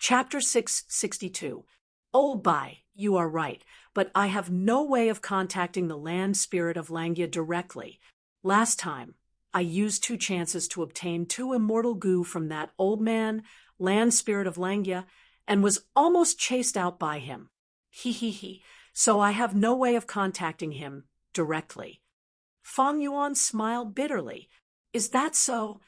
Chapter 662. Old Bai, you are right, but I have no way of contacting the land spirit of Langya directly. Last time, I used 2 chances to obtain 2 immortal goo from that old man, land spirit of Langya, and was almost chased out by him. He. So I have no way of contacting him directly. Fang Yuan smiled bitterly. Is that so?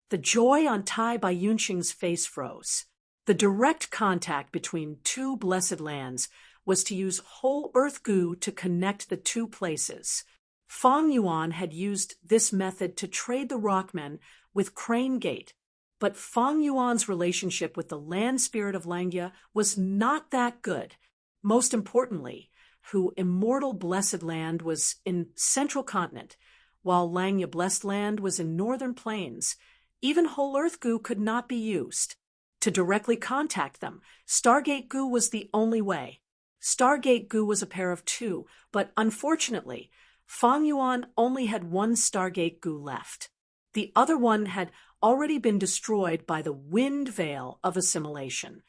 The joy on Tai Baiyunxing's face froze. The direct contact between 2 blessed lands was to use whole earth goo to connect the 2 places. Fang Yuan had used this method to trade the Rockmen with Crane Gate, but Fang Yuan's relationship with the land spirit of Langya was not that good. Most importantly, who immortal blessed land was in central continent, while Langya blessed land was in northern plains. Even whole earth goo could not be used. To directly contact them, Stargate goo was the only way. Stargate goo was a pair of 2, but unfortunately, Fang Yuan only had 1 Stargate goo left. The other one had already been destroyed by the wind veil of assimilation.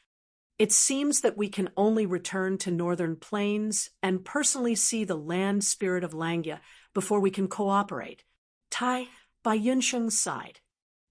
It seems that we can only return to northern plains and personally see the land spirit of Langya before we can cooperate. Tai Baiyunsheng sighed.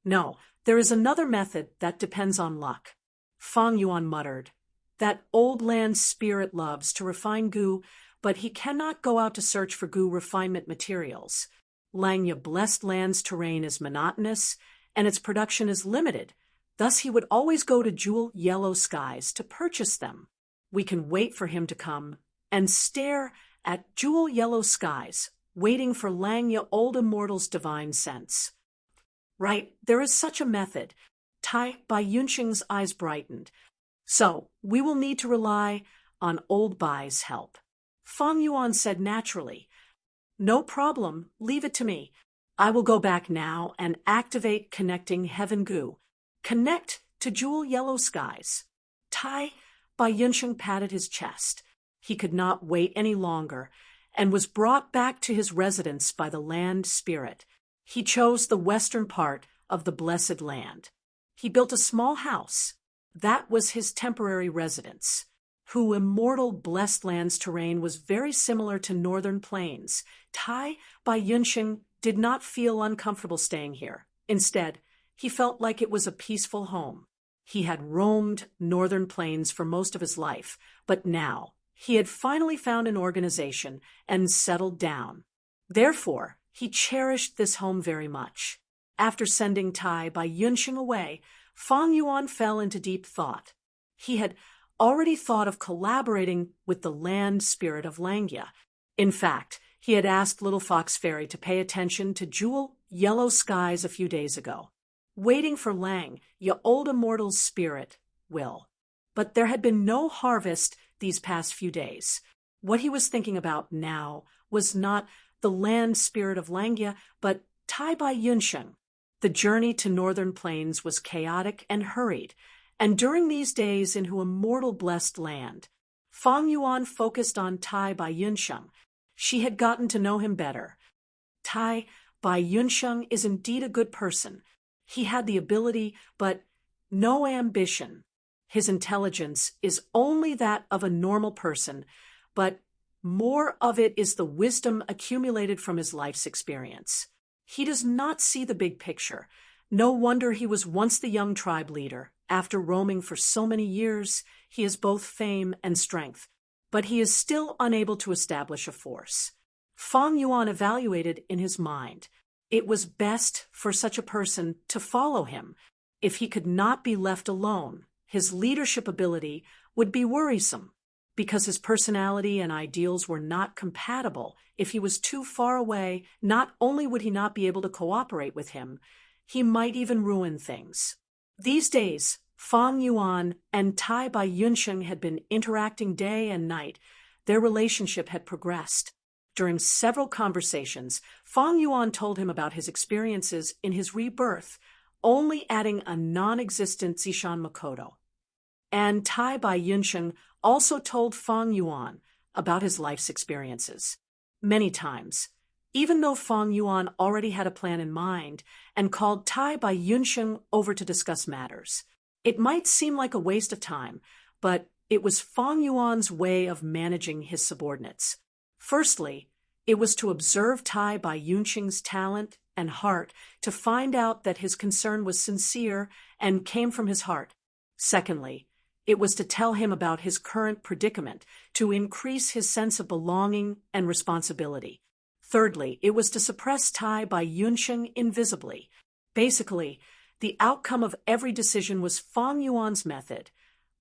No, there is another method that depends on luck. Fang Yuan muttered. That old land spirit loves to refine goo, but he cannot go out to search for goo refinement materials. Langya blessed land's terrain is monotonous, and its production is limited. Thus he would always go to Jewel Yellow Skies to purchase them. We can wait for him to come and stare at Jewel Yellow Skies, waiting for Langya Old Immortal's divine sense. Right, there is such a method. Tai Baiyunxing's eyes brightened. So, we will need to rely on Old Bai's help. Fang Yuan said naturally. No problem, leave it to me. I will go back now and activate connecting heaven goo. Connect to Jewel Yellow Skies. Tai Baiyunxing patted his chest. He could not wait any longer and was brought back to his residence by the land spirit. He chose the western part of the blessed land. He built a small house. That was his temporary residence. Who immortal blessed land's terrain was very similar to northern plains. Tai Baiyunxing did not feel uncomfortable staying here. Instead, he felt like it was a peaceful home. He had roamed northern plains for most of his life, but now he had finally found an organization and settled down. Therefore, he cherished this home very much. After sending Tai Baiyunxing away, Fang Yuan fell into deep thought. He had already thought of collaborating with the land spirit of Langya. In fact, he had asked Little Fox Fairy to pay attention to Jewel Yellow Skies a few days ago, waiting for Langya Old Immortal's spirit will. But there had been no harvest these past few days. What he was thinking about now was not the land spirit of Langya, but Tai Baiyunxing. The journey to northern plains was chaotic and hurried, and during these days in who immortal blessed land, Fang Yuan focused on Tai Baiyunxing. She had gotten to know him better. Tai Baiyunxing is indeed a good person. He had the ability, but no ambition. His intelligence is only that of a normal person, but more of it is the wisdom accumulated from his life's experience. He does not see the big picture. No wonder he was once the young tribe leader. After roaming for so many years, he has both fame and strength, but he is still unable to establish a force. Fang Yuan evaluated in his mind. It was best for such a person to follow him. If he could not be left alone, his leadership ability would be worrisome. Because his personality and ideals were not compatible, if he was too far away, not only would he not be able to cooperate with him, he might even ruin things. These days, Fang Yuan and Tai Baiyunxing had been interacting day and night. Their relationship had progressed. During several conversations, Fang Yuan told him about his experiences in his rebirth, only adding a non-existent Zishan Makoto. And Tai Baiyunxing also told Fang Yuan about his life's experiences. Many times, even though Fang Yuan already had a plan in mind and called Tai Baiyunxing over to discuss matters, It might seem like a waste of time, but it was Fang Yuan's way of managing his subordinates. Firstly, it was to observe Tai Bai Yunqing's talent and heart to find out that his concern was sincere and came from his heart. Secondly, it was to tell him about his current predicament, to increase his sense of belonging and responsibility. Thirdly, it was to suppress Tai Bai Yunqing invisibly. Basically, the outcome of every decision was Fang Yuan's method,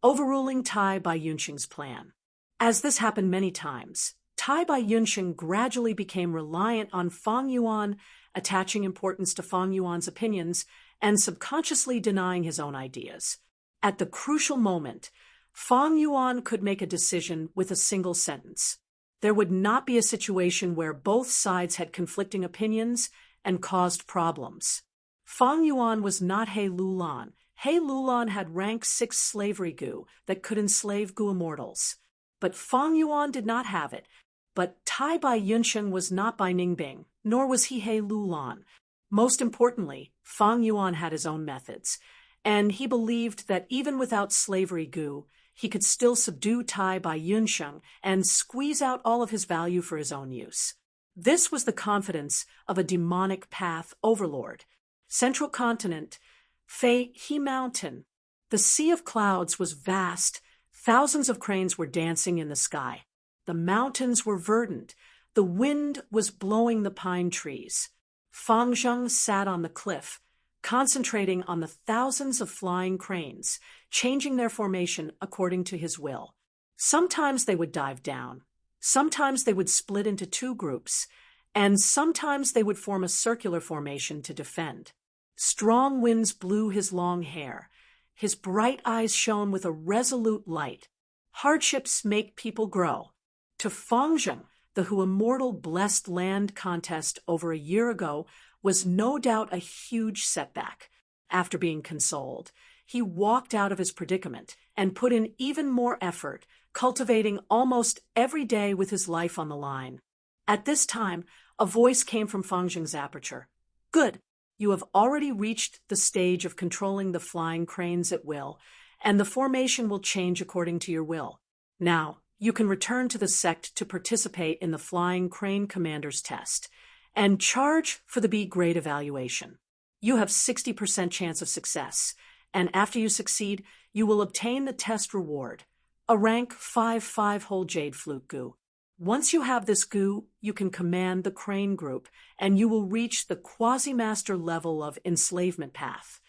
overruling Tai Bai Yunqing's plan. As this happened many times, Tai Bai Yunqing gradually became reliant on Fang Yuan, attaching importance to Fang Yuan's opinions and subconsciously denying his own ideas. At the crucial moment, Fang Yuan could make a decision with a single sentence. There would not be a situation where both sides had conflicting opinions and caused problems. Fang Yuan was not He Lulan. He Lulan had rank 6 slavery gu that could enslave gu immortals. But Fang Yuan did not have it. But Tai Bai Yunqing was not by Ningbing, nor was he He Lulan. Most importantly, Fang Yuan had his own methods, and he believed that even without slavery gu, he could still subdue Tai Bai Yunqing and squeeze out all of his value for his own use. This was the confidence of a demonic path overlord. Central continent, Fei He Mountain. The sea of clouds was vast. Thousands of cranes were dancing in the sky. The mountains were verdant. The wind was blowing the pine trees. Fang Zheng sat on the cliff, concentrating on the thousands of flying cranes, changing their formation according to his will. Sometimes they would dive down. Sometimes they would split into 2 groups, and sometimes they would form a circular formation to defend. Strong winds blew his long hair. His bright eyes shone with a resolute light. Hardships make people grow. To Fang Zheng, the Who Immortal Blessed Land contest over a year ago was no doubt a huge setback. After being consoled, he walked out of his predicament and put in even more effort, cultivating almost every day with his life on the line. At this time, a voice came from Fang Zheng's aperture. "Good. You have already reached the stage of controlling the flying cranes at will, and the formation will change according to your will. Now, you can return to the sect to participate in the Flying Crane Commander's test, and charge for the B grade evaluation. You have 60% chance of success, and after you succeed, you will obtain the test reward, a rank 5 whole jade flute gu. Once you have this gu, you can command the crane group, and you will reach the quasi-master level of enslavement path."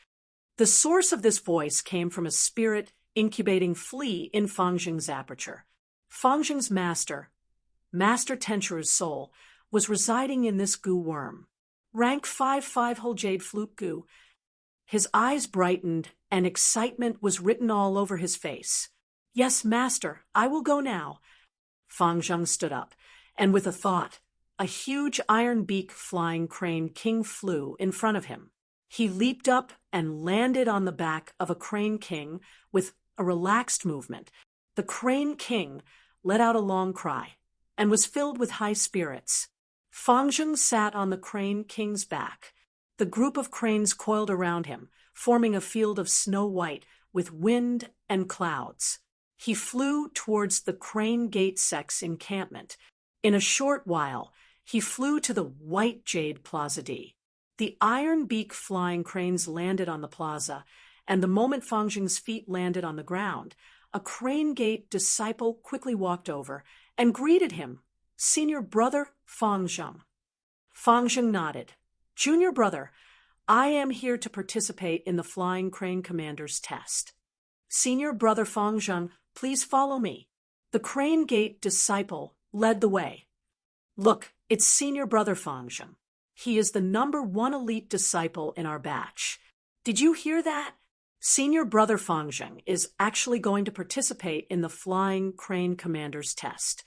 The source of this voice came from a spirit incubating flea in Fang Zheng's aperture. Fang Zheng's master Tenchuru's soul, was residing in this gu worm. Rank 5 whole jade flute gu. His eyes brightened, and excitement was written all over his face. "Yes, master, I will go now." Fang Zheng stood up, and with a thought, a huge iron beak flying crane king flew in front of him. He leaped up and landed on the back of a crane king with a relaxed movement. The crane king let out a long cry and was filled with high spirits. Fang Zheng sat on the crane king's back. The group of cranes coiled around him, forming a field of snow white with wind and clouds. He flew towards the Crane Gate Sect's encampment. In a short while, he flew to the White Jade Plaza D. The iron beak flying cranes landed on the plaza, and the moment Fang Zheng's feet landed on the ground, a Crane Gate disciple quickly walked over and greeted him. "Senior brother Fang Zheng." Fang Zheng nodded. "Junior brother, I am here to participate in the Flying Crane Commander's test. Senior brother Fang Zheng, please follow me." The Crane Gate disciple led the way. "Look, it's Senior brother Fang Zheng. He is the #1 elite disciple in our batch. Did you hear that? Senior brother Fang Zheng is actually going to participate in the Flying Crane Commander's test."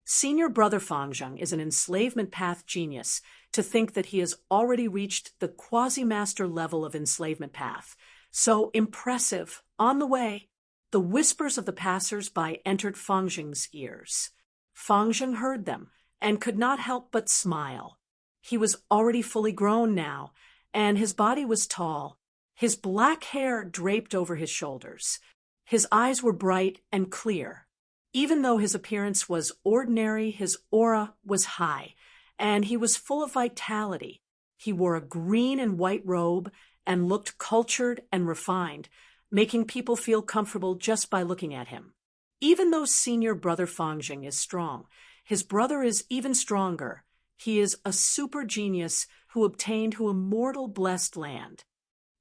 Senior brother Fang Zheng is an enslavement path genius to think that he has already reached the quasi-master level of enslavement path. So impressive, on the way. The whispers of the passers-by entered Fang Zheng's ears. Fang Zheng heard them and could not help but smile. He was already fully grown now, and his body was tall. His black hair draped over his shoulders. His eyes were bright and clear. Even though his appearance was ordinary, his aura was high, and he was full of vitality. He wore a green and white robe and looked cultured and refined, making people feel comfortable just by looking at him. Even though senior brother Fangjing is strong, his brother is even stronger. He is a super genius who obtained a immortal blessed land.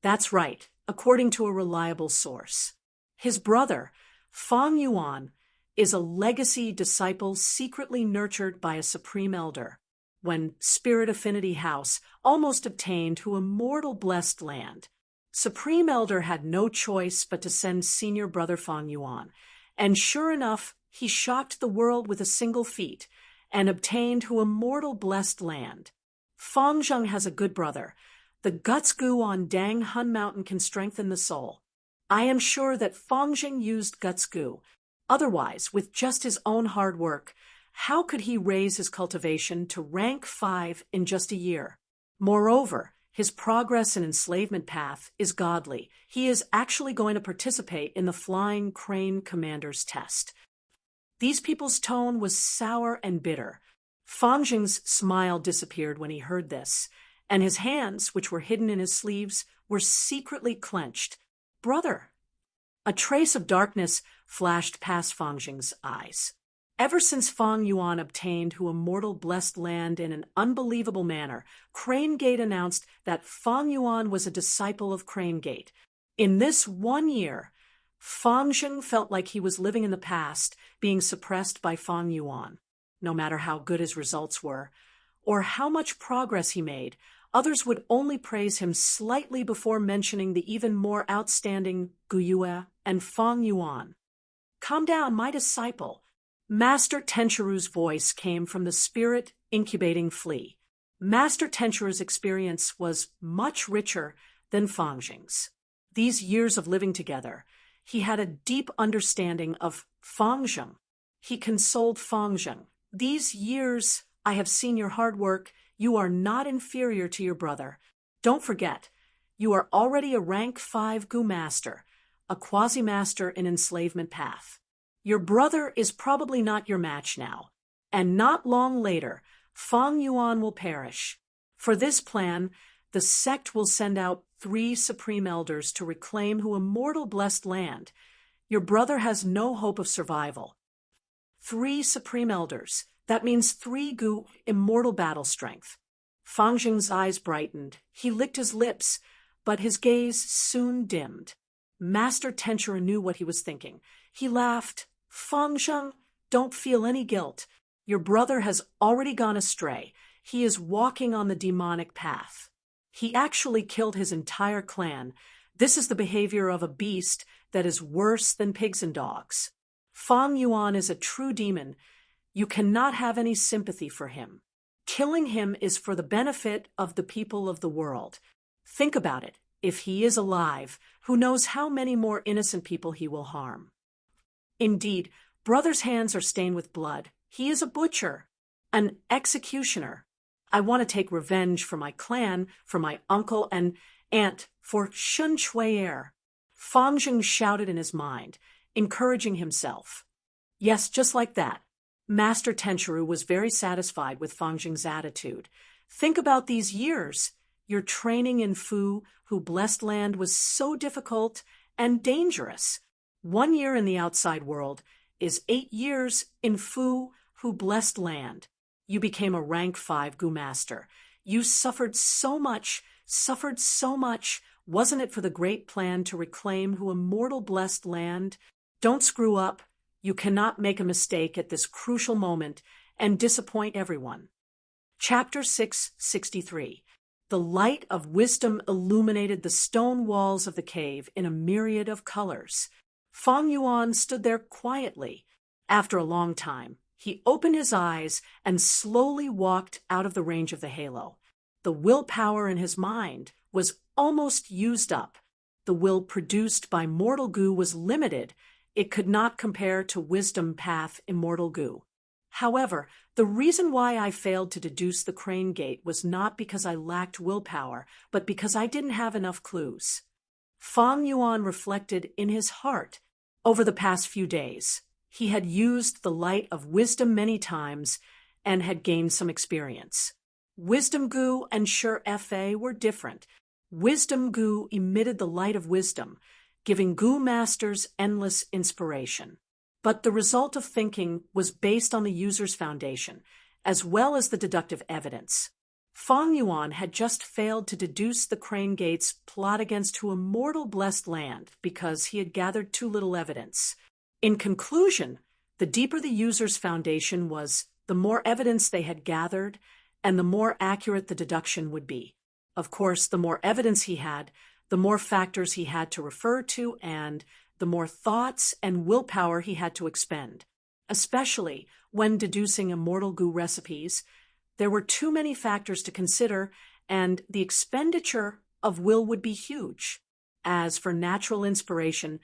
That's right, according to a reliable source. His brother, Fang Yuan, is a legacy disciple secretly nurtured by a supreme elder, when Spirit Affinity House almost obtained a immortal blessed land. Supreme Elder had no choice but to send senior brother Fang Yuan, and sure enough, he shocked the world with a single feat and obtained a immortal blessed land. Fang Zheng has a good brother. The guts goo on Dang Hun Mountain can strengthen the soul. I am sure that Fang Zheng used guts goo. Otherwise, with just his own hard work, how could he raise his cultivation to rank 5 in just a year? Moreover, his progress and enslavement path is godly. He is actually going to participate in the Flying Crane Commander's test. These people's tone was sour and bitter. Fang Zheng's smile disappeared when he heard this, and his hands, which were hidden in his sleeves, were secretly clenched. Brother! A trace of darkness flashed past Fang Zheng's eyes. Ever since Fang Yuan obtained a immortal blessed land in an unbelievable manner, Crane Gate announced that Fang Yuan was a disciple of Crane Gate. In this 1 year, Fang Zheng felt like he was living in the past, being suppressed by Fang Yuan. No matter how good his results were, or how much progress he made, others would only praise him slightly before mentioning the even more outstanding Gu Yue and Fang Yuan. Calm down, my disciple. Master Tenchiru's voice came from the spirit incubating flea. Master Tenchiru's experience was much richer than Fang Zheng's. These years of living together, he had a deep understanding of Fang Zheng. He consoled Fang Zheng. These years, I have seen your hard work. You are not inferior to your brother. Don't forget, you are already a rank 5 Gu Master, a quasi-master in enslavement path. Your brother is probably not your match now, and not long later, Fang Yuan will perish. For this plan, the sect will send out 3 supreme elders to reclaim the immortal blessed land. Your brother has no hope of survival. 3 supreme elders, that means 3 Gu immortal battle strength. Fang Zheng's eyes brightened. He licked his lips, but his gaze soon dimmed. Master Tenchiru knew what he was thinking. He laughed. Fang Zheng, don't feel any guilt. Your brother has already gone astray. He is walking on the demonic path. He actually killed his entire clan. This is the behavior of a beast that is worse than pigs and dogs. Fang Yuan is a true demon. You cannot have any sympathy for him. Killing him is for the benefit of the people of the world. Think about it. If he is alive, who knows how many more innocent people he will harm. Indeed, brother's hands are stained with blood. He is a butcher, an executioner. I want to take revenge for my clan, for my uncle and aunt, for Shun Chui'er. Fang Zheng shouted in his mind, encouraging himself. Yes, just like that. Master Tenchiru was very satisfied with Fang Zheng's attitude. Think about these years. Your training in Fu, who blessed land, was so difficult and dangerous. 1 year in the outside world is 8 years in Fu, who blessed land. You became a rank 5 Gu Master. You suffered so much. Wasn't it for the great plan to reclaim the immortal blessed land? Don't screw up. You cannot make a mistake at this crucial moment and disappoint everyone. Chapter 663. The light of wisdom illuminated the stone walls of the cave in a myriad of colors. Fang Yuan stood there quietly. After a long time, he opened his eyes and slowly walked out of the range of the halo. The willpower in his mind was almost used up. The will produced by mortal Gu was limited. It could not compare to wisdom path immortal Gu. However, the reason why I failed to deduce the Crane Gate was not because I lacked willpower, but because I didn't have enough clues. Fang Yuan reflected in his heart. Over the past few days, he had used the light of wisdom many times and had gained some experience. Wisdom Gu and Sure Fa were different. Wisdom Gu emitted the light of wisdom, giving Gu masters endless inspiration. But the result of thinking was based on the user's foundation, as well as the deductive evidence. Fang Yuan had just failed to deduce the Crane Gate's plot against to immortal blessed land because he had gathered too little evidence. In conclusion, the deeper the user's foundation was, the more evidence they had gathered, and the more accurate the deduction would be. Of course, the more evidence he had, the more factors he had to refer to, and the more thoughts and willpower he had to expend. Especially when deducing immortal Gu recipes, there were too many factors to consider, and the expenditure of will would be huge. As for natural inspiration,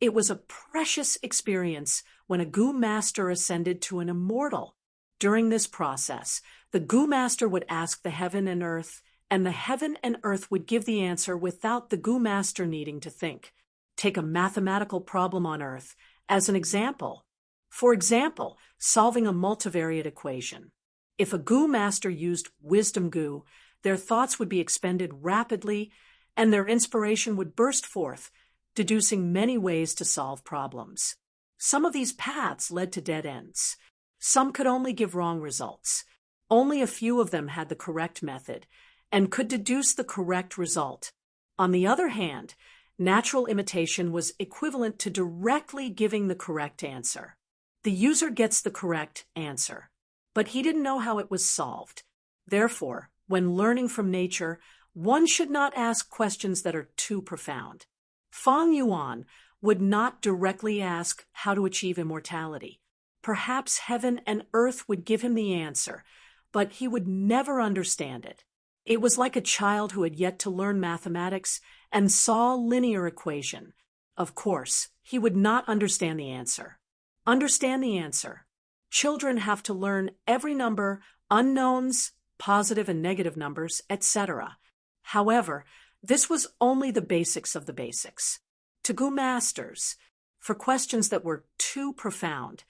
it was a precious experience when a Gu master ascended to an immortal. During this process, the Gu master would ask the heaven and earth, and the heaven and earth would give the answer without the Gu master needing to think. Take a mathematical problem on earth as an example. For example, solving a multivariate equation. If a Gu master used Wisdom Gu, their thoughts would be expended rapidly, and their inspiration would burst forth, deducing many ways to solve problems. Some of these paths led to dead ends. Some could only give wrong results. Only a few of them had the correct method, and could deduce the correct result. On the other hand, natural imitation was equivalent to directly giving the correct answer. The user gets the correct answer, but he didn't know how it was solved. Therefore, when learning from nature, one should not ask questions that are too profound. Fang Yuan would not directly ask how to achieve immortality. Perhaps heaven and earth would give him the answer, but he would never understand it. It was like a child who had yet to learn mathematics and saw a linear equation. Of course, he would not understand the answer. Understand the answer. Children have to learn every number, unknowns, positive and negative numbers, etc. However, this was only the basics of the basics. To Gu masters, for questions that were too profound,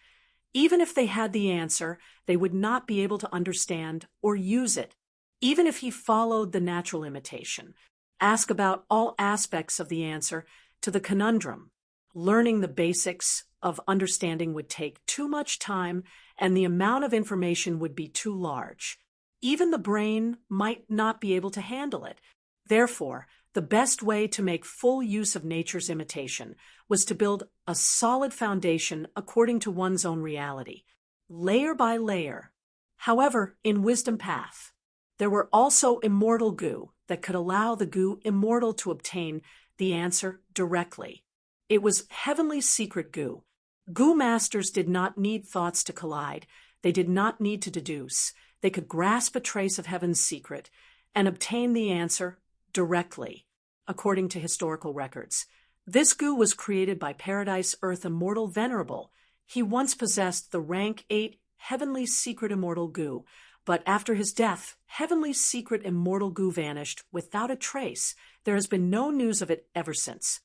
even if they had the answer, they would not be able to understand or use it. Even if he followed the natural imitation, ask about all aspects of the answer to the conundrum. Learning the basics of understanding would take too much time, and the amount of information would be too large. Even the brain might not be able to handle it. Therefore, the best way to make full use of nature's imitation was to build a solid foundation according to one's own reality, layer by layer. However, in Wisdom Path, there were also immortal Gu that could allow the Gu immortal to obtain the answer directly. It was heavenly secret Gu. Gu masters did not need thoughts to collide. They did not need to deduce. They could grasp a trace of heaven's secret and obtain the answer directly, according to historical records. This Gu was created by Paradise Earth Immortal Venerable. He once possessed the rank 8 Heavenly Secret Immortal Gu, but after his death, Heavenly Secret Immortal Gu vanished without a trace. There has been no news of it ever since.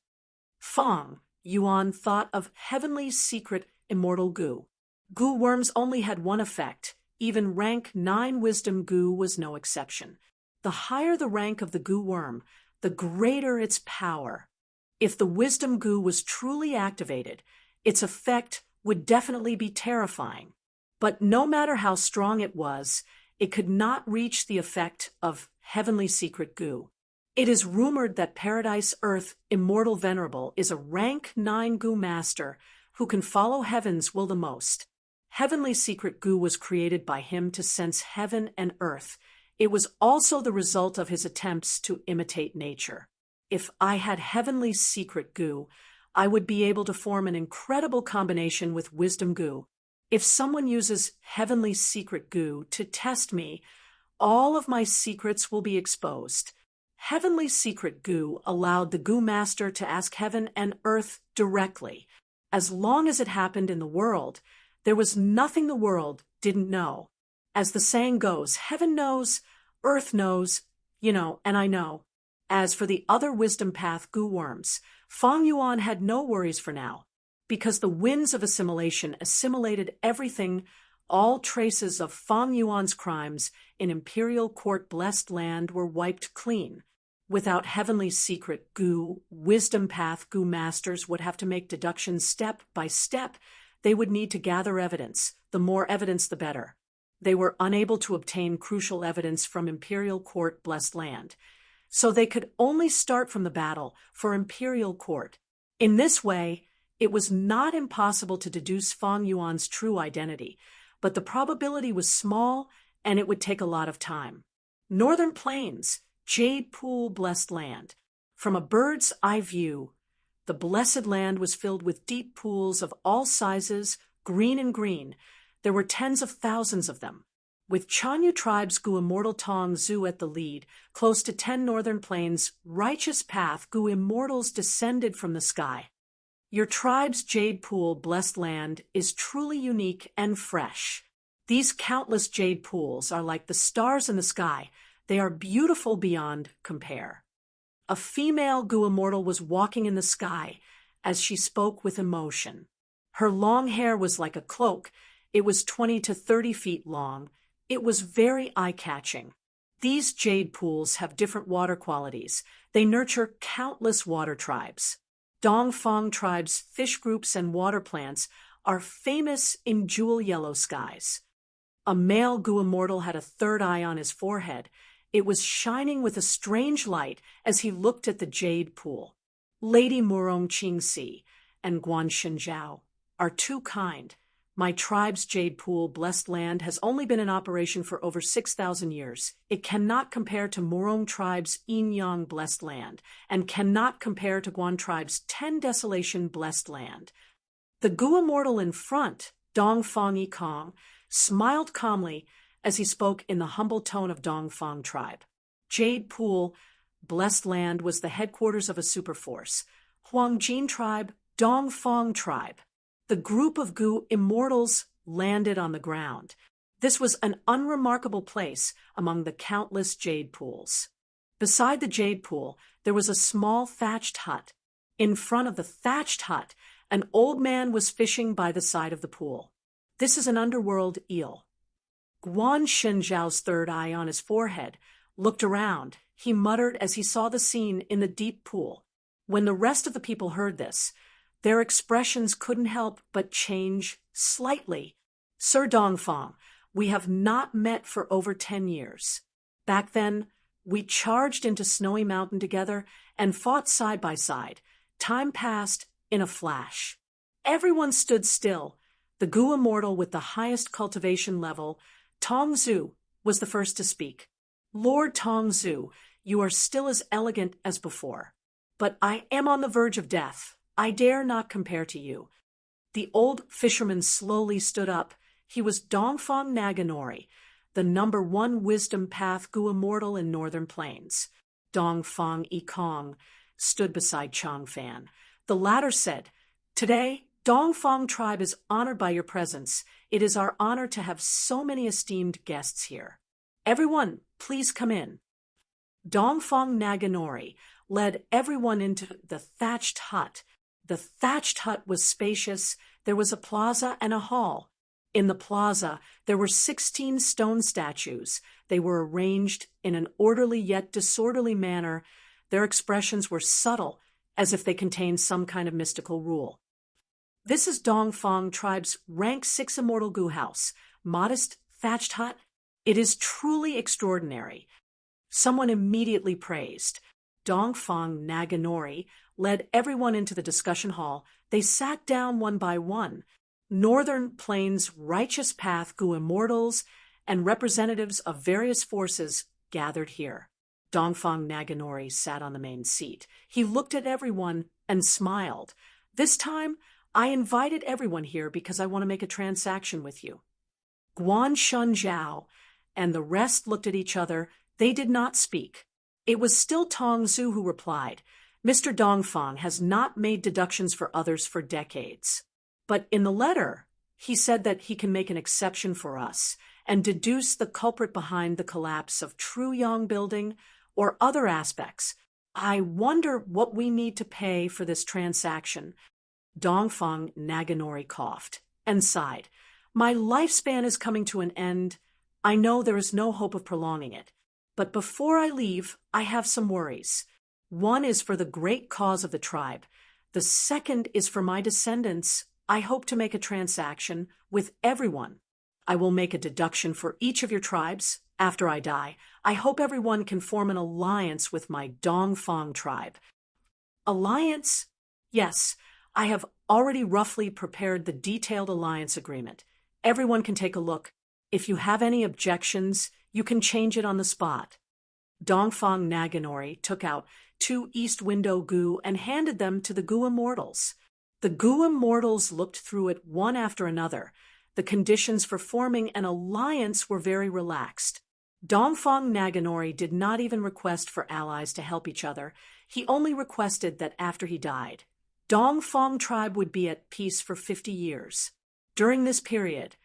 Fang Yuan thought of Heavenly Secret Immortal Gu. Gu worms only had one effect. Even rank 9 Wisdom Gu was no exception. The higher the rank of the Gu worm, the greater its power. If the Wisdom Gu was truly activated, its effect would definitely be terrifying. But no matter how strong it was, it could not reach the effect of Heavenly Secret Gu. It is rumored that Paradise Earth Immortal Venerable is a rank 9 Gu master who can follow heaven's will the most. Heavenly Secret Gu was created by him to sense heaven and earth. It was also the result of his attempts to imitate nature. If I had Heavenly Secret Gu, I would be able to form an incredible combination with Wisdom Gu. If someone uses Heavenly Secret Gu to test me, all of my secrets will be exposed. Heavenly Secret Gu allowed the Gu master to ask heaven and earth directly. As long as it happened in the world, there was nothing the world didn't know. As the saying goes, heaven knows, earth knows, and I know. As for the other wisdom path Gu worms, Fang Yuan had no worries for now, because the winds of assimilation assimilated everything. All traces of Fang Yuan's crimes in imperial court blessed land were wiped clean. Without heavenly secret Gu, wisdom path Gu masters would have to make deductions step by step. They would need to gather evidence. The more evidence, the better. They were unable to obtain crucial evidence from imperial court blessed land, so they could only start from the battle for imperial court. In this way, it was not impossible to deduce Fang Yuan's true identity, but the probability was small and it would take a lot of time. Northern Plains, Jade Pool blessed land. From a bird's eye view, the blessed land was filled with deep pools of all sizes, green and green. There were tens of thousands of them. With Chanyu tribe's Gu Immortal Tong Zu at the lead, close to 10 Northern Plains, righteous path Gu Immortals descended from the sky. Your tribe's Jade Pool blessed land is truly unique and fresh. These countless jade pools are like the stars in the sky. They are beautiful beyond compare. A female Gu Immortal was walking in the sky as she spoke with emotion. Her long hair was like a cloak. It was 20 to 30 feet long. It was very eye-catching. These jade pools have different water qualities. They nurture countless water tribes. Dongfang tribe's fish groups and water plants are famous in jewel yellow skies. A male Gu Immortal had a third eye on his forehead. It was shining with a strange light as he looked at the jade pool. Lady Murong Qingxi and Guan Shenjiao are too kind. My tribe's jade pool blessed land has only been in operation for over 6,000 years. It cannot compare to Murong tribe's Yin Yang blessed land, and cannot compare to Guan tribe's 10 desolation blessed land. The Gu Immortal in front, Dongfang Yikong, smiled calmly as he spoke in the humble tone of Dongfang tribe. Jade Pool, blessed land, was the headquarters of a superforce. Huangjin tribe, Dongfang tribe. The group of Gu Immortals landed on the ground. This was an unremarkable place among the countless jade pools. Beside the jade pool, there was a small thatched hut. In front of the thatched hut, an old man was fishing by the side of the pool. This is an underworld eel. Guan Shenjiao's third eye on his forehead looked around. He muttered as he saw the scene in the deep pool. When the rest of the people heard this, their expressions couldn't help but change slightly. Sir Dongfang, we have not met for over 10 years. Back then, we charged into Snowy Mountain together and fought side by side. Time passed in a flash. Everyone stood still. The Gu Immortal with the highest cultivation level, Tong Zu, was the first to speak. Lord Tong Zu, you are still as elegant as before. But I am on the verge of death. I dare not compare to you. The old fisherman slowly stood up. He was Dongfang Naganori, the #1 wisdom path Gu Immortal in Northern Plains. Dongfang Yikong stood beside Changfan. The latter said, "Today, Dongfang tribe is honored by your presence. It is our honor to have so many esteemed guests here. Everyone, please come in." Dongfang Naganori led everyone into the thatched hut. The thatched hut was spacious. There was a plaza and a hall. In the plaza, there were 16 stone statues. They were arranged in an orderly yet disorderly manner. Their expressions were subtle, as if they contained some kind of mystical rule. This is Dongfang tribe's rank 6 immortal Gu house. Modest thatched hut. It is truly extraordinary. Someone immediately praised. Dongfang Naganori led everyone into the discussion hall. They sat down one by one. Northern Plains righteous path Gu Immortals and representatives of various forces gathered here. Dongfang Naganori sat on the main seat. He looked at everyone and smiled. This time, I invited everyone here because I want to make a transaction with you. Guan Shenjiao and the rest looked at each other. They did not speak. It was still Tong Zu who replied, "Mr. Dongfang has not made deductions for others for decades. But in the letter, he said that he can make an exception for us and deduce the culprit behind the collapse of Truyong Building or other aspects. I wonder what we need to pay for this transaction. Dongfang Naganori coughed and sighed. My lifespan is coming to an end. I know there is no hope of prolonging it. But before I leave, I have some worries. One is for the great cause of the tribe. The second is for my descendants. I hope to make a transaction with everyone. I will make a deduction for each of your tribes after I die. I hope everyone can form an alliance with my Dongfang tribe. Alliance? Yes, I have already roughly prepared the detailed alliance agreement. Everyone can take a look. If you have any objections, you can change it on the spot. Dongfang Naganori took out 2 East Window Gu and handed them to the Gu Immortals. The Gu Immortals looked through it one after another. The conditions for forming an alliance were very relaxed. Dongfang Naganori did not even request for allies to help each other. He only requested that after he died, Dongfang tribe would be at peace for 50 years. During this period,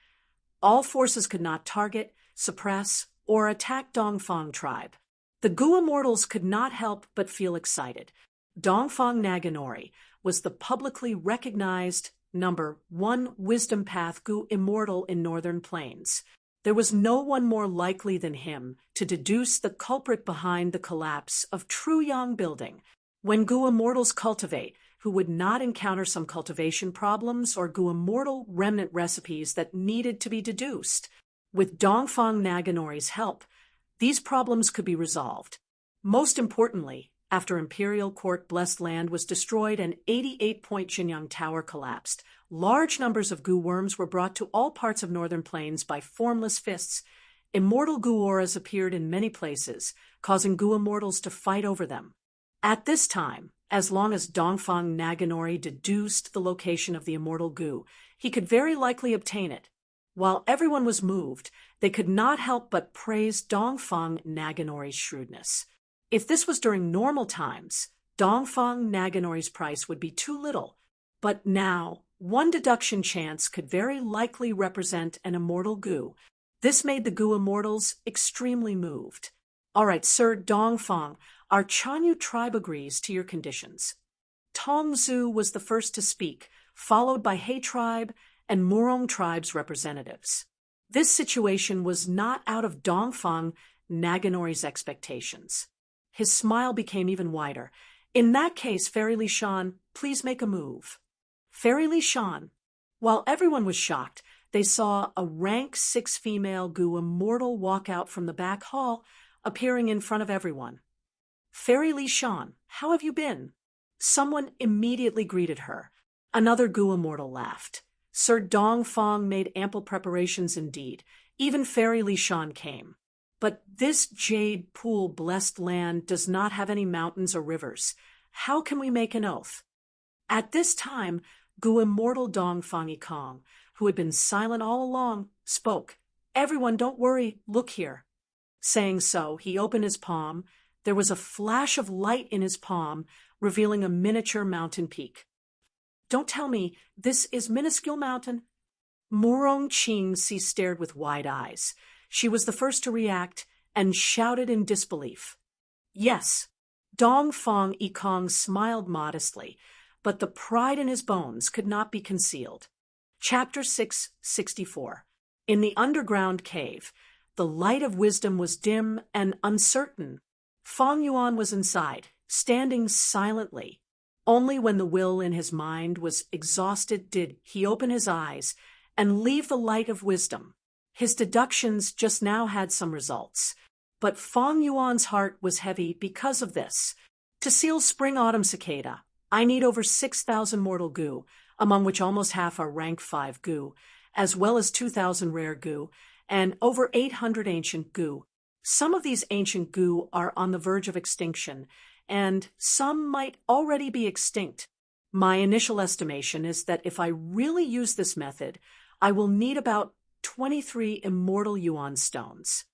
all forces could not target, suppress, or attack Dongfang tribe. The Gu Immortals could not help but feel excited. Dongfang Naganori was the publicly recognized #1 Wisdom Path Gu Immortal in Northern Plains. There was no one more likely than him to deduce the culprit behind the collapse of Truyang Building. When Gu Immortals cultivate, who would not encounter some cultivation problems or Gu Immortal remnant recipes that needed to be deduced? With Dongfang Naganori's help, these problems could be resolved. Most importantly, after Imperial Court blessed land was destroyed and 88-point Jinyang Tower collapsed, large numbers of Gu worms were brought to all parts of Northern Plains by formless fists. Immortal Gu auras appeared in many places, causing Gu Immortals to fight over them. At this time, as long as Dongfang Naganori deduced the location of the immortal Gu, he could very likely obtain it. While everyone was moved, they could not help but praise Dongfang Naganori's shrewdness. If this was during normal times, Dongfang Naganori's price would be too little. But now, one deduction chance could very likely represent an immortal Gu. This made the Gu Immortals extremely moved. All right, Sir Dongfang, our Chanyu tribe agrees to your conditions. Tongzu was the first to speak, followed by He tribe and Murong tribe's representatives. This situation was not out of Dongfang Naganori's expectations. His smile became even wider. In that case, Fairy Li Shan, please make a move. Fairy Li Shan. While everyone was shocked, they saw a rank 6 female Gu Immortal walk out from the back hall, appearing in front of everyone. Fairy Li Shan, how have you been? Someone immediately greeted her. Another Gu Immortal laughed. Sir Dongfang made ample preparations indeed. Even Fairy Li Shan came. But this jade pool blessed land does not have any mountains or rivers. How can we make an oath? At this time, Gu Immortal Dongfang Ikong, who had been silent all along, spoke. Everyone, don't worry, look here. Saying so, he opened his palm. There was a flash of light in his palm, revealing a miniature mountain peak. Don't tell me, this is minuscule mountain? Murong Qingxi stared with wide eyes. She was the first to react and shouted in disbelief. Yes. Dongfang Ikong smiled modestly, but the pride in his bones could not be concealed. Chapter 664. In the underground cave, the light of wisdom was dim and uncertain. Fang Yuan was inside, standing silently. Only when the will in his mind was exhausted did he open his eyes and leave the light of wisdom. His deductions just now had some results, but Fang Yuan's heart was heavy because of this. To seal Spring-Autumn Cicada, I need over 6,000 mortal Gu, among which almost half are rank 5 Gu, as well as 2,000 rare Gu, and over 800 ancient Gu. Some of these ancient Gu are on the verge of extinction, and some might already be extinct. My initial estimation is that if I really use this method, I will need about 23 immortal Yuan stones.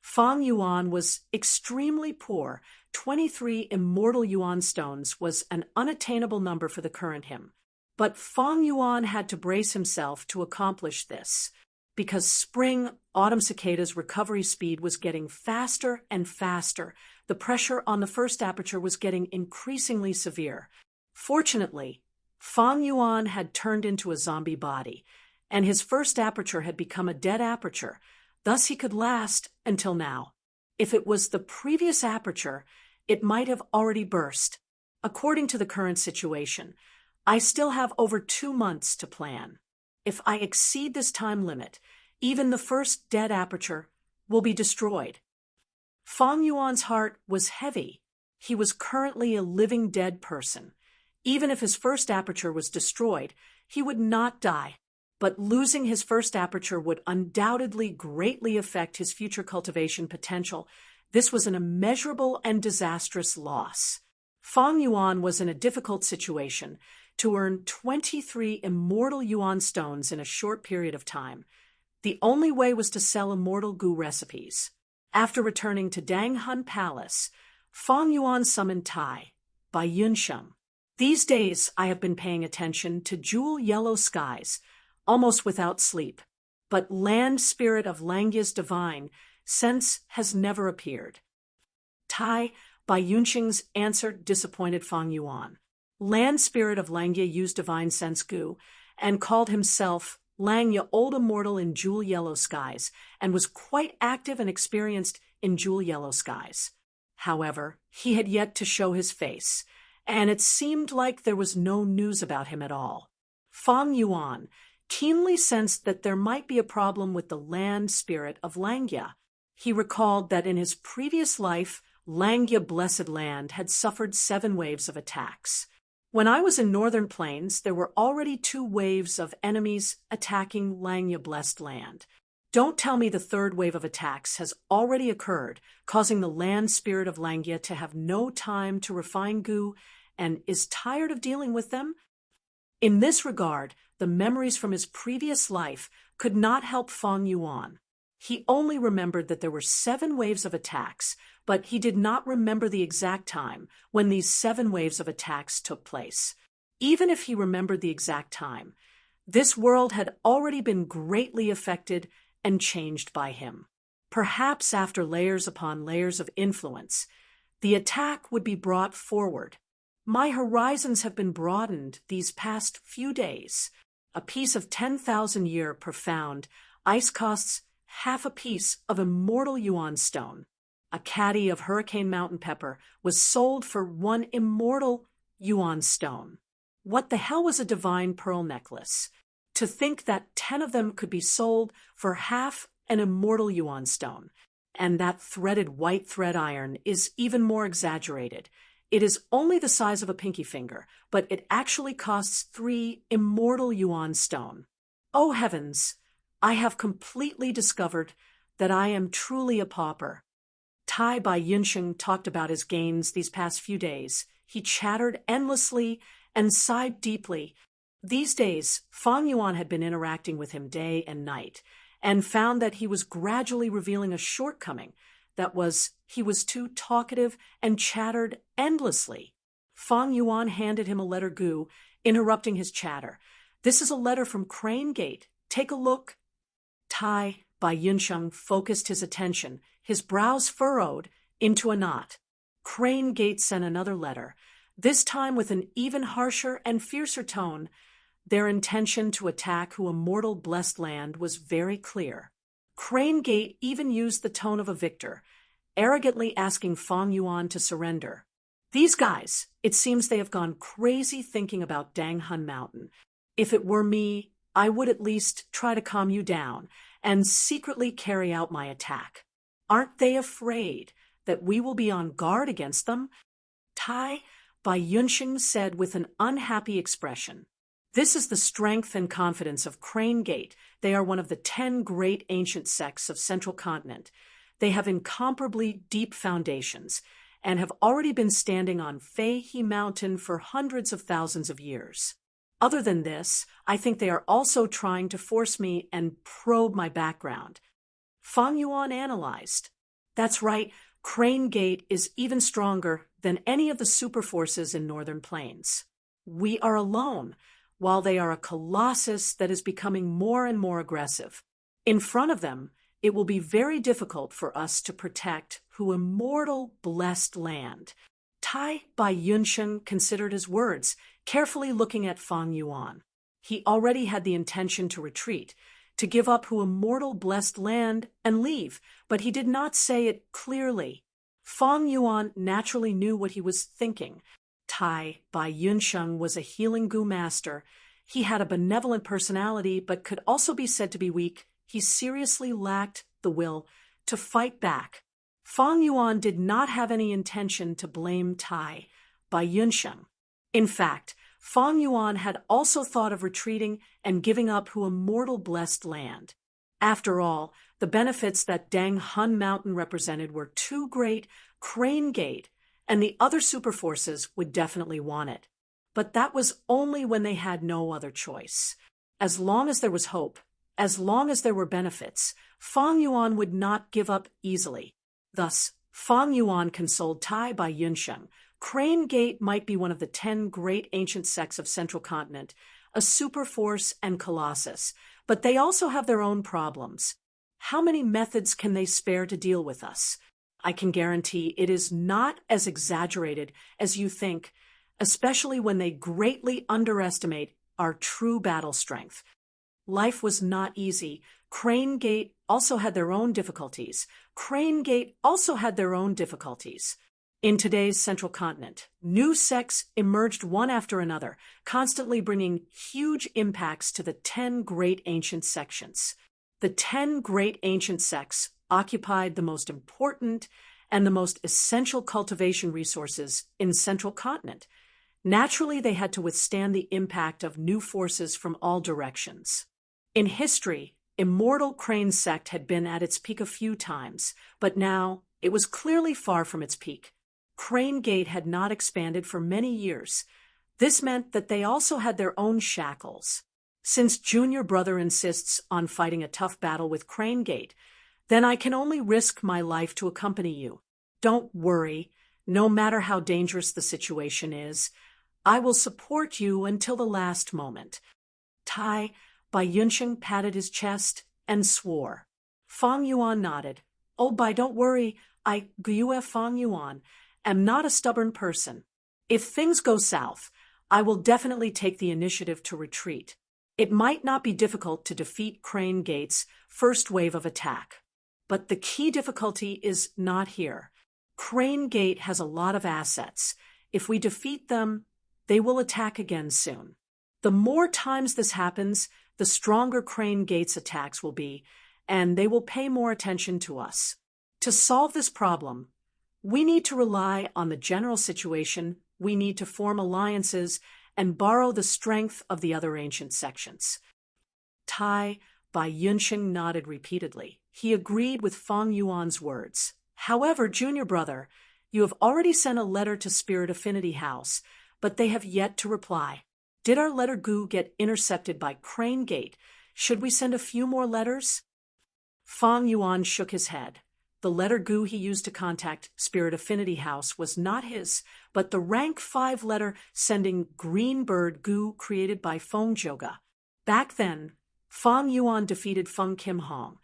Fang Yuan was extremely poor. 23 immortal Yuan stones was an unattainable number for the current him. But Fang Yuan had to brace himself to accomplish this, because Spring-Autumn Cicada's recovery speed was getting faster and faster. The pressure on the first aperture was getting increasingly severe. Fortunately, Fang Yuan had turned into a zombie body, and his first aperture had become a dead aperture, thus he could last until now. If it was the previous aperture, it might have already burst. According to the current situation, I still have over 2 months to plan. If I exceed this time limit, even the first dead aperture will be destroyed. Fang Yuan's heart was heavy. He was currently a living dead person. Even if his first aperture was destroyed, he would not die. But losing his first aperture would undoubtedly greatly affect his future cultivation potential. This was an immeasurable and disastrous loss. Fang Yuan was in a difficult situation to earn 23 immortal yuan stones in a short period of time. The only way was to sell immortal goo recipes. After returning to Danghun Palace, Fang Yuan summoned Tai by Yunsheng. These days I have been paying attention to jewel yellow skies, almost without sleep. But land spirit of Langya's divine sense has never appeared. Tai by Yunsheng's answer disappointed Fang Yuan. Land spirit of Langya used divine sense goo and called himself Langya Old Immortal in Jewel Yellow Skies and was quite active and experienced in Jewel Yellow Skies. However, he had yet to show his face, and it seemed like there was no news about him at all. Fang Yuan keenly sensed that there might be a problem with the land spirit of Langya. He recalled that in his previous life, Langya Blessed Land had suffered 7 waves of attacks. When I was in Northern Plains, there were already 2 waves of enemies attacking Langya Blessed Land. Don't tell me the 3rd wave of attacks has already occurred, causing the land spirit of Langya to have no time to refine goo and is tired of dealing with them? In this regard, the memories from his previous life could not help Fang Yuan. He only remembered that there were 7 waves of attacks, but he did not remember the exact time when these 7 waves of attacks took place. Even if he remembered the exact time, this world had already been greatly affected and changed by him. Perhaps after layers upon layers of influence, the attack would be brought forward. My horizons have been broadened these past few days. A piece of 10,000-year profound ice costs half a piece of immortal yuan stone. A caddy of Hurricane Mountain Pepper was sold for 1 immortal yuan stone. What the hell was a divine pearl necklace? To think that 10 of them could be sold for half an immortal yuan stone. And that threaded white thread iron is even more exaggerated. It is only the size of a pinky finger, but it actually costs 3 immortal yuan stone. Oh heavens! I have completely discovered that I am truly a pauper. Tai by Yunsheng talked about his gains these past few days. He chattered endlessly and sighed deeply. These days, Fang Yuan had been interacting with him day and night, and found that he was gradually revealing a shortcoming. That was, he was too talkative and chattered endlessly. Fang Yuan handed him a letter goo, interrupting his chatter. This is a letter from Crane Gate. Take a look. Tai by Yunsheng focused his attention, his brows furrowed into a knot. Crane Gate sent another letter, this time with an even harsher and fiercer tone. Their intention to attack Hu Immortal Blessed Land was very clear. Crane Gate even used the tone of a victor, arrogantly asking Fang Yuan to surrender. These guys, it seems they have gone crazy thinking about Danghun Mountain. If it were me, I would at least try to calm you down and secretly carry out my attack. Aren't they afraid that we will be on guard against them? Tai by Yunsheng said with an unhappy expression. This is the strength and confidence of Crane Gate. They are one of the 10 great ancient sects of Central Continent. They have incomparably deep foundations and have already been standing on Feihe Mountain for hundreds of thousands of years. Other than this, I think they are also trying to force me and probe my background. Fang Yuan analyzed. That's right, Crane Gate is even stronger than any of the super forces in Northern Plains. We are alone, while they are a colossus that is becoming more and more aggressive. In front of them, it will be very difficult for us to protect who immortal blessed land. Tai Bai Yunsheng considered his words, carefully looking at Fang Yuan. He already had the intention to retreat, to give up who immortal blessed land and leave, but he did not say it clearly. Fang Yuan naturally knew what he was thinking. Tai Bai Yunsheng was a healing gu master. He had a benevolent personality, but could also be said to be weak. He seriously lacked the will to fight back. Fang Yuan did not have any intention to blame Tai Bai Yunsheng. In fact, Fang Yuan had also thought of retreating and giving up who immortal blessed land. After all, the benefits that Dang Hun Mountain represented were too great. Crane Gate and the other superforces would definitely want it. But that was only when they had no other choice. As long as there was hope, as long as there were benefits, Fang Yuan would not give up easily. Thus, Fang Yuan consoled Tai Bai Yunsheng. Crane Gate might be one of the 10 great ancient sects of Central Continent, a superforce and colossus, but they also have their own problems. How many methods can they spare to deal with us? I can guarantee it is not as exaggerated as you think, especially when they greatly underestimate our true battle strength. Life was not easy. Crane Gate also had their own difficulties. In today's Central Continent, new sects emerged one after another, constantly bringing huge impacts to the 10 great ancient sections. The 10 great ancient sects occupied the most important and the most essential cultivation resources in Central Continent. Naturally, they had to withstand the impact of new forces from all directions. In history, Immortal Crane sect had been at its peak a few times, but now it was clearly far from its peak. Crane Gate had not expanded for many years. This meant that they also had their own shackles. Since Junior Brother insists on fighting a tough battle with Crane Gate, then I can only risk my life to accompany you. Don't worry, no matter how dangerous the situation is, I will support you until the last moment. Tai Bai Yunsheng patted his chest and swore. Fang Yuan nodded. Oh, Bai, don't worry, Fang Yuan, am not a stubborn person. If things go south, I will definitely take the initiative to retreat. It might not be difficult to defeat Crane Gate's first wave of attack. But the key difficulty is not here. Crane Gate has a lot of assets. If we defeat them, they will attack again soon. The more times this happens, the stronger Crane Gate's attacks will be, and they will pay more attention to us. To solve this problem, we need to rely on the general situation, we need to form alliances, and borrow the strength of the other ancient sections. Tai Bai Yunsheng nodded repeatedly. He agreed with Fang Yuan's words. However, Junior Brother, you have already sent a letter to Spirit Affinity House, but they have yet to reply. Did our letter Gu get intercepted by Crane Gate? Should we send a few more letters? Fang Yuan shook his head. The letter Gu he used to contact Spirit Affinity House was not his, but the rank 5 letter sending Green Bird Gu created by Feng Joga. Back then, Fang Yuan defeated Feng Kim Hong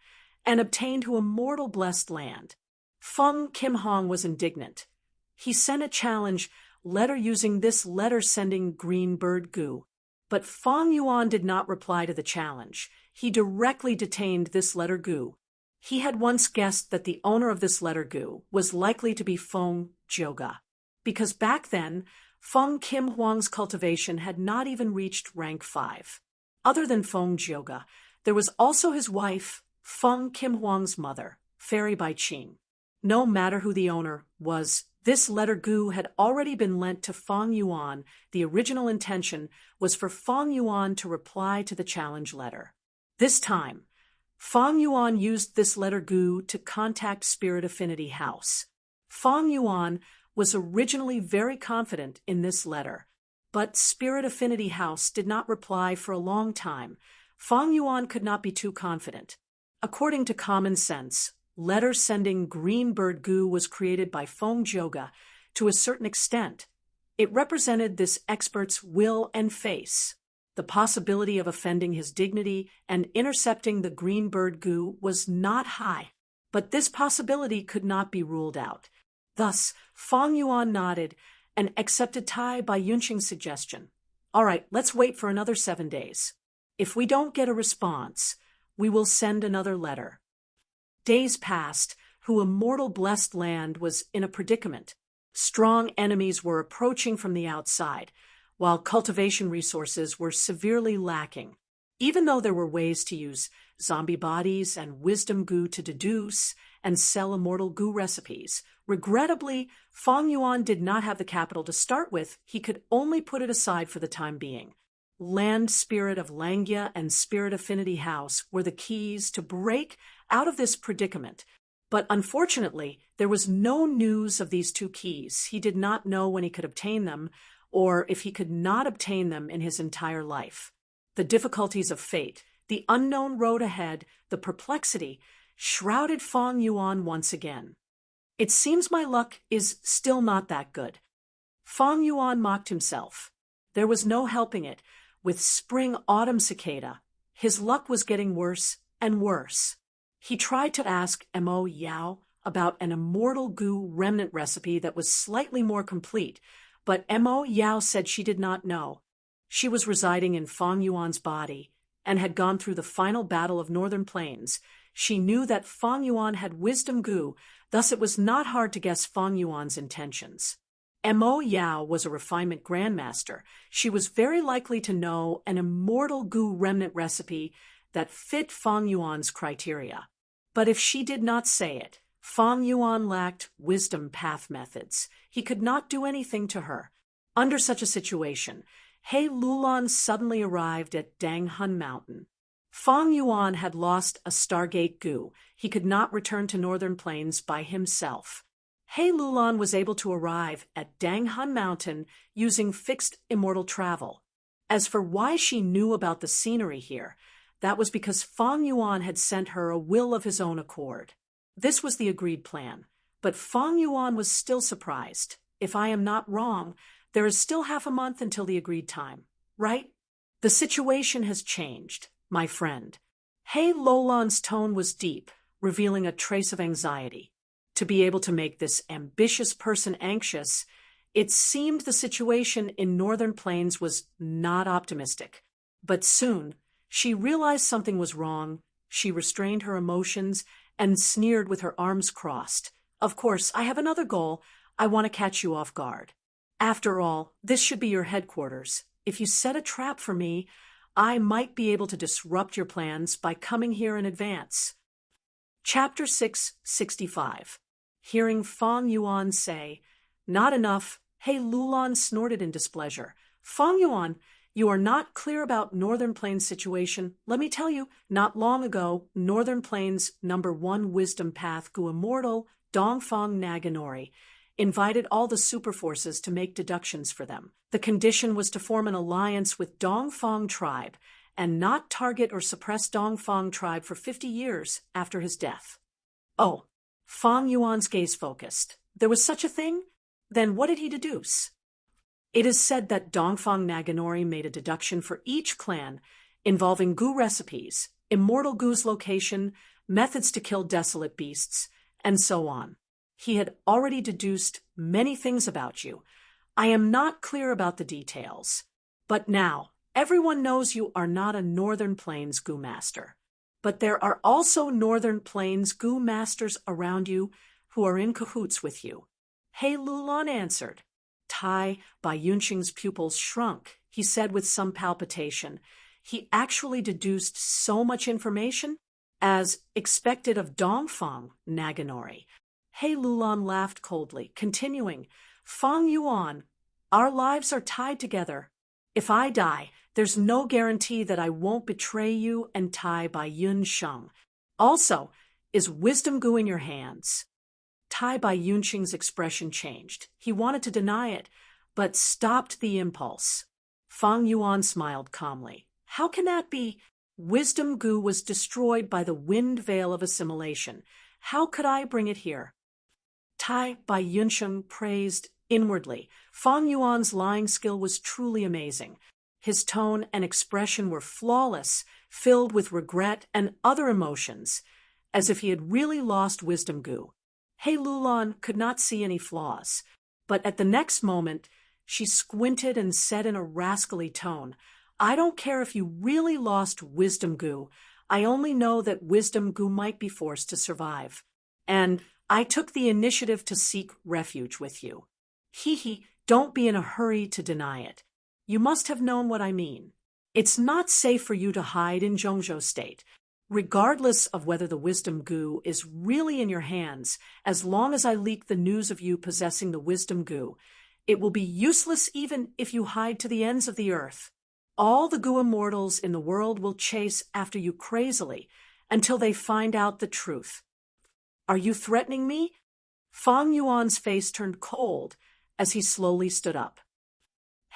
and obtained who immortal blessed land. Feng Kim Hong was indignant. He sent a challenge letter using this letter sending Green Bird Gu. But Fang Yuan did not reply to the challenge. He directly detained this letter Gu. He had once guessed that the owner of this letter Gu was likely to be Feng Joga, because back then, Feng Kim Hong's cultivation had not even reached rank 5. Other than Feng Joga, there was also his wife, Feng Kim Hong's mother, Fairy Bai Qing. No matter who the owner was, this letter Gu had already been lent to Fang Yuan. The original intention was for Fang Yuan to reply to the challenge letter. This time, Fang Yuan used this letter Gu to contact Spirit Affinity House. Fang Yuan was originally very confident in this letter, but Spirit Affinity House did not reply for a long time. Fang Yuan could not be too confident. According to common sense, letter sending Green Bird Gu was created by Feng Joga to a certain extent. It represented this expert's will and face. The possibility of offending his dignity and intercepting the green bird goo was not high, but this possibility could not be ruled out. Thus, Fang Yuan nodded and accepted Tai Bai Yunqing's suggestion. All right, let's wait for another 7 days. If we don't get a response, we will send another letter. Days passed. Who immortal blessed land was in a predicament. Strong enemies were approaching from the outside, while cultivation resources were severely lacking. Even though there were ways to use zombie bodies and wisdom goo to deduce and sell immortal goo recipes, regrettably, Fang Yuan did not have the capital to start with. He could only put it aside for the time being. Land Spirit of Langia and Spirit Affinity House were the keys to break out of this predicament. But unfortunately, there was no news of these two keys. He did not know when he could obtain them, or if he could not obtain them in his entire life. The difficulties of fate, the unknown road ahead, the perplexity, shrouded Fang Yuan once again. It seems my luck is still not that good. Fang Yuan mocked himself. There was no helping it. With spring-autumn cicada, his luck was getting worse and worse. He tried to ask Mo Yao about an immortal goo remnant recipe that was slightly more complete, but Mo Yao said she did not know. She was residing in Fang Yuan's body and had gone through the final battle of Northern Plains. She knew that Fang Yuan had wisdom goo, thus it was not hard to guess Fang Yuan's intentions. Mo Yao was a refinement grandmaster. She was very likely to know an immortal goo remnant recipe that fit Fang Yuan's criteria. But if she did not say it, Fang Yuan lacked wisdom path methods. He could not do anything to her. Under such a situation, He Lulan suddenly arrived at Danghun Mountain. Fang Yuan had lost a Stargate goo. He could not return to Northern Plains by himself. He Lulan was able to arrive at Danghun Mountain using fixed immortal travel. As for why she knew about the scenery here, that was because Fang Yuan had sent her a will of his own accord. This was the agreed plan, but Fang Yuan was still surprised. If I am not wrong, there is still half a month until the agreed time, right? The situation has changed, my friend. He Lulan's tone was deep, revealing a trace of anxiety. To be able to make this ambitious person anxious, it seemed the situation in Northern Plains was not optimistic. But soon, she realized something was wrong. She restrained her emotions and sneered with her arms crossed. Of course, I have another goal. I want to catch you off guard. After all, this should be your headquarters. If you set a trap for me, I might be able to disrupt your plans by coming here in advance. Chapter 665. Hearing Fang Yuan say, "Not enough," He Lulan snorted in displeasure. "Fang Yuan, you are not clear about Northern Plains' situation. Let me tell you, not long ago, Northern Plains' #1 wisdom path Gu Immortal, Dongfang Naganori, invited all the super forces to make deductions for them. The condition was to form an alliance with Dongfang tribe and not target or suppress Dongfang tribe for 50 years after his death." Oh, Fang Yuan's gaze focused. There was such a thing? Then what did he deduce? It is said that Dongfang Naganori made a deduction for each clan involving goo recipes, immortal goo's location, methods to kill desolate beasts, and so on. He had already deduced many things about you. I am not clear about the details. But now, everyone knows you are not a Northern Plains goo master. But there are also Northern Plains goo masters around you who are in cahoots with you. He Lulan answered. Tai Bai Yunqing's pupils shrunk. He said with some palpitation, he actually deduced so much information as expected of Dongfang Naganori. He Lulan laughed coldly, continuing, "Fang Yuan, our lives are tied together. If I die, there's no guarantee that I won't betray you and Tai Bai Yunqing. Also, is wisdom goo in your hands?" Tai Bai Yunqing's expression changed. He wanted to deny it, but stopped the impulse. Fang Yuan smiled calmly. "How can that be? Wisdom goo was destroyed by the wind veil of assimilation. How could I bring it here?" Tai Bai Yunqing praised inwardly. Fang Yuan's lying skill was truly amazing. His tone and expression were flawless, filled with regret and other emotions, as if he had really lost wisdom goo. Hei Lulan could not see any flaws, but at the next moment, she squinted and said in a rascally tone, "I don't care if you really lost wisdom goo. I only know that wisdom goo might be forced to survive. And I took the initiative to seek refuge with you. Hee, don't be in a hurry to deny it. You must have known what I mean. It's not safe for you to hide in Zhongzhou State. Regardless of whether the wisdom goo is really in your hands, as long as I leak the news of you possessing the wisdom goo, it will be useless even if you hide to the ends of the earth. All the goo immortals in the world will chase after you crazily until they find out the truth." "Are you threatening me?" Fang Yuan's face turned cold as he slowly stood up.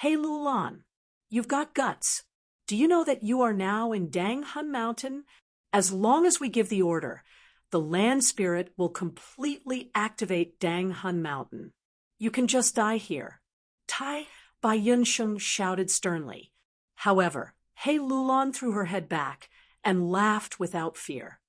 "Hei Lulan, you've got guts. Do you know that you are now in Danghun Mountain? As long as we give the order, the land spirit will completely activate Danghun Mountain. You can just die here." Tai Bai Yunsheng shouted sternly. However, Hei Lulan threw her head back and laughed without fear.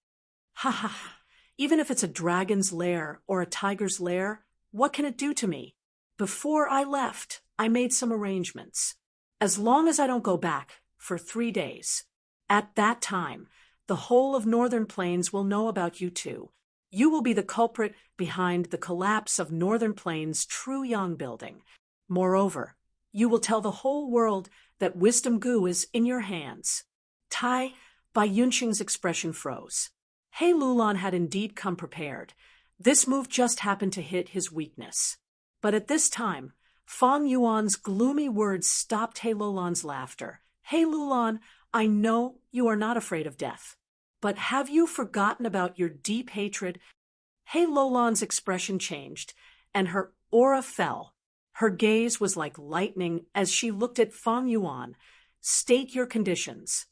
"Ha ha ha, even if it's a dragon's lair or a tiger's lair, what can it do to me? Before I left, I made some arrangements. As long as I don't go back for 3 days. At that time, the whole of Northern Plains will know about you too. You will be the culprit behind the collapse of Northern Plains' Truyang building. Moreover, you will tell the whole world that wisdom goo is in your hands." Tai Bai Yunsheng's expression froze. Hei Lulan had indeed come prepared. This move just happened to hit his weakness. But at this time, Fang Yuan's gloomy words stopped Hei Lulan's laughter. "Hei Lulan, I know you are not afraid of death. But have you forgotten about your deep hatred?" Hei Lulan's expression changed, and her aura fell. Her gaze was like lightning as she looked at Fang Yuan. "State your conditions.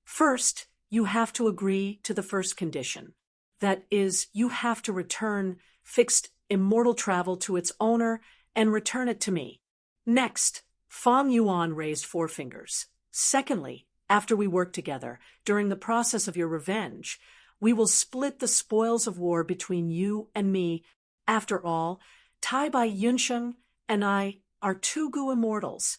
First, you have to agree to the first condition. That is, you have to return fixed immortal travel to its owner and return it to me. Next," Fang Yuan raised 4 fingers. "Secondly, after we work together, during the process of your revenge, we will split the spoils of war between you and me. After all, Tai Bai Yunsheng and I are 2 goo immortals."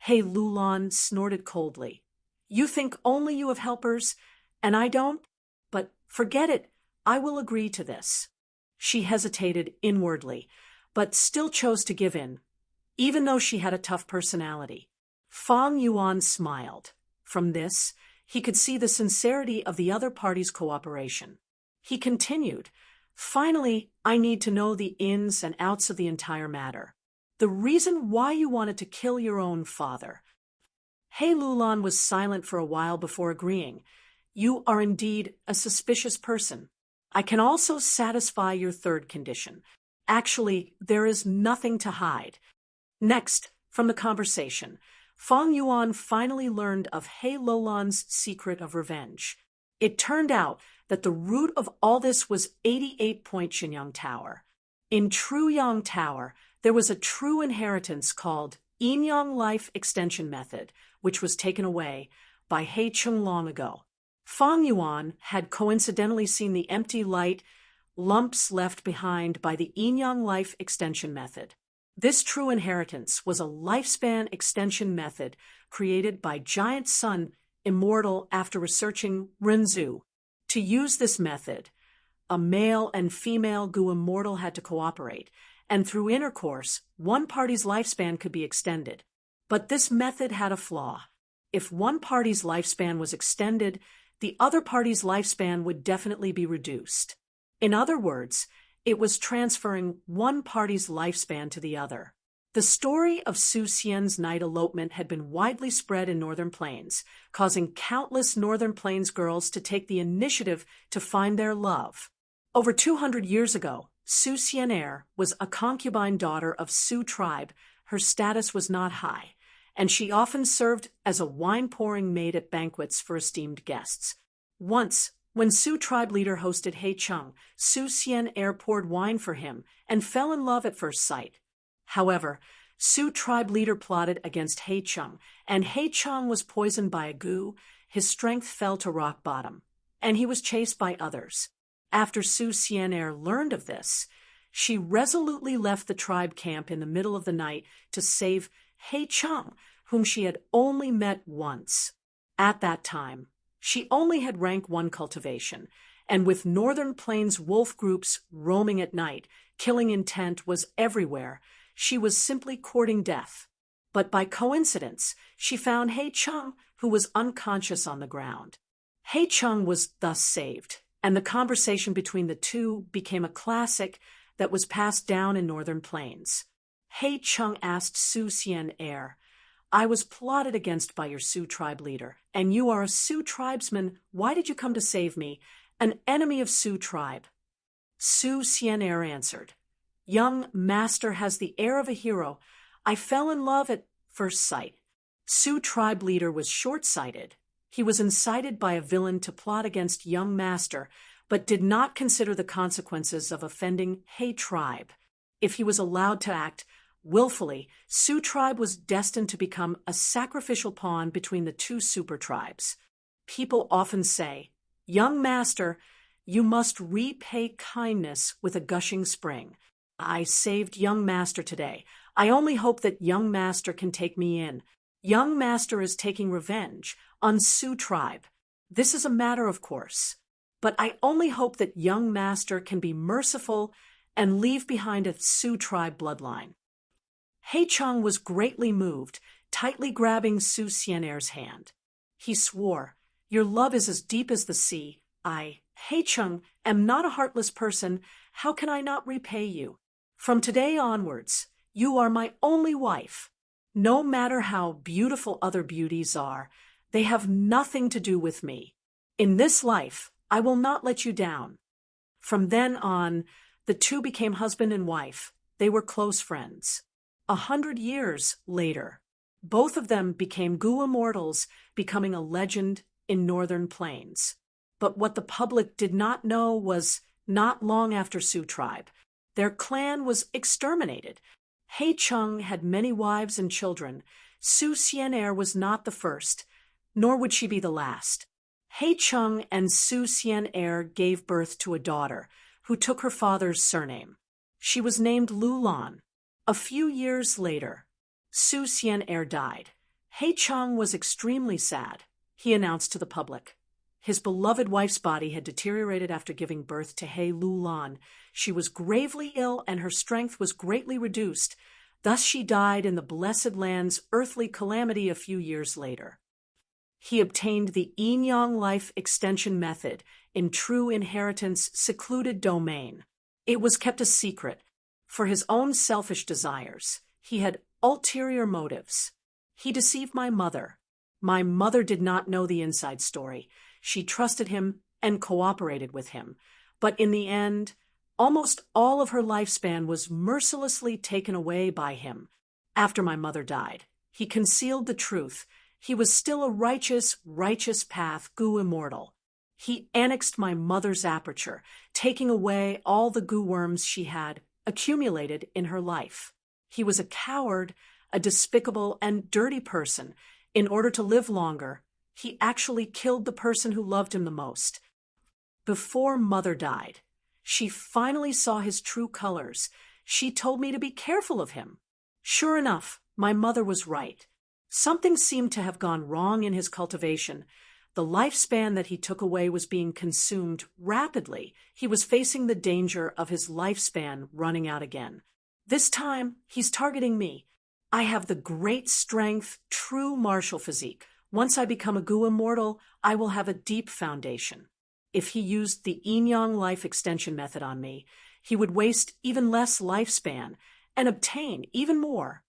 Hei Lulan snorted coldly. "You think only you have helpers, and I don't? But forget it, I will agree to this." She hesitated inwardly, but still chose to give in, even though she had a tough personality. Fang Yuan smiled. From this, he could see the sincerity of the other party's cooperation. He continued, "Finally, I need to know the ins and outs of the entire matter. The reason why you wanted to kill your own father." Hei Lulan was silent for a while before agreeing. "You are indeed a suspicious person. I can also satisfy your third condition. Actually, there is nothing to hide." Next, from the conversation, Fang Yuan finally learned of Hei Lulan's secret of revenge. It turned out that the root of all this was 88-point Xinyang Tower. In Truyang Tower, there was a true inheritance called Yinyang Life Extension Method, which was taken away by Hei Chung long ago. Fang Yuan had coincidentally seen the empty light lumps left behind by the Yinyang Life Extension Method. This true inheritance was a lifespan extension method created by Giant Sun Immortal after researching Renzu. To use this method, a male and female goo immortal had to cooperate, and through intercourse, one party's lifespan could be extended. But this method had a flaw. If one party's lifespan was extended, the other party's lifespan would definitely be reduced. In other words, it was transferring one party's lifespan to the other. The story of Su Xian's night elopement had been widely spread in Northern Plains, causing countless Northern Plains girls to take the initiative to find their love. Over 200 years ago, Su Xian was a concubine daughter of Su tribe. Her status was not high, and she often served as a wine-pouring maid at banquets for esteemed guests. Once, when Su tribe leader hosted Hei Chung, Su Xian poured wine for him and fell in love at first sight. However, Sioux tribe leader plotted against Hei-chung, and Hei-chung was poisoned by a gu. His strength fell to rock bottom, and he was chased by others. After Sioux Xian-er learned of this, she resolutely left the tribe camp in the middle of the night to save Hei-chung, whom she had only met once. At that time, she only had rank 1 cultivation, and with Northern Plains wolf groups roaming at night, killing intent was everywhere. She was simply courting death. But by coincidence, she found Hei-chung, who was unconscious on the ground. Hei-chung was thus saved, and the conversation between the two became a classic that was passed down in Northern Plains. Hei-chung asked Sioux Xian-er, "I was plotted against by your Sioux tribe leader, and you are a Sioux tribesman. Why did you come to save me, an enemy of Sioux tribe?" Sioux Xian-er answered, "Young master has the air of a hero. I fell in love at first sight." Sioux tribe leader was short-sighted. He was incited by a villain to plot against young master, but did not consider the consequences of offending Hei tribe. If he was allowed to act willfully, Sioux tribe was destined to become a sacrificial pawn between the two super tribes. People often say, "Young master, you must repay kindness with a gushing spring." I saved young master today. I only hope that young master can take me in. Young master is taking revenge on Sioux tribe. This is a matter of course, but I only hope that young master can be merciful and leave behind a Sioux tribe bloodline. Hei-chung was greatly moved, tightly grabbing Sioux Xian-er's hand. He swore, "Your love is as deep as the sea. I, Hei-chung, am not a heartless person. How can I not repay you? From today onwards, you are my only wife. No matter how beautiful other beauties are, they have nothing to do with me. In this life, I will not let you down." From then on, the two became husband and wife. They were close friends. 100 years later, both of them became Gu immortals, becoming a legend in Northern Plains. But what the public did not know was, not long after Sioux tribe, their clan was exterminated. Hei-chung had many wives and children. Sioux Xian-er was not the first, nor would she be the last. Hei-chung and Sioux Xian-er gave birth to a daughter, who took her father's surname. She was named Lulan. A few years later, Sioux Xian-er died. Hei-chung was extremely sad. He announced to the public. His beloved wife's body had deteriorated after giving birth to Hei Lulan. She was gravely ill and her strength was greatly reduced. Thus she died in the Blessed Land's earthly calamity a few years later. He obtained the Yin-yang life extension method in True Inheritance secluded domain. It was kept a secret. For his own selfish desires, he had ulterior motives. He deceived my mother. My mother did not know the inside story. She trusted him and cooperated with him. But in the end, almost all of her lifespan was mercilessly taken away by him. After my mother died, he concealed the truth. He was still a righteous path, Gu immortal. He annexed my mother's aperture, taking away all the Gu worms she had accumulated in her life. He was a coward, a despicable and dirty person. In order to live longer, he actually killed the person who loved him the most. Before mother died, she finally saw his true colors. She told me to be careful of him. Sure enough, my mother was right. Something seemed to have gone wrong in his cultivation. The lifespan that he took away was being consumed rapidly. He was facing the danger of his lifespan running out again. This time, he's targeting me. I have the great strength, true martial physique. Once I become a Gu immortal, I will have a deep foundation. If he used the Yin-yang life extension method on me, he would waste even less lifespan and obtain even more.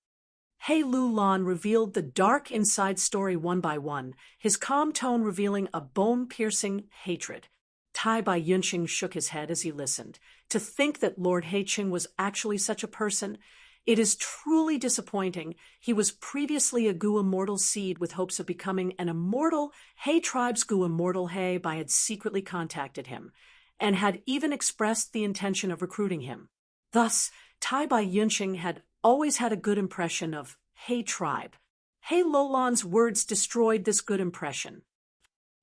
Hei Lulan revealed the dark inside story one by one, his calm tone revealing a bone-piercing hatred. Tai Bai Yunxing shook his head as he listened. To think that Lord Hei-chung was actually such a person, it is truly disappointing. He was previously a Gu immortal seed with hopes of becoming an immortal. Hei tribe's Gu immortal Hei Bai had secretly contacted him, and had even expressed the intention of recruiting him. Thus, Tai Bai Yunxing had always had a good impression of Hey Tribe. Hey Lolan's words destroyed this good impression.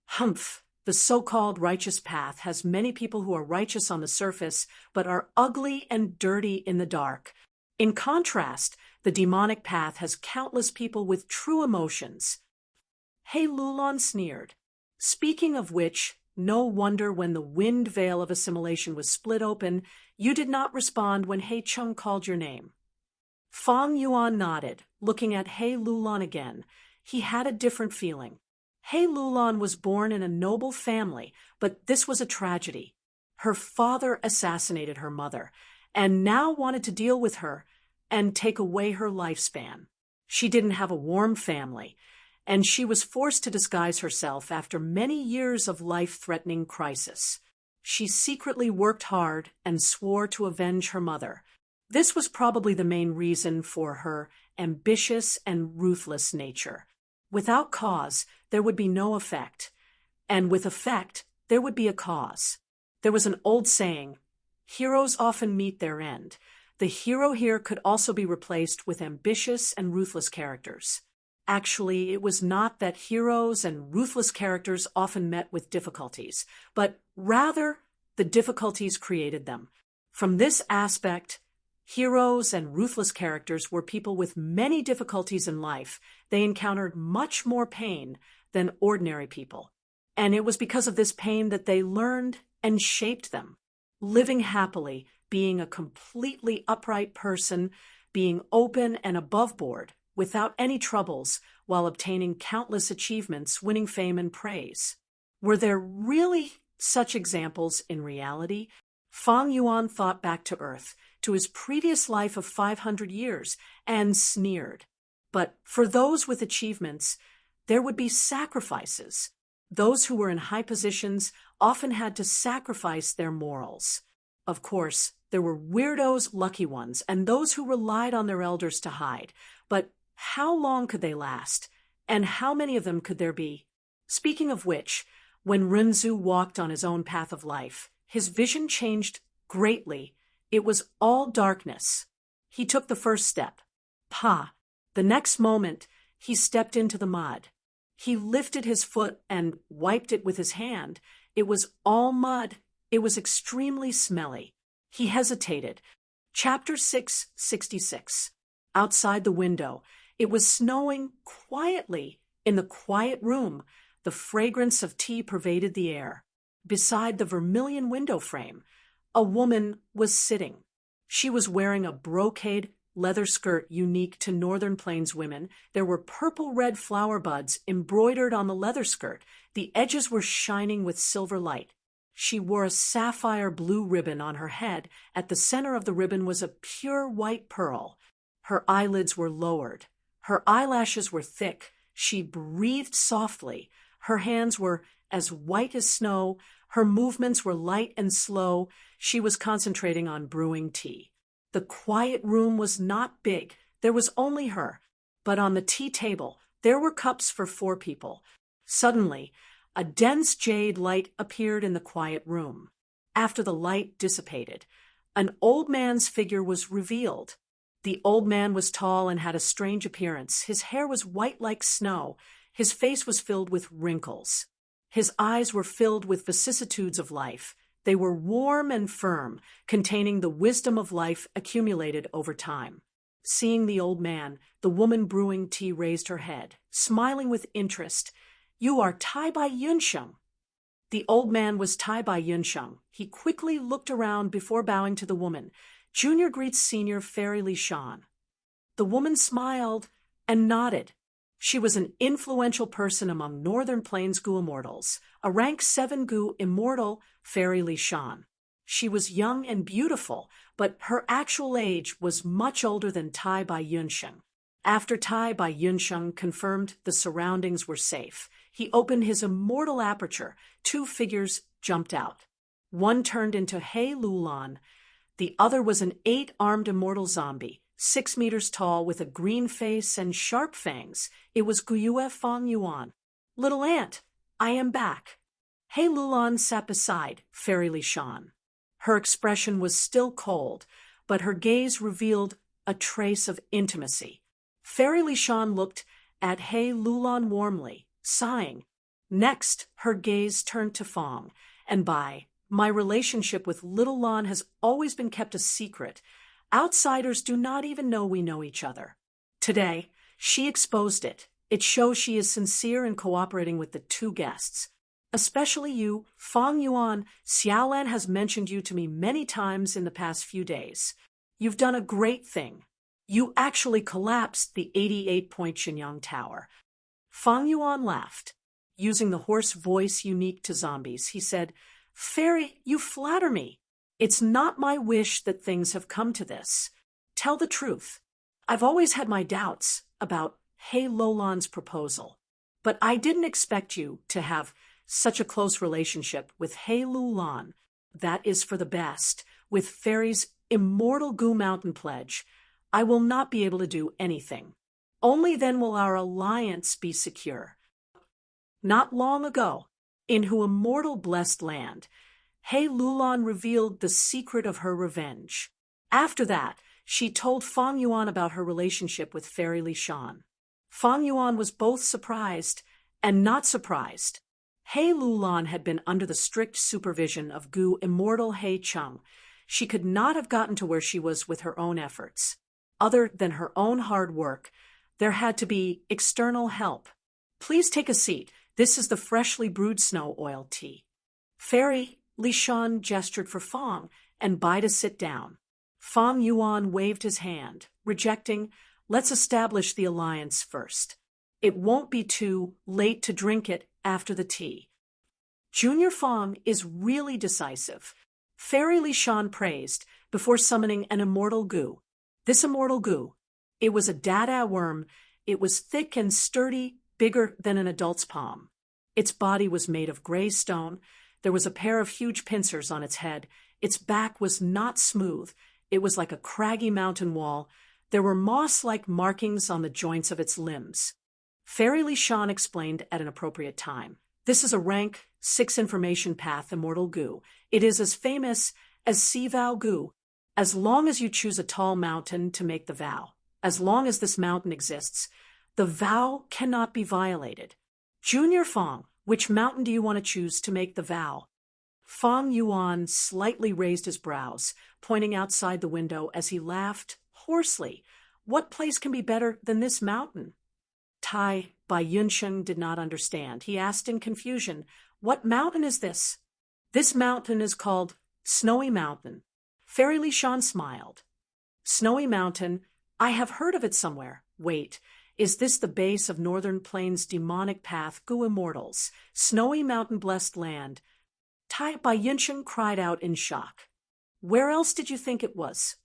Humph, the so-called righteous path has many people who are righteous on the surface, but are ugly and dirty in the dark. In contrast, the demonic path has countless people with true emotions. Hey Lulan sneered. Speaking of which, no wonder when the wind veil of assimilation was split open, you did not respond when He Chung called your name. Fang Yuan nodded, looking at He Lulan again. He had a different feeling. He Lulan was born in a noble family, but this was a tragedy. Her father assassinated her mother, and now wanted to deal with her and take away her lifespan. She didn't have a warm family, and she was forced to disguise herself after many years of life-threatening crisis. She secretly worked hard and swore to avenge her mother. This was probably the main reason for her ambitious and ruthless nature. Without cause, there would be no effect, and with effect, there would be a cause. There was an old saying, heroes often meet their end. The hero here could also be replaced with ambitious and ruthless characters. Actually, it was not that heroes and ruthless characters often met with difficulties, but rather the difficulties created them. From this aspect, heroes and ruthless characters were people with many difficulties in life. They encountered much more pain than ordinary people. And it was because of this pain that they learned and shaped them. Living happily, being a completely upright person, being open and above board, without any troubles, while obtaining countless achievements, winning fame and praise. Were there really such examples in reality? Fang Yuan thought back to Earth, to his previous life of 500 years, and sneered. But for those with achievements, there would be sacrifices. Those who were in high positions often had to sacrifice their morals. Of course, there were weirdos, lucky ones, and those who relied on their elders to hide. But how long could they last? And how many of them could there be? Speaking of which, when Renzu walked on his own path of life, his vision changed greatly. It was all darkness. He took the first step. Pa. The next moment, he stepped into the mud. He lifted his foot and wiped it with his hand. It was all mud. It was extremely smelly. He hesitated. Chapter 666. Outside the window, it was snowing quietly. In the quiet room, the fragrance of tea pervaded the air. Beside the vermilion window frame, a woman was sitting. She was wearing a brocade leather skirt unique to Northern Plains women. There were purple-red flower buds embroidered on the leather skirt. The edges were shining with silver light. She wore a sapphire blue ribbon on her head. At the center of the ribbon was a pure white pearl. Her eyelids were lowered. Her eyelashes were thick. She breathed softly. Her hands were as white as snow. Her movements were light and slow. She was concentrating on brewing tea. The quiet room was not big. There was only her. But on the tea table, there were cups for 4 people. Suddenly, a dense jade light appeared in the quiet room. After the light dissipated, an old man's figure was revealed. The old man was tall and had a strange appearance. His hair was white like snow. His face was filled with wrinkles. His eyes were filled with vicissitudes of life. They were warm and firm, containing the wisdom of life accumulated over time. Seeing the old man, the woman brewing tea raised her head, smiling with interest. "You are Tai Bai Yunsheng." The old man was Tai Bai Yunsheng. He quickly looked around before bowing to the woman. "Junior greets Senior Fairy Li Shan." The woman smiled and nodded. She was an influential person among Northern Plains Gu immortals, a rank 7 Gu immortal, Fairy Li Shan. She was young and beautiful, but her actual age was much older than Tai Bai Yunsheng. After Tai Bai Yunsheng confirmed the surroundings were safe, he opened his immortal aperture. 2 figures jumped out. One turned into He Lulan. The other was an 8-armed immortal zombie, 6 meters tall with a green face and sharp fangs. It was Guyue Fang Yuan. "Little Aunt, I am back." He Lulan sat beside Fairy Li Shan. Her expression was still cold, but her gaze revealed a trace of intimacy. Fairy Lishan looked at He Lulan warmly, sighing. Next, her gaze turned to Fong, and my relationship with little Lan has always been kept a secret. Outsiders do not even know we know each other. Today, she exposed it. It shows she is sincere in cooperating with the two guests. Especially you, Fong Yuan. Xiaolan has mentioned you to me many times in the past few days. You've done a great thing. You actually collapsed the 88-point Shenyang Tower. Fong Yuan laughed. Using the hoarse voice unique to zombies, he said, Fairy, you flatter me. It's not my wish that things have come to this. Tell the truth. I've always had my doubts about He Lolan's proposal, but I didn't expect you to have such a close relationship with He Lulan. That is for the best. With Fairy's immortal Gu Mountain pledge, I will not be able to do anything. Only then will our alliance be secure. Not long ago, in Hu immortal blessed land, He Lulan revealed the secret of her revenge. After that, she told Fong Yuan about her relationship with Fairy Lishan. Fong Yuan was both surprised and not surprised. He Lulan had been under the strict supervision of Gu immortal He Chung. She could not have gotten to where she was with her own efforts. Other than her own hard work, there had to be external help. Please take a seat. This is the freshly brewed snow oil tea. Fairy Lishan gestured for Fong and Bai to sit down. Fong Yuan waved his hand, rejecting, let's establish the alliance first. It won't be too late to drink it after the tea. Junior Fong is really decisive. Fairy Lishan praised before summoning an immortal Gu. This immortal Gu, it was a dada worm. It was thick and sturdy, bigger than an adult's palm. Its body was made of gray stone. There was a pair of huge pincers on its head. Its back was not smooth. It was like a craggy mountain wall. There were moss-like markings on the joints of its limbs. Fairy Lishan explained at an appropriate time. This is a rank 6 information path immortal Gu. It is as famous as Sea Vow Gu. As long as you choose a tall mountain to make the vow, as long as this mountain exists, the vow cannot be violated. Junior Fong, which mountain do you want to choose to make the vow? Fong Yuan slightly raised his brows, pointing outside the window as he laughed hoarsely. What place can be better than this mountain? Tai Bai Yunsheng did not understand. He asked in confusion, what mountain is this? This mountain is called Snowy Mountain. Fairy Lishan smiled. Snowy Mountain, I have heard of it somewhere. Wait, is this the base of Northern Plains' demonic path, Gu Immortals, Snowy Mountain blessed land? Tai Bai Yunsheng cried out in shock. Where else did you think it was?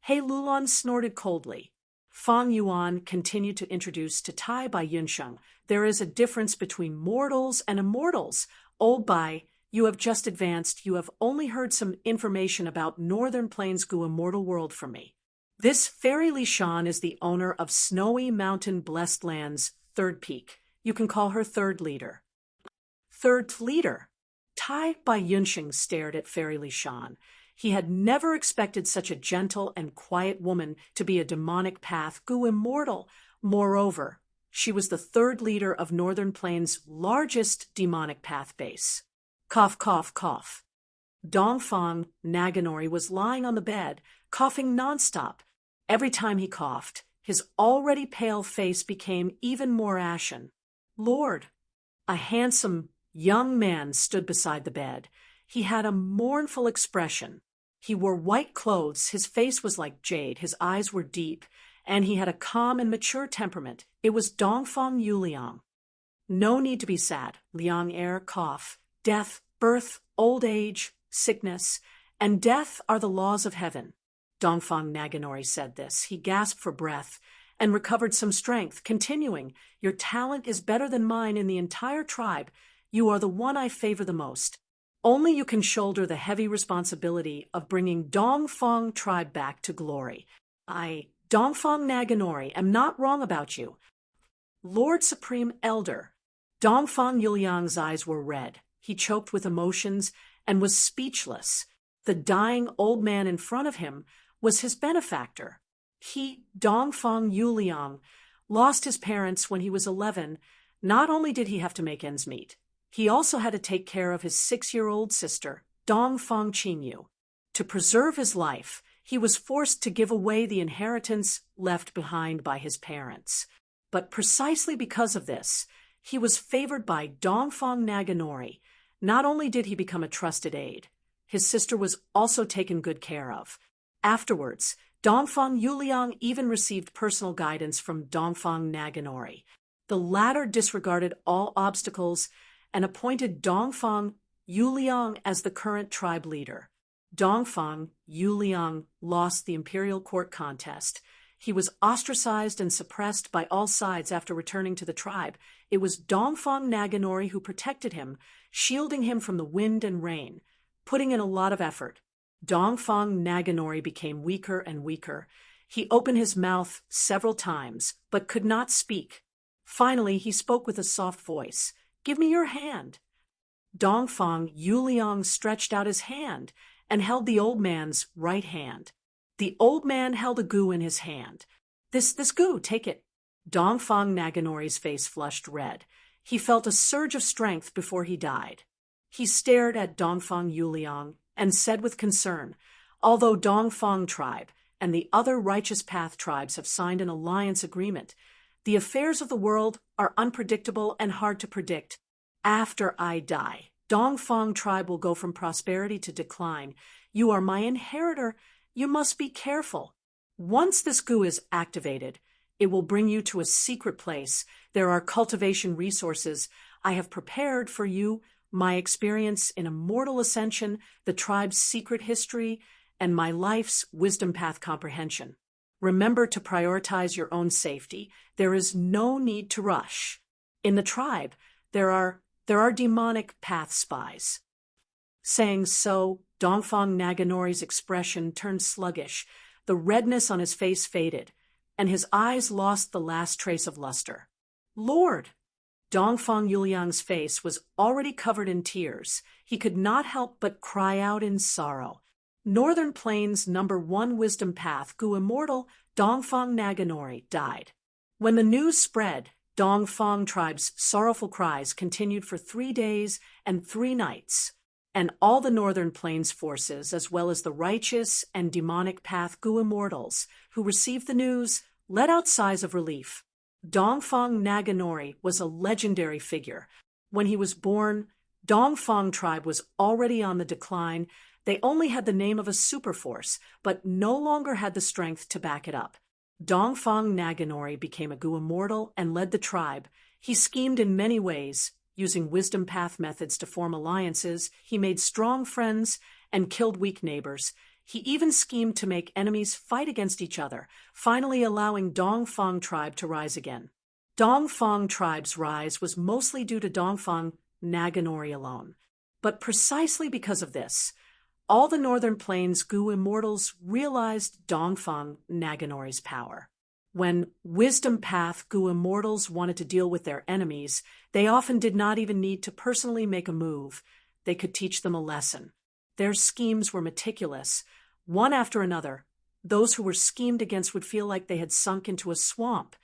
He Lulan snorted coldly. Fong Yuan continued to introduce to Tai Bai Yunsheng. There is a difference between mortals and immortals. Old Bai, you have just advanced. You have only heard some information about Northern Plains Gu Immortal World from me. This Fairy Lishan is the owner of Snowy Mountain Blessed Land's third peak. You can call her third leader. Third leader? Tai Bai Yunsheng stared at Fairy Lishan. He had never expected such a gentle and quiet woman to be a demonic path Gu Immortal. Moreover, she was the third leader of Northern Plains' largest demonic path base. Cough, cough, cough. Dongfang Naganori was lying on the bed, coughing nonstop. Every time he coughed, his already pale face became even more ashen. Lord! A handsome young man stood beside the bed. He had a mournful expression. He wore white clothes, his face was like jade, his eyes were deep, and he had a calm and mature temperament. It was Dongfang Yuliang. No need to be sad. Liang air, cough. Death, birth, old age, sickness, and death are the laws of heaven. Dongfang Naganori said this. He gasped for breath and recovered some strength, continuing, Your talent is better than mine in the entire tribe. You are the one I favor the most. Only you can shoulder the heavy responsibility of bringing Dongfang tribe back to glory. I, Dongfang Naganori, am not wrong about you. Lord Supreme Elder. Dongfang Yuliang's eyes were red. He choked with emotions and was speechless. The dying old man in front of him was his benefactor. Dongfang Yuliang, lost his parents when he was 11. Not only did he have to make ends meet, he also had to take care of his 6-year-old sister, Dongfang Qinyu. To preserve his life, he was forced to give away the inheritance left behind by his parents. But precisely because of this, he was favored by Dongfang Naganori. Not only did he become a trusted aide, his sister was also taken good care of. Afterwards, Dongfang Yuliang even received personal guidance from Dongfang Naganori. The latter disregarded all obstacles and appointed Dongfang Yuliang as the current tribe leader. Dongfang Yuliang lost the imperial court contest. He was ostracized and suppressed by all sides after returning to the tribe. It was Dongfang Naganori who protected him, shielding him from the wind and rain, putting in a lot of effort. Dongfang Naganori became weaker and weaker. He opened his mouth several times, but could not speak. Finally, he spoke with a soft voice. "Give me your hand." Dongfang Yuliang stretched out his hand and held the old man's right hand. The old man held a gu in his hand. This gu, take it." Dongfang Naganori's face flushed red. He felt a surge of strength before he died. He stared at Dongfang Yuliang and said with concern, "Although Dongfang tribe and the other Righteous Path tribes have signed an alliance agreement, the affairs of the world are unpredictable and hard to predict. After I die, Dongfang tribe will go from prosperity to decline. You are my inheritor. You must be careful. Once this gu is activated, it will bring you to a secret place. There are cultivation resources. I have prepared for you my experience in immortal ascension, the tribe's secret history, and my life's wisdom path comprehension. Remember to prioritize your own safety. There is no need to rush. In the tribe, there are demonic path spies." Saying so, Dongfang Naganori's expression turned sluggish. The redness on his face faded, and his eyes lost the last trace of luster. "Lord!" Dongfang Yuliang's face was already covered in tears. He could not help but cry out in sorrow. Northern Plains #1 Wisdom Path Gu Immortal Dongfang Naganori died. When the news spread, Dongfang tribe's sorrowful cries continued for 3 days and 3 nights, and all the Northern Plains forces, as well as the righteous and demonic path Gu Immortals who received the news, let out sighs of relief. Dongfang Naganori was a legendary figure. When he was born, Dongfang tribe was already on the decline. They only had the name of a superforce, but no longer had the strength to back it up. Dongfang Naganori became a Gu Immortal and led the tribe. He schemed in many ways, using wisdom path methods to form alliances. He made strong friends and killed weak neighbors. He even schemed to make enemies fight against each other, finally allowing Dongfang tribe to rise again. Dongfang tribe's rise was mostly due to Dongfang Naganori alone. But precisely because of this, all the Northern Plains Gu Immortals realized Dongfang Naganori's power. When Wisdom Path Gu Immortals wanted to deal with their enemies, they often did not even need to personally make a move. They could teach them a lesson. Their schemes were meticulous. One after another, those who were schemed against would feel like they had sunk into a swamp.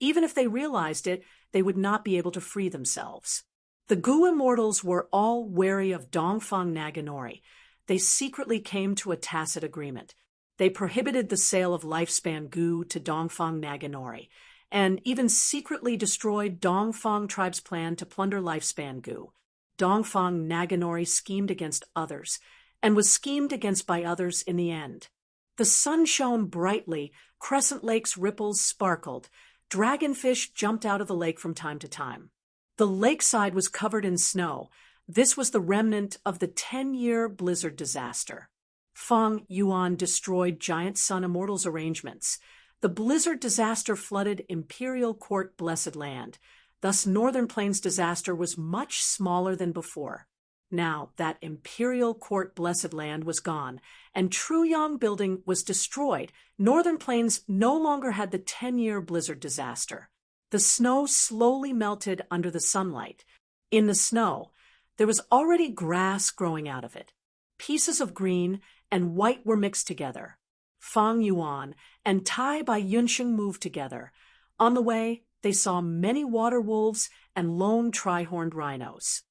Even if they realized it, they would not be able to free themselves. The Gu Immortals were all wary of Dongfang Naganori. They secretly came to a tacit agreement. They prohibited the sale of lifespan gu to Dongfang Naganori, and even secretly destroyed Dongfang tribe's plan to plunder lifespan gu. Dongfang Naganori schemed against others, and was schemed against by others in the end. The sun shone brightly, Crescent Lake's ripples sparkled, dragonfish jumped out of the lake from time to time. The lakeside was covered in snow. This was the remnant of the 10-year blizzard disaster. Feng Yuan destroyed giant Sun Immortals arrangements. The blizzard disaster flooded Imperial Court Blessed Land. Thus, Northern Plains disaster was much smaller than before. Now that Imperial Court Blessed Land was gone, and Truyang Building was destroyed, Northern Plains no longer had the 10-year blizzard disaster. The snow slowly melted under the sunlight. In the snow, there was already grass growing out of it. Pieces of green and white were mixed together. Fang Yuan, and Tai by Yunsheng moved together. On the way, they saw many water wolves and lone tri-horned rhinos.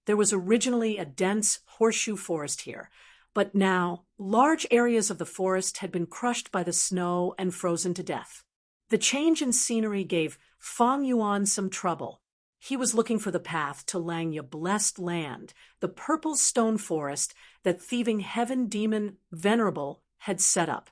There was originally a dense horseshoe forest here, but now large areas of the forest had been crushed by the snow and frozen to death. The change in scenery gave Fang Yuan some trouble. He was looking for the path to Langya Blessed Land, the purple stone forest that thieving heaven demon Venerable had set up.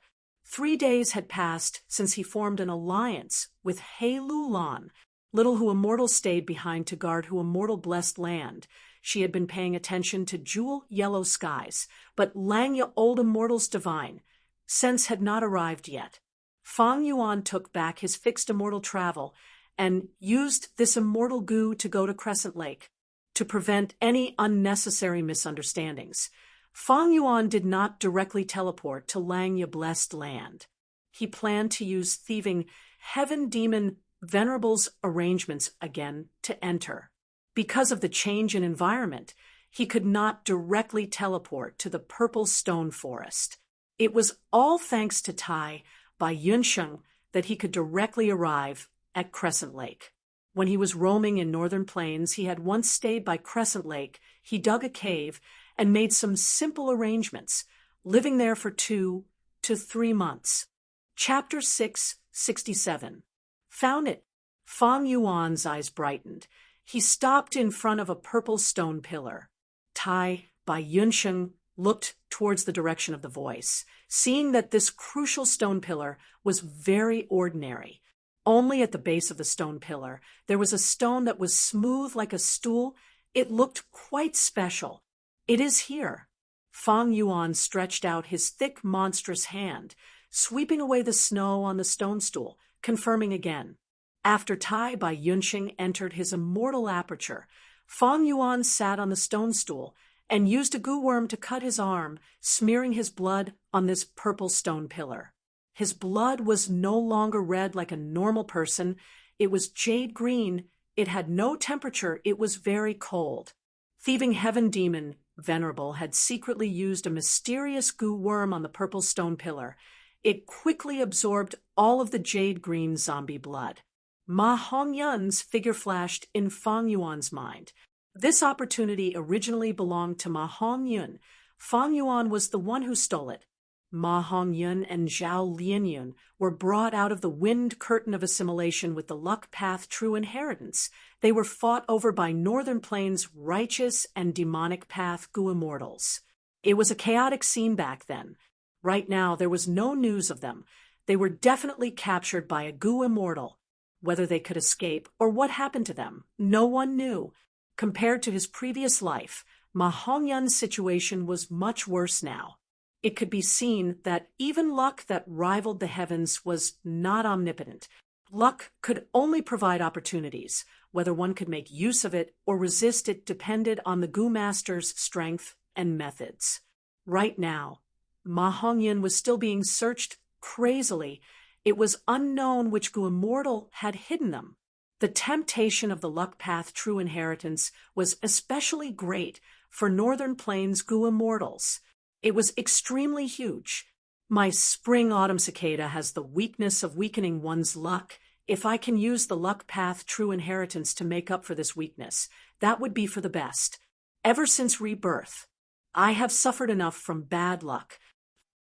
3 days had passed since he formed an alliance with He Lu Lan. Little Hu Immortal stayed behind to guard Hu Immortal Blessed Land. She had been paying attention to jewel yellow skies, but Langya Old Immortal's divine sense had not arrived yet. Fang Yuan took back his fixed immortal travel and used this immortal goo to go to Crescent Lake to prevent any unnecessary misunderstandings. Fang Yuan did not directly teleport to Langya Blessed Land. He planned to use thieving heaven demon Venerable's arrangements again to enter. Because of the change in environment, he could not directly teleport to the purple stone forest. It was all thanks to Tai by Yunsheng that he could directly arrive at Crescent Lake. When he was roaming in northern plains, he had once stayed by Crescent Lake. He dug a cave and made some simple arrangements, living there for 2 to 3 months. Chapter 667. Found it. Fang Yuan's eyes brightened. He stopped in front of a purple stone pillar. Tai by Yunsheng looked towards the direction of the voice, seeing that this crucial stone pillar was very ordinary. Only at the base of the stone pillar, there was a stone that was smooth like a stool. It looked quite special. It is here. Fang Yuan stretched out his thick, monstrous hand, sweeping away the snow on the stone stool, confirming again. After Tai by Yunsheng entered his immortal aperture, Fang Yuan sat on the stone stool and used a goo worm to cut his arm, smearing his blood on this purple stone pillar. His blood was no longer red like a normal person. It was jade green. It had no temperature. It was very cold. Thieving heaven demon Venerable had secretly used a mysterious goo worm on the purple stone pillar. It quickly absorbed all of the jade green zombie blood. Ma Hongyun's figure flashed in Fang Yuan's mind. This opportunity originally belonged to Ma Hongyun. Fang Yuan was the one who stole it. Ma Hongyun and Zhao Lianyun were brought out of the wind curtain of assimilation with the luck path true inheritance. They were fought over by Northern Plains' righteous and demonic path Gu Immortals. It was a chaotic scene back then. Right now, there was no news of them. They were definitely captured by a Gu Immortal. Whether they could escape or what happened to them, no one knew. Compared to his previous life, Ma Hongyun's situation was much worse now. It could be seen that even luck that rivaled the heavens was not omnipotent. Luck could only provide opportunities. Whether one could make use of it or resist it depended on the Gu Master's strength and methods. Right now, Ma Hongyun was still being searched crazily. It was unknown which Gu Immortal had hidden them. The temptation of the luck path true inheritance was especially great for Northern Plains Gu Immortals. It was extremely huge. My spring-autumn cicada has the weakness of weakening one's luck. If I can use the luck path true inheritance to make up for this weakness, that would be for the best. Ever since rebirth, I have suffered enough from bad luck.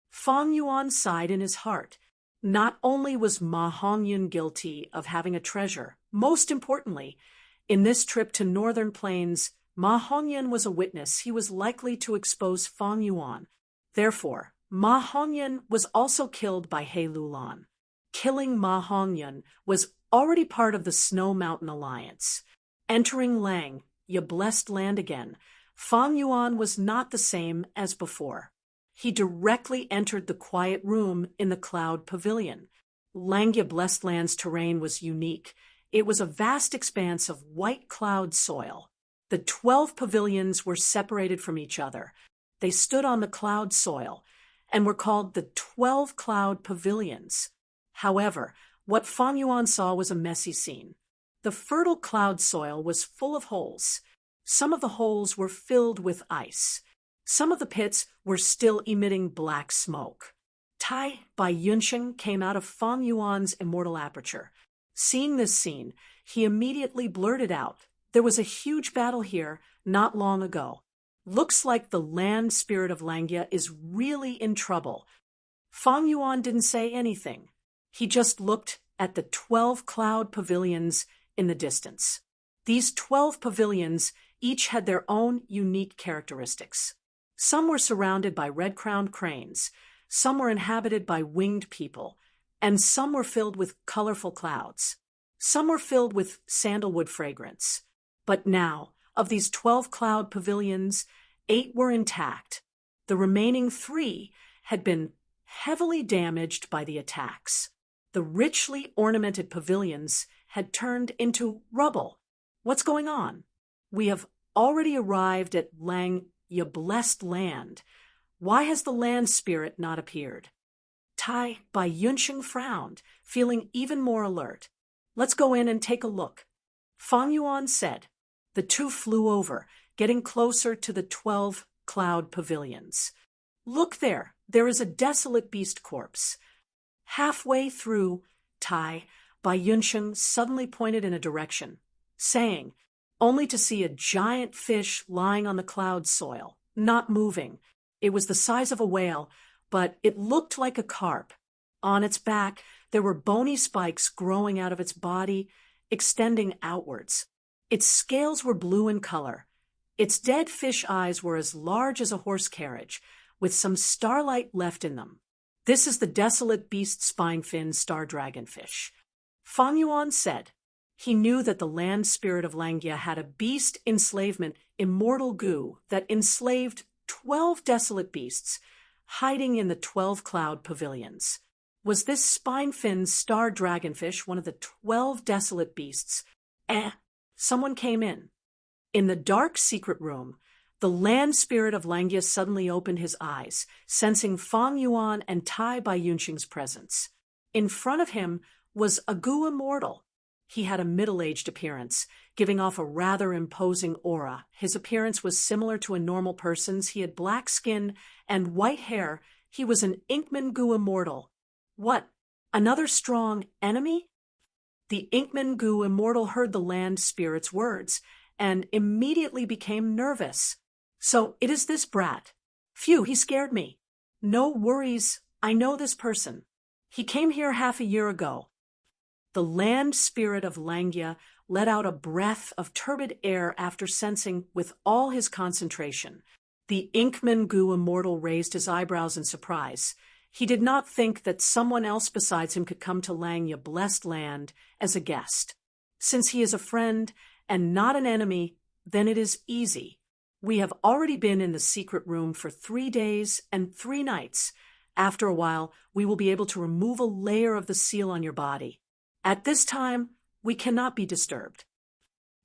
Fang Yuan sighed in his heart. Not only was Ma Hongyun guilty of having a treasure, most importantly, in this trip to Northern Plains, Ma Hongyun was a witness. He was likely to expose Fang Yuan. Therefore, Ma Hongyun was also killed by He Lu Lan. Killing Ma Hongyun was already part of the Snow Mountain Alliance. Entering Langya Blessed Land again, Fang Yuan was not the same as before. He directly entered the quiet room in the Cloud Pavilion. Langya Blessed Land's terrain was unique. It was a vast expanse of white cloud soil. The 12 pavilions were separated from each other. They stood on the cloud soil and were called the 12 Cloud Pavilions. However, what Fang Yuan saw was a messy scene. The fertile cloud soil was full of holes. Some of the holes were filled with ice. Some of the pits were still emitting black smoke. Tai by Yunsheng came out of Fang Yuan's immortal aperture. Seeing this scene, he immediately blurted out, "There was a huge battle here not long ago. Looks like the land spirit of Langya is really in trouble." Fang Yuan didn't say anything. He just looked at the 12 cloud pavilions in the distance. These 12 pavilions each had their own unique characteristics. Some were surrounded by red-crowned cranes, some were inhabited by winged people, and some were filled with colorful clouds. Some were filled with sandalwood fragrance. But now, of these 12 cloud pavilions, 8 were intact. The remaining 3 had been heavily damaged by the attacks. The richly ornamented pavilions had turned into rubble. What's going on? We have already arrived at Langya Blessed Land. Why has the land spirit not appeared? Tai by Yunsheng frowned, feeling even more alert. "Let's go in and take a look," Fang Yuan said. The two flew over, getting closer to the 12 cloud pavilions. "Look there, there is a desolate beast corpse." Halfway through, Tai by Yunsheng suddenly pointed in a direction, saying, only to see a giant fish lying on the cloud soil, not moving. It was the size of a whale, but it looked like a carp. On its back, there were bony spikes growing out of its body, extending outwards. Its scales were blue in color. Its dead fish eyes were as large as a horse carriage, with some starlight left in them. "This is the desolate beast spine-fin star dragonfish," Fang Yuan said. He knew that the land spirit of Langya had a beast enslavement immortal goo that enslaved 12 desolate beasts, hiding in the 12 cloud pavilions. Was this spine-fin star dragonfish one of the 12 desolate beasts? Someone came in. In the dark secret room, the land spirit of Langya suddenly opened his eyes, sensing Fang Yuan and Tai by Yunsheng's presence. In front of him was a Gu immortal. He had a middle-aged appearance, giving off a rather imposing aura. His appearance was similar to a normal person's. He had black skin and white hair. He was an Inkman Gu immortal. What? Another strong enemy? The Inkman Gu immortal heard the land spirit's words and immediately became nervous. "So it is this brat. Phew, he scared me. No worries, I know this person. He came here half a year ago." The land spirit of Langya let out a breath of turbid air after sensing with all his concentration. The Inkman Gu immortal raised his eyebrows in surprise. He did not think that someone else besides him could come to Langya Blessed Land as a guest. Since he is a friend and not an enemy, then it is easy. We have already been in the secret room for 3 days and 3 nights. After a while, we will be able to remove a layer of the seal on your body. At this time, we cannot be disturbed.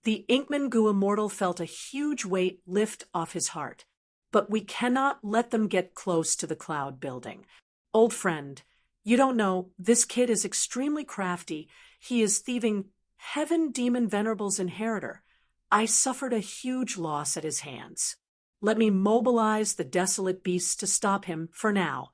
The Inkman Gu immortal felt a huge weight lift off his heart. But we cannot let them get close to the cloud building. Old friend, you don't know, this kid is extremely crafty. He is thieving Heaven Demon Venerable's inheritor. I suffered a huge loss at his hands. Let me mobilize the desolate beasts to stop him for now.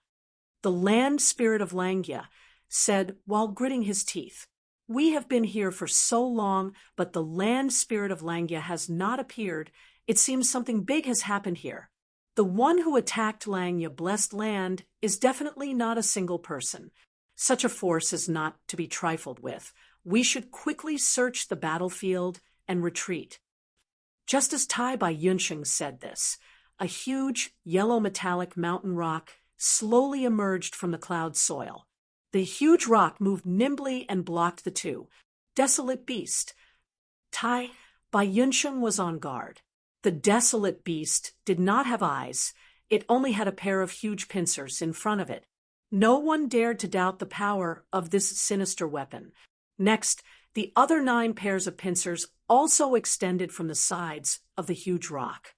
The land spirit of Langya said while gritting his teeth. We have been here for so long, but the land spirit of Langya has not appeared. It seems something big has happened here. The one who attacked Langya Blessed Land is definitely not a single person. Such a force is not to be trifled with. We should quickly search the battlefield and retreat. Just as Tai by Yunsheng said this, a huge yellow metallic mountain rock slowly emerged from the cloud soil. The huge rock moved nimbly and blocked the two. Desolate beast. Tai by Yunsheng was on guard. The desolate beast did not have eyes. It only had a pair of huge pincers in front of it. No one dared to doubt the power of this sinister weapon. Next, the other 9 pairs of pincers also extended from the sides of the huge rock.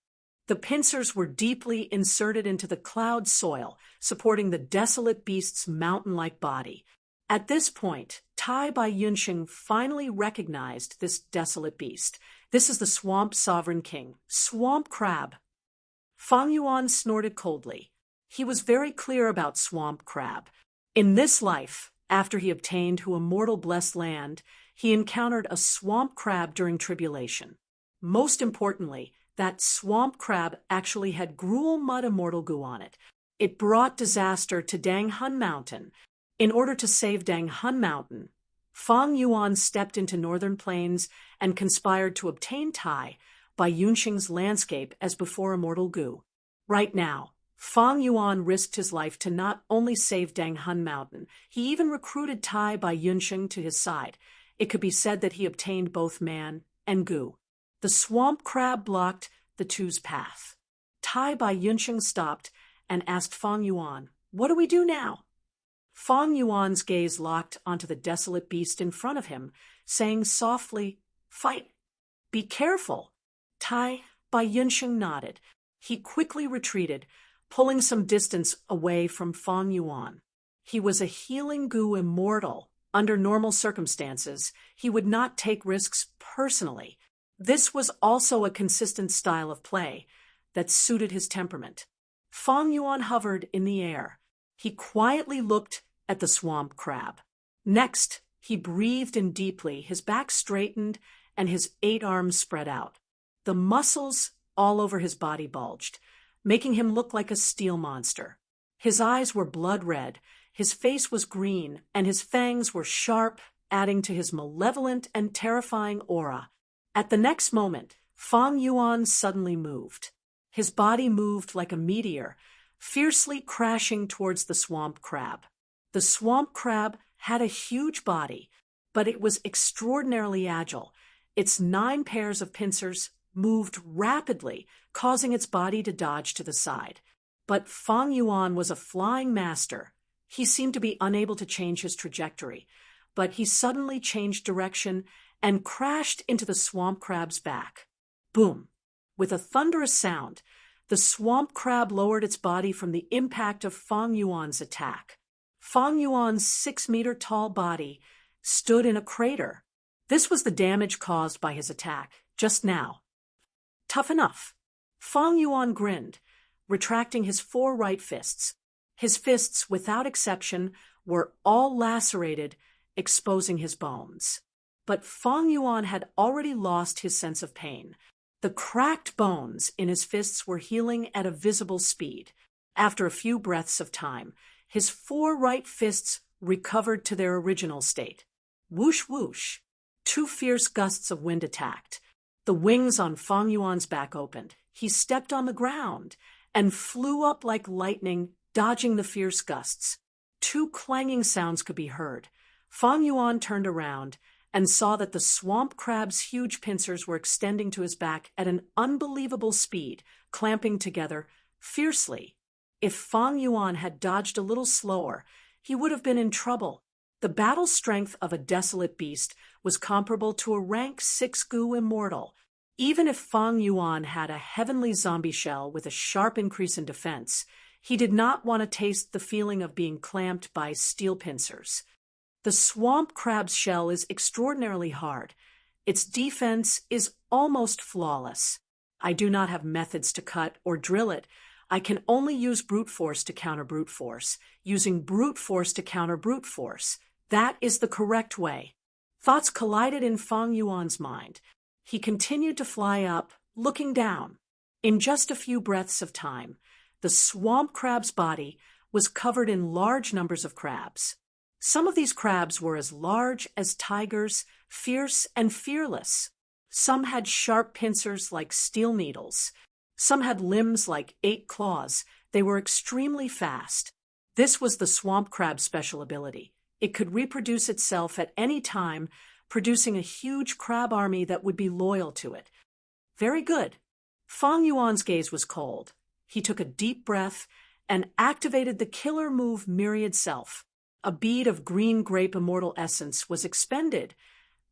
The pincers were deeply inserted into the cloud soil, supporting the desolate beast's mountain-like body. At this point, Tai by Yunsheng finally recognized this desolate beast. This is the Swamp Sovereign King, Swamp Crab. Fang Yuan snorted coldly. He was very clear about Swamp Crab. In this life, after he obtained who immortal blessed land, he encountered a swamp crab during tribulation. Most importantly, that swamp crab actually had gruel mud immortal goo on it. It brought disaster to Dang Hun Mountain. In order to save Dang Hun Mountain, Fang Yuan stepped into northern plains and conspired to obtain Tai by Yunxing's landscape as before immortal goo. Right now, Fang Yuan risked his life to not only save Dang Hun Mountain, he even recruited Tai by Yunxing to his side. It could be said that he obtained both man and goo. The swamp crab blocked the two's path. Tai by Yunxing stopped and asked Fang Yuan, "What do we do now?" Fang Yuan's gaze locked onto the desolate beast in front of him, saying softly, "Fight. Be careful." Tai by Yunxing nodded. He quickly retreated, pulling some distance away from Fang Yuan. He was a healing goo immortal. Under normal circumstances, he would not take risks personally. This was also a consistent style of play that suited his temperament. Fang Yuan hovered in the air. He quietly looked at the swamp crab. Next, he breathed in deeply, his back straightened, and his 8 arms spread out. The muscles all over his body bulged, making him look like a steel monster. His eyes were blood red, his face was green, and his fangs were sharp, adding to his malevolent and terrifying aura. At the next moment, Fang Yuan suddenly moved. His body moved like a meteor, fiercely crashing towards the swamp crab. The swamp crab had a huge body, but it was extraordinarily agile. Its 9 pairs of pincers moved rapidly, causing its body to dodge to the side. But Fang Yuan was a flying master. He seemed to be unable to change his trajectory, but he suddenly changed direction and crashed into the swamp crab's back. Boom! With a thunderous sound, the swamp crab lowered its body from the impact of Fang Yuan's attack. Fang Yuan's 6-meter-tall body stood in a crater. This was the damage caused by his attack, just now. Tough enough. Fang Yuan grinned, retracting his 4 right fists. His fists, without exception, were all lacerated, exposing his bones. But Fang Yuan had already lost his sense of pain. The cracked bones in his fists were healing at a visible speed. After a few breaths of time, his 4 right fists recovered to their original state. Whoosh whoosh. 2 fierce gusts of wind attacked. The wings on Fang Yuan's back opened. He stepped on the ground and flew up like lightning, dodging the fierce gusts. 2 clanging sounds could be heard. Fang Yuan turned around and saw that the swamp crab's huge pincers were extending to his back at an unbelievable speed, clamping together fiercely. If Fang Yuan had dodged a little slower, he would have been in trouble. The battle strength of a desolate beast was comparable to a rank 6 goo immortal. Even if Fang Yuan had a heavenly zombie shell with a sharp increase in defense, he did not want to taste the feeling of being clamped by steel pincers. The swamp crab's shell is extraordinarily hard. Its defense is almost flawless. I do not have methods to cut or drill it. I can only use brute force to counter brute force, using brute force to counter brute force. That is the correct way. Thoughts collided in Fang Yuan's mind. He continued to fly up, looking down. In just a few breaths of time, the swamp crab's body was covered in large numbers of crabs. Some of these crabs were as large as tigers, fierce and fearless. Some had sharp pincers like steel needles. Some had limbs like 8 claws. They were extremely fast. This was the swamp crab's special ability. It could reproduce itself at any time, producing a huge crab army that would be loyal to it. Very good. Fang Yuan's gaze was cold. He took a deep breath and activated the killer move Myriad Self. A bead of green grape immortal essence was expended,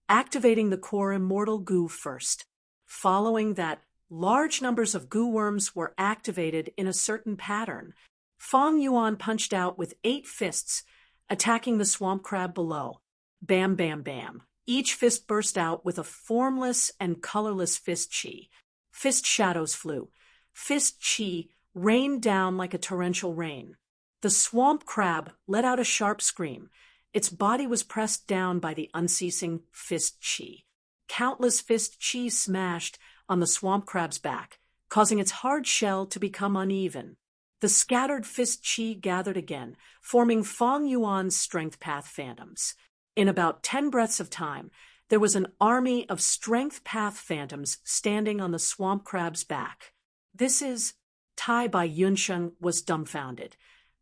activating the core immortal goo first. Following that, large numbers of goo worms were activated in a certain pattern. Fang Yuan punched out with 8 fists, attacking the swamp crab below. Bam, bam, bam. Each fist burst out with a formless and colorless fist chi. Fist shadows flew. Fist chi rained down like a torrential rain. The swamp crab let out a sharp scream. Its body was pressed down by the unceasing fist chi. Countless fist chi smashed on the swamp crab's back, causing its hard shell to become uneven. The scattered fist chi gathered again, forming Fong Yuan's strength path phantoms. In about 10 breaths of time, there was an army of strength path phantoms standing on the swamp crab's back. This is... Tai Bai Yunsheng was dumbfounded.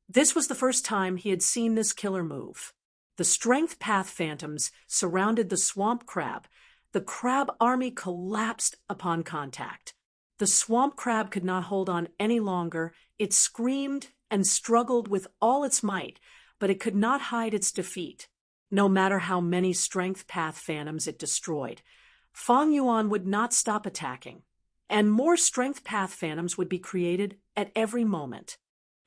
This was the first time he had seen this killer move. The strength path phantoms surrounded the swamp crab. The crab army collapsed upon contact. The swamp crab could not hold on any longer. It screamed and struggled with all its might, but it could not hide its defeat. No matter how many strength path phantoms it destroyed, Fong Yuan would not stop attacking, and more strength path phantoms would be created at every moment.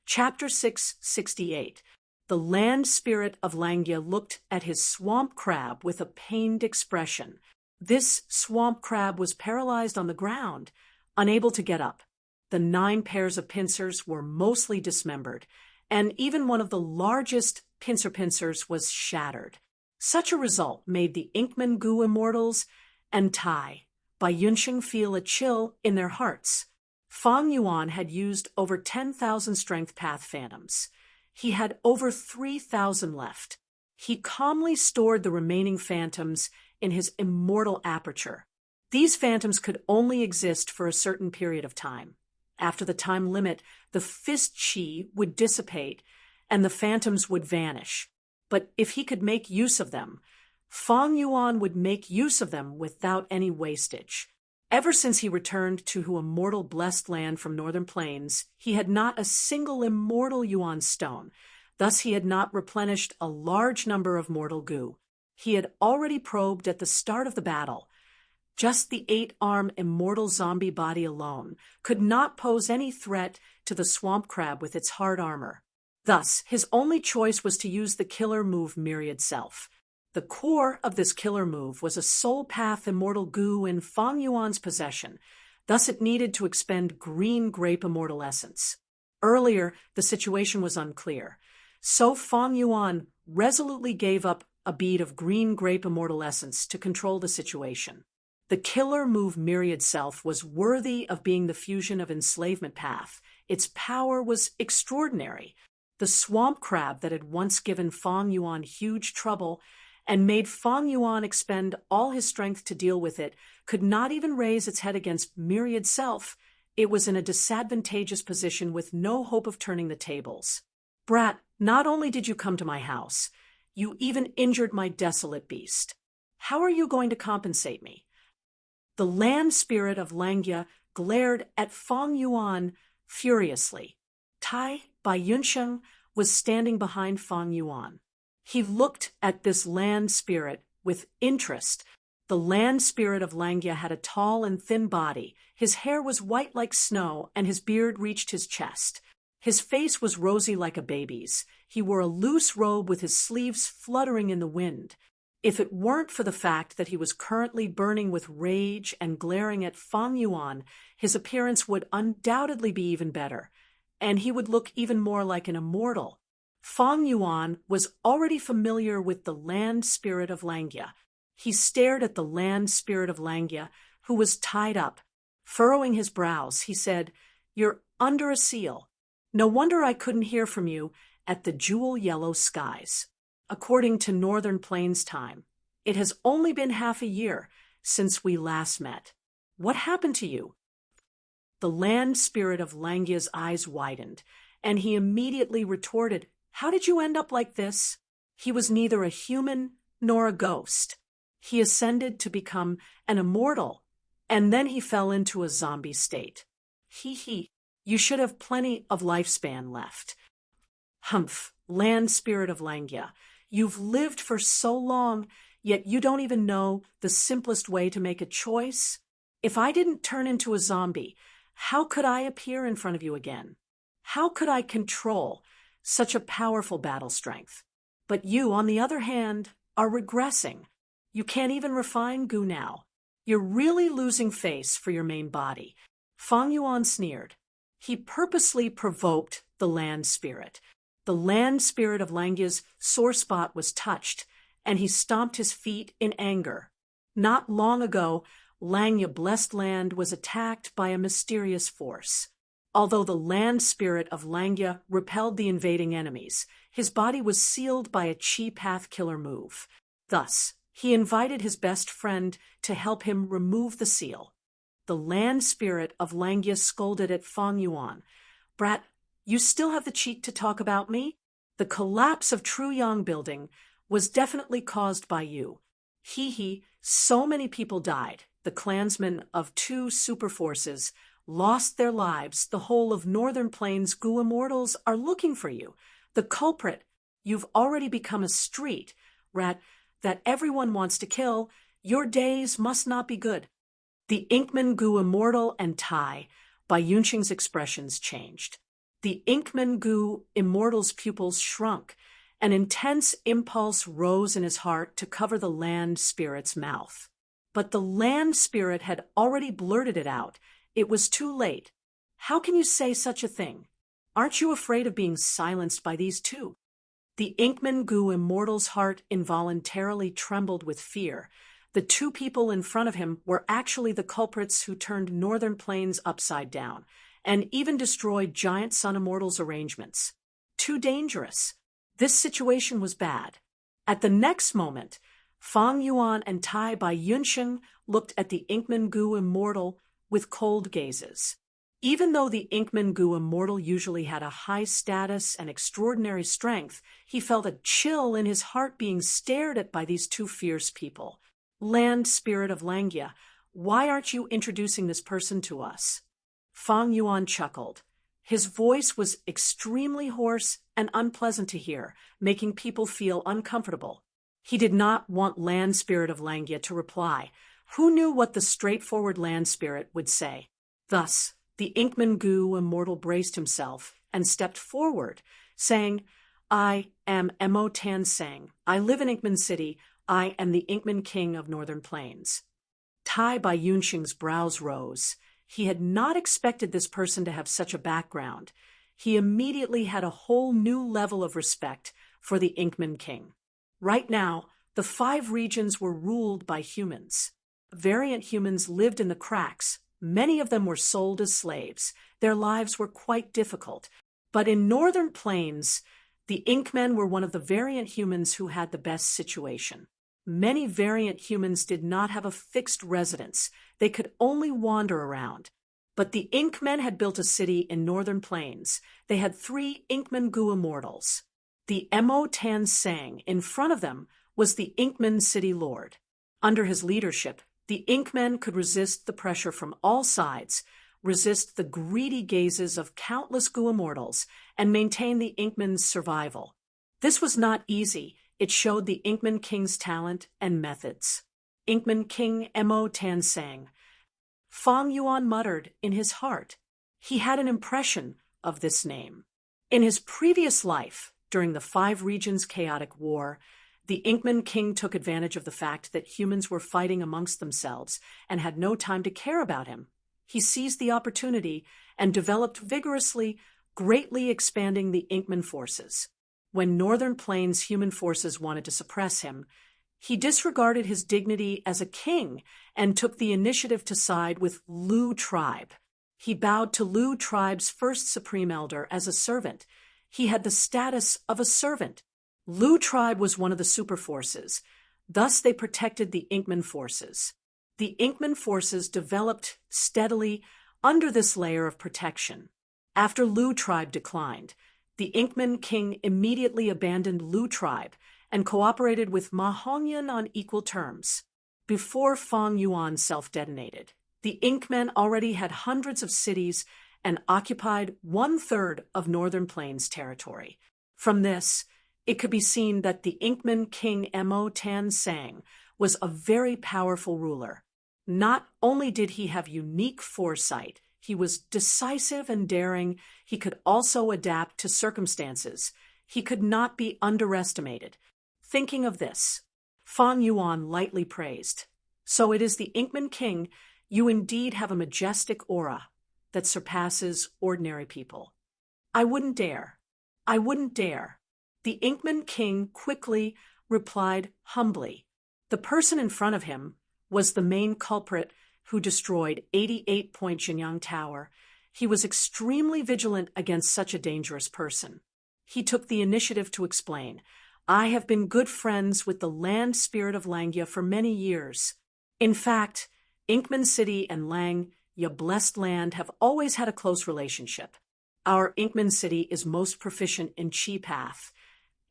Chapter 668. The land spirit of Langya looked at his swamp crab with a pained expression. This swamp crab was paralyzed on the ground, unable to get up. The 9 pairs of pincers were mostly dismembered, and even one of the largest pincers was shattered. Such a result made the Inkman Gu immortals and Tai Bai Yunsheng feel a chill in their hearts. Fong Yuan had used over 10,000 strength path phantoms. He had over 3,000 left. He calmly stored the remaining phantoms in his immortal aperture. These phantoms could only exist for a certain period of time. After the time limit, the fist chi would dissipate and the phantoms would vanish. But if he could make use of them, Fong Yuan would make use of them without any wastage. Ever since he returned to immortal blessed land from northern plains, he had not a single immortal Yuan stone. Thus he had not replenished a large number of mortal Gu. He had already probed at the start of the battle. Just the 8-arm immortal zombie body alone could not pose any threat to the swamp crab with its hard armor. Thus, his only choice was to use the killer move Myriad Self. The core of this killer move was a soul path immortal Gu in Fong Yuan's possession. Thus it needed to expend green grape immortal essence. Earlier, the situation was unclear. So Fong Yuan resolutely gave up a bead of green grape immortal essence to control the situation. The killer move Myriad Self was worthy of being the fusion of enslavement path. Its power was extraordinary. The swamp crab that had once given Fong Yuan huge trouble and made Fong Yuan expend all his strength to deal with it could not even raise its head against Myriad Self. It was in a disadvantageous position with no hope of turning the tables. Brat, not only did you come to my house, you even injured my desolate beast. How are you going to compensate me? The land spirit of Langya glared at Fong Yuan furiously. Tai Bai Yunsheng was standing behind Fong Yuan. He looked at this land spirit with interest. The land spirit of Langya had a tall and thin body. His hair was white like snow, and his beard reached his chest. His face was rosy like a baby's. He wore a loose robe with his sleeves fluttering in the wind. If it weren't for the fact that he was currently burning with rage and glaring at Fong Yuan, his appearance would undoubtedly be even better, and he would look even more like an immortal. Fong Yuan was already familiar with the land spirit of Langya. He stared at the land spirit of Langya, who was tied up. Furrowing his brows, he said, "You're under a seal. No wonder I couldn't hear from you at the jewel-yellow skies." According to Northern Plains time, it has only been half a year since we last met. What happened to you? The land spirit of Langya's eyes widened, and he immediately retorted, "How did you end up like this?" He was neither a human nor a ghost. He ascended to become an immortal, and then he fell into a zombie state. He. You should have plenty of lifespan left. Humph, land spirit of Langya. You've lived for so long, yet you don't even know the simplest way to make a choice. If I didn't turn into a zombie, how could I appear in front of you again? How could I control such a powerful battle strength? But you, on the other hand, are regressing. You can't even refine Gu now. You're really losing face for your main body. Fong Yuan sneered. He purposely provoked the land spirit. The land spirit of Langya's sore spot was touched, and he stomped his feet in anger. Not long ago, Langya blessed land was attacked by a mysterious force. Although the land spirit of Langya repelled the invading enemies, his body was sealed by a chi path killer move. Thus, he invited his best friend to help him remove the seal. The land spirit of Langya scolded at Fang Yuan. "Brat, you still have the cheek to talk about me? The collapse of Truyang Building was definitely caused by you. So many people died. The clansmen of two super forces lost their lives. The whole of Northern Plains Gu immortals are looking for you. The culprit, you've already become a street rat that everyone wants to kill. Your days must not be good." The Inkman Gu immortal and Tai, by Yunqing's expressions, changed. The Inkman Gu immortal's pupils shrunk. An intense impulse rose in his heart to cover the land spirit's mouth. But the land spirit had already blurted it out. It was too late. "How can you say such a thing? Aren't you afraid of being silenced by these two?" The Inkman Gu immortal's heart involuntarily trembled with fear. The two people in front of him were actually the culprits who turned Northern Plains upside down, and even destroyed Giant Sun Immortal's arrangements. Too dangerous. This situation was bad. At the next moment, Fang Yuan and Tai Bai Yunxing looked at the Inkman Gu immortal with cold gazes. Even though the Inkman Gu immortal usually had a high status and extraordinary strength, he felt a chill in his heart being stared at by these two fierce people. "Land spirit of Langya, why aren't you introducing this person to us?" Fang Yuan chuckled. His voice was extremely hoarse and unpleasant to hear, making people feel uncomfortable. He did not want land spirit of Langya to reply. Who knew what the straightforward land spirit would say? Thus, the Inkman Gu immortal braced himself and stepped forward, saying, "I am Mo Tan Sang. I live in Inkman City. I am the Inkman King of Northern Plains." Tai Bai Yunxing's brows rose. He had not expected this person to have such a background. He immediately had a whole new level of respect for the Inkman King. Right now, the 5 regions were ruled by humans. Variant humans lived in the cracks. Many of them were sold as slaves. Their lives were quite difficult. But in Northern Plains, the Inkmen were one of the variant humans who had the best situation. Many variant humans did not have a fixed residence. They could only wander around. But the Inkmen had built a city in Northern Plains. They had 3 Inkman Gu immortals. The Mo Tan Sang in front of them was the Inkman City Lord. Under his leadership, the Inkmen could resist the pressure from all sides, resist the greedy gazes of countless Gu immortals, and maintain the Inkmen's survival. This was not easy. It showed the Inkman King's talent and methods. Inkman King Mo Tan Sang. Fang Yuan muttered in his heart. He had an impression of this name. In his previous life, during the 5 regions chaotic war, the Inkman King took advantage of the fact that humans were fighting amongst themselves and had no time to care about him. He seized the opportunity and developed vigorously, greatly expanding the Inkman forces. When Northern Plains human forces wanted to suppress him, he disregarded his dignity as a king and took the initiative to side with Lu tribe. He bowed to Lu tribe's first supreme elder as a servant. He had the status of a servant. Lu tribe was one of the super forces. Thus they protected the Inkman forces. The Inkman forces developed steadily under this layer of protection. After Lu tribe declined, the Inkman King immediately abandoned Lu tribe and cooperated with Ma Hongyan on equal terms. Before Fang Yuan self-detonated, the Inkmen already had hundreds of cities and occupied 1/3 of Northern Plains territory. From this, it could be seen that the Inkman King Mo Tan Sang was a very powerful ruler. Not only did he have unique foresight, he was decisive and daring. He could also adapt to circumstances. He could not be underestimated. Thinking of this, Fang Yuan lightly praised. "So it is the Inkman King. You indeed have a majestic aura." that surpasses ordinary people. I wouldn't dare. I wouldn't dare. The Inkman King quickly replied humbly. The person in front of him was the main culprit who destroyed 88 Point Jinyang Tower. He was extremely vigilant against such a dangerous person. He took the initiative to explain, I have been good friends with the land spirit of Langya for many years. In fact, Inkman City and Langya Blessed Land have always had a close relationship. Our Inkman City is most proficient in Chi Path,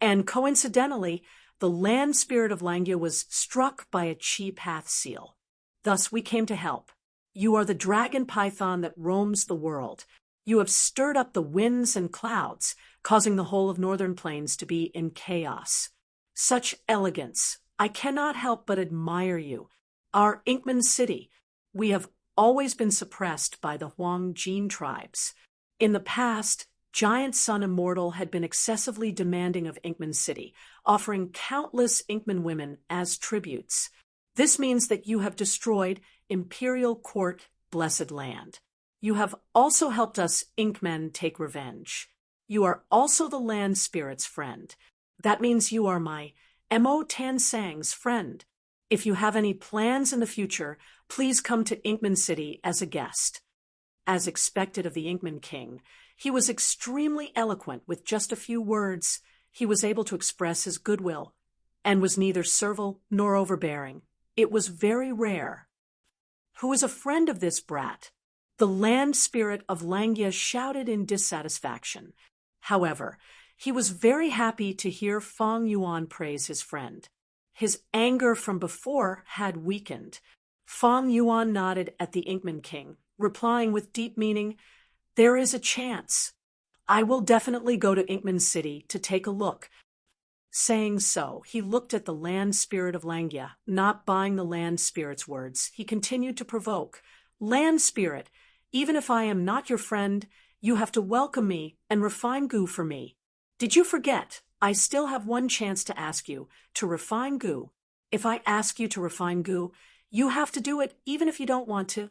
and coincidentally, the land spirit of Langya was struck by a Chi Path seal. Thus we came to help. You are the dragon python that roams the world. You have stirred up the winds and clouds, causing the whole of northern plains to be in chaos. Such elegance! I cannot help but admire you. Our Inkman City, we have always been suppressed by the Huang Jin tribes. In the past, Giant Sun Immortal had been excessively demanding of Inkman City, offering countless Inkman women as tributes. This means that you have destroyed Imperial Court Blessed Land. You have also helped us Inkmen take revenge. You are also the land spirit's friend. That means you are my Mo Tansang's friend. If you have any plans in the future, please come to Inkman City as a guest. As expected of the Inkman King, he was extremely eloquent. With just a few words, he was able to express his goodwill, and was neither servile nor overbearing. It was very rare. Who is a friend of this brat? The land spirit of Langya shouted in dissatisfaction. However, he was very happy to hear Fang Yuan praise his friend. His anger from before had weakened. Fang Yuan nodded at the Inkman King, replying with deep meaning, There is a chance. I will definitely go to Inkman City to take a look. Saying so, he looked at the land spirit of Langya. Not buying the land spirit's words, he continued to provoke. Land spirit, even if I am not your friend, you have to welcome me and refine Gu for me. Did you forget? I still have one chance to ask you to refine Gu. If I ask you to refine Gu, you have to do it even if you don't want to.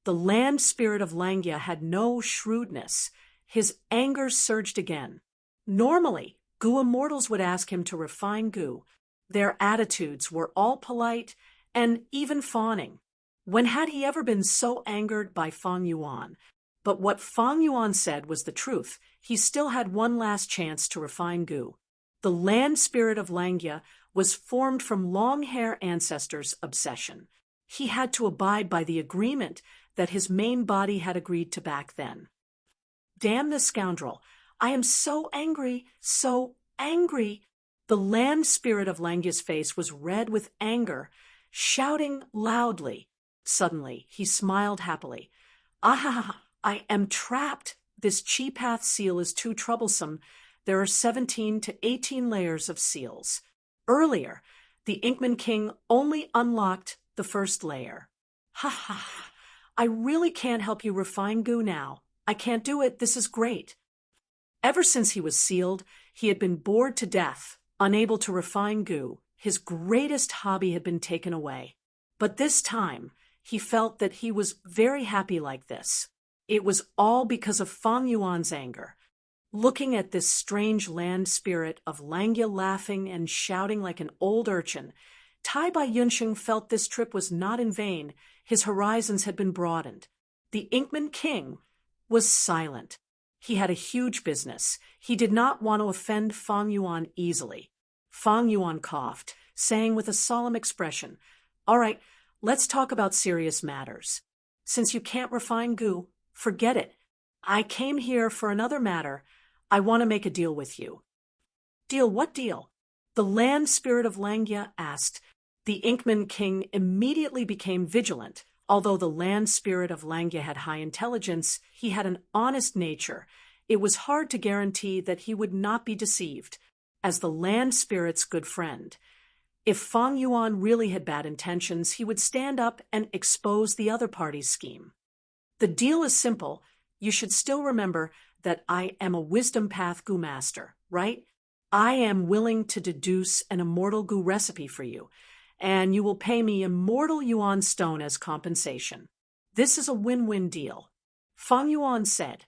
The land spirit of Langya had no shrewdness. His anger surged again. Normally, Gu immortals would ask him to refine Gu. Their attitudes were all polite and even fawning. When had he ever been so angered by Fang Yuan? But what Fang Yuan said was the truth. He still had one last chance to refine Gu. The land spirit of Langya was formed from long-hair ancestors' obsession. He had to abide by the agreement that his main body had agreed to back then. Damn this scoundrel! I am so angry, so angry. The land spirit of Langya's face was red with anger, shouting loudly. Suddenly, he smiled happily. Ah, I am trapped. This Chi Path seal is too troublesome. There are 17 to 18 layers of seals. Earlier, the Inkman King only unlocked the first layer. Ha! I really can't help you refine Gu now. I can't do it. This is great. Ever since he was sealed, he had been bored to death, unable to refine Gu. His greatest hobby had been taken away. But this time, he felt that he was very happy like this. It was all because of Fang Yuan's anger. Looking at this strange land spirit of Langya laughing and shouting like an old urchin, Tai Bai Yunsheng felt this trip was not in vain. His horizons had been broadened. The Inkman King was silent. He had a huge business. He did not want to offend Fang Yuan easily. Fang Yuan coughed, saying with a solemn expression, All right, let's talk about serious matters. Since you can't refine Gu, forget it. I came here for another matter. I want to make a deal with you. Deal? What deal? The land spirit of Langya asked. The Inkman King immediately became vigilant. Although the land spirit of Langya had high intelligence, he had an honest nature. It was hard to guarantee that he would not be deceived, as the land spirit's good friend. If Fang Yuan really had bad intentions, he would stand up and expose the other party's scheme. The deal is simple. You should still remember that I am a wisdom path Gu master, right? I am willing to deduce an immortal Gu recipe for you, and you will pay me immortal Yuan stone as compensation. This is a win-win deal. Fang Yuan said.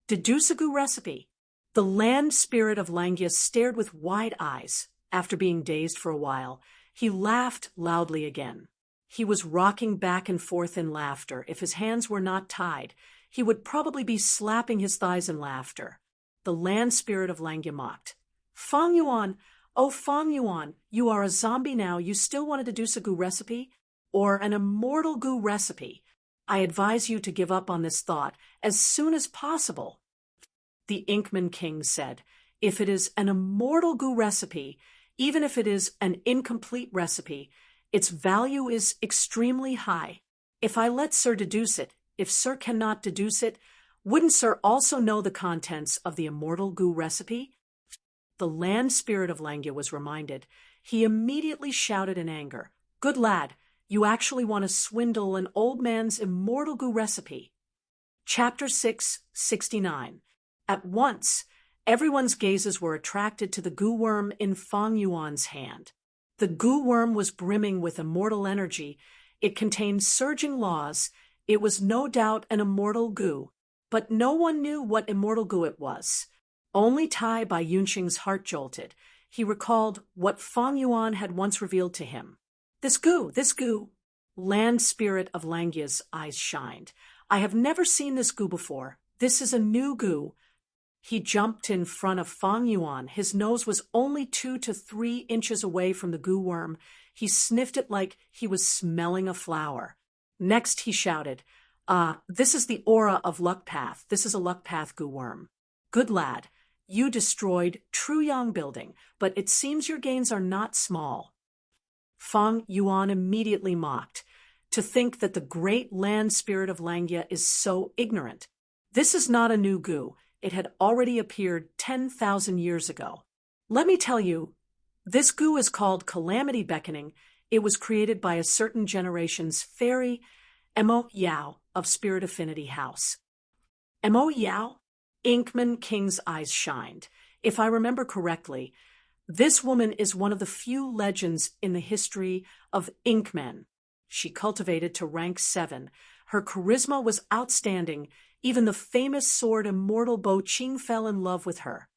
Deduce a goo recipe. The land spirit of Langya stared with wide eyes. After being dazed for a while, he laughed loudly again. He was rocking back and forth in laughter. If his hands were not tied, he would probably be slapping his thighs in laughter. The land spirit of Langya mocked. Fang Yuan, oh Fang Yuan, you are a zombie now. You still want to deduce a goo recipe? Or an immortal goo recipe? I advise you to give up on this thought as soon as possible. The Inkman King said, if it is an immortal goo recipe, even if it is an incomplete recipe, its value is extremely high. If I let Sir deduce it, if Sir cannot deduce it, wouldn't Sir also know the contents of the immortal goo recipe? The land spirit of Langya was reminded. He immediately shouted in anger, Good lad, you actually want to swindle an old man's immortal goo recipe. Chapter 6, 69. At once, everyone's gazes were attracted to the goo worm in Fang Yuan's hand. The goo worm was brimming with immortal energy. It contained surging laws. It was no doubt an immortal goo, but no one knew what immortal goo it was. Only Tai Bai Yunqing's heart jolted. He recalled what Fang Yuan had once revealed to him. This goo. Land spirit of Langya's eyes shined. I have never seen this goo before. This is a new goo. He jumped in front of Fang Yuan. His nose was only 2 to 3 inches away from the goo worm. He sniffed it like he was smelling a flower. Next he shouted, this is the aura of Luck Path. This is a Luck Path goo worm. Good lad, you destroyed Truyang Building, but it seems your gains are not small. Fang Yuan immediately mocked. To think that the great land spirit of Langya is so ignorant. This is not a new goo. It had already appeared 10,000 years ago. Let me tell you, this goo is called Calamity Beckoning. It was created by a certain generation's fairy, Mo Yao of Spirit Affinity House. Mo Yao? Inkman King's eyes shined. If I remember correctly, this woman is one of the few legends in the history of Inkmen. She cultivated to rank 7. Her charisma was outstanding. Even the famous sword Immortal Bo Qing fell in love with her.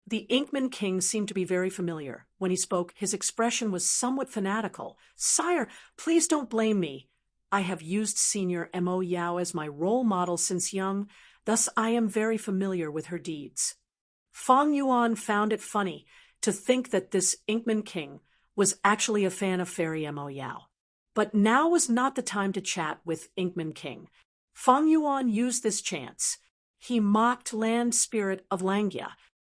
The Inkman King seemed to be very familiar. When he spoke, his expression was somewhat fanatical. Sire, please don't blame me. I have used Senior Mo Yao as my role model since young, thus I am very familiar with her deeds. Fang Yuan found it funny to think that this Inkman King was actually a fan of Fairy Mo Yao. But now was not the time to chat with Inkman King. Fang Yuan used this chance. He mocked Land Spirit of Langya.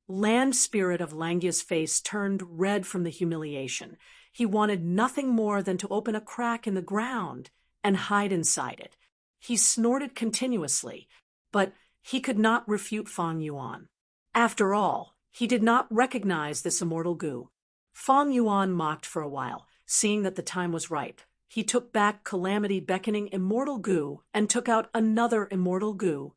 Land Spirit of Langya's face turned red from the humiliation. He wanted nothing more than to open a crack in the ground and hide inside it. He snorted continuously, but he could not refute Fang Yuan. After all, he did not recognize this immortal goo. Fang Yuan mocked for a while, seeing that the time was ripe. He took back Calamity Beckoning immortal goo and took out another immortal goo.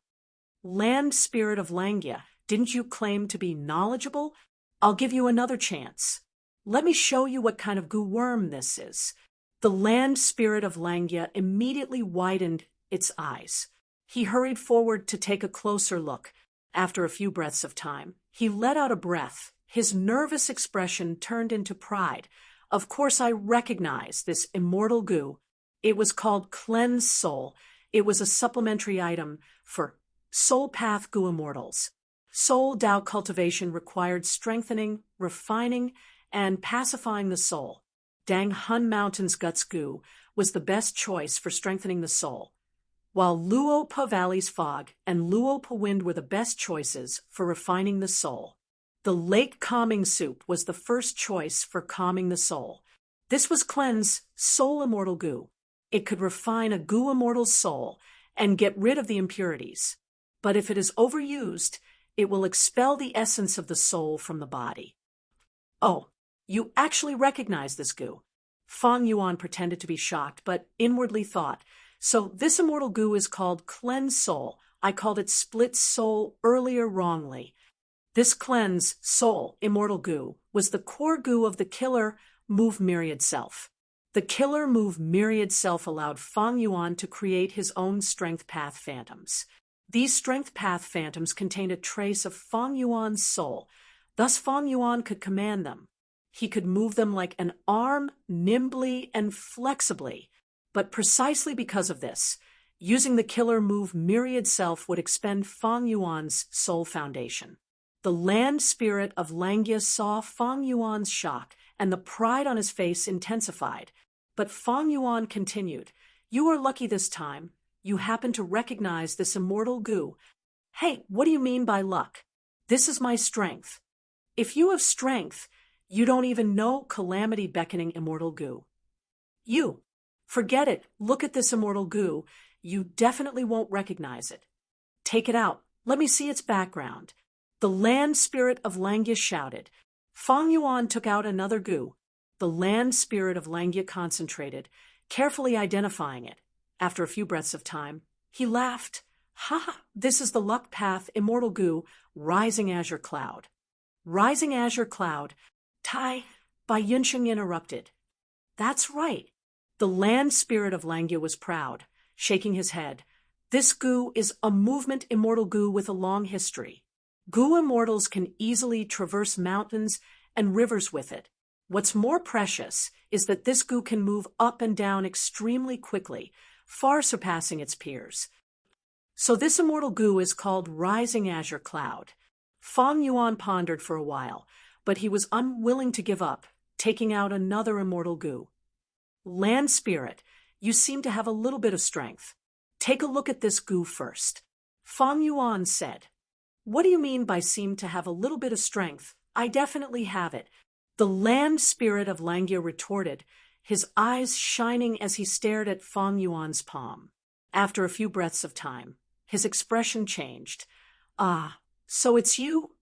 Land Spirit of Langya, didn't you claim to be knowledgeable? I'll give you another chance. Let me show you what kind of goo worm this is. The Land Spirit of Langya immediately widened its eyes. He hurried forward to take a closer look. After a few breaths of time, he let out a breath. His nervous expression turned into pride. Of course, I recognize this immortal goo. It was called Cleanse Soul. It was a supplementary item for Soul Path Goo Immortals. Soul Dao cultivation required strengthening, refining, and pacifying the soul. Dang Hun Mountain's Guts Goo was the best choice for strengthening the soul, while Luopa Valley's Fog and Luopa Wind were the best choices for refining the soul. The Lake Calming Soup was the first choice for calming the soul. This was Cleanse Soul Immortal Goo. It could refine a goo immortal's soul and get rid of the impurities. But if it is overused, it will expel the essence of the soul from the body. Oh, you actually recognize this goo. Fang Yuan pretended to be shocked, but inwardly thought, so this immortal goo is called Cleanse Soul. I called it Split Soul earlier wrongly. This Cleanse Soul immortal goo was the core goo of the Killer Move Myriad Self. The Killer Move Myriad Self allowed Fang Yuan to create his own strength path phantoms. These strength path phantoms contained a trace of Fang Yuan's soul, thus Fang Yuan could command them. He could move them like an arm, nimbly and flexibly. But precisely because of this, using the killer move Myriad Self would expend Fang Yuan's soul foundation. The land spirit of Langya saw Fang Yuan's shock, and the pride on his face intensified. But Fang Yuan continued, "You are lucky this time. You happen to recognize this immortal goo. Hey, what do you mean by luck? This is my strength. If you have strength, you don't even know calamity beckoning immortal goo. You. Forget it. Look at this immortal goo. You definitely won't recognize it. Take it out. Let me see its background." The land spirit of Langya shouted. Fang Yuan took out another goo. The land spirit of Langya concentrated, carefully identifying it. After a few breaths of time, he laughed. "Ha! This is the luck path immortal goo, rising azure cloud." Rising azure cloud. Tai, Bai Yunsheng interrupted. "That's right." The land spirit of Langya was proud, shaking his head. "This goo is a movement immortal goo with a long history. Goo immortals can easily traverse mountains and rivers with it. What's more precious is that this goo can move up and down extremely quickly, far surpassing its peers. So this immortal goo is called Rising Azure Cloud." Fang Yuan pondered for a while, but he was unwilling to give up, taking out another immortal goo. "Land spirit, you seem to have a little bit of strength. Take a look at this goo first." Fang Yuan said. "What do you mean by seem to have a little bit of strength? I definitely have it." The land spirit of Langya retorted, his eyes shining as he stared at Fang Yuan's palm. After a few breaths of time, his expression changed. "Ah, so it's you?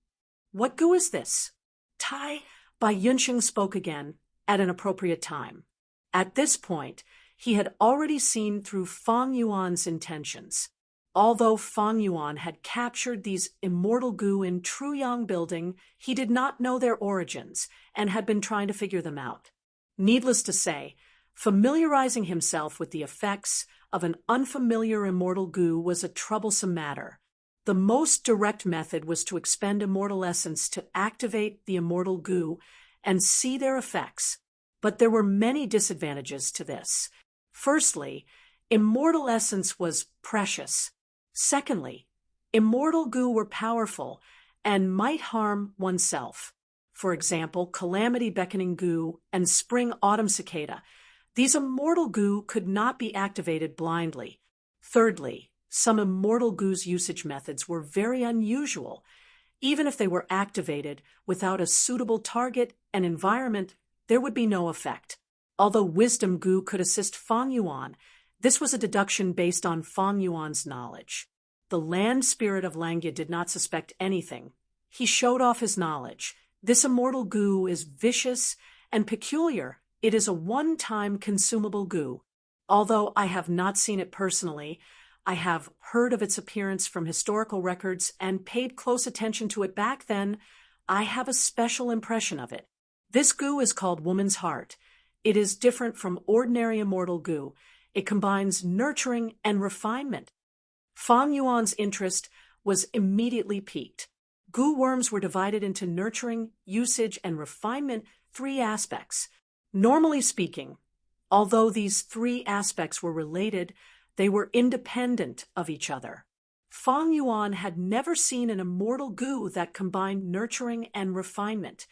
What goo is this?" Tai, Bai Yunsheng spoke again, at an appropriate time. At this point, he had already seen through Fang Yuan's intentions. Although Fang Yuan had captured these immortal goo in Truyang Building, he did not know their origins and had been trying to figure them out. Needless to say, familiarizing himself with the effects of an unfamiliar immortal goo was a troublesome matter. The most direct method was to expend immortal essence to activate the immortal goo and see their effects. But there were many disadvantages to this. Firstly, immortal essence was precious. Secondly, immortal goo were powerful and might harm oneself. For example, calamity beckoning goo and spring autumn cicada. These immortal goo could not be activated blindly. Thirdly, some immortal goo's usage methods were very unusual. Even if they were activated without a suitable target and environment, there would be no effect. Although wisdom goo could assist Fang Yuan, this was a deduction based on Fang Yuan's knowledge. The land spirit of Langya did not suspect anything. He showed off his knowledge. This immortal goo is vicious and peculiar. It is a one-time consumable goo. Although I have not seen it personally, I have heard of its appearance from historical records and paid close attention to it back then. I have a special impression of it. This goo is called Woman's Heart. It is different from ordinary immortal goo. It combines nurturing and refinement. Fang Yuan's interest was immediately piqued. Goo worms were divided into nurturing, usage, and refinement, 3 aspects. Normally speaking, although these 3 aspects were related, they were independent of each other. Fang Yuan had never seen an immortal goo that combined nurturing and refinement.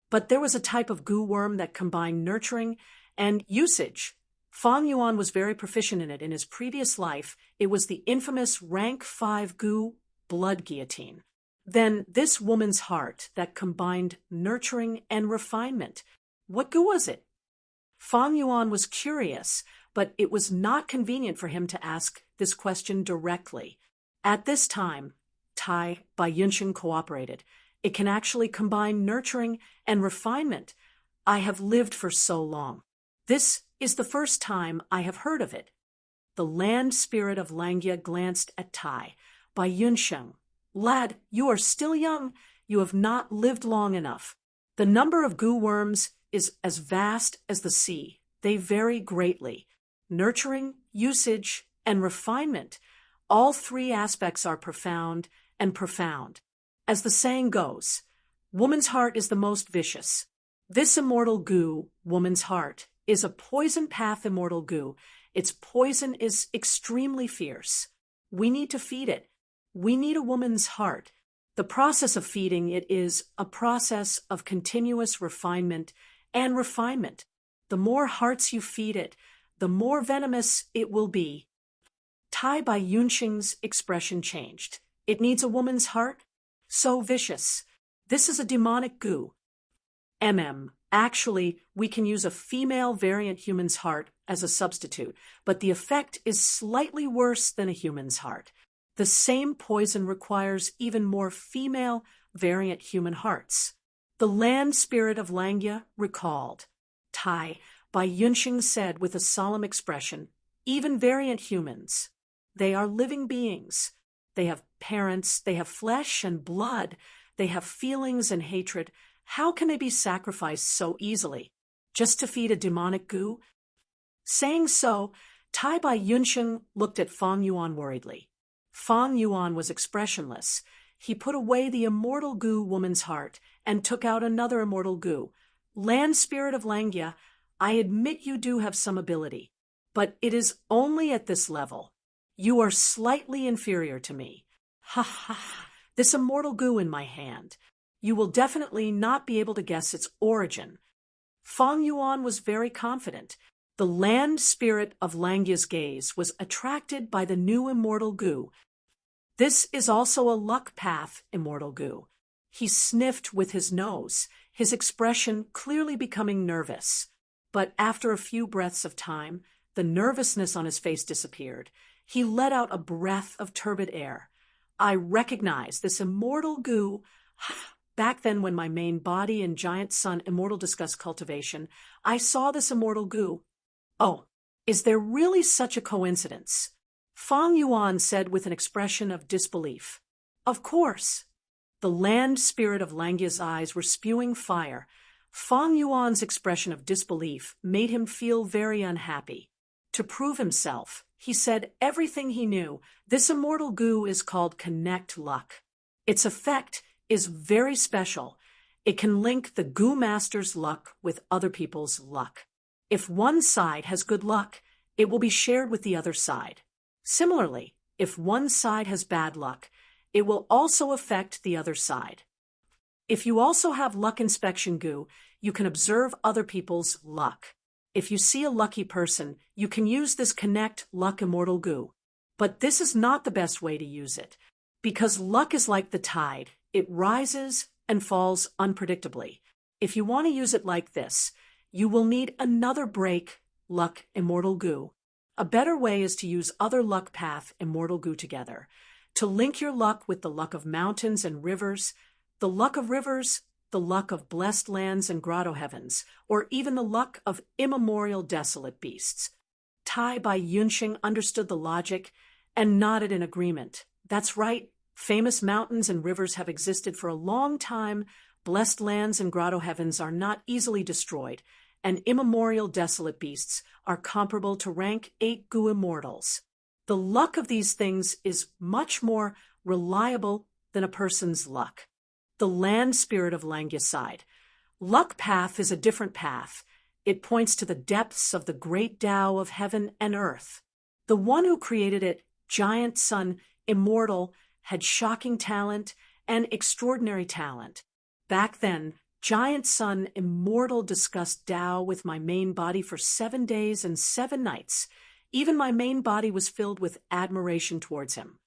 But there was a type of goo worm that combined nurturing and usage. Fang Yuan was very proficient in it in his previous life. It was the infamous rank 5 goo blood guillotine. Then this woman's heart that combined nurturing and refinement. What goo was it? Fang Yuan was curious, but it was not convenient for him to ask this question directly. At this time, Tai Bai Yunsheng cooperated. It can actually combine nurturing and refinement. I have lived for so long. This is the first time I have heard of it. The land spirit of Langya glanced at Tai. Bai Yunsheng, lad, you are still young. You have not lived long enough. The number of goo worms is as vast as the sea. They vary greatly. Nurturing, usage, and refinement. All three aspects are profound and profound. As the saying goes, woman's heart is the most vicious. This immortal goo, woman's heart, is a poison path immortal goo. Its poison is extremely fierce. We need to feed it. We need a woman's heart. The process of feeding it is a process of continuous refinement and refinement. The more hearts you feed it, the more venomous it will be. Tai Bai Yunxing's expression changed. It needs a woman's heart? So vicious. This is a demonic goo. Actually, we can use a female variant human's heart as a substitute, but the effect is slightly worse than a human's heart. The same poison requires even more female variant human hearts. The land spirit of Langya recalled. Tai Bai Yunxing said with a solemn expression, even variant humans, they are living beings. They have parents, they have flesh and blood, they have feelings and hatred. How can they be sacrificed so easily? Just to feed a demonic goo? Saying so, Tai Bai Yunxing looked at Fang Yuan worriedly. Fang Yuan was expressionless. He put away the immortal goo woman's heart and took out another immortal goo. Land spirit of Langya, I admit you do have some ability, but it is only at this level. You are slightly inferior to me. Ha ha ha, this immortal goo in my hand. You will definitely not be able to guess its origin. Fang Yuan was very confident. The land spirit of Langya's gaze was attracted by the new immortal goo. This is also a luck path immortal goo. He sniffed with his nose, his expression clearly becoming nervous. But after a few breaths of time, the nervousness on his face disappeared. He let out a breath of turbid air. I recognize this immortal goo. Back then, when my main body and giant son immortal discussed cultivation, I saw this immortal goo. Oh, is there really such a coincidence? Fang Yuan said with an expression of disbelief. Of course. The land spirit of Langya's eyes were spewing fire. Fang Yuan's expression of disbelief made him feel very unhappy. To prove himself, he said everything he knew. This immortal goo is called Connect Luck. Its effect is very special. It can link the goo master's luck with other people's luck. If one side has good luck, it will be shared with the other side. Similarly, if one side has bad luck, it will also affect the other side. If you also have luck inspection goo, you can observe other people's luck. If you see a lucky person, you can use this Connect Luck Immortal Goo. But this is not the best way to use it, because luck is like the tide. It rises and falls unpredictably. If you want to use it like this, you will need another break Luck Immortal Goo. A better way is to use other luck path Immortal Goo together. To link your luck with the luck of mountains and rivers, the luck of rivers, the luck of blessed lands and grotto heavens, or even the luck of immemorial desolate beasts. Tai Bai Yunxing understood the logic and nodded in agreement. That's right. Famous mountains and rivers have existed for a long time. Blessed lands and grotto heavens are not easily destroyed, and immemorial desolate beasts are comparable to rank 8 goo immortals. The luck of these things is much more reliable than a person's luck. The land spirit of Langya side. Luck path is a different path. It points to the depths of the great Tao of heaven and earth. The one who created it, giant son, immortal, had shocking talent and extraordinary talent. Back then, giant son, immortal, discussed Tao with my main body for 7 days and 7 nights. Even my main body was filled with admiration towards him.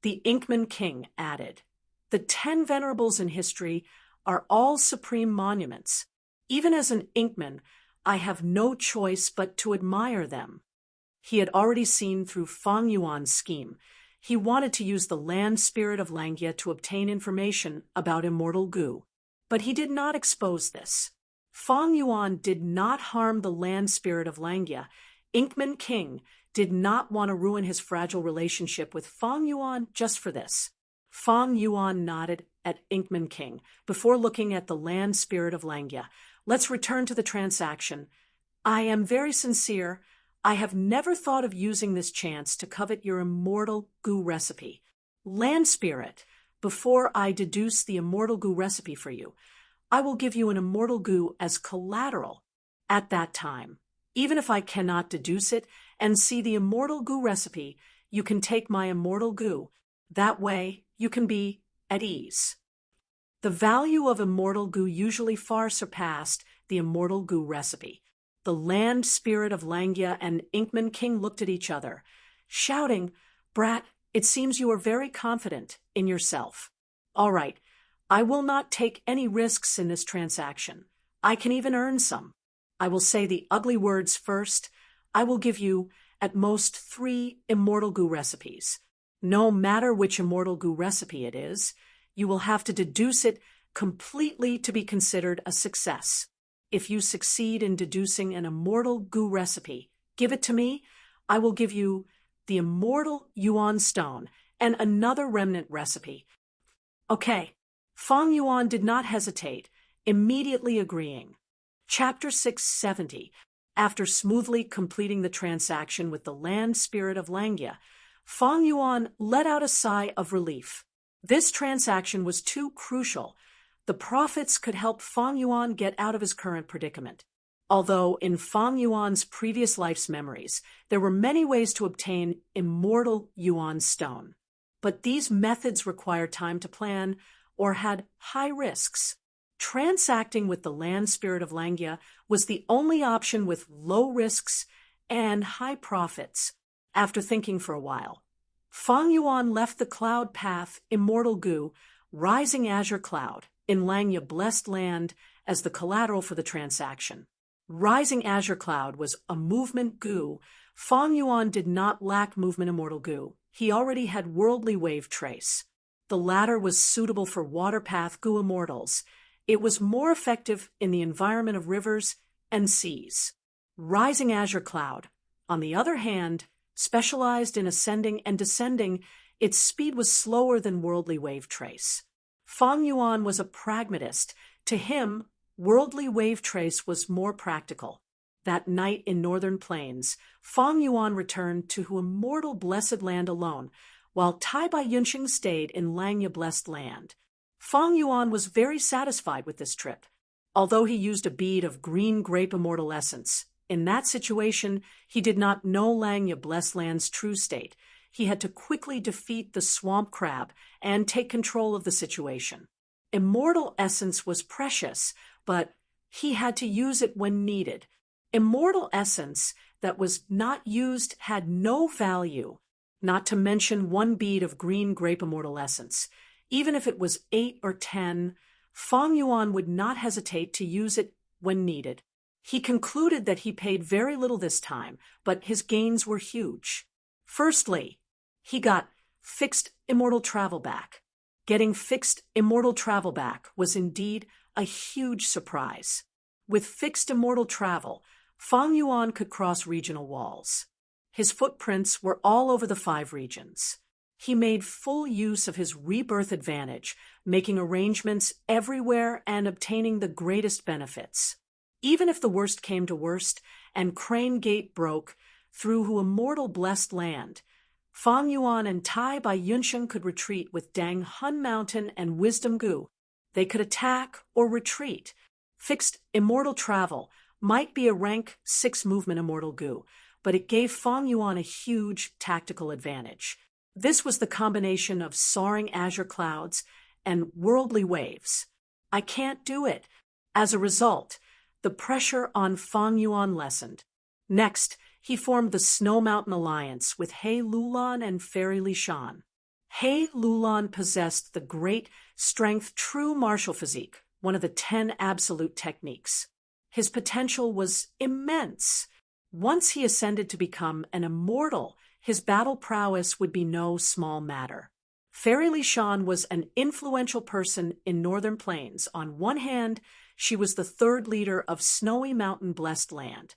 The Inkman King added, the 10 venerables in history are all supreme monuments. Even as an Inkman, I have no choice but to admire them. He had already seen through Fang Yuan's scheme. He wanted to use the land spirit of Langya to obtain information about immortal goo. But he did not expose this. Fang Yuan did not harm the land spirit of Langya. Inkman King did not want to ruin his fragile relationship with Fang Yuan just for this. Fang Yuan nodded at Inkman King before looking at the land spirit of Langya. Let's return to the transaction. I am very sincere. I have never thought of using this chance to covet your immortal goo recipe. Land spirit, before I deduce the immortal goo recipe for you, I will give you an immortal goo as collateral at that time. Even if I cannot deduce it and see the immortal goo recipe, you can take my immortal goo. That way, you can be at ease. The value of immortal goo usually far surpassed the immortal goo recipe. The land spirit of Langia and Inkman King looked at each other, shouting, "Brat, it seems you are very confident in yourself. All right, I will not take any risks in this transaction. I can even earn some. I will say the ugly words first. I will give you, at most, 3 immortal goo recipes. No matter which immortal goo recipe it is, you will have to deduce it completely to be considered a success. If you succeed in deducing an immortal goo recipe, give it to me. I will give you the immortal Yuan stone and another remnant recipe." Okay. Fang Yuan did not hesitate, immediately agreeing. Chapter 670. After smoothly completing the transaction with the land spirit of Langia, Fang Yuan let out a sigh of relief. This transaction was too crucial. The profits could help Fang Yuan get out of his current predicament. Although in Fang Yuan's previous life's memories, there were many ways to obtain immortal Yuan stone. But these methods required time to plan or had high risks. Transacting with the land spirit of Langia was the only option with low risks and high profits. After thinking for a while, Fang Yuan left the cloud path immortal goo, rising azure cloud, in Langia blessed land as the collateral for the transaction. Rising azure cloud was a movement goo. Fang Yuan did not lack movement immortal goo. He already had worldly wave trace. The latter was suitable for water path goo immortals. It was more effective in the environment of rivers and seas. Rising azure cloud, on the other hand, specialized in ascending and descending, its speed was slower than worldly wave trace. Fang Yuan was a pragmatist. To him, worldly wave trace was more practical. That night in northern plains, Fang Yuan returned to immortal blessed land alone, while Tai Bai Yunxing stayed in Langia blessed land. Fang Yuan was very satisfied with this trip, although he used a bead of green grape immortal essence. In that situation, he did not know Langia blessed land's true state. He had to quickly defeat the swamp crab and take control of the situation. Immortal essence was precious, but he had to use it when needed. Immortal essence that was not used had no value, not to mention 1 bead of green grape immortal essence. Even if it was 8 or 10, Fang Yuan would not hesitate to use it when needed. He concluded that he paid very little this time, but his gains were huge. Firstly, he got fixed immortal travel back. Getting fixed immortal travel back was indeed a huge surprise. With fixed immortal travel, Fang Yuan could cross regional walls. His footprints were all over the 5 regions. He made full use of his rebirth advantage, making arrangements everywhere and obtaining the greatest benefits. Even if the worst came to worst and Crane Gate broke through immortal blessed land, Fang Yuan and Tai Bai Yunxing could retreat with Dang Hun Mountain and Wisdom Gu. They could attack or retreat. Fixed immortal travel might be a rank 6 movement immortal Gu, but it gave Fang Yuan a huge tactical advantage. This was the combination of soaring azure clouds and worldly waves. I can't do it. As a result, the pressure on Fang Yuan lessened. Next, he formed the Snow Mountain Alliance with He Lulan and Fairy Li Shan. He Lulan possessed the great strength true martial physique, one of the 10 absolute techniques. His potential was immense. Once he ascended to become an immortal, his battle prowess would be no small matter. Fairy Li Shan was an influential person in Northern Plains. On one hand, she was the 3rd leader of Snowy Mountain Blessed Land.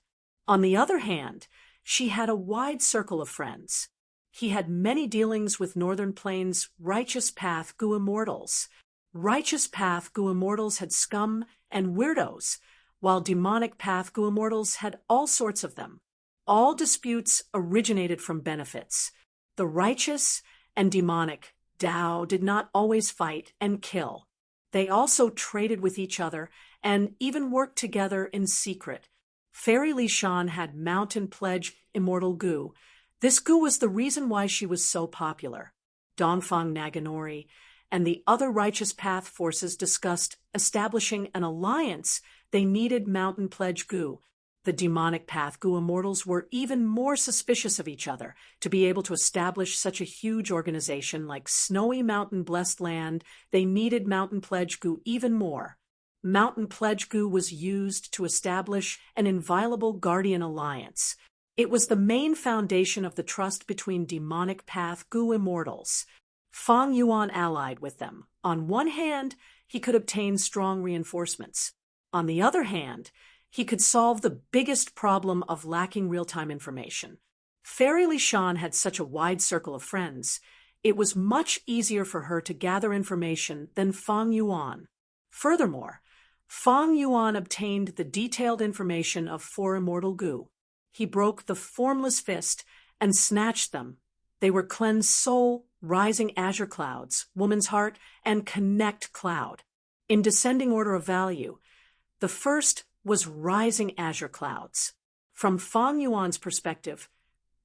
On the other hand, she had a wide circle of friends. He had many dealings with Northern Plains' Righteous Path Gu Immortals. Righteous Path Gu Immortals had scum and weirdos, while Demonic Path Gu Immortals had all sorts of them. All disputes originated from benefits. The righteous and demonic Tao did not always fight and kill. They also traded with each other and even worked together in secret. Fairy Li Shan had Mountain Pledge Immortal Gu. This Gu was the reason why she was so popular. Dongfang Naganori and the other Righteous Path forces discussed establishing an alliance. They needed Mountain Pledge Gu. The demonic path Gu immortals were even more suspicious of each other. To be able to establish such a huge organization like Snowy Mountain Blessed Land, they needed Mountain Pledge Gu even more. Mountain Pledge Gu was used to establish an inviolable guardian alliance. It was the main foundation of the trust between demonic path Gu immortals. Fang Yuan allied with them. On one hand, he could obtain strong reinforcements. On the other hand, he could solve the biggest problem of lacking real-time information. Fairy Li Shan had such a wide circle of friends. It was much easier for her to gather information than Fang Yuan. Furthermore, Fang Yuan obtained the detailed information of 4 immortal Gu. He broke the formless fist and snatched them. They were Cleanse Soul, Rising Azure Clouds, Woman's Heart, and Connect Cloud. In descending order of value, the first was Rising Azure Clouds. From Fang Yuan's perspective,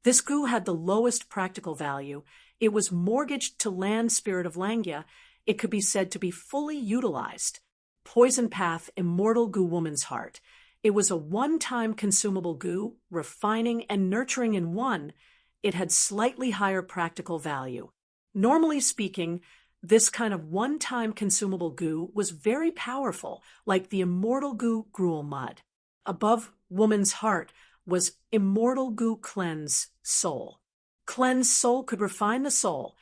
this Gu had the lowest practical value. It was mortgaged to Land Spirit of Langya. It could be said to be fully utilized. Poison Path Immortal Gu Woman's Heart. It was a one-time consumable Gu, refining and nurturing in one. It had slightly higher practical value. Normally speaking, this kind of one-time consumable Gu was very powerful, like the Immortal Gu Gruel Mud. Above Woman's Heart was Immortal Gu Cleanse Soul. Cleanse Soul could refine the soul.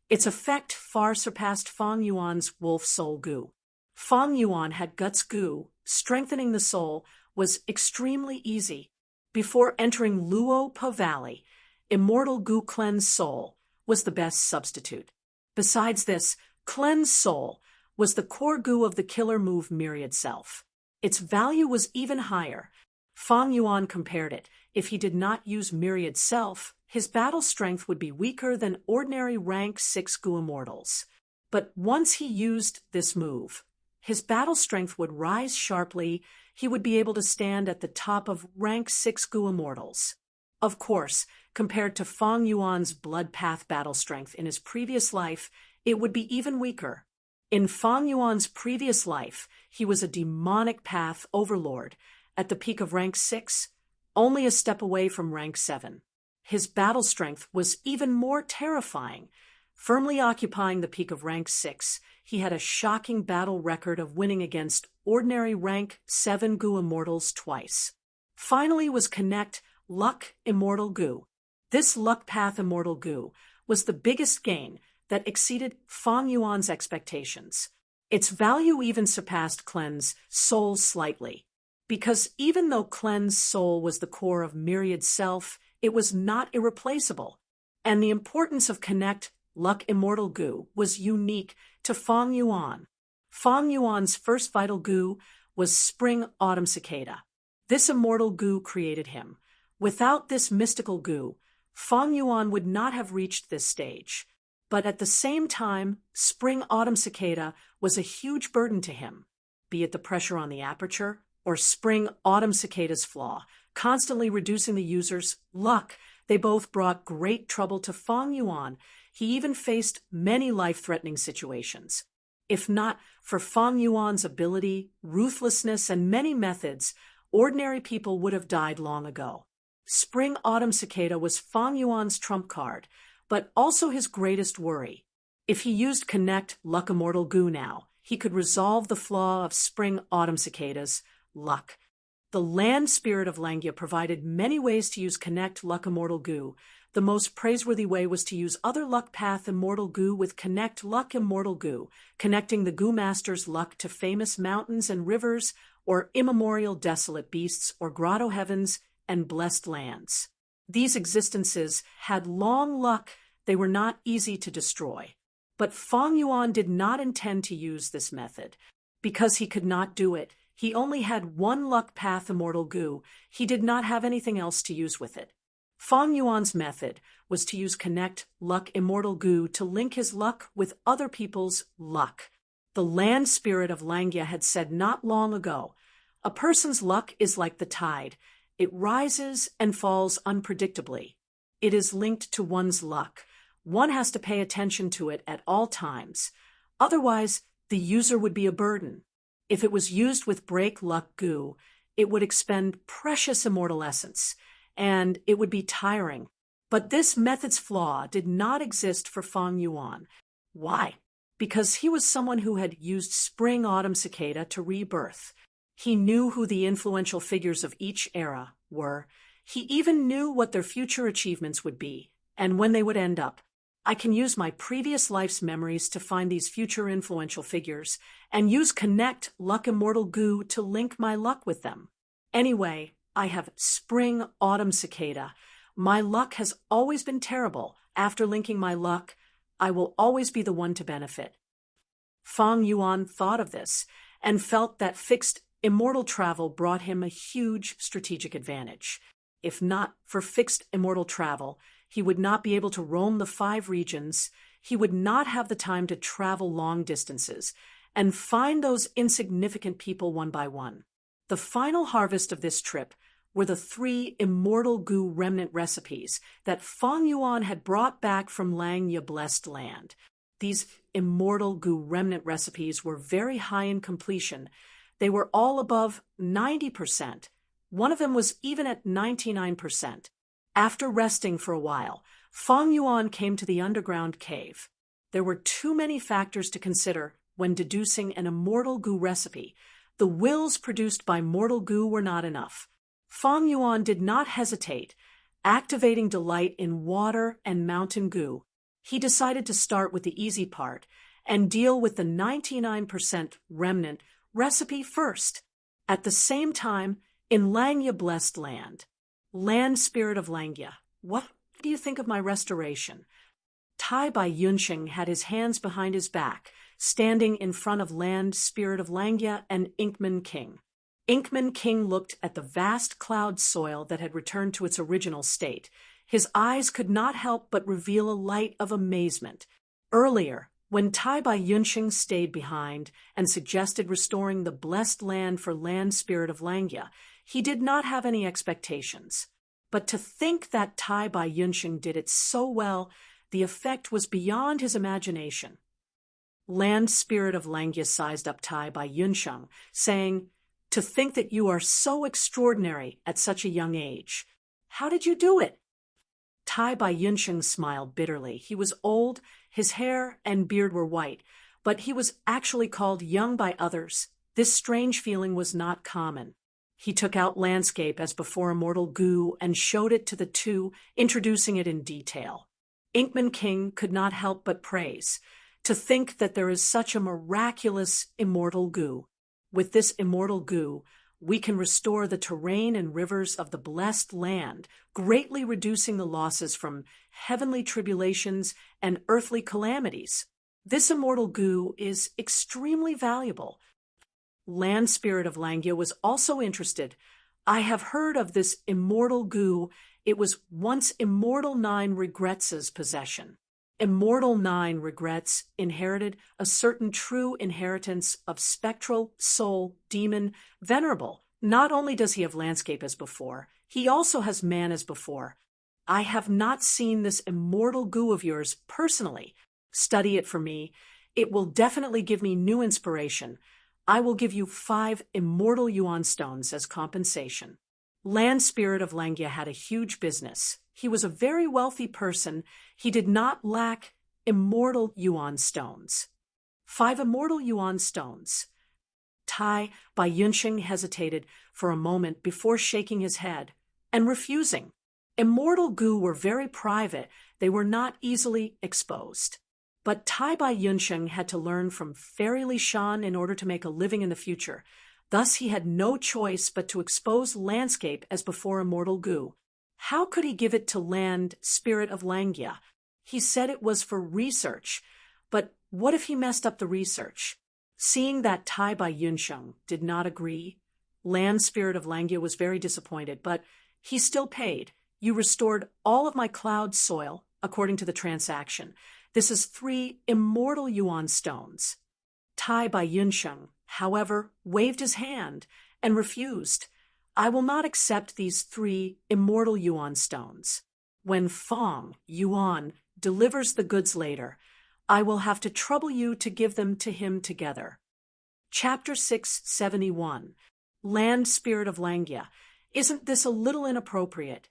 Its effect far surpassed Fang Yuan's Wolf Soul Gu. Fang Yuan had Guts Gu. Strengthening the soul was extremely easy. Before entering Luo Pa Valley, Immortal Gu Cleanse Soul was the best substitute. Besides this, Cleanse Soul was the core Gu of the killer move Myriad Self. Its value was even higher. Fang Yuan compared it. If he did not use Myriad Self, his battle strength would be weaker than ordinary rank 6 Gu immortals. But once he used this move, his battle strength would rise sharply. He would be able to stand at the top of rank 6 Gu immortals. Of course, compared to Fang Yuan's blood path battle strength in his previous life, it would be even weaker. In Fang Yuan's previous life, he was a demonic path overlord, at the peak of rank 6, only a step away from rank 7. His battle strength was even more terrifying. Firmly occupying the peak of rank 6, he had a shocking battle record of winning against ordinary rank 7 Gu immortals twice. Finally was Connect Luck Immortal Gu. This Luck Path Immortal Gu was the biggest gain that exceeded Fang Yuan's expectations. Its value even surpassed Cleanse Soul slightly. Because even though Cleanse Soul was the core of Myriad Self, it was not irreplaceable. And the importance of Connect Luck Immortal Gu was unique to Fang Yuan. Fang Yuan's first vital Gu was Spring Autumn Cicada. This immortal Gu created him. Without this mystical Gu, Fang Yuan would not have reached this stage. But at the same time, Spring Autumn Cicada was a huge burden to him, be it the pressure on the aperture or Spring Autumn Cicada's flaw, constantly reducing the user's luck. They both brought great trouble to Fang Yuan. He even faced many life-threatening situations. If not for Fang Yuan's ability, ruthlessness, and many methods, ordinary people would have died long ago. Spring Autumn Cicada was Fang Yuan's trump card, but also his greatest worry. If he used Connect Luck Immortal Gu now, he could resolve the flaw of Spring Autumn Cicada's luck. The Land Spirit of Langya provided many ways to use Connect Luck Immortal Gu. The most praiseworthy way was to use other Luck Path Immortal Gu with Connect Luck Immortal Gu, connecting the Gu Master's luck to famous mountains and rivers, or immemorial desolate beasts or grotto heavens and blessed lands. These existences had long luck. They were not easy to destroy. But Fang Yuan did not intend to use this method. Because he could not do it, He only had one luck path immortal goo. He did not have anything else to use with it. Fang Yuan's method was to use connect luck immortal goo to link his luck with other people's luck. The land spirit of Langya had said not long ago, a person's luck is like the tide. It rises and falls unpredictably. It is linked to one's luck. One has to pay attention to it at all times. Otherwise, the user would be a burden. If it was used with break luck goo, it would expend precious immortal essence, and it would be tiring. But this method's flaw did not exist for Fang Yuan. Why? Because he was someone who had used spring-autumn cicada to rebirth. He knew who the influential figures of each era were. He even knew what their future achievements would be, and when they would end up. I can use my previous life's memories to find these future influential figures, and use Connect Luck Immortal Goo to link my luck with them. Anyway, I have spring-autumn cicada. My luck has always been terrible. After linking my luck, I will always be the one to benefit. Fang Yuan thought of this, and felt that fixed immortal travel brought him a huge strategic advantage. If not for fixed immortal travel, he would not be able to roam the 5 regions, he would not have the time to travel long distances, and find those insignificant people one by one. The final harvest of this trip were the 3 immortal goo remnant recipes that Fang Yuan had brought back from Langya Blessed Land. These immortal goo remnant recipes were very high in completion. They were all above 90%. One of them was even at 99%. After resting for a while, Fang Yuan came to the underground cave. There were too many factors to consider when deducing an immortal goo recipe. The wills produced by mortal goo were not enough. Fang Yuan did not hesitate, activating delight in water and mountain goo. He decided to start with the easy part and deal with the 99% remnant recipe first. At the same time, in Langya Blessed Land, land spirit of Langya, what do you think of my restoration? Tai Bai Yunsheng had his hands behind his back, standing in front of land spirit of Langya and Inkman King. Inkman King looked at the vast cloud soil that had returned to its original state. His eyes could not help but reveal a light of amazement. Earlier, when Tai Bai Yunsheng stayed behind and suggested restoring the blessed land for land spirit of Langya, he did not have any expectations. But to think that Tai Bai Yunsheng did it so well, the effect was beyond his imagination. Land spirit of Langya sized up Tai Bai Yunsheng, saying, "To think that you are so extraordinary at such a young age. How did you do it?" Tai Bai Yunsheng smiled bitterly. He was old, his hair and beard were white, but he was actually called young by others. This strange feeling was not common. He took out landscape as before immortal goo and showed it to the two, introducing it in detail. Inkman King could not help but praise. To think that there is such a miraculous immortal goo. With this immortal goo, we can restore the terrain and rivers of the blessed land, greatly reducing the losses from heavenly tribulations and earthly calamities. This immortal goo is extremely valuable. Land spirit of Langya was also interested. "I have heard of this immortal goo. It was once Immortal 9 Regrets' possession. Immortal 9 Regrets inherited a certain true inheritance of spectral, soul, demon, venerable. Not only does he have landscape as before, he also has man as before. I have not seen this immortal goo of yours personally. Study it for me. It will definitely give me new inspiration. I will give you 5 immortal yuan stones as compensation." Land spirit of Langya had a huge business. He was a very wealthy person. He did not lack immortal yuan stones. 5 immortal yuan stones. Tai Bai Yunsheng hesitated for a moment before shaking his head and refusing. Immortal goo were very private. They were not easily exposed. But Tai Bai Yunsheng had to learn from Fairy Li Shan in order to make a living in the future. Thus he had no choice but to expose landscape as before immortal goo. How could he give it to land spirit of Langya? He said it was for research. But what if he messed up the research? Seeing that Tai Bai Yunsheng did not agree, Land Spirit of Langya was very disappointed, but he still paid. You restored all of my cloud soil, according to the transaction. This is 3 immortal yuan stones. Tai Bai Yunsheng, however, waved his hand and refused. I will not accept these 3 immortal yuan stones. When Fong Yuan delivers the goods later, I will have to trouble you to give them to him together. Chapter 671. Land Spirit of Langya. Isn't this a little inappropriate?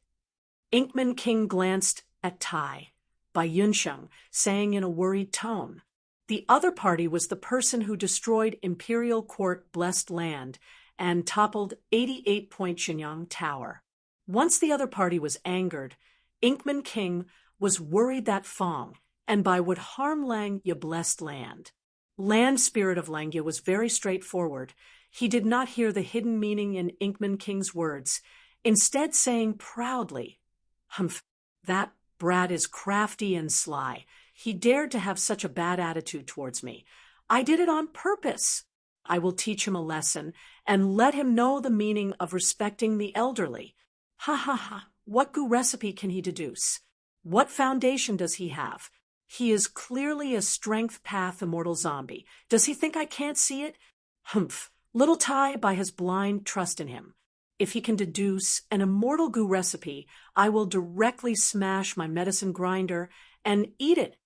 Inkman King glanced at Tai Bai Yunsheng, saying in a worried tone, the other party was the person who destroyed Imperial Court blessed land and toppled 88-point Shenyang Tower. Once the other party was angered, Inkman King was worried that Fong and Bai would harm Langya blessed land. Land Spirit of Langya was very straightforward. He did not hear the hidden meaning in Inkman King's words, instead saying proudly, "Humph, that brat is crafty and sly. He dared to have such a bad attitude towards me. I did it on purpose. I will teach him a lesson and let him know the meaning of respecting the elderly. Ha ha ha, what goo recipe can he deduce? What foundation does he have? He is clearly a strength path immortal zombie. Does he think I can't see it? Humph, little Tai by his blind trust in him. If he can deduce an immortal goo recipe, I will directly smash my medicine grinder and eat it."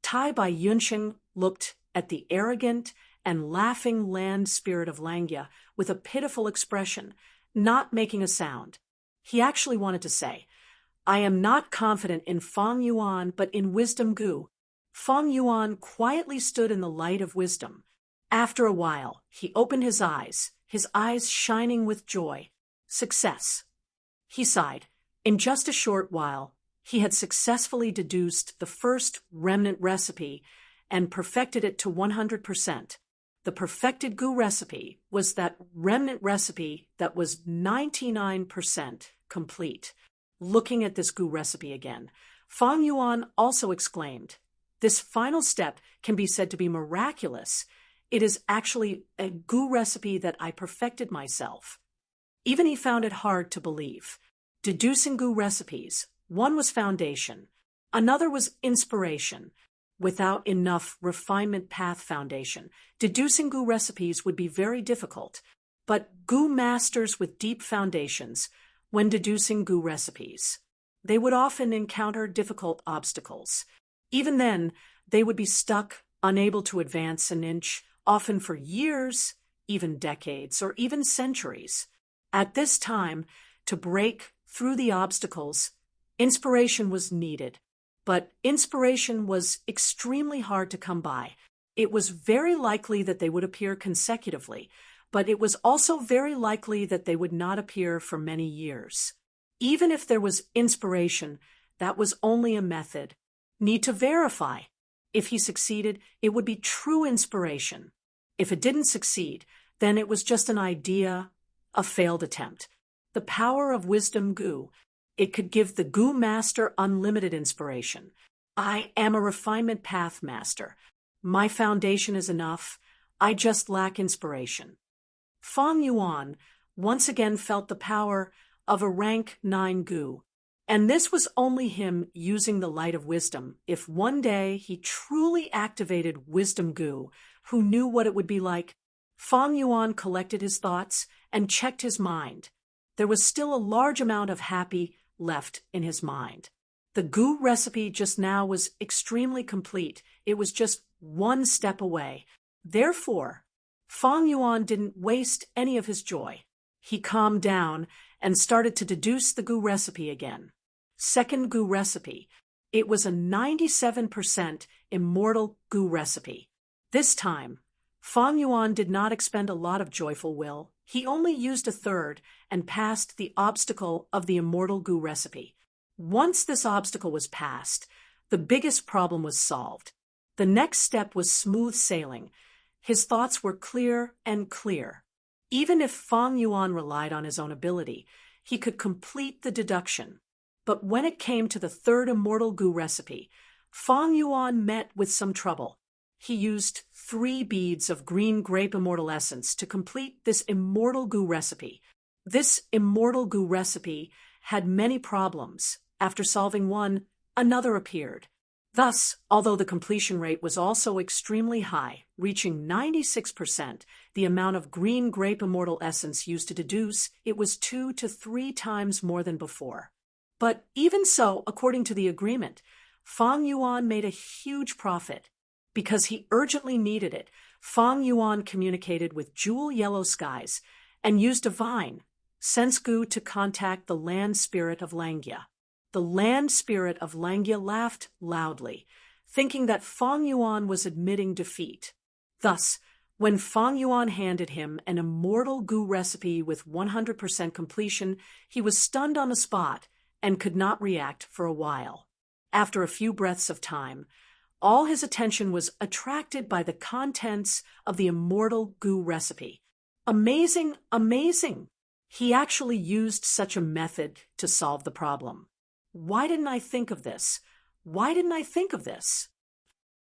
Tai Bai Yunsheng looked at the arrogant and laughing Land Spirit of Langya with a pitiful expression, not making a sound. He actually wanted to say, I am not confident in Fong Yuan, but in wisdom goo. Fong Yuan quietly stood in the light of wisdom. After a while, he opened his eyes shining with joy. Success. He sighed. In just a short while, he had successfully deduced the first remnant recipe and perfected it to 100%. The perfected goo recipe was that remnant recipe that was 99% complete. Looking at this goo recipe again, Fong Yuan also exclaimed, "This final step can be said to be miraculous. It is actually a goo recipe that I perfected myself." Even he found it hard to believe. Deducing goo recipes, one was foundation, another was inspiration. Without enough refinement path foundation, deducing goo recipes would be very difficult. But goo masters with deep foundations, when deducing goo recipes, they would often encounter difficult obstacles. Even then, they would be stuck, unable to advance an inch, often for years, even decades, or even centuries. At this time, to break through the obstacles, inspiration was needed. But inspiration was extremely hard to come by. It was very likely that they would appear consecutively, but it was also very likely that they would not appear for many years. Even if there was inspiration, that was only a method. Need to verify. If he succeeded, it would be true inspiration. If it didn't succeed, then it was just an idea, a failed attempt. The power of wisdom goo. It could give the goo master unlimited inspiration. I am a refinement path master. My foundation is enough. I just lack inspiration. Fong Yuan once again felt the power of a rank 9 goo. And this was only him using the light of wisdom. If one day he truly activated wisdom goo, who knew what it would be like? Fong Yuan collected his thoughts and checked his mind. There was still a large amount of happy left in his mind. The goo recipe just now was extremely complete. It was just one step away. Therefore, Fong Yuan didn't waste any of his joy. He calmed down and started to deduce the goo recipe again. Second goo recipe. It was a 97% immortal goo recipe. This time, Fong Yuan did not expend a lot of joyful will. He only used a third and passed the obstacle of the immortal goo recipe. Once this obstacle was passed, the biggest problem was solved. The next step was smooth sailing. His thoughts were clear and clear. Even if Fong Yuan relied on his own ability, he could complete the deduction. But when it came to the third immortal goo recipe, Fong Yuan met with some trouble. He used 3 beads of green grape immortal essence to complete this immortal goo recipe. This immortal goo recipe had many problems. After solving one, another appeared. Thus, although the completion rate was also extremely high, reaching 96%, the amount of green grape immortal essence used to deduce it was 2 to 3 times more than before. But even so, according to the agreement, Fang Yuan made a huge profit. Because he urgently needed it, Fang Yuan communicated with Jewel Yellow Skies and used a vine, sense goo, to contact the land spirit of Langya. The land spirit of Langya laughed loudly, thinking that Fang Yuan was admitting defeat. Thus, when Fang Yuan handed him an immortal goo recipe with 100% completion, he was stunned on the spot and could not react for a while. After a few breaths of time, all his attention was attracted by the contents of the immortal goo recipe. Amazing, amazing! He actually used such a method to solve the problem. Why didn't I think of this? Why didn't I think of this?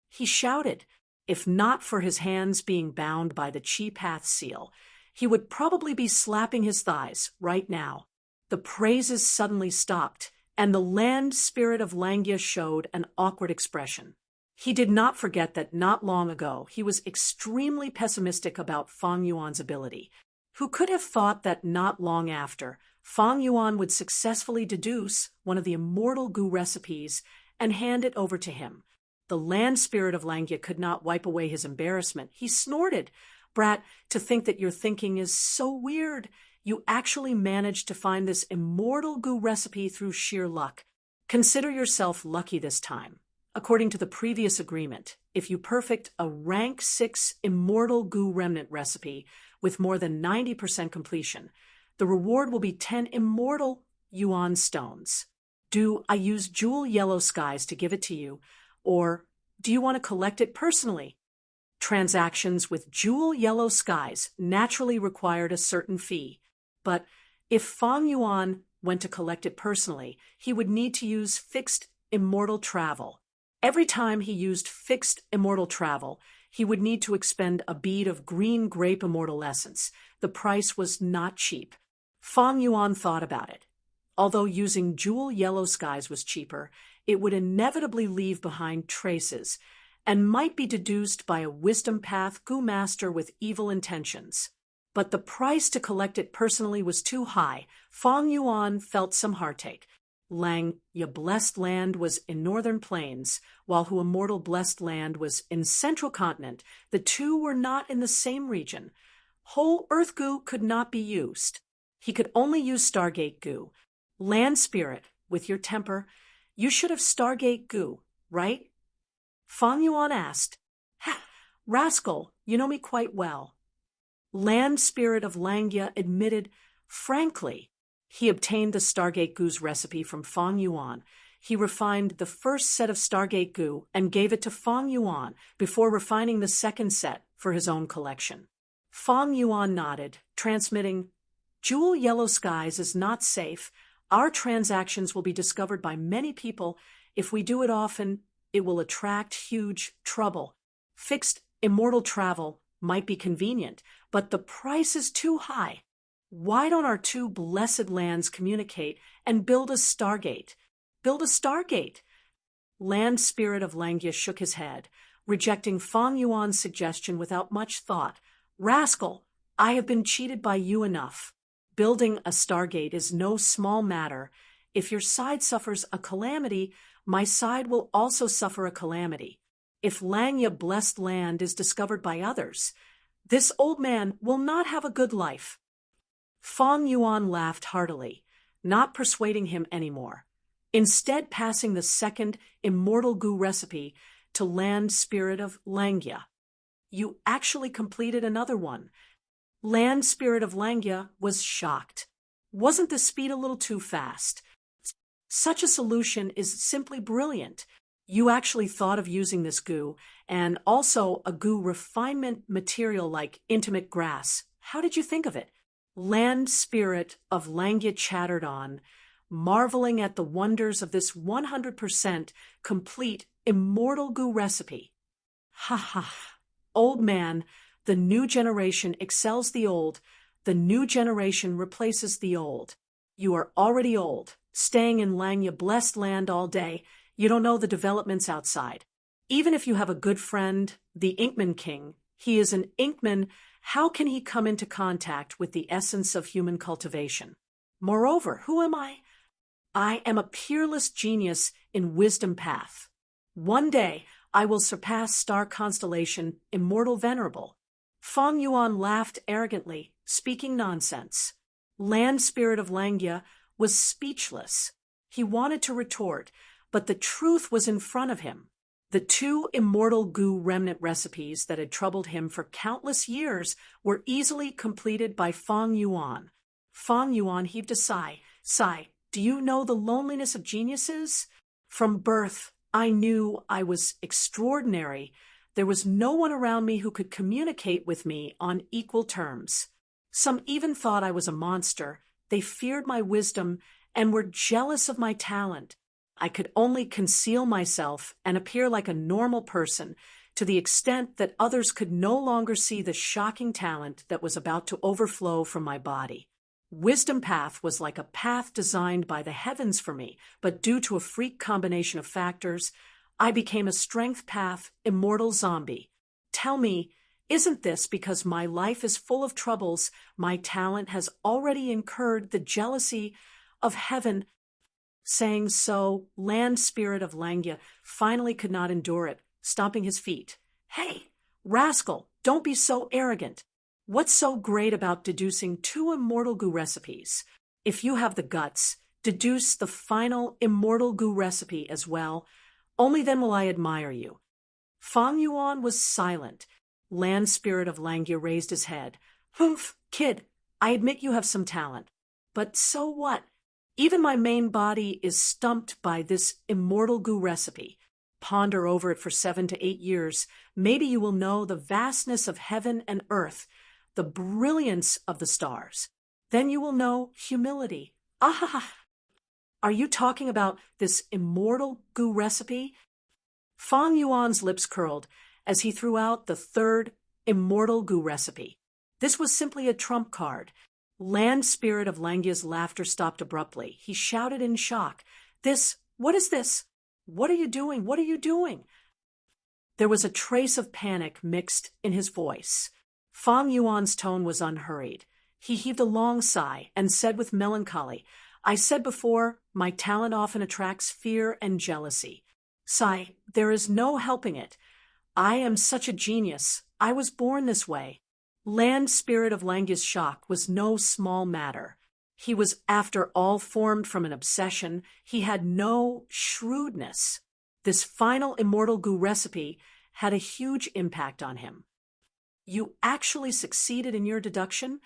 He shouted. If not for his hands being bound by the Chi Path seal, he would probably be slapping his thighs right now. The praises suddenly stopped, and the land spirit of Langya showed an awkward expression. He did not forget that not long ago he was extremely pessimistic about Fang Yuan's ability. Who could have thought that not long after, Fang Yuan would successfully deduce one of the immortal goo recipes and hand it over to him? The land spirit of Langya could not wipe away his embarrassment. He snorted. Brat, to think that your thinking is so weird. You actually managed to find this immortal goo recipe through sheer luck. Consider yourself lucky this time. According to the previous agreement, if you perfect a rank 6 immortal goo remnant recipe with more than 90% completion, the reward will be 10 immortal yuan stones. Do I use Jewel Yellow Skies to give it to you, or do you want to collect it personally? Transactions with Jewel Yellow Skies naturally required a certain fee, but if Fang Yuan went to collect it personally, he would need to use fixed immortal travel. Every time he used fixed immortal travel, he would need to expend a bead of green grape immortal essence. The price was not cheap. Fang Yuan thought about it. Although using Jewel Yellow Skies was cheaper, it would inevitably leave behind traces and might be deduced by a wisdom path goo master with evil intentions. But the price to collect it personally was too high. Fang Yuan felt some heartache. Langya Blessed Land was in northern plains, while Hu Immortal Blessed Land was in central continent. The two were not in the same region. Whole Earth goo could not be used. He could only use Stargate goo. Land Spirit, with your temper, you should have Stargate goo, right? Fang Yuan asked. Ha! Rascal, you know me quite well. Land Spirit of Langya admitted, frankly, he obtained the Stargate goo's recipe from Fang Yuan. He refined the first set of Stargate goo and gave it to Fang Yuan before refining the second set for his own collection. Fang Yuan nodded, transmitting, Jewel Yellow Skies is not safe. Our transactions will be discovered by many people. If we do it often, it will attract huge trouble. Fixed immortal travel might be convenient, but the price is too high. Why don't our two blessed lands communicate and build a Stargate? Build a Stargate! Land Spirit of Langya shook his head, rejecting Fang Yuan's suggestion without much thought. Rascal, I have been cheated by you enough. Building a Stargate is no small matter. If your side suffers a calamity, my side will also suffer a calamity. If Langya Blessed Land is discovered by others, this old man will not have a good life. Fang Yuan laughed heartily, not persuading him anymore, instead passing the second immortal goo recipe to Land Spirit of Langya. You actually completed another one. Land Spirit of Langya was shocked. Wasn't the speed a little too fast? Such a solution is simply brilliant. You actually thought of using this goo, and also a goo refinement material like intimate grass. How did you think of it? Land Spirit of Langya chattered on, marveling at the wonders of this 100% complete immortal goo recipe. Ha ha. Old man, the new generation excels the old. The new generation replaces the old. You are already old, staying in Langya blessed land all day. You don't know the developments outside. Even if you have a good friend, the Inkman King, he is an Inkman. How can he come into contact with the essence of human cultivation? Moreover, who am I? I am a peerless genius in wisdom path. One day, I will surpass star constellation immortal venerable. Feng Yuan laughed arrogantly, speaking nonsense. Land spirit of Langya was speechless. He wanted to retort, but the truth was in front of him. The two immortal goo remnant recipes that had troubled him for countless years were easily completed by Feng Yuan. Feng Yuan heaved a sigh. Sigh, do you know the loneliness of geniuses? From birth, I knew I was extraordinary. There was no one around me who could communicate with me on equal terms. Some even thought I was a monster. They feared my wisdom and were jealous of my talent. I could only conceal myself and appear like a normal person to the extent that others could no longer see the shocking talent that was about to overflow from my body. Wisdom path was like a path designed by the heavens for me, but due to a freak combination of factors, I became a strength path immortal zombie. Tell me, isn't this because my life is full of troubles, my talent has already incurred the jealousy of heaven? Saying so, land spirit of Langya finally could not endure it, stomping his feet. Hey, rascal, don't be so arrogant. What's so great about deducing two immortal goo recipes? If you have the guts, deduce the final immortal goo recipe as well. Only then will I admire you. Feng Yuan was silent. Land spirit of Langya raised his head. Humph, kid, I admit you have some talent. But so what? Even my main body is stumped by this immortal goo recipe. Ponder over it for 7 to 8 years. Maybe you will know the vastness of heaven and earth, the brilliance of the stars. Then you will know humility. Ah! Are you talking about this immortal goo recipe? Feng Yuan's lips curled as he threw out the third immortal goo recipe. This was simply a trump card. Land spirit of Langya's laughter stopped abruptly. He shouted in shock. What is this? What are you doing? What are you doing? There was a trace of panic mixed in his voice. Feng Yuan's tone was unhurried. He heaved a long sigh and said with melancholy, I said before, my talent often attracts fear and jealousy. Sigh, there is no helping it. I am such a genius. I was born this way. Land spirit of Langya's shock was no small matter. He was, after all, formed from an obsession. He had no shrewdness. This final immortal goo recipe had a huge impact on him. You actually succeeded in your deduction?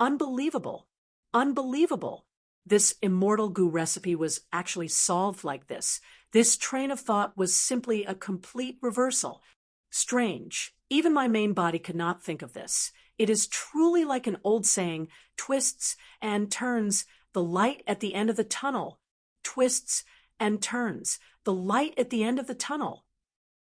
Unbelievable. Unbelievable. This immortal goo recipe was actually solved like this. This train of thought was simply a complete reversal. Strange. Even my main body could not think of this. It is truly like an old saying, twists and turns, the light at the end of the tunnel. Twists and turns, the light at the end of the tunnel.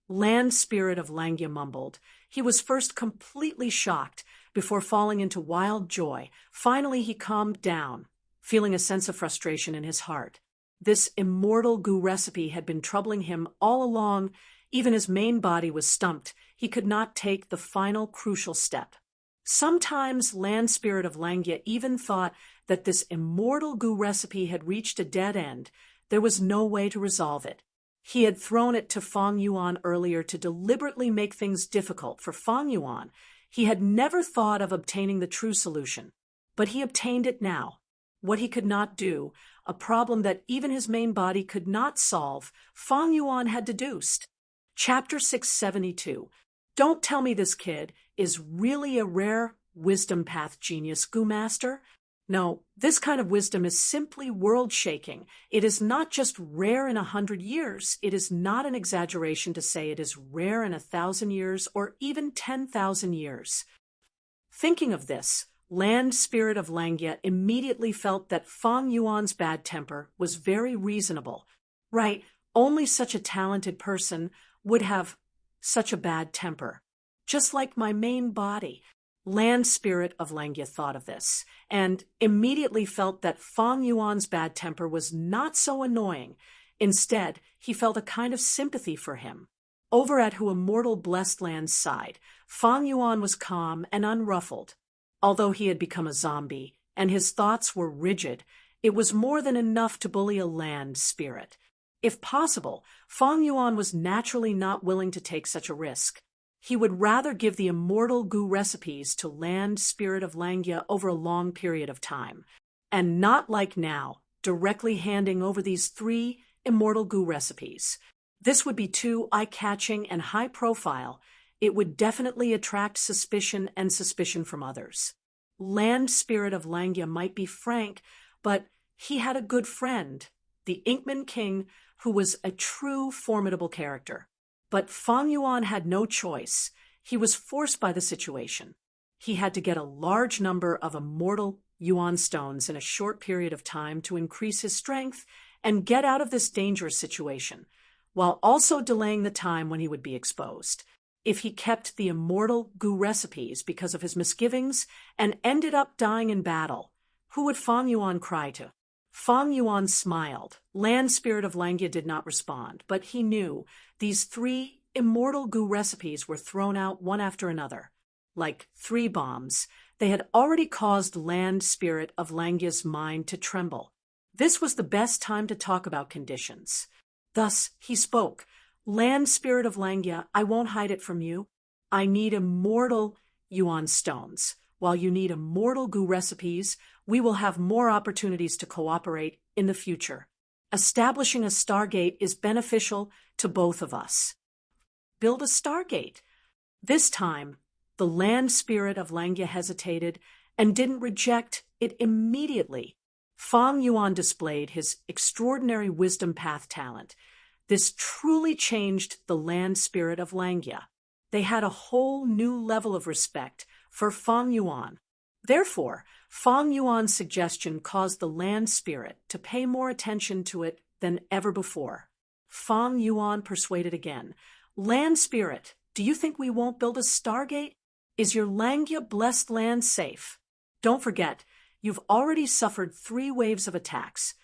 Land spirit of Langya mumbled. He was first completely shocked before falling into wild joy. Finally, he calmed down, feeling a sense of frustration in his heart. This immortal goo recipe had been troubling him all along. Even his main body was stumped. He could not take the final crucial step. Sometimes land spirit of Langya even thought that this immortal goo recipe had reached a dead end. There was no way to resolve it. He had thrown it to Feng Yuan earlier to deliberately make things difficult for Feng Yuan. He had never thought of obtaining the true solution, but he obtained it now. What he could not do, a problem that even his main body could not solve, Feng Yuan had deduced. Chapter 672. Don't tell me this kid is really a rare wisdom path genius, Goo Master. No, this kind of wisdom is simply world-shaking. It is not just rare in 100 years. It is not an exaggeration to say it is rare in 1,000 years or even 10,000 years. Thinking of this, land spirit of Langya immediately felt that Feng Yuan's bad temper was very reasonable. Right, only such a talented person would have Such a bad temper. Just like my main body. Land spirit of Langya thought of this, and immediately felt that Fang Yuan's bad temper was not so annoying. Instead, he felt a kind of sympathy for him. Over at Hu Immortal Blessed Land's side, Fang Yuan was calm and unruffled. Although he had become a zombie, and his thoughts were rigid, it was more than enough to bully a land spirit. If possible, Fang Yuan was naturally not willing to take such a risk. He would rather give the immortal goo recipes to land spirit of Langya over a long period of time, and not like now, directly handing over these 3 immortal goo recipes. This would be too eye-catching and high-profile. It would definitely attract suspicion from others. Land spirit of Langya might be frank, but he had a good friend, the Inkman King, who was a true formidable character. But Fang Yuan had no choice. He was forced by the situation. He had to get a large number of immortal Yuan stones in a short period of time to increase his strength and get out of this dangerous situation, while also delaying the time when he would be exposed. If he kept the immortal goo recipes because of his misgivings and ended up dying in battle, who would Fang Yuan cry to? Fang Yuan smiled. Land spirit of Langya did not respond, but he knew these 3 immortal goo recipes were thrown out one after another. Like 3 bombs, they had already caused land spirit of Langya's mind to tremble. This was the best time to talk about conditions. Thus he spoke. Land spirit of Langya, I won't hide it from you. I need immortal Yuan stones. While you need immortal goo recipes, we will have more opportunities to cooperate in the future. Establishing a Stargate is beneficial to both of us. Build a Stargate. This time, the land spirit of Langya hesitated and didn't reject it immediately. Fang Yuan displayed his extraordinary wisdom path talent. This truly changed the land spirit of Langya. They had a whole new level of respect for Fang Yuan. Therefore, Fang Yuan's suggestion caused the land spirit to pay more attention to it than ever before. Fang Yuan persuaded again. Land spirit, do you think we won't build a Stargate? Is your Langya blessed land safe? Don't forget, you've already suffered 3 waves of attacks,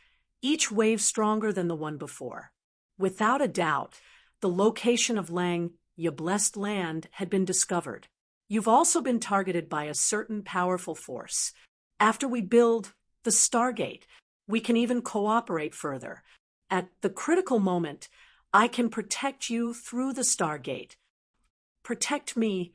each wave stronger than the one before. Without a doubt, the location of Langya blessed land had been discovered. You've also been targeted by a certain powerful force. After we build the Stargate, we can even cooperate further. At the critical moment, I can protect you through the Stargate. Protect me.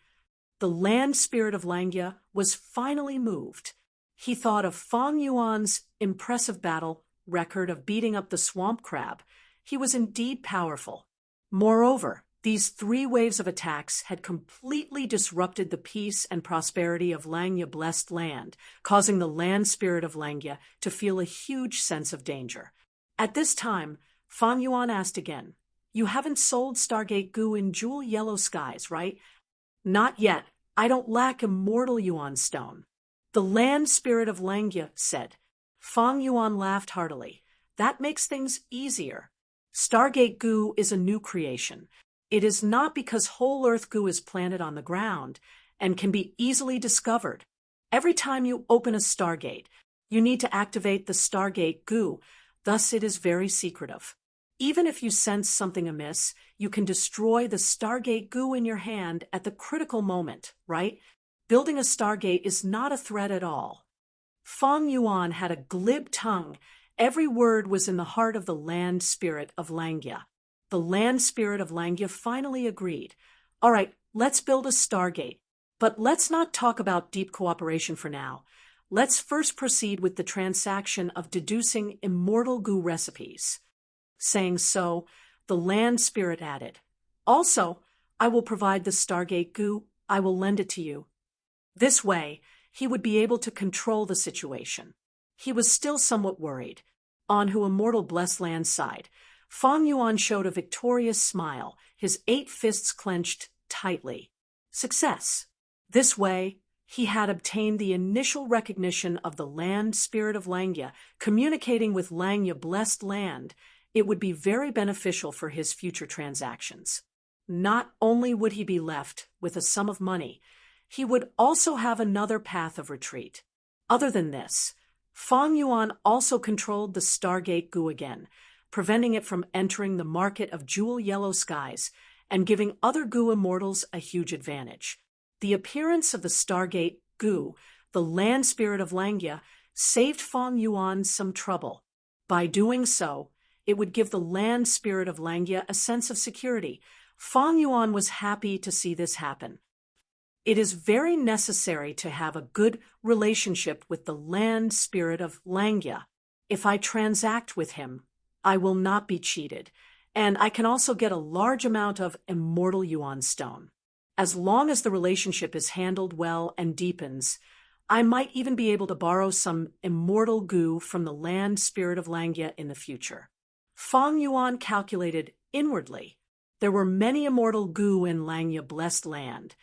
The land spirit of Langya was finally moved. He thought of Fang Yuan's impressive battle record of beating up the swamp crab. He was indeed powerful. Moreover, these 3 waves of attacks had completely disrupted the peace and prosperity of Langya blessed land, causing the land spirit of Langya to feel a huge sense of danger. At this time, Fang Yuan asked again, You haven't sold Stargate goo in jewel yellow skies, right? Not yet. I don't lack immortal Yuan stone. The land spirit of Langya said. Fang Yuan laughed heartily. That makes things easier. Stargate goo is a new creation. It is not because whole earth goo is planted on the ground and can be easily discovered. Every time you open a Stargate, you need to activate the Stargate goo. Thus it is very secretive. Even if you sense something amiss, you can destroy the Stargate goo in your hand at the critical moment, right? Building a Stargate is not a threat at all. Fang Yuan had a glib tongue. Every word was in the heart of the land spirit of Langya. The land spirit of Langya finally agreed. All right, let's build a Stargate. But let's not talk about deep cooperation for now. Let's first proceed with the transaction of deducing immortal goo recipes. Saying so, the land spirit added, Also, I will provide the Stargate goo. I will lend it to you. This way, he would be able to control the situation. He was still somewhat worried. On Hu Immortal Blessed Land's side, Fang Yuan showed a victorious smile, his 8 fists clenched tightly. Success. This way, he had obtained the initial recognition of the land spirit of Langya, communicating with Langya blessed land. It would be very beneficial for his future transactions. not only would he be left with a sum of money, he would also have another path of retreat. Other than this, Fang Yuan also controlled the Stargate goo again, preventing it from entering the market of jewel yellow skies and giving other goo immortals a huge advantage. The appearance of the Stargate goo, the land spirit of Langya, saved Fang Yuan some trouble. By doing so, it would give the land spirit of Langya a sense of security. Fang Yuan was happy to see this happen. It is very necessary to have a good relationship with the land spirit of Langya. If I transact with him, I will not be cheated, and I can also get a large amount of immortal Yuan stone. As long as the relationship is handled well and deepens, I might even be able to borrow some immortal goo from the land spirit of Langya in the future. Fang Yuan calculated inwardly. There were many immortal goo in Langya blessed land,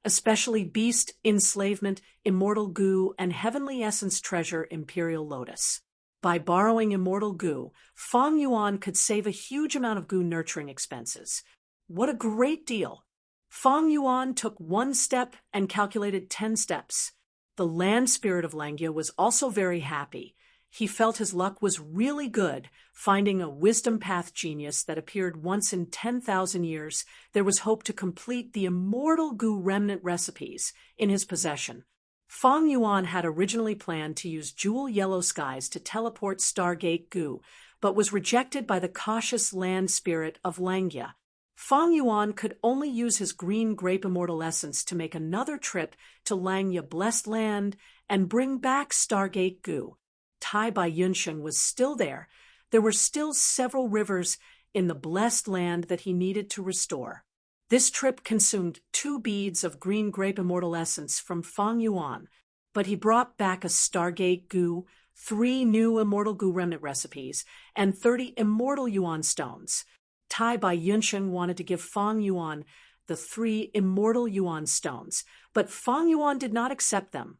especially beast enslavement, immortal goo, and heavenly essence treasure imperial lotus. By borrowing immortal goo, Fang Yuan could save a huge amount of goo nurturing expenses. What a great deal! Fang Yuan took one step and calculated 10 steps. The land spirit of Langya was also very happy. He felt his luck was really good, finding a wisdom path genius that appeared once in 10,000 years. There was hope to complete the immortal goo remnant recipes in his possession. Fang Yuan had originally planned to use jewel yellow skies to teleport Stargate goo, but was rejected by the cautious land spirit of Langya. Fang Yuan could only use his green grape immortal essence to make another trip to Langya blessed land and bring back Stargate goo. Tai Bai Yunsheng was still there. There were still several rivers in the blessed land that he needed to restore. This trip consumed 2 beads of green grape immortal essence from Fang Yuan, but he brought back a Stargate goo, 3 new immortal goo remnant recipes, and 30 immortal Yuan stones. Tai Bai Yunsheng wanted to give Fang Yuan the 3 immortal Yuan stones, but Fang Yuan did not accept them,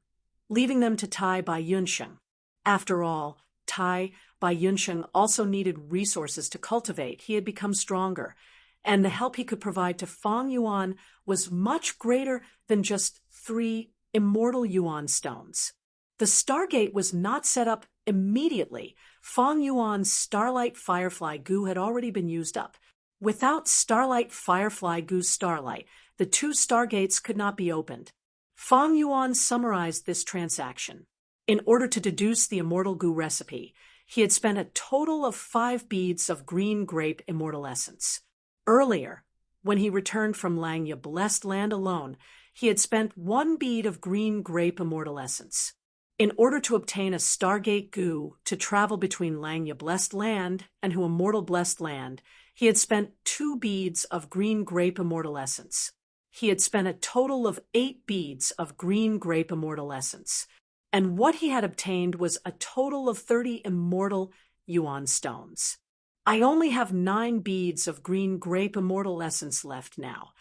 leaving them to Tai Bai Yunsheng. After all, Tai Bai Yunsheng also needed resources to cultivate. He had become stronger, and the help he could provide to Fang Yuan was much greater than just 3 immortal Yuan stones. The Stargate was not set up immediately. Fang Yuan's Starlight Firefly goo had already been used up. Without Starlight Firefly goo Starlight, the 2 Stargates could not be opened. Fang Yuan summarized this transaction. In order to deduce the immortal goo recipe, he had spent a total of 5 beads of green grape immortal essence. Earlier, when he returned from Langya blessed land alone, he had spent 1 bead of green grape immortal essence. In order to obtain a Stargate goo to travel between Langya blessed land and Hu immortal blessed land, he had spent 2 beads of green grape immortal essence. He had spent a total of 8 beads of green grape immortal essence. And what he had obtained was a total of 30 immortal Yuan stones. I only have 9 beads of green grape immortal essence left now.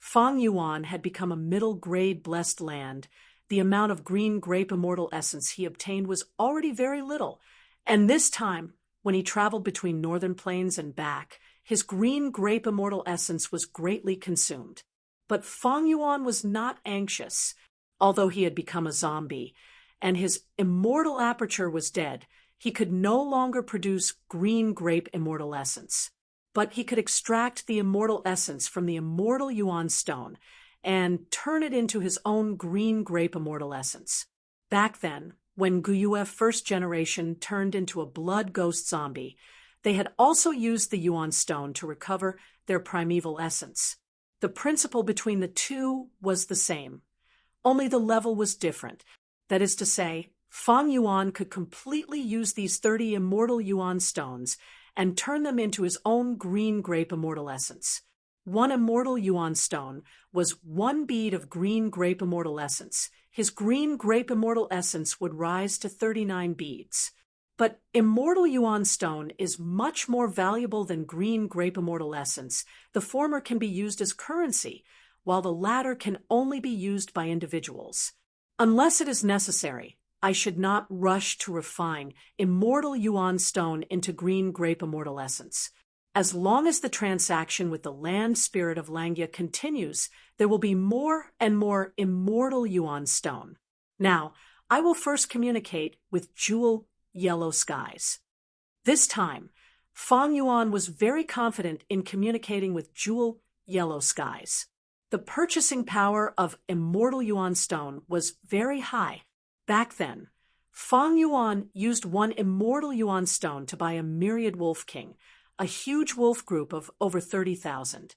Fang Yuan had become a middle-grade blessed land. The amount of green grape immortal essence he obtained was already very little, and this time, when he traveled between northern plains and back, his green grape immortal essence was greatly consumed. But Fang Yuan was not anxious. Although he had become a zombie, and his immortal aperture was dead, he could no longer produce green grape immortal essence. But he could extract the immortal essence from the immortal Yuan stone and turn it into his own green grape immortal essence. Back then, when Guyue first generation turned into a blood ghost zombie, they had also used the Yuan stone to recover their primeval essence. The principle between the two was the same, only the level was different. That is to say, Fang Yuan could completely use these 30 immortal Yuan stones and turn them into his own green grape immortal essence. 1 immortal Yuan stone was 1 bead of green grape immortal essence. His green grape immortal essence would rise to 39 beads. But immortal Yuan stone is much more valuable than green grape immortal essence. The former can be used as currency, while the latter can only be used by individuals. Unless it is necessary, I should not rush to refine immortal Yuan stone into green grape immortal essence. As long as the transaction with the land spirit of Langya continues, there will be more and more immortal yuan stone. Now, I will first communicate with Jewel Yellow Skies. This time, Fang Yuan was very confident in communicating with Jewel Yellow Skies. The purchasing power of immortal yuan stone was very high. Back then, Fang Yuan used one immortal yuan stone to buy a myriad wolf king, a huge wolf group of over 30,000.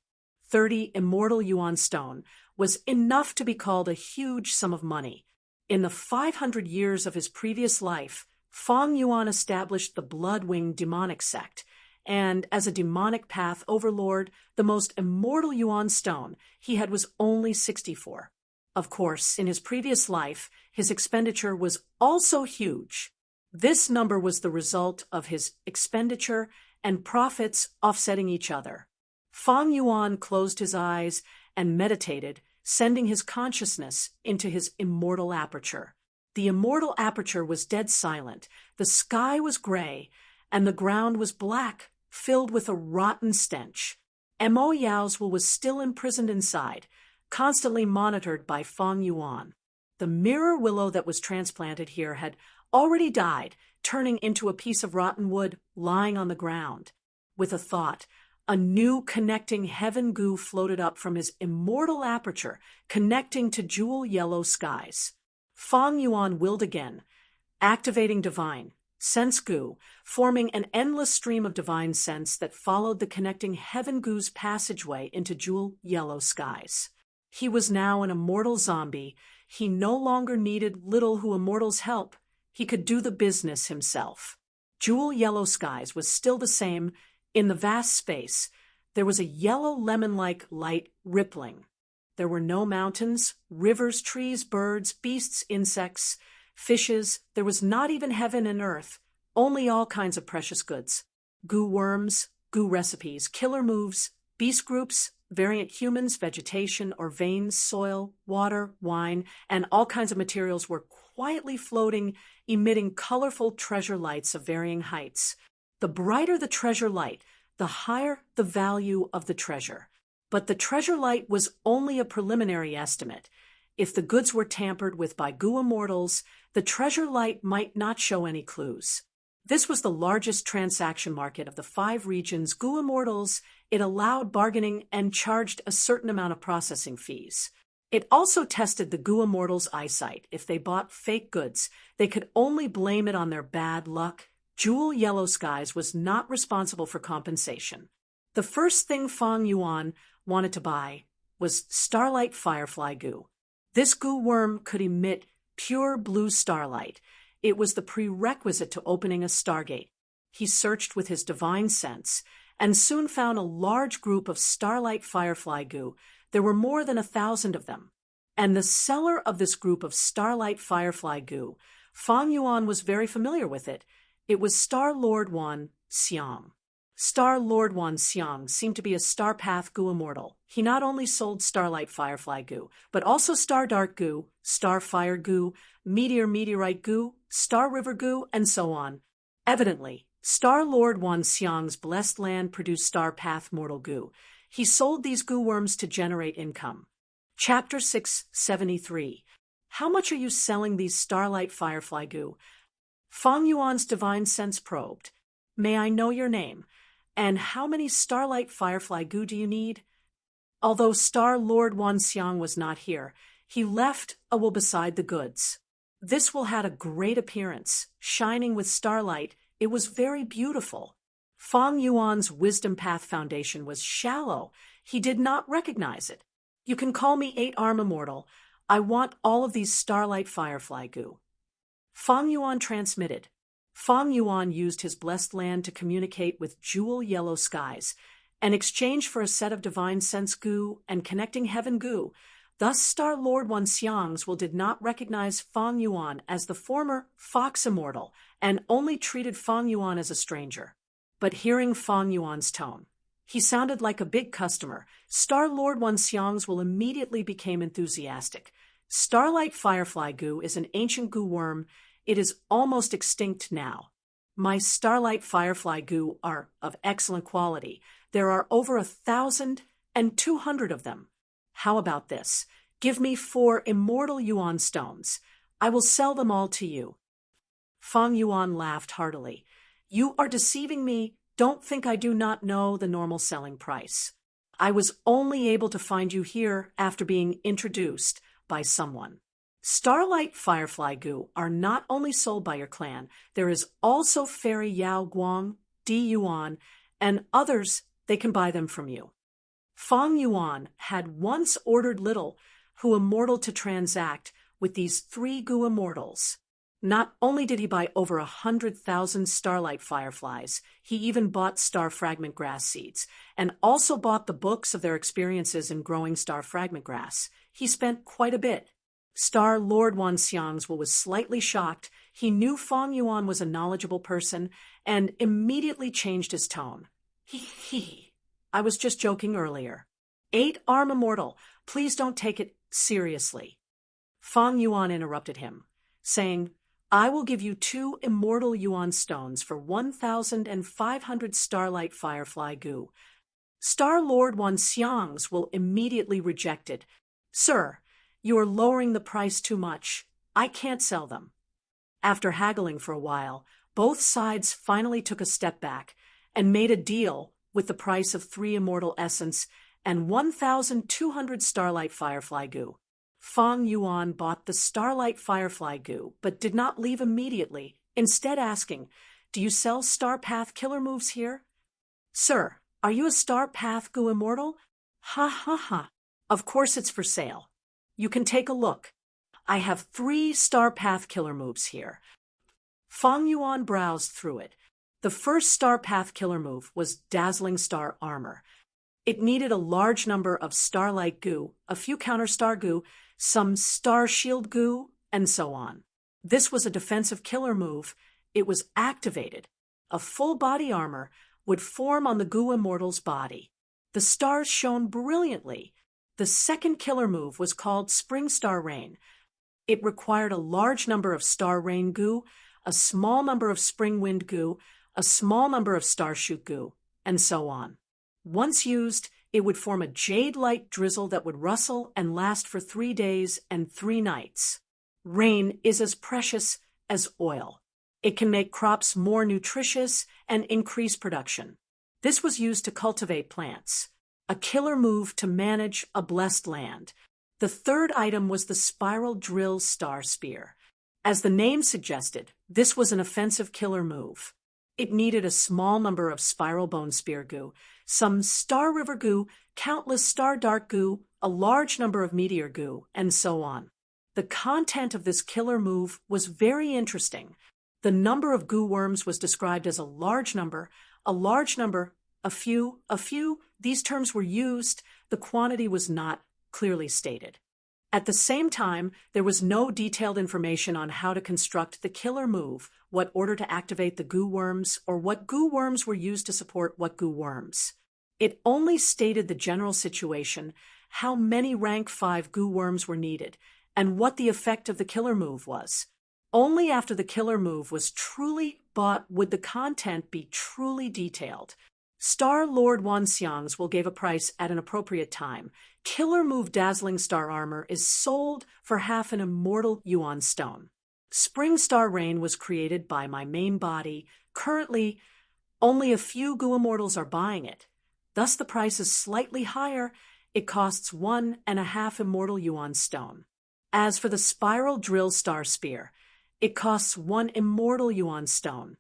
30 immortal yuan stone was enough to be called a huge sum of money. In the 500 years of his previous life, Fang Yuan established the Blood-Winged demonic sect, and as a demonic path overlord, the most immortal yuan stone he had was only 64. Of course, in his previous life, his expenditure was also huge. This number was the result of his expenditure and profits offsetting each other. Fang Yuan closed his eyes and meditated, sending his consciousness into his immortal aperture. The immortal aperture was dead silent, the sky was gray, and the ground was black, filled with a rotten stench. Mo Yaozwu was still imprisoned inside, constantly monitored by Fang Yuan. The mirror willow that was transplanted here had already died, turning into a piece of rotten wood lying on the ground. With a thought, a new connecting heaven goo floated up from his immortal aperture, connecting to Jewel Yellow Skies. Fang Yuan willed again, activating divine sense goo, forming an endless stream of divine sense that followed the connecting heaven goo's passageway into Jewel Yellow Skies. He was now an immortal zombie. He no longer needed little who immortals help. He could do the business himself. Jewel Yellow Skies was still the same. In the vast space, there was a yellow lemon-like light rippling. There were no mountains, rivers, trees, birds, beasts, insects, fishes. There was not even heaven and earth, only all kinds of precious goods. Goo worms, goo recipes, killer moves, beast groups, variant humans, vegetation or veins, soil, water, wine, and all kinds of materials were quietly floating, emitting colorful treasure lights of varying heights. The brighter the treasure light, the higher the value of the treasure. But the treasure light was only a preliminary estimate. If the goods were tampered with by goo immortals, the treasure light might not show any clues. This was the largest transaction market of the 5 regions. Goo immortals, it allowed bargaining and charged a certain amount of processing fees. It also tested the goo immortals' eyesight. If they bought fake goods, they could only blame it on their bad luck. Jewel Yellow Skies was not responsible for compensation. The first thing Fang Yuan wanted to buy was starlight firefly goo. This goo worm could emit pure blue starlight. It was the prerequisite to opening a stargate. He searched with his divine sense and soon found a large group of starlight firefly goo. There were more than 1,000 of them. And the seller of this group of starlight firefly goo, Fang Yuan was very familiar with it. It was Star Lord Wan Xiang. Star Lord Wan Xiang seemed to be a star path goo immortal. He not only sold starlight firefly goo, but also star dark goo, star fire goo, meteorite goo, star river goo, and so on. Evidently, Star Lord Wan Xiang's blessed land produced star path mortal goo. He sold these goo worms to generate income. Chapter 673. How much are you selling these starlight firefly goo? Fang Yuan's divine sense probed. May I know your name? And how many starlight firefly goo do you need? Although Star Lord Wan Xiang was not here, he left a will beside the goods. This will had a great appearance, shining with starlight. It was very beautiful. Fang Yuan's wisdom path foundation was shallow. He did not recognize it. You can call me 8-arm immortal. I want all of these starlight firefly goo. Fang Yuan transmitted. Fang Yuan used his blessed land to communicate with Jewel Yellow Skies, in exchange for a set of divine sense goo and connecting heaven goo. Thus Star Lord Wan Xiang's will did not recognize Fang Yuan as the former Fox Immortal and only treated Fang Yuan as a stranger. But hearing Fang Yuan's tone, he sounded like a big customer. Star Lord Wan Xiang's will immediately became enthusiastic. Starlight firefly goo is an ancient goo worm. It is almost extinct now. My Starlight Firefly goo are of excellent quality. There are over 1,200 of them. How about this? Give me 4 immortal Yuan stones. I will sell them all to you. Fang Yuan laughed heartily. You are deceiving me. Don't think I do not know the normal selling price. I was only able to find you here after being introduced by someone. Starlight Firefly goo are not only sold by your clan, there is also Fairy Yao Guang, Di Yuan, and others. They can buy them from you. Fang Yuan had once ordered Little, who immortal to transact with these 3 goo immortals. Not only did he buy over 100,000 Starlight Fireflies, he even bought star fragment grass seeds, and also bought the books of their experiences in growing star fragment grass. He spent quite a bit. Star Lord Wan Xiang's was slightly shocked. He knew Fang Yuan was a knowledgeable person and immediately changed his tone. I was just joking earlier. 8 arm immortal. Please don't take it seriously. Fang Yuan interrupted him, saying, I will give you 2 immortal Yuan stones for 1,500 Starlight Firefly goo. Star Lord Wan Xiang's will immediately reject it. Sir, you are lowering the price too much. I can't sell them. After haggling for a while, both sides finally took a step back and made a deal with the price of 3 immortal essence and 1,200 Starlight Firefly goo. Fang Yuan bought the Starlight Firefly goo, but did not leave immediately, instead asking, Do you sell Star Path killer moves here? Sir, are you a Star Path goo immortal? Ha ha ha. Of course it's for sale. You can take a look. I have 3 Star Path killer moves here. Fang Yuan browsed through it. The first Star Path killer move was Dazzling Star Armor. It needed a large number of Starlight goo, a few Counter Star goo, some Star Shield goo, and so on. This was a defensive killer move. It was activated. A full body armor would form on the goo immortal's body. The stars shone brilliantly. The second killer move was called Spring Star Rain. It required a large number of Star Rain goo, a small number of Spring Wind goo, a small number of Star Shoot goo, and so on. Once used, it would form a jade light drizzle that would rustle and last for 3 days and 3 nights. Rain is as precious as oil. It can make crops more nutritious and increase production. This was used to cultivate plants. A killer move to manage a blessed land. The third item was the Spiral Drill Star Spear. As the name suggested, this was an offensive killer move. It needed a small number of Spiral Bone Spear goo, some Star River goo, countless Star Dark goo, a large number of Meteor goo, and so on. The content of this killer move was very interesting. The number of goo worms was described as a large number, a few. These terms were used. The quantity was not clearly stated. At the same time, there was no detailed information on how to construct the killer move, what order to activate the goo worms, or what goo worms were used to support what goo worms. It only stated the general situation, how many rank 5 goo worms were needed, and what the effect of the killer move was. Only after the killer move was truly bought would the content be truly detailed. Star Lord Wan Xiang's will give a price at an appropriate time. Killer move Dazzling Star Armor is sold for half an immortal Yuan stone. Spring Star Rain was created by my main body. Currently, only a few goo immortals are buying it. Thus the price is slightly higher. It costs 1.5 immortal Yuan stone. As for the Spiral Drill Star Spear, it costs 1 immortal Yuan stone.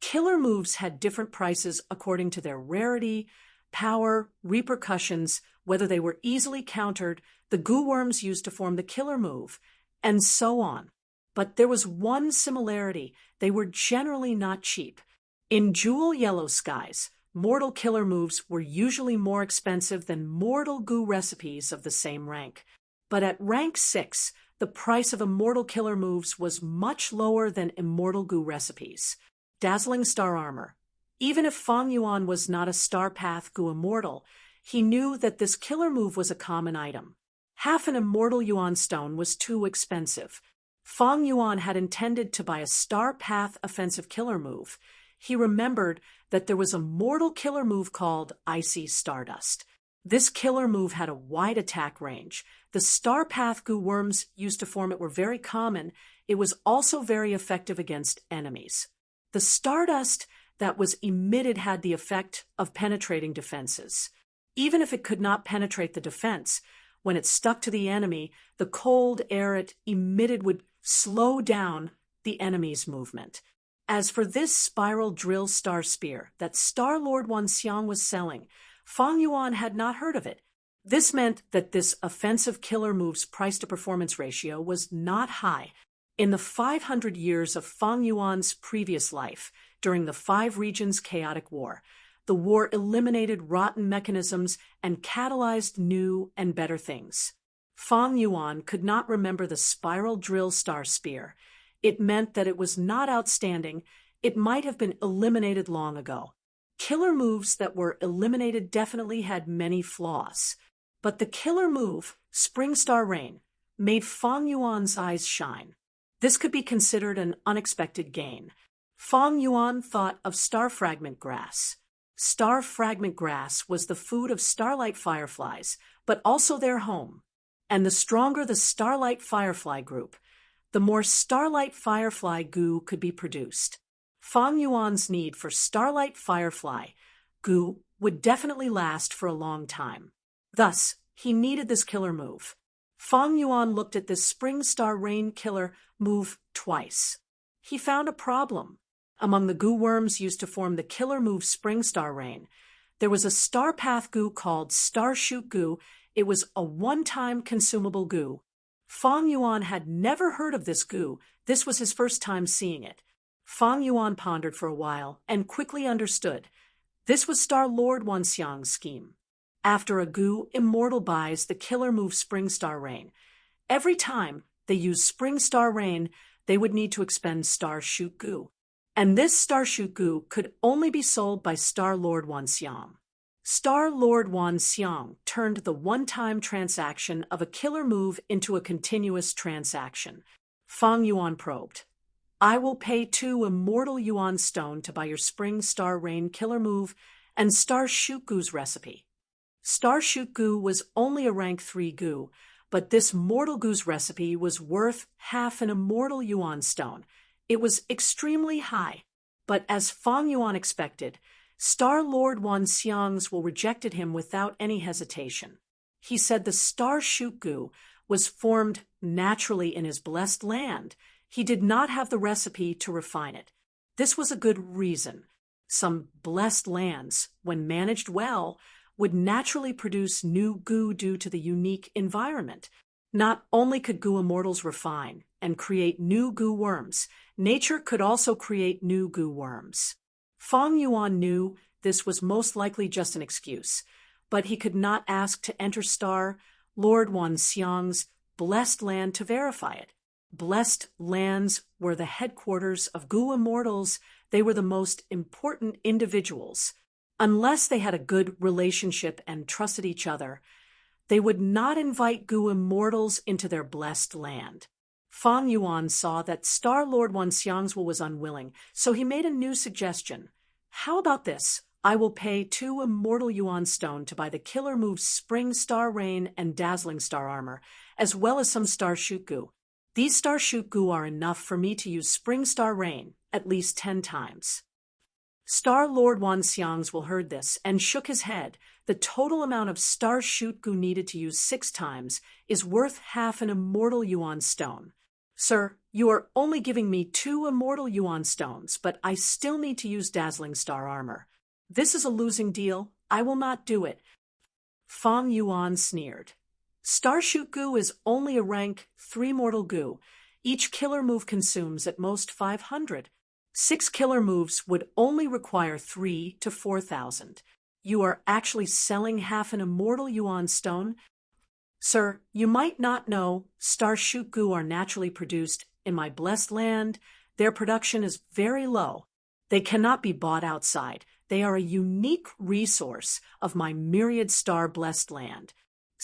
Killer moves had different prices according to their rarity, power, repercussions, whether they were easily countered, the goo worms used to form the killer move, and so on. But there was one similarity: they were generally not cheap. In Jewel Yellow Skies, mortal killer moves were usually more expensive than mortal goo recipes of the same rank. But at rank 6, the price of immortal killer moves was much lower than immortal goo recipes. Dazzling Star Armor. Even if Fang Yuan was not a Star Path goo immortal, he knew that this killer move was a common item. Half an immortal Yuan stone was too expensive. Fang Yuan had intended to buy a Star Path offensive killer move. He remembered that there was a mortal killer move called Icy Stardust. This killer move had a wide attack range. The Star Path goo worms used to form it were very common. It was also very effective against enemies. The stardust that was emitted had the effect of penetrating defenses. Even if it could not penetrate the defense, when it stuck to the enemy, the cold air it emitted would slow down the enemy's movement. As for this spiral drill star spear that Star Lord Wanxiang was selling, Fang Yuan had not heard of it. This meant that this offensive killer move's price-to-performance ratio was not high. In the 500 years of Fang Yuan's previous life, during the Five Regions Chaotic War, the war eliminated rotten mechanisms and catalyzed new and better things. Fang Yuan could not remember the spiral drill star spear. It meant that it was not outstanding. It might have been eliminated long ago. Killer moves that were eliminated definitely had many flaws. But the killer move, Spring Star Rain, made Fang Yuan's eyes shine. This could be considered an unexpected gain. Fang Yuan thought of star fragment grass. Star fragment grass was the food of starlight fireflies, but also their home. And the stronger the starlight firefly group, the more starlight firefly goo could be produced. Fang Yuan's need for starlight firefly goo would definitely last for a long time. Thus, he needed this killer move. Fang Yuan looked at this Spring Star Rain killer move twice. He found a problem. Among the goo worms used to form the killer move Spring Star Rain, there was a star path goo called Star Shoot Goo. It was a one-time consumable goo. Fang Yuan had never heard of this goo. This was his first time seeing it. Fang Yuan pondered for a while and quickly understood. This was Star Lord Wanxiang's scheme. After a goo immortal buys the killer move Spring Star Rain, every time they used Spring Star Rain, they would need to expend Star Shoot Goo. And this Star Shoot Goo could only be sold by Star Lord Wanxiang. Star Lord Wanxiang turned the one-time transaction of a killer move into a continuous transaction. Fang Yuan probed. I will pay 2 immortal Yuan stone to buy your Spring Star Rain killer move and Star Shoot Goo's recipe. Star Shoot Goo was only a rank 3 goo, but this mortal goo's recipe was worth half an immortal Yuan stone. It was extremely high, but as Fang Yuan expected, Star Lord Wanxiang's will rejected him without any hesitation. He said the Star Shoot Goo was formed naturally in his blessed land. He did not have the recipe to refine it. This was a good reason. Some blessed lands, when managed well, would naturally produce new goo due to the unique environment. Not only could goo immortals refine and create new goo worms, nature could also create new goo worms. Fang Yuan knew this was most likely just an excuse, but he could not ask to enter Star Lord Wanxiang's blessed land to verify it. Blessed lands were the headquarters of goo immortals. They were the most important individuals. Unless they had a good relationship and trusted each other, they would not invite goo immortals into their blessed land. Fang Yuan saw that Star Lord Wanxiang's will was unwilling, so he made a new suggestion. How about this? I will pay 2 immortal Yuan stone to buy the killer moves Spring Star Rain and Dazzling Star Armor, as well as some Star Shoot Goo. These Star Shoot Goo are enough for me to use Spring Star Rain at least 10 times. Star Lord Wanxiang's will heard this and shook his head. The total amount of Star Shoot Goo needed to use 6 times is worth half an immortal Yuan stone. Sir, you are only giving me 2 immortal Yuan stones, but I still need to use Dazzling Star Armor. This is a losing deal. I will not do it. Fang Yuan sneered. Star Shoot Goo is only a rank 3 mortal goo. Each killer move consumes at most 500. 6 killer moves would only require 3 to 4,000. You are actually selling half an immortal Yuan stone? Sir, you might not know Star Shoot Goo are naturally produced in my blessed land. Their production is very low. They cannot be bought outside. They are a unique resource of my myriad star blessed land.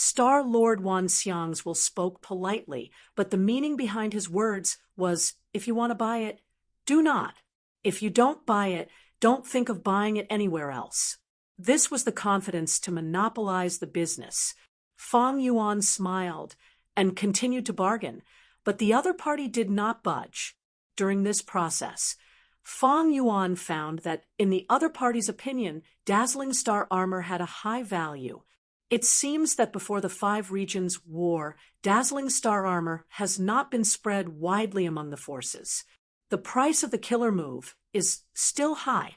Star Lord Wan Xiang's will spoke politely, but the meaning behind his words was, if you want to buy it, do not. If you don't buy it, don't think of buying it anywhere else. This was the confidence to monopolize the business. Fang Yuan smiled and continued to bargain, but the other party did not budge. During this process, Fang Yuan found that, in the other party's opinion, dazzling star armor had a high value. It seems that before the Five Regions War, dazzling star armor has not been spread widely among the forces. The price of the killer move is still high.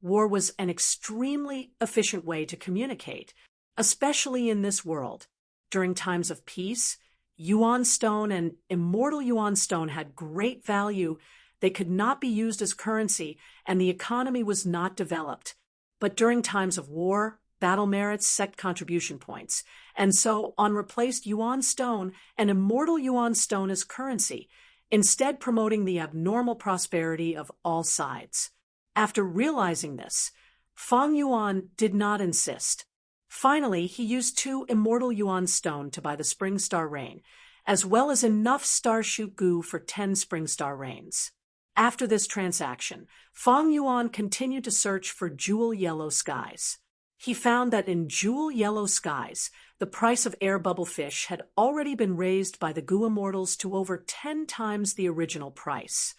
War was an extremely efficient way to communicate, especially in this world. During times of peace, Yuan Stone and Immortal Yuan Stone had great value. They could not be used as currency, and the economy was not developed. But during times of war, battle merits set contribution points, and so on replaced Yuan Stone and Immortal Yuan Stone as currency, instead promoting the abnormal prosperity of all sides. After realizing this, Fang Yuan did not insist. Finally, he used 2 Immortal Yuan Stone to buy the Spring Star Rain, as well as enough Starshoot Goo for 10 Spring Star Rains. After this transaction, Fang Yuan continued to search for jewel yellow skies. He found that in jewel yellow skies, the price of air bubble fish had already been raised by the Goo Immortals to over 10 times the original price.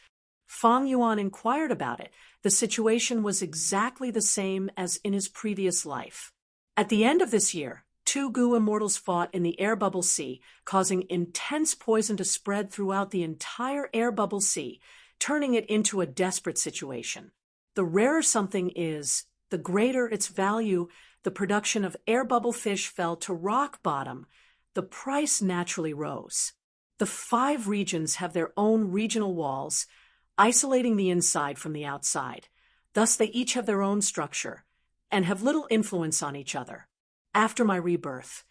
Fang Yuan inquired about it. The situation was exactly the same as in his previous life. At the end of this year, 2 Goo Immortals fought in the air bubble sea, causing intense poison to spread throughout the entire air bubble sea, turning it into a desperate situation. The rarer something is, the greater its value. The production of air bubble fish fell to rock bottom. The price naturally rose. The 5 regions have their own regional walls, isolating the inside from the outside. Thus they each have their own structure and have little influence on each other. After my rebirth,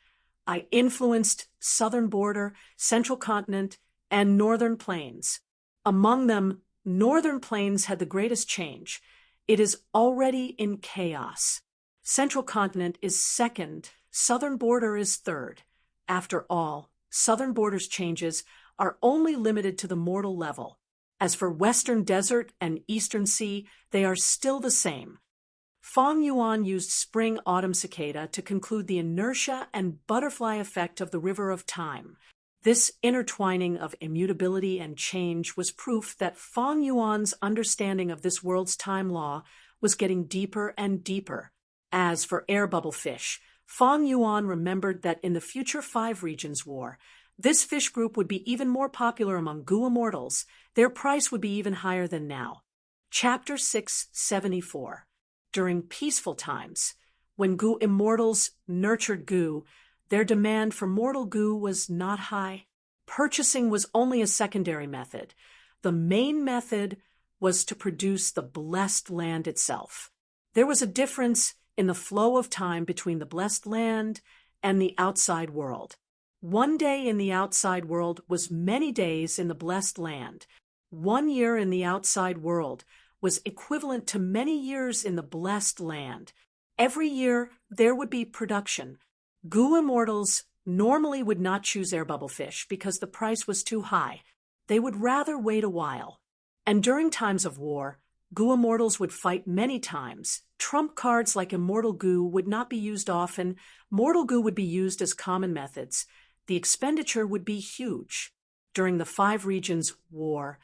I influenced Southern Border, Central Continent, and Northern Plains. Among them, Northern Plains had the greatest change. It is already in chaos. Central Continent is second, Southern Border is third. After all, Southern Border's changes are only limited to the mortal level. As for Western Desert and Eastern Sea, they are still the same. Fang Yuan used spring-autumn cicada to conclude the inertia and butterfly effect of the river of time. This intertwining of immutability and change was proof that Fang Yuan's understanding of this world's time law was getting deeper and deeper. As for air bubble fish, Fang Yuan remembered that in the future 5 Regions War, this fish group would be even more popular among Goo Immortals. Their price would be even higher than now. Chapter 674. During peaceful times, when Goo Immortals nurtured Goo, their demand for mortal Goo was not high. Purchasing was only a secondary method. The main method was to produce the blessed land itself. There was a difference in the flow of time between the blessed land and the outside world. One day in the outside world was many days in the blessed land. 1 year in the outside world was equivalent to many years in the blessed land. Every year there would be production. Goo Immortals normally would not choose air bubble fish because the price was too high. They would rather wait a while. And during times of war, Goo Immortals would fight many times. Trump cards like Immortal Goo would not be used often. Mortal Goo would be used as common methods. The expenditure would be huge. During the 5 Regions War,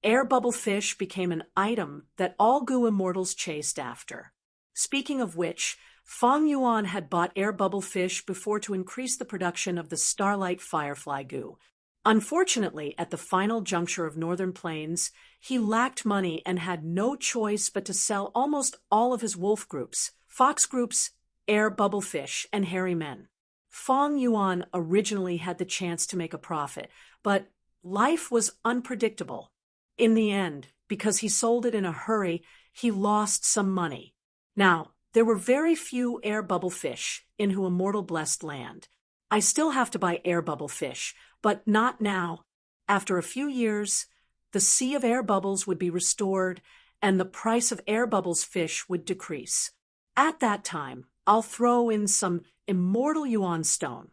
air bubble fish became an item that all Goo Immortals chased after. Speaking of which, Fang Yuan had bought air bubble fish before to increase the production of the Starlight Firefly Goo. Unfortunately, at the final juncture of Northern Plains, he lacked money and had no choice but to sell almost all of his wolf groups, fox groups, air bubble fish, and hairy men. Fang Yuan originally had the chance to make a profit, but life was unpredictable. In the end, because he sold it in a hurry, he lost some money. Now, there were very few air bubble fish in Who Immortal Blessed Land. I still have to buy air bubble fish, but not now. After a few years, the sea of air bubbles would be restored, and the price of air bubbles fish would decrease. At that time, I'll throw in some Immortal Yuan Stone.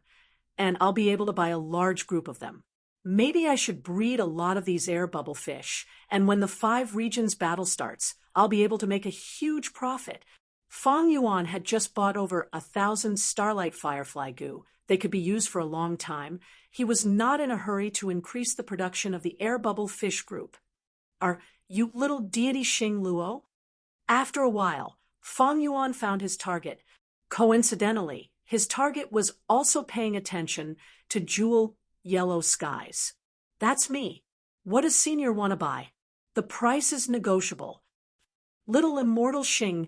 and I'll be able to buy a large group of them. Maybe I should breed a lot of these air bubble fish, and when the 5 regions battle starts, I'll be able to make a huge profit. Fang Yuan had just bought over 1,000 starlight firefly goo. They could be used for a long time. He was not in a hurry to increase the production of the air bubble fish group. Are you little deity Xing Luo? After a while, Fang Yuan found his target. Coincidentally, his target was also paying attention to jewel yellow skies. That's me. What does Senior want to buy? The price is negotiable. Little immortal Xing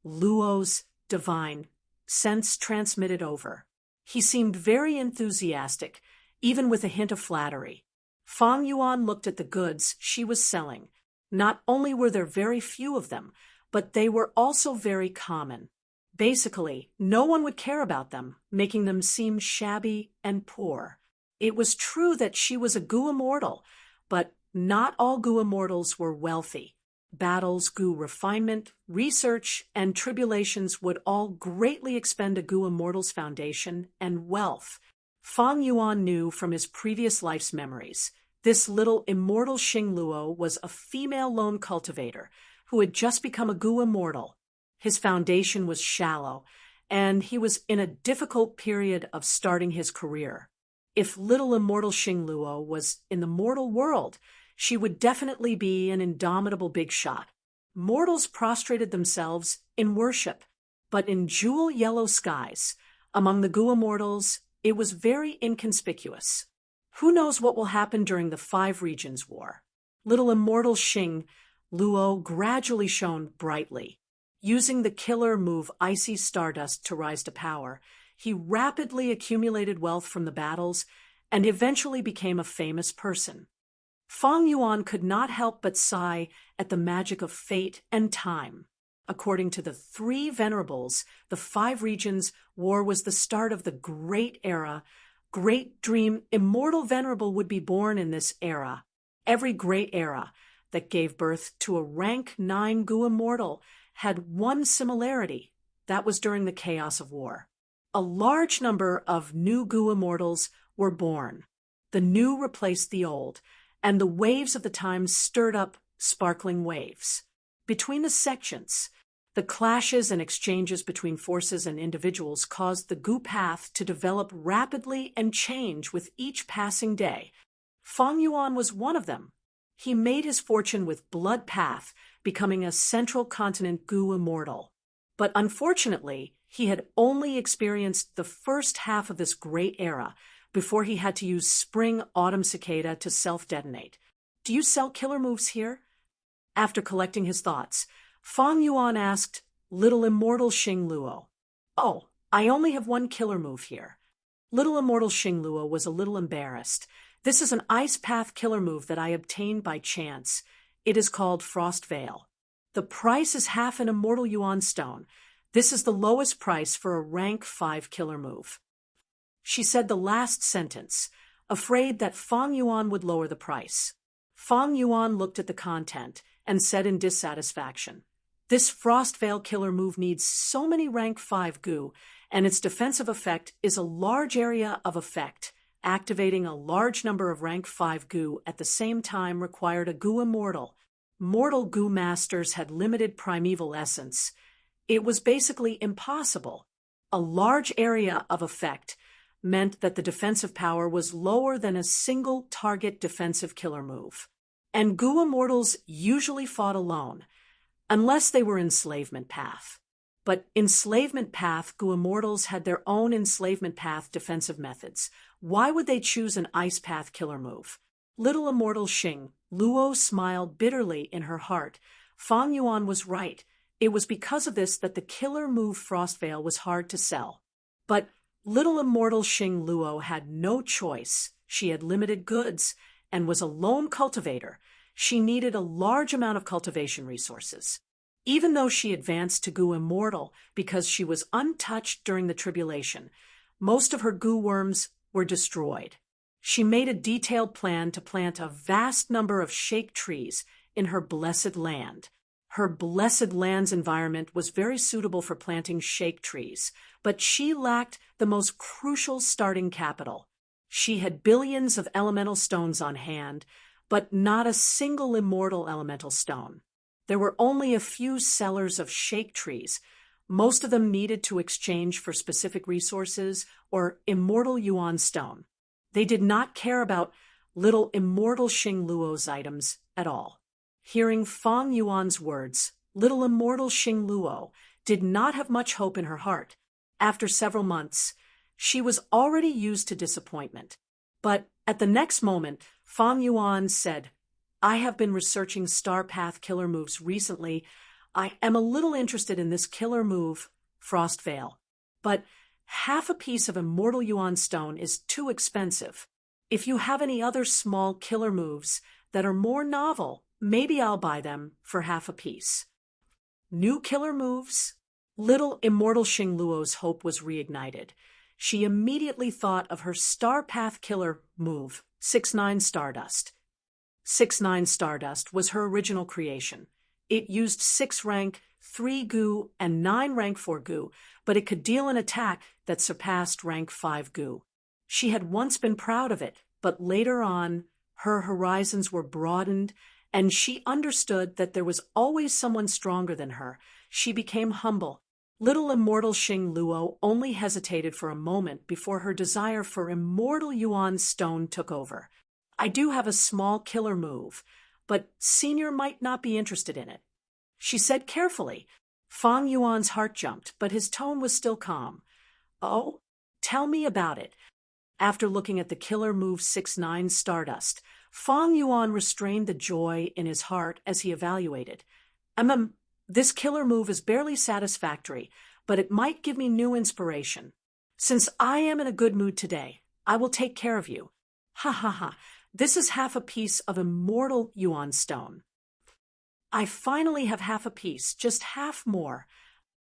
Luo's divine sense transmitted over. He seemed very enthusiastic, even with a hint of flattery. Fang Yuan looked at the goods she was selling. Not only were there very few of them, but they were also very common. Basically, no one would care about them, making them seem shabby and poor. It was true that she was a Goo immortal, but not all Goo immortals were wealthy. Battles, Goo refinement, research, and tribulations would all greatly expend a Goo immortal's foundation and wealth. Fang Yuan knew from his previous life's memories. This little immortal Xing Luo was a female lone cultivator who had just become a Goo immortal. His foundation was shallow, and he was in a difficult period of starting his career. If little immortal Xing Luo was in the mortal world, she would definitely be an indomitable big shot. Mortals prostrated themselves in worship, but in jewel yellow skies, among the Goo immortals, it was very inconspicuous. Who knows what will happen during the 5 Regions War? Little immortal Xing Luo gradually shone brightly. Using the killer move Icy Stardust to rise to power, he rapidly accumulated wealth from the battles and eventually became a famous person. Fang Yuan could not help but sigh at the magic of fate and time. According to the 3 venerables, the 5 Regions War was the start of the Great Era. Great Dream Immortal Venerable would be born in this era. Every great era that gave birth to a rank 9 Goo immortal had one similarity. That was during the chaos of war. A large number of new Goo immortals were born. The new replaced the old, and the waves of the times stirred up sparkling waves. Between the sections, the clashes and exchanges between forces and individuals caused the Goo path to develop rapidly and change with each passing day. Fang Yuan was one of them. He made his fortune with Blood Path, becoming a central continent Goo immortal. But unfortunately, he had only experienced the first half of this great era before he had to use Spring Autumn Cicada to self-detonate. Do you sell killer moves here? After collecting his thoughts, Fang Yuan asked little immortal Xing Luo. Oh, I only have one killer move here. Little immortal Xing Luo was a little embarrassed. This is an Ice Path killer move that I obtained by chance. It is called Frost Veil. The price is half an immortal Yuan stone. This is the lowest price for a rank 5 killer move. She said the last sentence, afraid that Fang Yuan would lower the price. Fang Yuan looked at the content and said in dissatisfaction, "This Frost Veil killer move needs so many rank 5 Goo, and its defensive effect is a large area of effect. Activating a large number of rank 5 Goo at the same time required a Goo immortal. Mortal Goo masters had limited primeval essence. It was basically impossible. A large area of effect meant that the defensive power was lower than a single target defensive killer move. And Goo immortals usually fought alone, unless they were enslavement path. But enslavement path Goo immortals had their own enslavement path defensive methods. Why would they choose an ice path killer move? Little immortal Xing Luo smiled bitterly in her heart. Fang Yuan was right. It was because of this that the killer move Frost Veil was hard to sell. But little immortal Xing Luo had no choice. She had limited goods and was a lone cultivator. She needed a large amount of cultivation resources. Even though she advanced to Goo immortal because she was untouched during the tribulation, most of her Goo worms were destroyed. She made a detailed plan to plant a vast number of shake trees in her blessed land. Her blessed land's environment was very suitable for planting shake trees, but she lacked the most crucial starting capital. She had billions of elemental stones on hand, but not a single immortal elemental stone. There were only a few sellers of shake trees, most of them needed to exchange for specific resources or immortal yuan stone. They did not care about little immortal Xing Luo's items at all. Hearing Fang Yuan's words, little immortal Xing Luo did not have much hope in her heart. After several months, she was already used to disappointment. But at the next moment, Fang Yuan said, I have been researching Star Path killer moves recently. I am a little interested in this killer move, Frost Veil. But half a piece of immortal yuan stone is too expensive. If you have any other small killer moves that are more novel, maybe I'll buy them for half a piece. New killer moves? Little immortal Xing Luo's hope was reignited. She immediately thought of her Star Path killer move, 6-9 Stardust. 6-9 Stardust was her original creation. It used 6 rank, 3 goo, and 9 rank 4 goo, but it could deal an attack that surpassed rank 5 goo. She had once been proud of it, but later on, her horizons were broadened, and she understood that there was always someone stronger than her. She became humble. Little immortal Xing Luo only hesitated for a moment before her desire for immortal yuan stone took over. I do have a small killer move, but Senior might not be interested in it, she said carefully. Fang Yuan's heart jumped, but his tone was still calm. Oh, tell me about it. After looking at the killer move 6-9 Stardust, Fang Yuan restrained the joy in his heart as he evaluated. This killer move is barely satisfactory, but it might give me new inspiration. Since I am in a good mood today, I will take care of you. Ha ha ha. This is half a piece of immortal yuan stone. I finally have half a piece, just half more.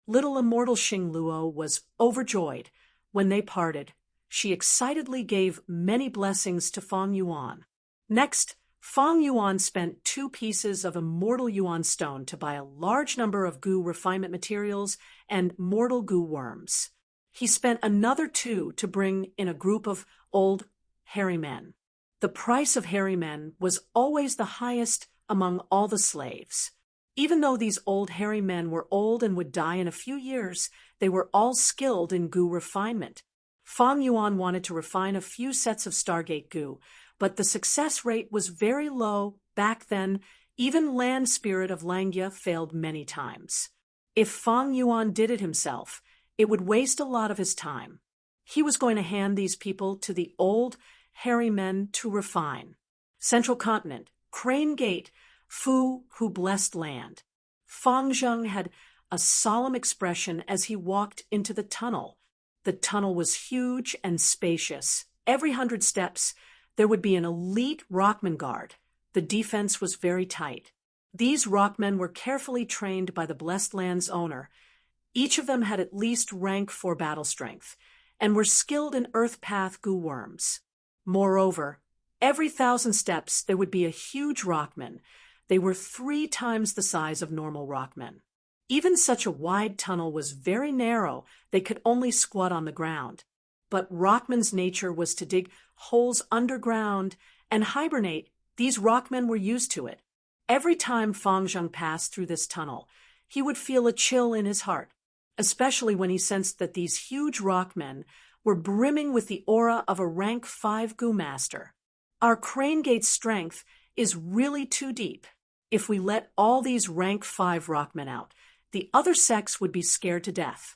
Little immortal Xing Luo was overjoyed. When they parted, she excitedly gave many blessings to Fang Yuan. Next, Fang Yuan spent 2 pieces of immortal yuan stone to buy a large number of goo refinement materials and mortal goo worms. He spent another 2 to bring in a group of old, hairy men. The price of hairy men was always the highest among all the slaves. Even though these old hairy men were old and would die in a few years, they were all skilled in goo refinement. Fang Yuan wanted to refine a few sets of Stargate goo, but the success rate was very low back then. Even Land Spirit of Langya failed many times. If Fang Yuan did it himself, it would waste a lot of his time. He was going to hand these people to the old hairy men to refine. Central Continent, Crane Gate, Fu, who blessed land. Fang Zheng had a solemn expression as he walked into the tunnel. The tunnel was huge and spacious. Every 100 steps, there would be an elite Rockman guard. The defense was very tight. These Rockmen were carefully trained by the Blessed Land's owner. Each of them had at least rank 4 battle strength, and were skilled in Earth Path goo worms. Moreover, every 1,000 steps there would be a huge Rockman. They were 3 times the size of normal Rockmen. Even such a wide tunnel was very narrow, they could only squat on the ground. But Rockman's nature was to dig holes underground and hibernate. These Rockmen were used to it. Every time Fang Zheng passed through this tunnel, he would feel a chill in his heart, especially when he sensed that these huge Rockmen were brimming with the aura of a rank 5 goo master. Our Crane Gate's strength is really too deep. If we let all these rank 5 Rockmen out, the other sects would be scared to death.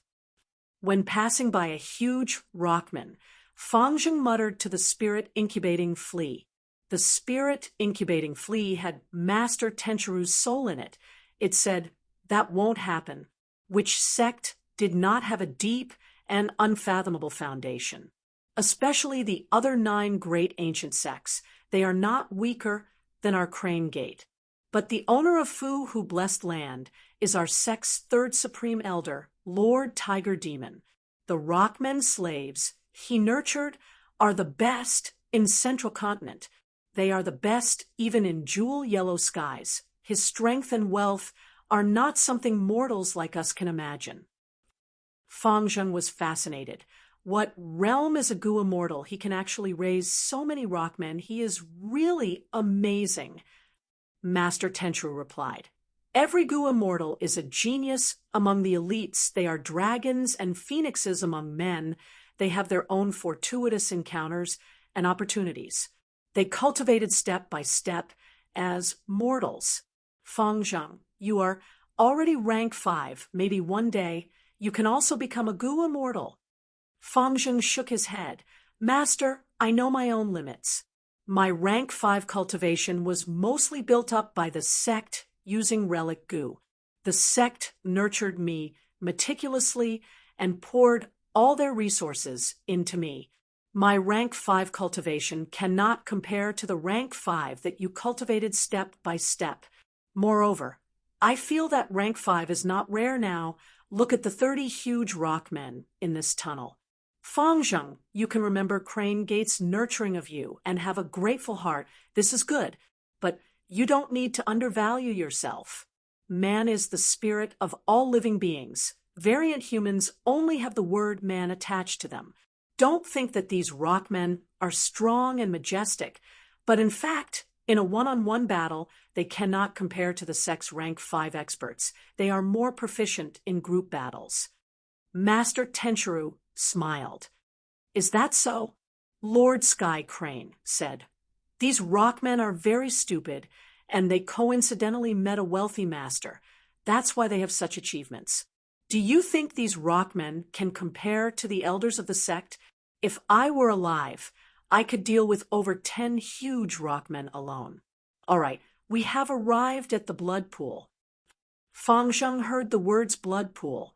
When passing by a huge Rockman, Fang Zheng muttered to the spirit incubating flea. The spirit incubating flea had Master Tenchiru's soul in it. It said, "That won't happen," which sect did not have a deep and unfathomable foundation. Especially the other 9 great ancient sects, they are not weaker than our Crane Gate. But the owner of Fu, who blessed land, is our sect's 3rd supreme elder, Lord Tiger Demon. The Rockmen slaves he nurtured are the best in Central Continent. They are the best even in jewel yellow skies. His strength and wealth are not something mortals like us can imagine. Fang Zheng was fascinated. What realm is a Gu immortal? He can actually raise so many rockmen. He is really amazing. Master Tenchu replied. Every Gu immortal is a genius among the elites. They are dragons and phoenixes among men. They have their own fortuitous encounters and opportunities. They cultivated step by step as mortals. Fang Zheng, you are already rank 5. Maybe one day you can also become a Gu immortal. Fang Zheng shook his head. Master, I know my own limits. My rank 5 cultivation was mostly built up by the sect using relic Gu. The sect nurtured me meticulously and poured all their resources into me. My rank 5 cultivation cannot compare to the rank 5 that you cultivated step by step. Moreover, I feel that rank 5 is not rare now. Look at the 30 huge rockmen in this tunnel. Fang Zheng, you can remember Crane Gate's nurturing of you and have a grateful heart. This is good, but you don't need to undervalue yourself. Man is the spirit of all living beings. Variant humans only have the word man attached to them. Don't think that these rockmen are strong and majestic, but in fact, in a one-on-one battle, they cannot compare to the sect's rank 5 experts. They are more proficient in group battles. Master Tenchu smiled. Is that so? Lord Sky Crane said. These rockmen are very stupid, and they coincidentally met a wealthy master. That's why they have such achievements. Do you think these rockmen can compare to the elders of the sect? If I were alive, I could deal with over 10 huge rockmen alone. All right, we have arrived at the blood pool. Fang Zheng heard the words blood pool,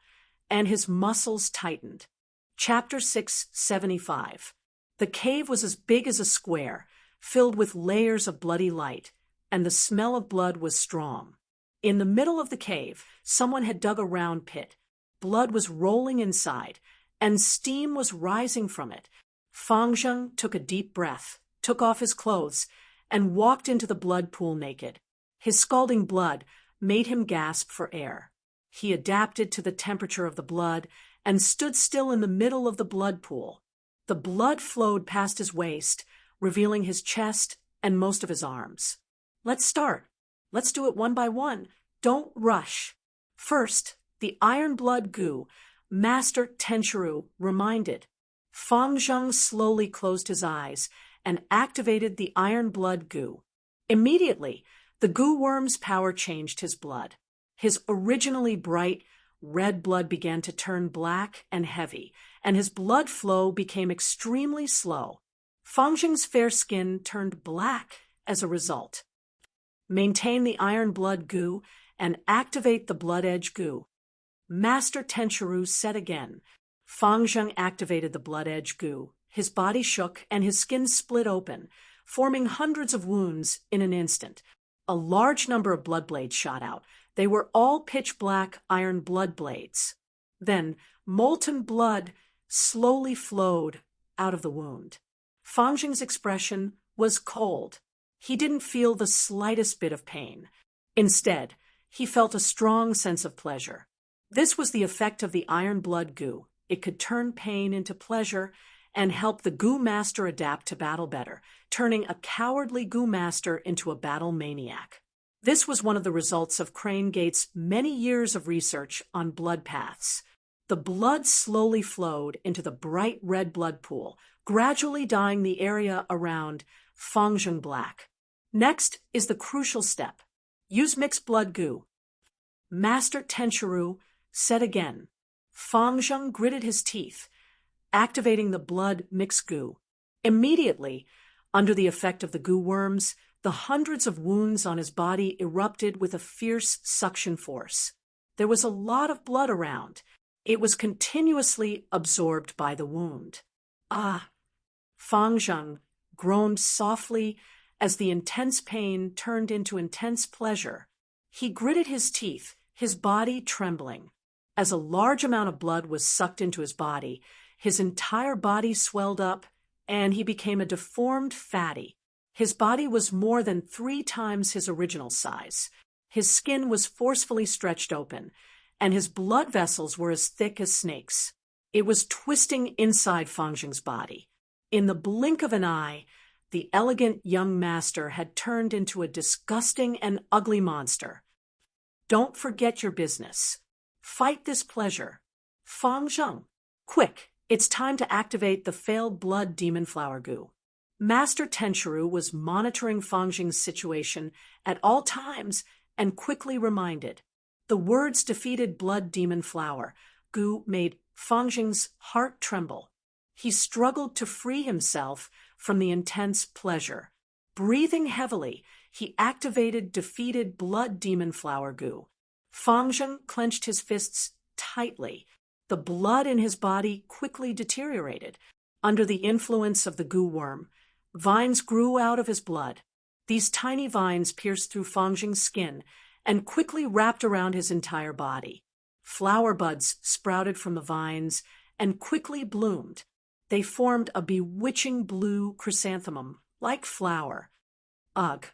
and his muscles tightened. Chapter 675. The cave was as big as a square, filled with layers of bloody light, and the smell of blood was strong. In the middle of the cave, someone had dug a round pit. Blood was rolling inside, and steam was rising from it. Fang Zheng took a deep breath, took off his clothes, and walked into the blood pool naked. His scalding blood made him gasp for air. He adapted to the temperature of the blood and stood still in the middle of the blood pool. The blood flowed past his waist, revealing his chest and most of his arms. Let's start. Let's do it one by one. Don't rush. First, the iron blood Gu, Master Tenchu reminded. Fang Zheng slowly closed his eyes and activated the iron blood Gu. Immediately, the Gu worm's power changed his blood. His originally bright red blood began to turn black and heavy, and his blood flow became extremely slow. Fang Zheng's fair skin turned black as a result. Maintain the iron blood Gu and activate the blood edge Gu. Master Tenchu said again. Fang Zheng activated the blood edge Gu. His body shook and his skin split open, forming hundreds of wounds in an instant. A large number of blood blades shot out. They were all pitch-black iron blood blades. Then molten blood slowly flowed out of the wound. Fang Zheng's expression was cold. He didn't feel the slightest bit of pain. Instead, he felt a strong sense of pleasure. This was the effect of the iron blood Gu. It could turn pain into pleasure and help the Gu master adapt to battle better, turning a cowardly Gu master into a battle maniac. This was one of the results of Crane Gate's many years of research on blood paths. The blood slowly flowed into the bright red blood pool, gradually dyeing the area around Fang Zheng black. Next is the crucial step. Use mixed blood Gu. Master Tenchu said again. Fang Zheng gritted his teeth, activating the blood mixed Gu. Immediately, under the effect of the Gu worms, the hundreds of wounds on his body erupted with a fierce suction force. There was a lot of blood around. It was continuously absorbed by the wound. Ah! Fang Zheng groaned softly as the intense pain turned into intense pleasure. He gritted his teeth, his body trembling. As a large amount of blood was sucked into his body, his entire body swelled up, and he became a deformed fatty. His body was more than 3 times his original size. His skin was forcefully stretched open, and his blood vessels were as thick as snakes. It was twisting inside Fang Zheng's body. In the blink of an eye, the elegant young master had turned into a disgusting and ugly monster. Don't forget your business. Fight this pleasure. Fang Zheng, quick, it's time to activate the failed blood demon flower goo. Master Tenchiru was monitoring Fang Zheng's situation at all times and quickly reminded. The words defeated blood demon flower goo made Fang Zheng's heart tremble. He struggled to free himself from the intense pleasure. Breathing heavily, he activated defeated blood demon flower goo. Fang Zheng clenched his fists tightly. The blood in his body quickly deteriorated. Under the influence of the goo worm, vines grew out of his blood. These tiny vines pierced through Fang Zheng's skin and quickly wrapped around his entire body. Flower buds sprouted from the vines and quickly bloomed. They formed a bewitching blue chrysanthemum-like flower. Ugh!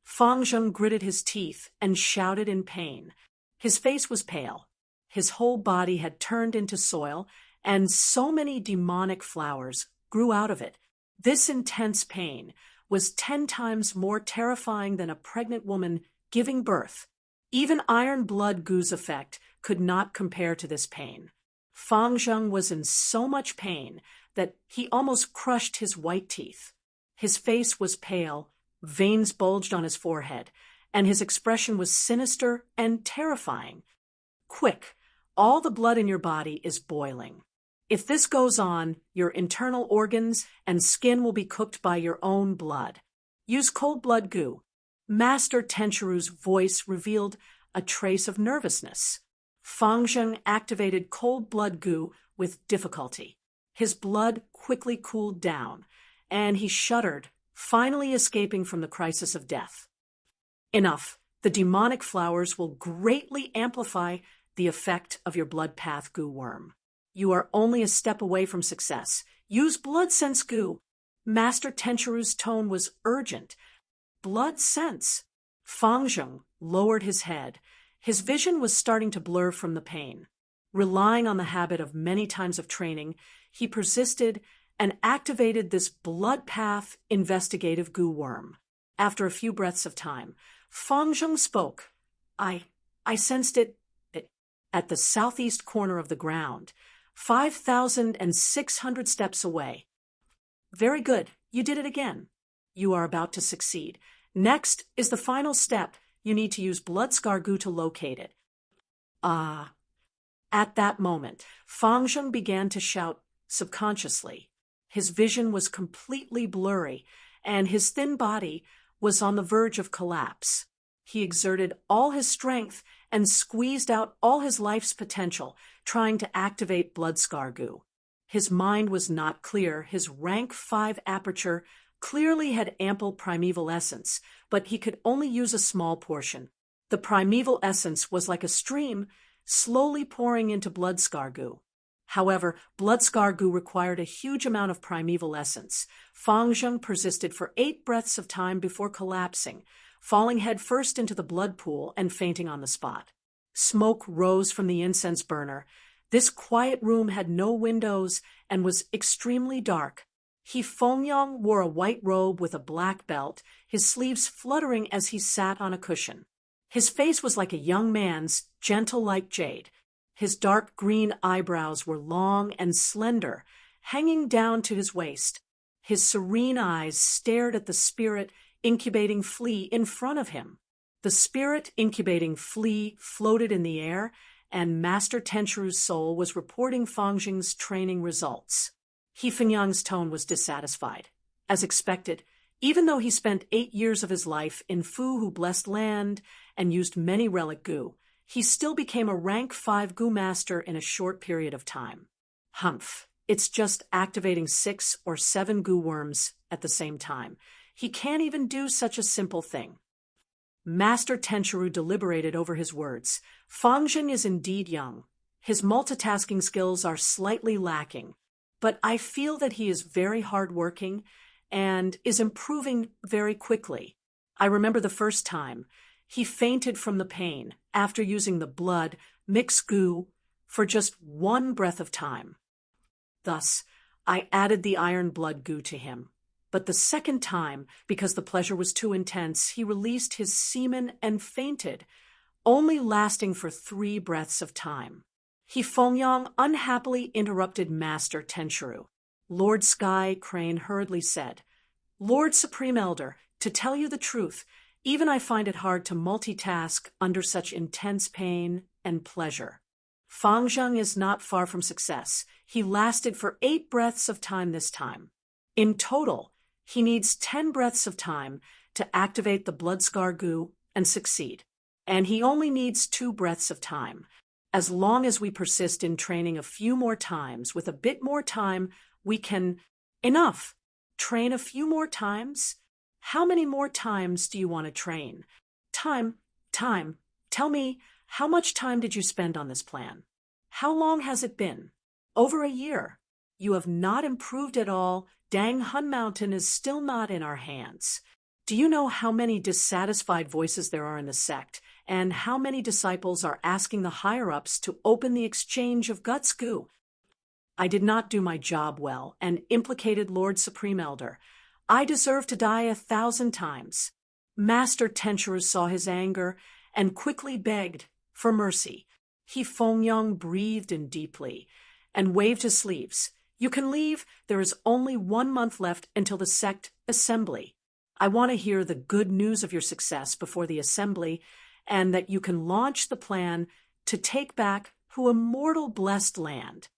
Fang Zheng gritted his teeth and shouted in pain. His face was pale. His whole body had turned into soil, and so many demonic flowers grew out of it. This intense pain was 10 times more terrifying than a pregnant woman giving birth. Even iron blood goo's effect could not compare to this pain. Fang Zheng was in so much pain that he almost crushed his white teeth. His face was pale, veins bulged on his forehead, and his expression was sinister and terrifying. Quick, all the blood in your body is boiling. If this goes on, your internal organs and skin will be cooked by your own blood. Use cold blood goo. Master Tenchiru's voice revealed a trace of nervousness. Fang Zheng activated cold blood goo with difficulty. His blood quickly cooled down, and he shuddered, finally escaping from the crisis of death. Enough. The demonic flowers will greatly amplify the effect of your blood path goo worm. You are only a step away from success. Use blood sense goo. Master Tenchiru's tone was urgent. Blood sense. Fang Zheng lowered his head. His vision was starting to blur from the pain. Relying on the habit of many times of training, he persisted and activated this blood path investigative goo worm. After a few breaths of time, Fang Zheng spoke. I sensed it at the southeast corner of the ground, 5,600 steps away. Very good. You did it again. You are about to succeed. Next is the final step. You need to use blood scar goo to locate it. At that moment, Fang Zheng began to shout subconsciously. His vision was completely blurry, and his thin body was on the verge of collapse. He exerted all his strength and squeezed out all his life's potential, trying to activate blood scar goo. His mind was not clear. His rank 5 aperture clearly had ample primeval essence, but he could only use a small portion. The primeval essence was like a stream, slowly pouring into blood scar goo. However, blood scar goo required a huge amount of primeval essence. Fang Zheng persisted for 8 breaths of time before collapsing, falling headfirst into the blood pool and fainting on the spot. Smoke rose from the incense burner. This quiet room had no windows and was extremely dark. Fengyang wore a white robe with a black belt, his sleeves fluttering as he sat on a cushion. His face was like a young man's, gentle like jade. His dark green eyebrows were long and slender, hanging down to his waist. His serene eyes stared at the spirit incubating flea in front of him. The spirit incubating flea floated in the air, and Master Tenchiru's soul was reporting Fang Zheng's training results. Fengyang's tone was dissatisfied. As expected, even though he spent 8 years of his life in Fu who blessed land and used many relic goo, he still became a rank 5 goo master in a short period of time. Humph, it's just activating 6 or 7 goo worms at the same time. He can't even do such a simple thing. Master Tenchiru deliberated over his words. Fang Zheng is indeed young. His multitasking skills are slightly lacking, but I feel that he is very hardworking and is improving very quickly. I remember the first time He fainted from the pain after using the blood mixed goo for just 1 breath of time. Thus, I added the iron blood goo to him. But the second time, because the pleasure was too intense, he released his semen and fainted, only lasting for 3 breaths of time. He Fengyang unhappily interrupted Master Tenshuru. Lord Sky Crane hurriedly said, "Lord Supreme Elder, to tell you the truth, even I find it hard to multitask under such intense pain and pleasure." Fang Zheng is not far from success. He lasted for 8 breaths of time this time. In total, he needs 10 breaths of time to activate the blood scar goo and succeed. And he only needs 2 breaths of time. As long as we persist in training a few more times, with a bit more time, we can... Enough! Train a few more times? How many more times do you want to train? Time. Tell me, how much time did you spend on this plan? How long has it been? Over a year. You have not improved at all. Dang Hun Mountain is still not in our hands. Do you know how many dissatisfied voices there are in the sect, and how many disciples are asking the higher-ups to open the exchange of guts goo? I did not do my job well and implicated Lord Supreme Elder. I deserve to die 1,000 times. Master Tenshuru saw his anger and quickly begged for mercy. He Fengyang breathed in deeply and waved his sleeves. "You can leave. There is only 1 month left until the sect assembly. I want to hear the good news of your success before the assembly, and that you can launch the plan to take back Hu Immortal Blessed Land."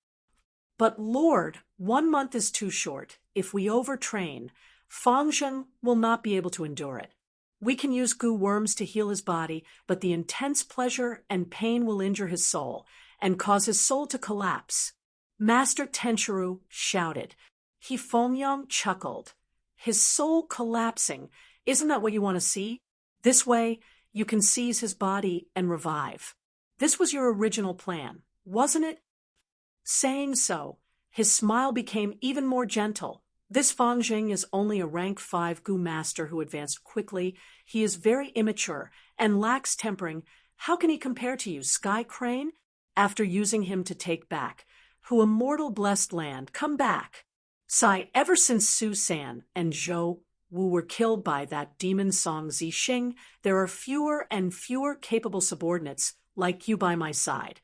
"But Lord, 1 month is too short. If we overtrain, Fang Zheng will not be able to endure it. We can use goo worms to heal his body, but the intense pleasure and pain will injure his soul and cause his soul to collapse." Master Tenshuru shouted. He Fengyang chuckled. "His soul collapsing, isn't that what you want to see? This way, you can seize his body and revive. This was your original plan, wasn't it?" Saying so, his smile became even more gentle. "This Fang Zheng is only a rank 5 goo master who advanced quickly. He is very immature and lacks tempering. How can he compare to you, Sky Crane? After using him to take back Hu Immortal Blessed Land, come back. Sai, ever since Su San and Zhou Wu were killed by that demon Song Zixing, there are fewer and fewer capable subordinates like you by my side."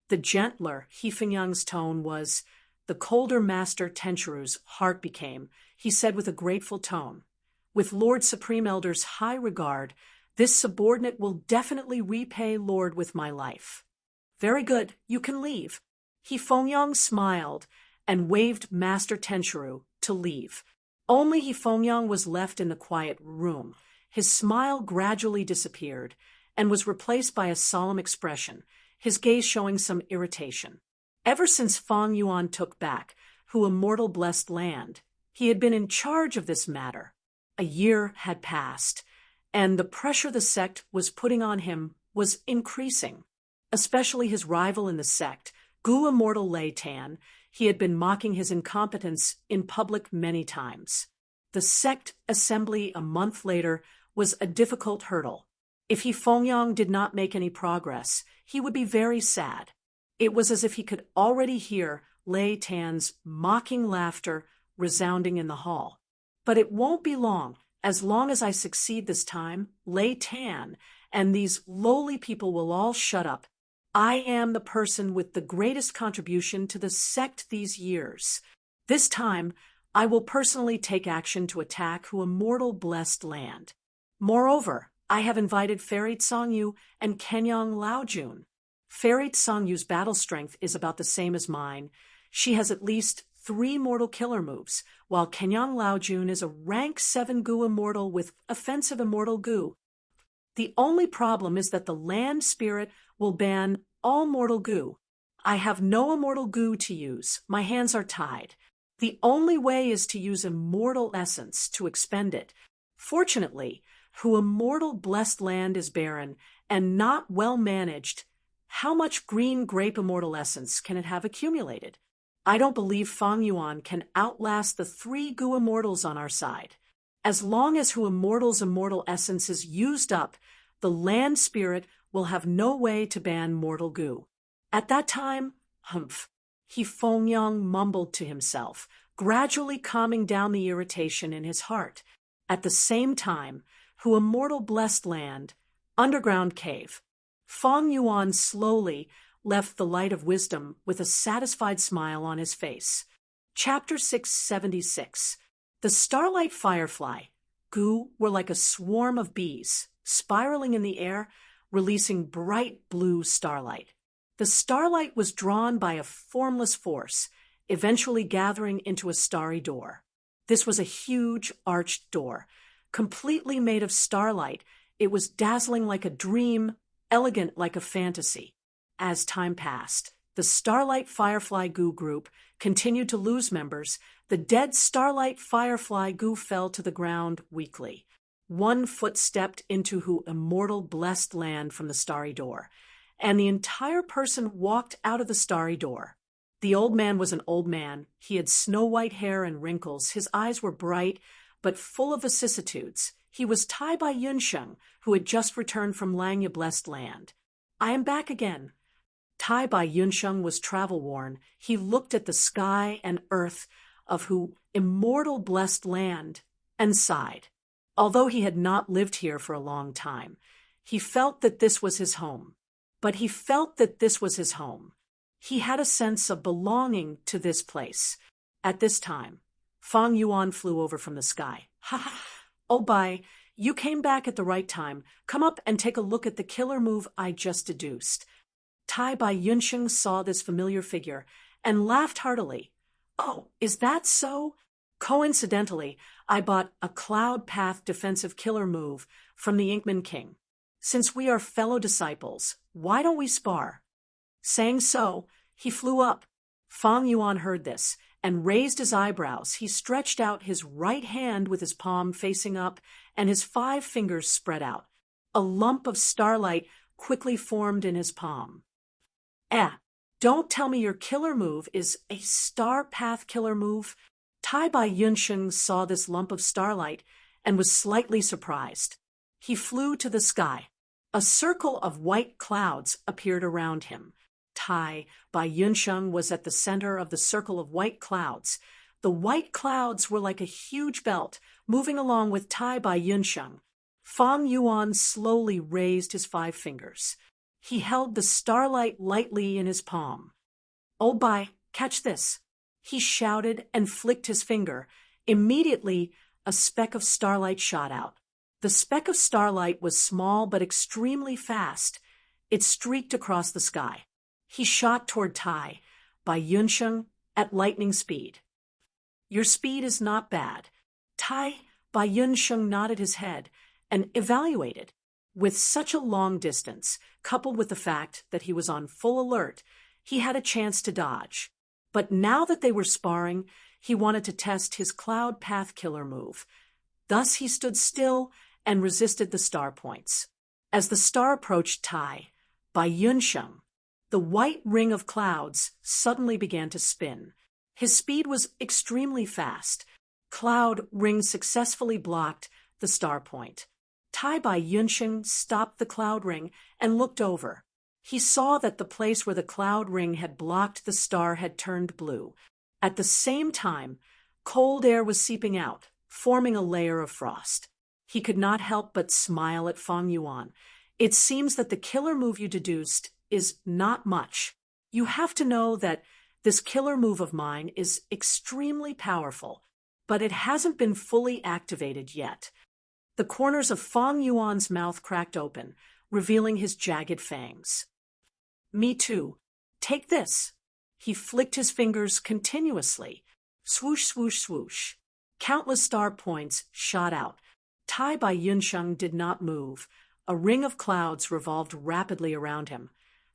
The gentler He Fengyang's tone was, the colder Master Tenshuru's heart became. He said with a grateful tone, "With Lord Supreme Elder's high regard, this subordinate will definitely repay Lord with my life." "Very good, you can leave." He Fengyang smiled and waved Master Tenshuru to leave. Only He Fengyang was left in the quiet room. His smile gradually disappeared and was replaced by a solemn expression, his gaze showing some irritation. Ever since Fang Yuan took back Hu Immortal Blessed Land, he had been in charge of this matter. A year had passed, and the pressure the sect was putting on him was increasing. Especially his rival in the sect, Gu Immortal Lei Tan. He had been mocking his incompetence in public many times. The sect assembly a month later was a difficult hurdle. If He Fengyang did not make any progress, he would be very sad. It was as if he could already hear Lei Tan's mocking laughter resounding in the hall. "But it won't be long. As long as I succeed this time, Lei Tan and these lowly people will all shut up. I am the person with the greatest contribution to the sect these years. This time, I will personally take action to attack Hu Immortal Blessed Land. Moreover, I have invited Fairy Tsangyu and Kenyang Laojun. Fairy Tsangyu's battle strength is about the same as mine. She has at least 3 mortal killer moves, while Kenyang Laojun is a rank 7 goo immortal with offensive immortal goo. The only problem is that the land spirit will ban all mortal goo. I have no immortal goo to use. My hands are tied. The only way is to use immortal essence to expend it. Fortunately, Hu Immortal Blessed Land is barren and not well managed. How much green grape immortal essence can it have accumulated? I don't believe Fang Yuan can outlast the 3 goo immortals on our side. As long as Hu Immortal's immortal essence is used up, The land spirit will have no way to ban mortal goo. At that time, humph, Fongyang mumbled to himself, gradually calming down the irritation in his heart. At the same time, who immortal blessed land, underground cave. Fong Yuan slowly left the light of wisdom with a satisfied smile on his face. Chapter 676. The starlight firefly, goo, were like a swarm of bees, spiraling in the air, releasing bright blue starlight. The starlight was drawn by a formless force, eventually gathering into a starry door. This was a huge arched door, completely made of starlight. It was dazzling like a dream, elegant like a fantasy. As time passed, the Starlight Firefly Goo group continued to lose members. The dead Starlight Firefly Goo fell to the ground weakly. One foot stepped into who immortal blessed land from the starry door, and the entire person walked out of the starry door. The old man was an old man. He had snow-white hair and wrinkles. His eyes were bright, but full of vicissitudes. He was Tai Bai Yunsheng, who had just returned from Langya Blessed Land. I am back again. Tai Bai Yunsheng was travel-worn. He looked at the sky and earth of who immortal blessed land and sighed. Although he had not lived here for a long time, he felt that this was his home. But he felt that this was his home. He had a sense of belonging to this place. At this time, Fong Yuan flew over from the sky. Ha ha! Oh, Bai, you came back at the right time. Come up and take a look at the killer move I just deduced. Tai Bai Yunsheng saw this familiar figure and laughed heartily. Oh, is that so? Coincidentally, I bought a Cloud Path defensive killer move from the Inkman King. Since we are fellow disciples, why don't we spar? Saying so, he flew up. Fong Yuan heard this and raised his eyebrows. He stretched out his right hand with his palm facing up and his 5 fingers spread out. A lump of starlight quickly formed in his palm. Don't tell me your killer move is a Star Path killer move. Tai Bai Yunsheng saw this lump of starlight and was slightly surprised. He flew to the sky. A circle of white clouds appeared around him. Tai Bai Yunsheng was at the center of the circle of white clouds. The white clouds were like a huge belt, moving along with Tai Bai Yunsheng. Fong Yuan slowly raised his 5 fingers. He held the starlight lightly in his palm. Oh, Bai, catch this. He shouted and flicked his finger. Immediately, a speck of starlight shot out. The speck of starlight was small but extremely fast. It streaked across the sky. He shot toward Tai Bai Yunsheng at lightning speed. Your speed is not bad. Tai Bai Yunsheng nodded his head and evaluated. With such a long distance, coupled with the fact that he was on full alert, he had a chance to dodge. But now that they were sparring, he wanted to test his Cloud Path killer move. Thus he stood still and resisted the star points. As the star approached Tai Bai Yunsheng, the white ring of clouds suddenly began to spin. His speed was extremely fast. Cloud ring successfully blocked the star point. Tai Bai Yunsheng stopped the cloud ring and looked over. He saw that the place where the cloud ring had blocked the star had turned blue. At the same time, cold air was seeping out, forming a layer of frost. He could not help but smile at Fong Yuan. It seems that the killer move you deduced is not much. You have to know that this killer move of mine is extremely powerful, but it hasn't been fully activated yet. The corners of Fong Yuan's mouth cracked open, revealing his jagged fangs. Me too. Take this. He flicked his fingers continuously. Swoosh, swoosh, swoosh. Countless star points shot out. Tai Bai Yunsheng did not move. A ring of clouds revolved rapidly around him.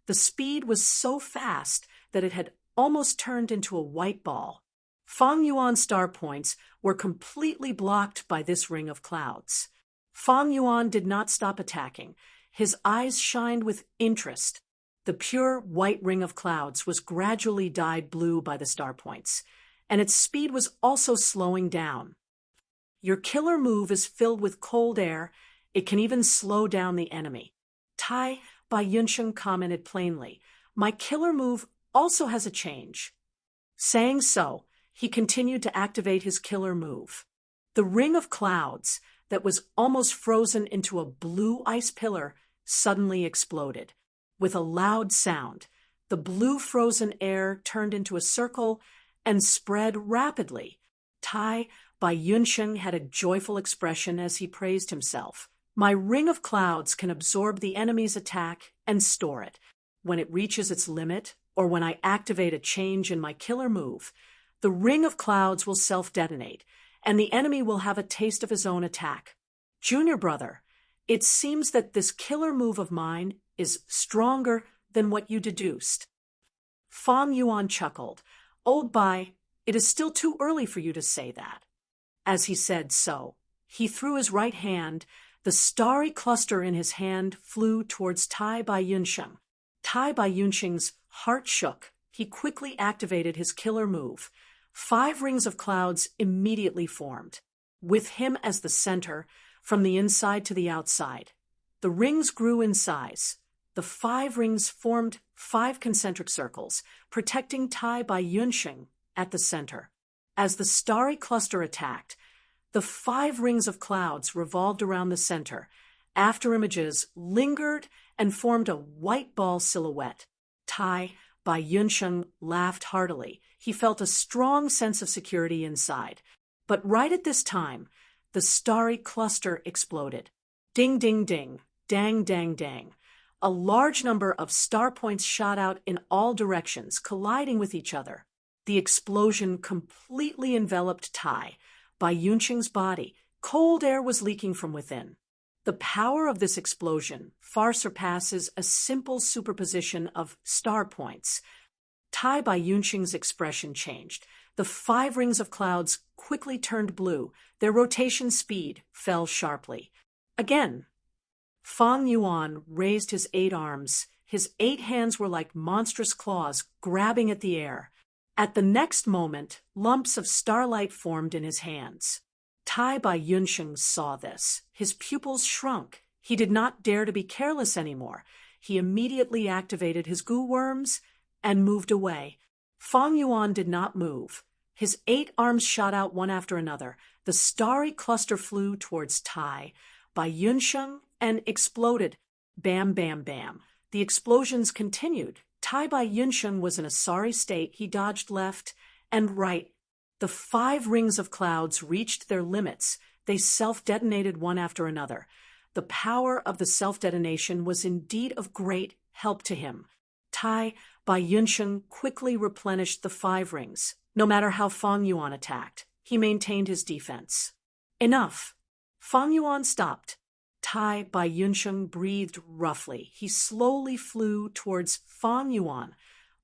The speed was so fast that it had almost turned into a white ball. Fong Yuan's star points were completely blocked by this ring of clouds. Fong Yuan did not stop attacking. His eyes shined with interest. The pure white ring of clouds was gradually dyed blue by the star points, and its speed was also slowing down. Your killer move is filled with cold air It can even slow down the enemy. Tai Bai Yunsheng commented plainly, "My killer move also has a change." Saying so, he continued to activate his killer move. The ring of clouds that was almost frozen into a blue ice pillar suddenly exploded. With a loud sound, the blue frozen air turned into a circle and spread rapidly. Tai Bai Yunsheng had a joyful expression as he praised himself. "My ring of clouds can absorb the enemy's attack and store it. When it reaches its limit, or when I activate a change in my killer move, the ring of clouds will self-detonate, and the enemy will have a taste of his own attack. Junior brother, it seems that this killer move of mine is stronger than what you deduced." Fang Yuan chuckled. "Old Bai, it is still too early for you to say that." As he said so, he threw his right hand. The starry cluster in his hand flew towards Tai Bai Yunsheng. Tai Bai Yunsheng's heart shook. He quickly activated his killer move. 5 rings of clouds immediately formed, with him as the center, from the inside to the outside. The rings grew in size. The 5 rings formed 5 concentric circles, protecting Tai Bai Yunsheng at the center. As the starry cluster attacked, the 5 rings of clouds revolved around the center. Afterimages lingered and formed a white ball silhouette. Tai Bai Yunsheng laughed heartily. He felt a strong sense of security inside. But right at this time, the starry cluster exploded. Ding, ding, ding, dang, dang, dang. A large number of star points shot out in all directions, colliding with each other. The explosion completely enveloped Tai Bai Yunsheng's body. Cold air was leaking from within. The power of this explosion far surpasses a simple superposition of star points. Tai Bai Yunsheng's expression changed. The 5 rings of clouds quickly turned blue. Their rotation speed fell sharply. Again, Fang Yuan raised his 8 arms. His 8 hands were like monstrous claws grabbing at the air. At the next moment, lumps of starlight formed in his hands. Tai Bai Yunsheng saw this. His pupils shrunk. He did not dare to be careless anymore. He immediately activated his goo worms and moved away. Fang Yuan did not move. His 8 arms shot out one after another. The starry cluster flew towards Tai Bai Yunsheng and exploded. Bam, bam, bam. The explosions continued. Tai Bai Yunsheng was in a sorry state. He dodged left and right. The 5 rings of clouds reached their limits. They self-detonated one after another. The power of the self-detonation was indeed of great help to him. Tai Bai Yunsheng quickly replenished the 5 rings. No matter how Fang Yuan attacked, he maintained his defense. Enough. Fang Yuan stopped. Tai Bai Yunsheng breathed roughly. He slowly flew towards Fang Yuan.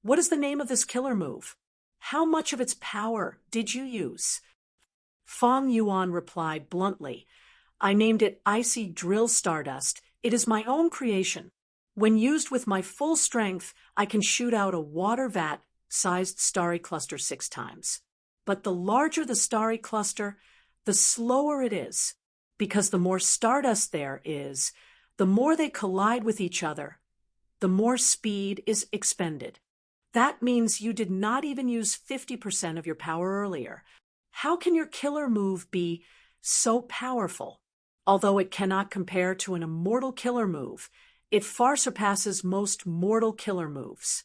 "What is the name of this killer move? How much of its power did you use?" Fang Yuan replied bluntly, "I named it Icy Drill Stardust. It is my own creation. When used with my full strength, I can shoot out a water vat-sized starry cluster 6 times. But the larger the starry cluster, the slower it is, because the more stardust there is, the more they collide with each other, the more speed is expended. That means you did not even use 50% of your power earlier. How can your killer move be so powerful? Although it cannot compare to an immortal killer move, it far surpasses most mortal killer moves."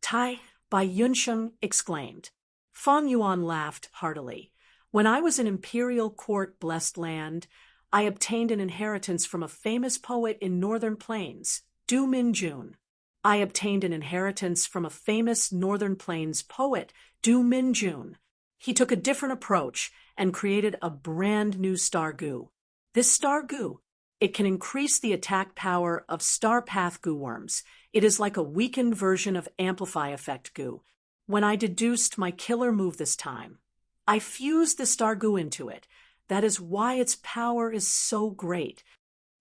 Tai Bai Yunsheng exclaimed. Fang Yuan laughed heartily. "When I was in imperial court blessed land, I obtained an inheritance from a famous poet in northern plains, Du Minjun. I obtained an inheritance from a famous northern plains poet, Du Minjun. He took a different approach and created a brand new star goo. This star goo, it can increase the attack power of star path goo worms. It is like a weakened version of amplify effect goo. When I deduced my killer move this time, I fused the star goo into it. That is why its power is so great.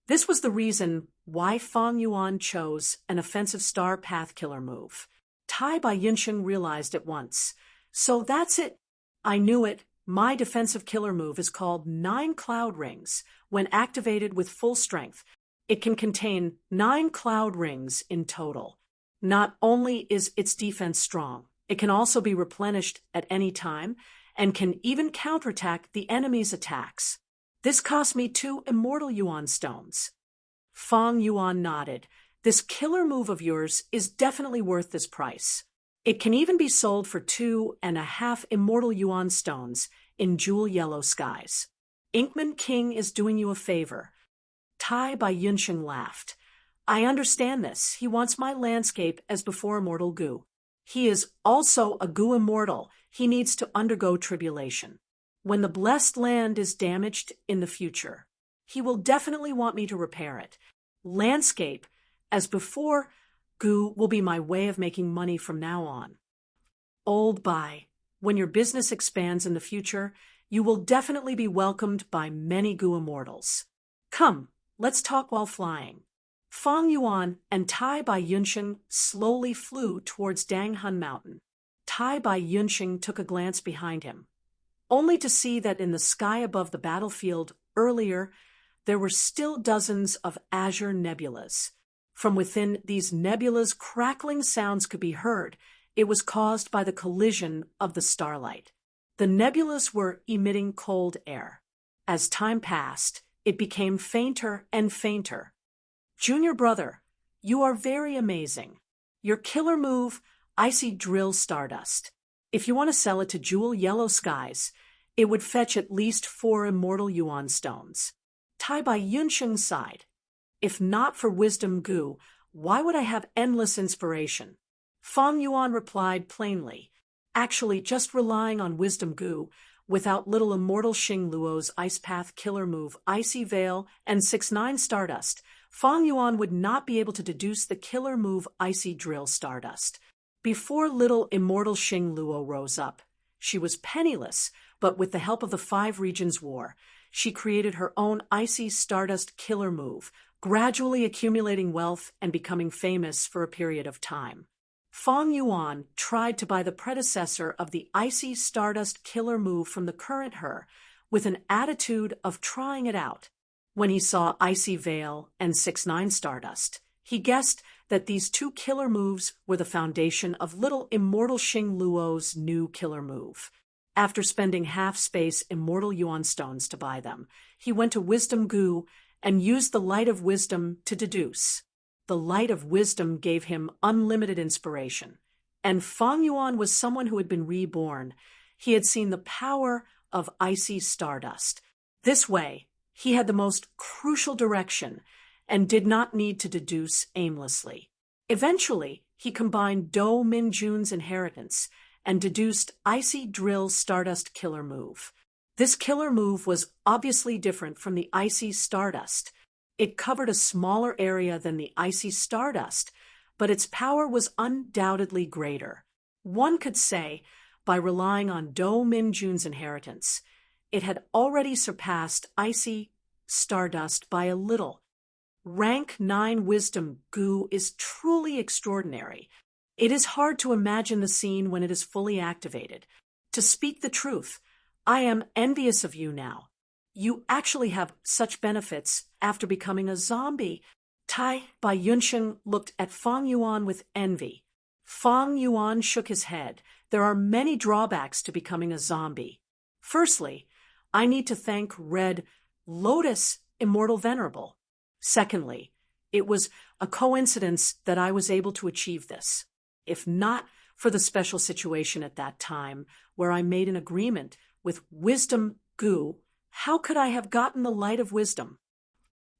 This was the reason why Fang Yuan chose an offensive star path killer move." Tai Bai Yunsheng realized at once. "So that's it. I knew it. My defensive killer move is called 9 Cloud Rings. When activated with full strength, it can contain 9 cloud rings in total. Not only is its defense strong, it can also be replenished at any time and can even counterattack the enemy's attacks. This cost me 2 Immortal Yuan stones. Fang Yuan nodded. This killer move of yours is definitely worth this price. It can even be sold for 2.5 Immortal Yuan stones in jewel yellow skies. Inkman King is doing you a favor. Tai Bai Yunsheng laughed. I understand this. He wants my landscape as before Immortal Gu. He is also a Gu immortal. He needs to undergo tribulation. When the blessed land is damaged in the future, he will definitely want me to repair it. Landscape, as before, Gu will be my way of making money from now on. Old Bai, when your business expands in the future, you will definitely be welcomed by many Gu immortals. Come, let's talk while flying. Fang Yuan and Tai Bai Yunsheng slowly flew towards Danghun Mountain. Tai Bai Yunsheng took a glance behind him, only to see that in the sky above the battlefield earlier, there were still dozens of azure nebulas. From within these nebulas, crackling sounds could be heard. It was caused by the collision of the starlight. The nebulas were emitting cold air. As time passed, it became fainter and fainter. Junior brother, you are very amazing. Your killer move, Icy Drill Stardust. If you want to sell it to Jewel Yellow Skies, it would fetch at least 4 Immortal Yuan stones. Tai Bai Yunsheng sighed. If not for Wisdom Gu, why would I have endless inspiration? Fang Yuan replied plainly. Actually, just relying on Wisdom Gu, without little Immortal Xing Luo's Ice Path killer move, Icy Veil, and 6-9 Stardust, Fang Yuan would not be able to deduce the killer move Icy Drill Stardust. Before little Immortal Xing Luo rose up, she was penniless, but with the help of the 5 Regions War, she created her own Icy Stardust killer move, gradually accumulating wealth and becoming famous for a period of time. Fang Yuan tried to buy the predecessor of the Icy Stardust killer move from the current her, with an attitude of trying it out. When he saw Icy Veil and 6-9 Stardust, he guessed that these 2 killer moves were the foundation of little Immortal Xing Luo's new killer move. After spending half-space Immortal Yuan stones to buy them, he went to Wisdom Gu and used the Light of Wisdom to deduce. The Light of Wisdom gave him unlimited inspiration, and Fang Yuan was someone who had been reborn. He had seen the power of Icy Stardust. This way, he had the most crucial direction and did not need to deduce aimlessly. Eventually, he combined Do Minjun's inheritance and deduced Icy Drill Stardust killer move. This killer move was obviously different from the Icy Stardust. It covered a smaller area than the Icy Stardust, but its power was undoubtedly greater. One could say, by relying on Do Minjun's inheritance, it had already surpassed Icy Stardust by a little. Rank 9 Wisdom Gu is truly extraordinary. It is hard to imagine the scene when it is fully activated. To speak the truth, I am envious of you now. You actually have such benefits after becoming a zombie. Tai Bai Yunsheng looked at Fang Yuan with envy. Fang Yuan shook his head. There are many drawbacks to becoming a zombie. Firstly, I need to thank Red Lotus Immortal Venerable. Secondly, it was a coincidence that I was able to achieve this. If not for the special situation at that time, where I made an agreement with Wisdom Gu, how could I have gotten the Light of Wisdom?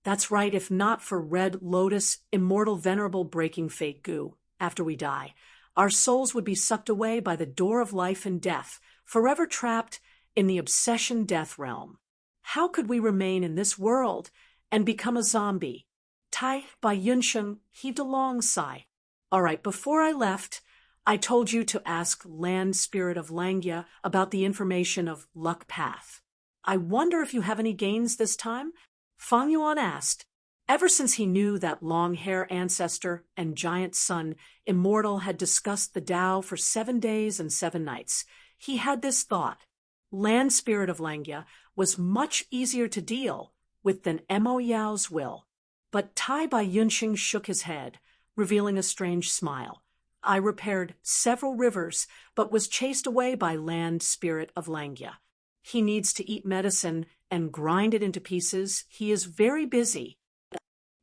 That's right, if not for Red Lotus Immortal Venerable breaking fate Gu, after we die, our souls would be sucked away by the door of life and death, forever trapped in the obsession death realm. How could we remain in this world and become a zombie? Tai Bai Yunsheng heaved a long sigh. All right, before I left, I told you to ask Land Spirit of Langya about the information of Luck Path. I wonder if you have any gains this time? Fang Yuan asked. Ever since he knew that long-hair ancestor and giant son, Immortal, had discussed the Tao for 7 days and 7 nights, he had this thought. Land spirit of Langya was much easier to deal with than Mo Yao's will. But Tai Bai Yunxing shook his head, revealing a strange smile. I repaired several rivers, but was chased away by land spirit of Langya. He needs to eat medicine and grind it into pieces. He is very busy.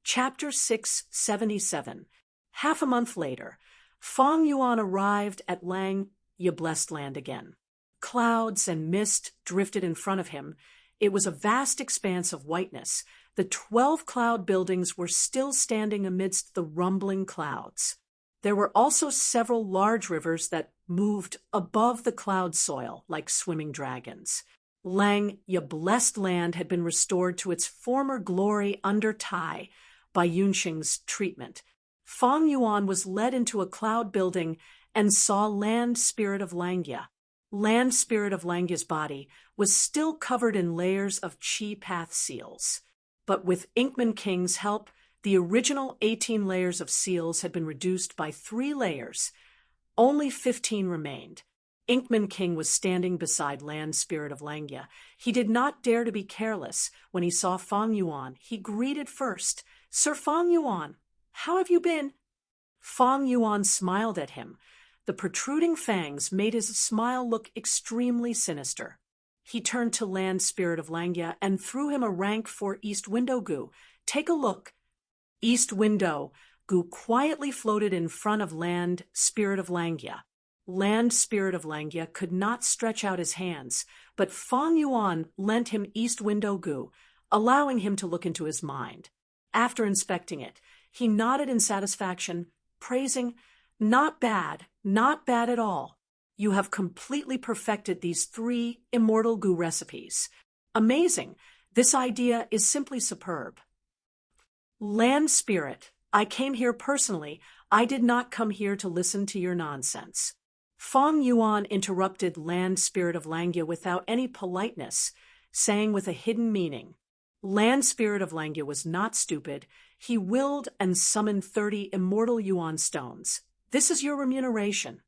Chapter 677. Half a month later, Fang Yuan arrived at Lang Ye blessed land again. Clouds and mist drifted in front of him. It was a vast expanse of whiteness. The 12 cloud buildings were still standing amidst the rumbling clouds. There were also several large rivers that moved above the cloud soil like swimming dragons. Lang Ye blessed land had been restored to its former glory under Tai by Yunxing's treatment. Fang Yuan was led into a cloud building and saw land spirit of Langya. Land spirit of Langya's body was still covered in layers of chi path seals. But with Inkman King's help, the original 18 layers of seals had been reduced by 3 layers. Only 15 remained. Inkman King was standing beside land spirit of Langya. He did not dare to be careless. When he saw Fang Yuan, he greeted first. "Sir Fang Yuan, how have you been?" Fang Yuan smiled at him. The protruding fangs made his smile look extremely sinister. He turned to land spirit of Langya and threw him a rank for East Window Gu. "Take a look." East Window Gu quietly floated in front of land spirit of Langya. Land spirit of Langya could not stretch out his hands, but Fang Yuan lent him East Window Gu, allowing him to look into his mind. After inspecting it, he nodded in satisfaction, praising, not bad at all. You have completely perfected these 3 immortal Gu recipes. Amazing. This idea is simply superb." Land spirit, I came here personally. I did not come here to listen to your nonsense. Fang Yuan interrupted land spirit of Langya without any politeness, saying with a hidden meaning. Land spirit of Langya was not stupid. He willed and summoned 30 immortal Yuan stones. "This is your remuneration."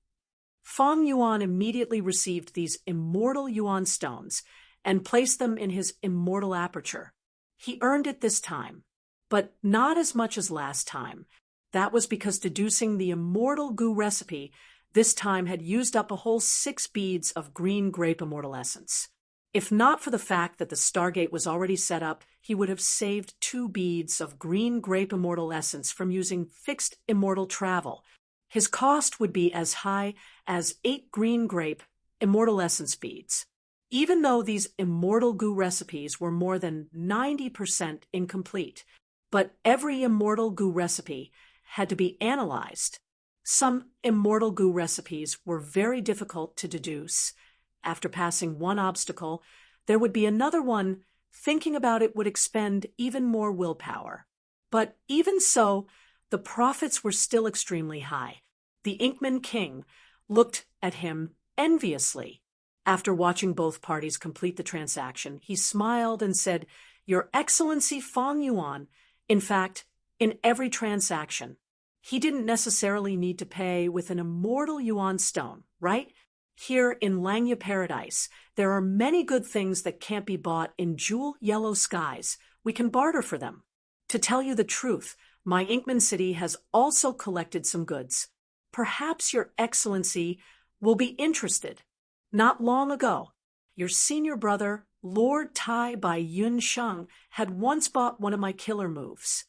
Fang Yuan immediately received these immortal Yuan stones and placed them in his immortal aperture. He earned it this time, but not as much as last time. That was because deducing the immortal Gu recipe this time had used up a whole 6 beads of green grape immortal essence. If not for the fact that the Stargate was already set up, he would have saved 2 beads of green grape immortal essence from using fixed immortal travel. His cost would be as high as 8 green grape immortal essence beads. Even though these immortal Gu recipes were more than 90% incomplete, but every immortal Gu recipe had to be analyzed. Some immortal Gu recipes were very difficult to deduce. After passing one obstacle, there would be another one. Thinking about it would expend even more willpower. But even so, the profits were still extremely high. The Inkman King looked at him enviously. After watching both parties complete the transaction, he smiled and said, "Your Excellency Fang Yuan, in fact, in every transaction, he didn't necessarily need to pay with an immortal Yuan stone, right? Here in Langya Paradise, there are many good things that can't be bought in jewel yellow skies. We can barter for them. To tell you the truth, my Inkman city has also collected some goods. Perhaps your Excellency will be interested. Not long ago, your senior brother, Lord Tai Bai Yunxing, had once bought one of my killer moves."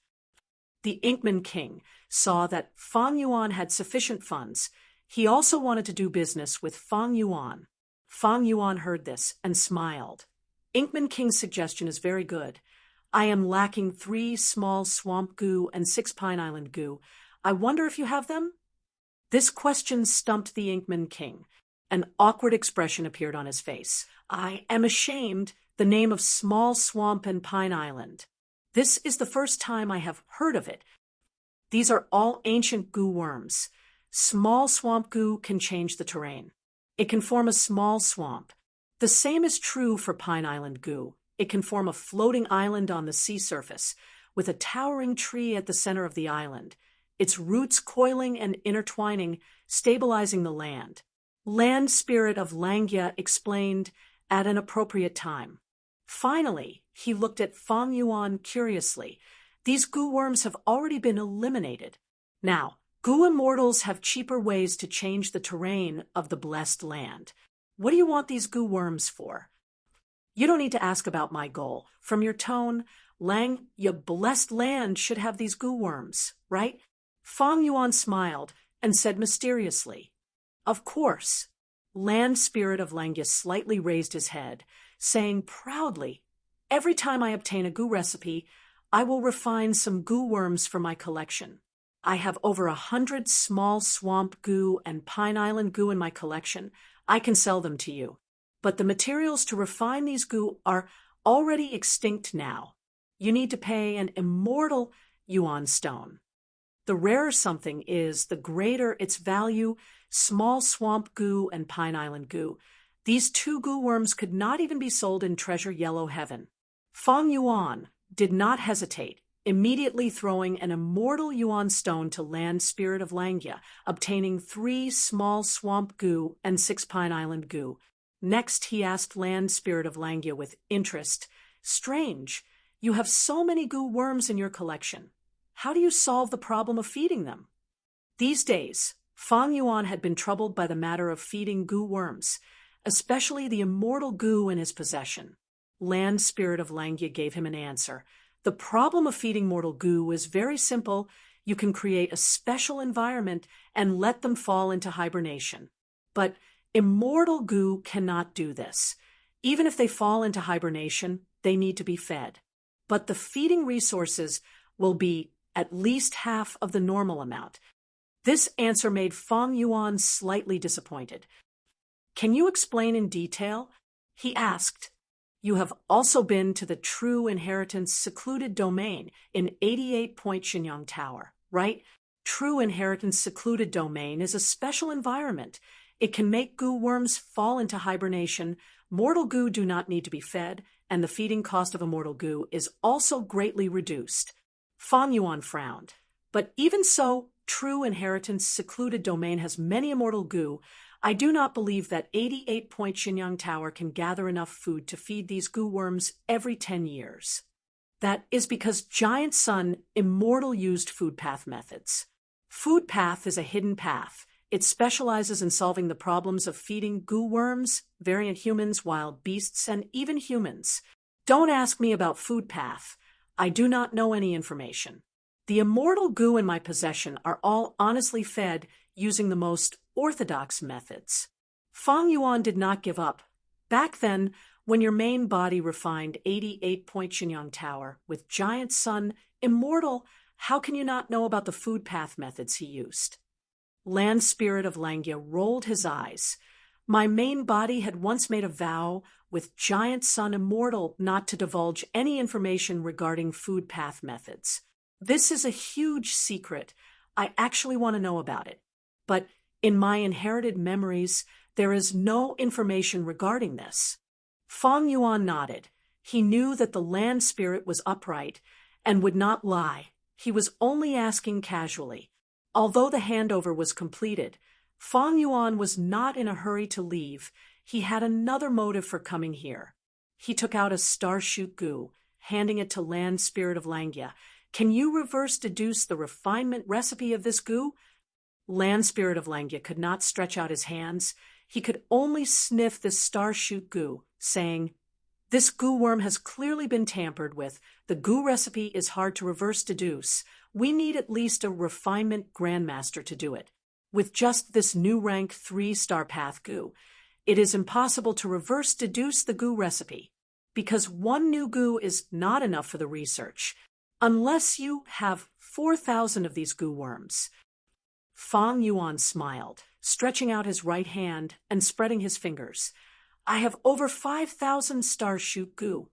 The Inkman King saw that Fang Yuan had sufficient funds. He also wanted to do business with Fang Yuan. Fang Yuan heard this and smiled. "Inkman King's suggestion is very good. I am lacking 3 small swamp Gu and 6 Pine Island Gu. I wonder if you have them?" This question stumped the Inkman King. An awkward expression appeared on his face. "I am ashamed. The name of Small Swamp and Pine Island. This is the first time I have heard of it. These are all ancient Gu worms. Small swamp Gu can change the terrain. It can form a small swamp. The same is true for Pine Island Gu. It can form a floating island on the sea surface, with a towering tree at the center of the island, its roots coiling and intertwining, stabilizing the land. Land spirit of Langya explained at an appropriate time. Finally, he looked at Fang Yuan curiously. These goo worms have already been eliminated. Now, goo immortals have cheaper ways to change the terrain of the blessed land. What do you want these goo worms for? You don't need to ask about my goal. From your tone, Lang, your blessed land should have these goo worms, right? Fang Yuan smiled and said mysteriously, "Of course." Land Spirit of Langya slightly raised his head, saying proudly, "Every time I obtain a goo recipe, I will refine some goo worms for my collection. I have over 100 small swamp goo and Pine Island goo in my collection. I can sell them to you. But the materials to refine these goo are already extinct now. You need to pay an immortal yuan stone. The rarer something is, the greater its value. Small swamp goo and Pine Island goo. These two goo worms could not even be sold in Treasure Yellow Heaven." Fang Yuan did not hesitate, immediately throwing an immortal yuan stone to Land Spirit of Langya, obtaining 3 small swamp goo and 6 Pine Island goo. Next, he asked Land Spirit of Langya with interest, "Strange, you have so many goo worms in your collection. How do you solve the problem of feeding them?" These days, Fang Yuan had been troubled by the matter of feeding goo worms, especially the immortal goo in his possession. Land Spirit of Langya gave him an answer. "The problem of feeding mortal goo is very simple. You can create a special environment and let them fall into hibernation. But immortal goo cannot do this. Even if they fall into hibernation, they need to be fed. But the feeding resources will be at least half of the normal amount." This answer made Fang Yuan slightly disappointed. "Can you explain in detail?" he asked. "You have also been to the True Inheritance secluded domain in 88 Point Shinyang Tower, right? True Inheritance secluded domain is a special environment. It can make goo worms fall into hibernation. Mortal goo do not need to be fed, and the feeding cost of immortal goo is also greatly reduced." Fang Yuan frowned. "But even so, True Inheritance secluded domain has many immortal goo. I do not believe that 88 Point Shinyang Tower can gather enough food to feed these goo worms every 10 years. That is because Giant Sun Immortal used food path methods. Food path is a hidden path. It specializes in solving the problems of feeding goo worms, variant humans, wild beasts, and even humans. Don't ask me about food path. I do not know any information. The immortal goo in my possession are all honestly fed using the most orthodox methods." Fang Yuan did not give up. Back then, when your main body refined 88 Point Shinyang Tower with Giant Sun Immortal, how can you not know about the food path methods he used? Land Spirit of Langya rolled his eyes. "My main body had once made a vow with Giant Sun Immortal not to divulge any information regarding food path methods. This is a huge secret. I actually want to know about it. But in my inherited memories, there is no information regarding this." Fang Yuan nodded. He knew that the Land Spirit was upright and would not lie. He was only asking casually. Although the handover was completed, Fang Yuan was not in a hurry to leave. He had another motive for coming here. He took out a star-shoot goo, handing it to Land Spirit of Langya. "Can you reverse deduce the refinement recipe of this goo?" Land Spirit of Langya could not stretch out his hands. He could only sniff this star-shoot goo, saying, "This goo worm has clearly been tampered with. The goo recipe is hard to reverse deduce. We need at least a refinement grandmaster to do it. With just this new rank 3-star path goo, it is impossible to reverse deduce the goo recipe, because one new goo is not enough for the research, unless you have 4,000 of these goo worms." Fang Yuan smiled, stretching out his right hand and spreading his fingers. "I have over 5,000 star-shoot goo."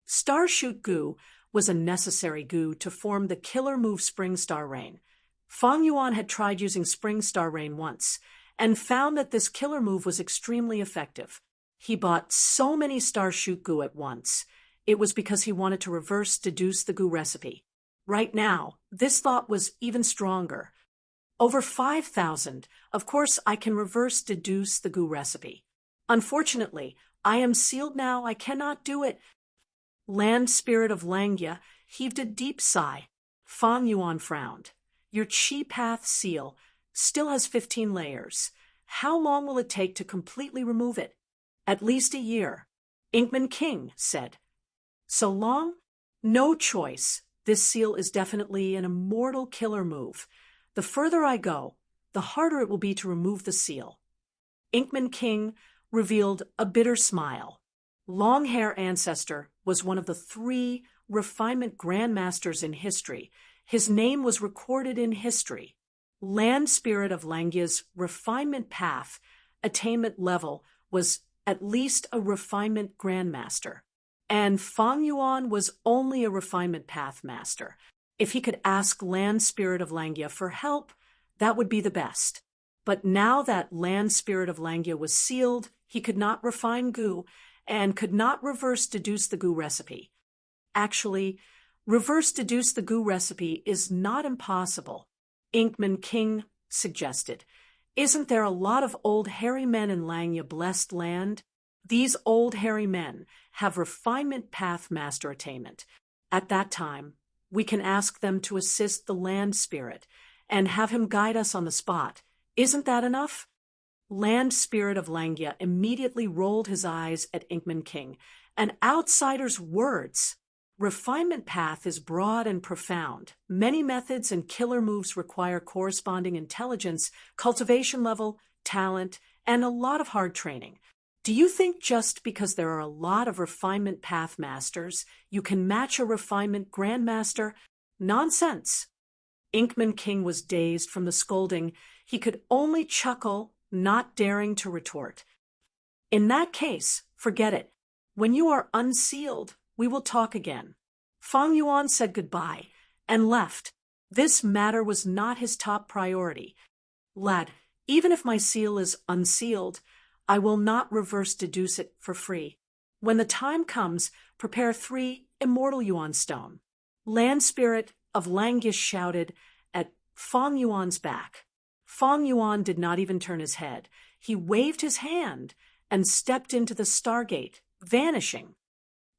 Star-shoot goo was a necessary goo to form the killer move Spring Star Rain. Fang Yuan had tried using Spring Star Rain once and found that this killer move was extremely effective. He bought so many star-shoot goo at once. It was because he wanted to reverse deduce the goo recipe. Right now, this thought was even stronger. Over 5,000, of course I can reverse deduce the goo recipe. Unfortunately, I am sealed now, I cannot do it. Land spirit of Langya heaved a deep sigh. Fang Yuan frowned. Your Chi Path seal still has 15 layers. How long will it take to completely remove it? At least a year. Inkman King said. So long? No choice. This seal is definitely an immortal killer move. The further I go, the harder it will be to remove the seal. Inkman King revealed a bitter smile. Long-hair ancestor was one of the 3 refinement grandmasters in history. His name was recorded in history. Land spirit of Langya's refinement path attainment level was at least a refinement grandmaster. And Fang Yuan was only a refinement path master. If he could ask Land Spirit of Langya for help, that would be the best. But now that Land Spirit of Langya was sealed, he could not refine goo and could not reverse deduce the goo recipe. Actually, reverse deduce the goo recipe is not impossible. Inkman King suggested. Isn't there a lot of old hairy men in Langya blessed land? These old hairy men have refinement path master attainment. At that time, we can ask them to assist the land spirit and have him guide us on the spot. Isn't that enough? Land spirit of Langya immediately rolled his eyes at Inkman King. An outsider's words. Refinement path is broad and profound. Many methods and killer moves require corresponding intelligence, cultivation level, talent, and a lot of hard training. Do you think just because there are a lot of refinement path masters, you can match a refinement grandmaster? Nonsense. Inkman King was dazed from the scolding. He could only chuckle, not daring to retort. In that case, forget it. When you are unsealed, we will talk again. Fang Yuan said goodbye and left. This matter was not his top priority. Lad, even if my seal is unsealed, I will not reverse deduce it for free. When the time comes, prepare 3 immortal Yuan stone. Land spirit of Langya shouted at Fang Yuan's back. Fang Yuan did not even turn his head. He waved his hand and stepped into the stargate, vanishing.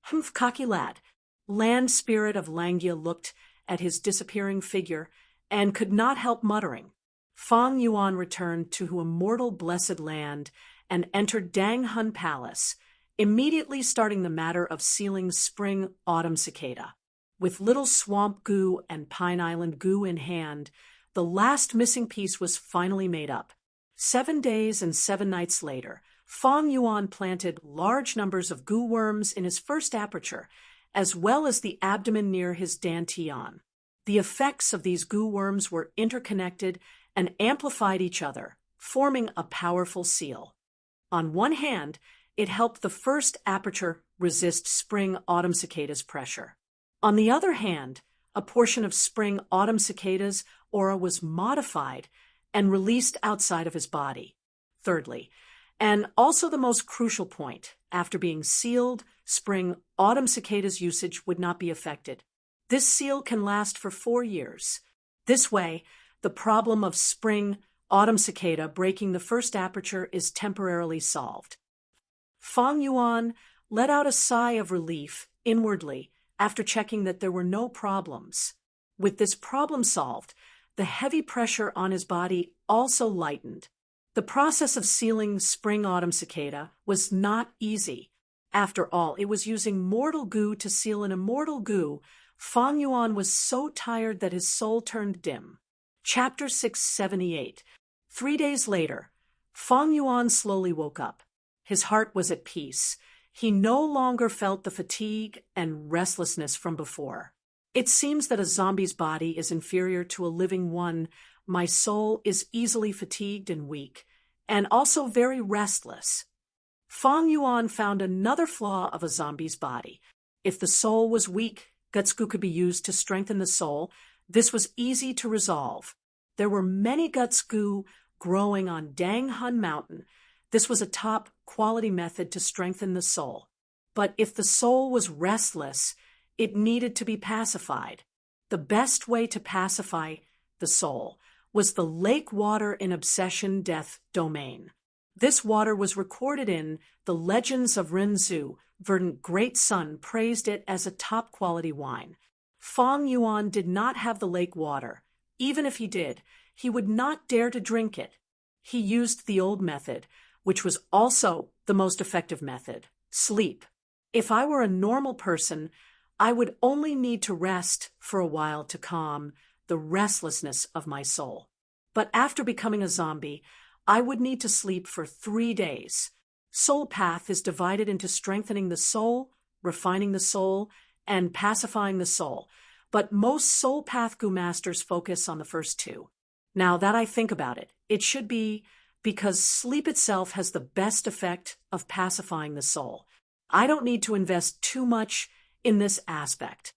Humph, cocky lad. Land spirit of Langya looked at his disappearing figure and could not help muttering. Fang Yuan returned to immortal blessed land and entered Dang Hun Palace, immediately starting the matter of sealing spring autumn cicada. With little swamp goo and Pine Island goo in hand, the last missing piece was finally made up. 7 days and 7 nights later, Fang Yuan planted large numbers of goo worms in his first aperture, as well as the abdomen near his dantian. The effects of these goo worms were interconnected and amplified each other, forming a powerful seal. On one hand, it helped the first aperture resist spring-autumn cicadas' pressure. On the other hand, a portion of spring-autumn cicadas' aura was modified and released outside of his body. Thirdly, and also the most crucial point, after being sealed, spring-autumn cicadas' usage would not be affected. This seal can last for 4 years. This way, the problem of spring-autumn cicada breaking the first aperture is temporarily solved. Fang Yuan let out a sigh of relief inwardly after checking that there were no problems. With this problem solved, the heavy pressure on his body also lightened. The process of sealing spring-autumn cicada was not easy. After all, it was using mortal goo to seal an immortal goo. Fang Yuan was so tired that his soul turned dim. Chapter 678. 3 days later, Fang Yuan slowly woke up. His heart was at peace. He no longer felt the fatigue and restlessness from before. It seems that a zombie's body is inferior to a living one. My soul is easily fatigued and weak, and also very restless. Fang Yuan found another flaw of a zombie's body. If the soul was weak, gutsgoo could be used to strengthen the soul. This was easy to resolve. There were many gutsgoo growing on Dang Hun Mountain. This was a top-quality method to strengthen the soul. But if the soul was restless, it needed to be pacified. The best way to pacify the soul was the lake water in obsession death domain. This water was recorded in the Legends of Rinzhu. Verdant Great Sun praised it as a top-quality wine. Fang Yuan did not have the lake water. Even if he did, he would not dare to drink it. He used the old method, which was also the most effective method: sleep. If I were a normal person, I would only need to rest for a while to calm the restlessness of my soul. But after becoming a zombie, I would need to sleep for 3 days. Soul Path is divided into strengthening the soul, refining the soul, and pacifying the soul. But most Soul Path Gu masters focus on the first two. Now that I think about it, it should be because sleep itself has the best effect of pacifying the soul. I don't need to invest too much in this aspect.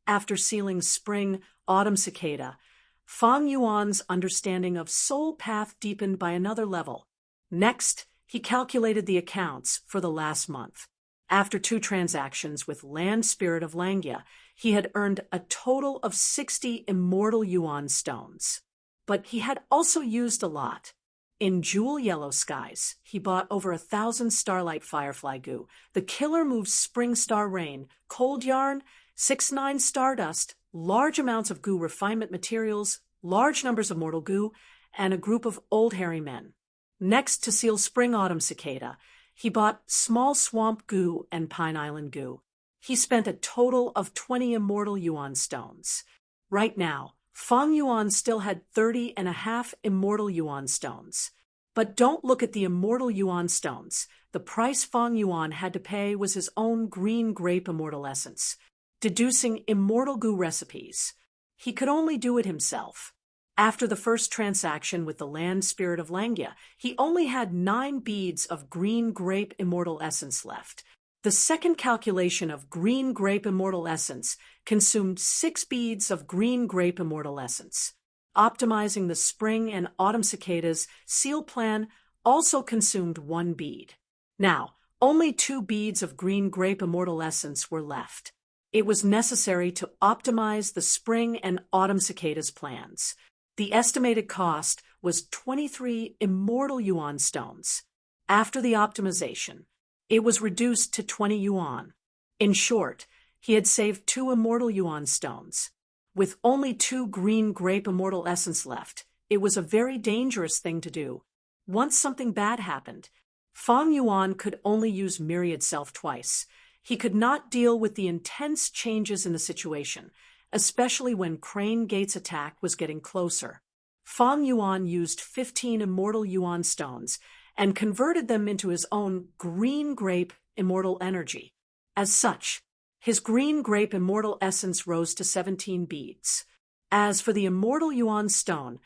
After sealing Spring, Autumn Cicada, Fang Yuan's understanding of Soul Path deepened by another level. Next, he calculated the accounts for the last month. After 2 transactions with Land Spirit of Langya, he had earned a total of 60 immortal yuan stones. But he had also used a lot. In Jewel Yellow Skies, he bought over 1,000 Starlight Firefly Goo, the Killer Moves Spring Star Rain, Cold Yarn, 6-9 Stardust, large amounts of Goo refinement materials, large numbers of Mortal Goo, and a group of old hairy men. Next, to seal Spring Autumn Cicada, he bought Small Swamp Goo and Pine Island Goo. He spent a total of 20 immortal yuan stones. Right now, Fang Yuan still had 30.5 immortal yuan stones. But don't look at the immortal yuan stones. The price Fang Yuan had to pay was his own green grape immortal essence, deducing immortal Goo recipes. He could only do it himself. After the first transaction with the Land Spirit of Langya, he only had 9 beads of green grape immortal essence left. The second calculation of green grape immortal essence consumed 6 beads of green grape immortal essence. Optimizing the Spring and Autumn Cicadas seal plan also consumed 1 bead. Now, only 2 beads of green grape immortal essence were left. It was necessary to optimize the Spring and Autumn Cicadas plans. The estimated cost was 23 immortal yuan stones. After the optimization, it was reduced to 20 yuan. In short, he had saved 2 immortal yuan stones. With only 2 green grape immortal essence left, it was a very dangerous thing to do. Once something bad happened, Fang Yuan could only use Myriad Self twice. He could not deal with the intense changes in the situation, especially when Crane Gate's attack was getting closer. Fang Yuan used 15 immortal yuan stones and converted them into his own green grape immortal energy. As such, his green grape immortal essence rose to 17 beads. As for the immortal yuan stone,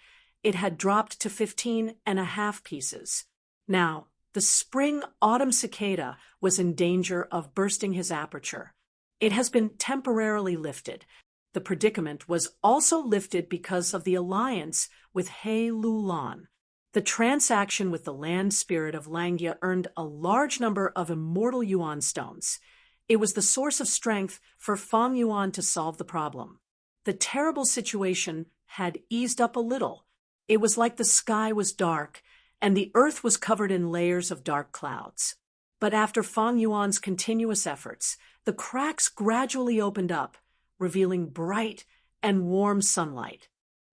it had dropped to 15.5 pieces. Now, the Spring Autumn Cicada was in danger of bursting his aperture. It has been temporarily lifted. The predicament was also lifted because of the alliance with He Lulan. The transaction with the Land Spirit of Langya earned a large number of immortal yuan stones. It was the source of strength for Fang Yuan to solve the problem. The terrible situation had eased up a little. It was like the sky was dark, and the earth was covered in layers of dark clouds. But after Fang Yuan's continuous efforts, the cracks gradually opened up, revealing bright and warm sunlight.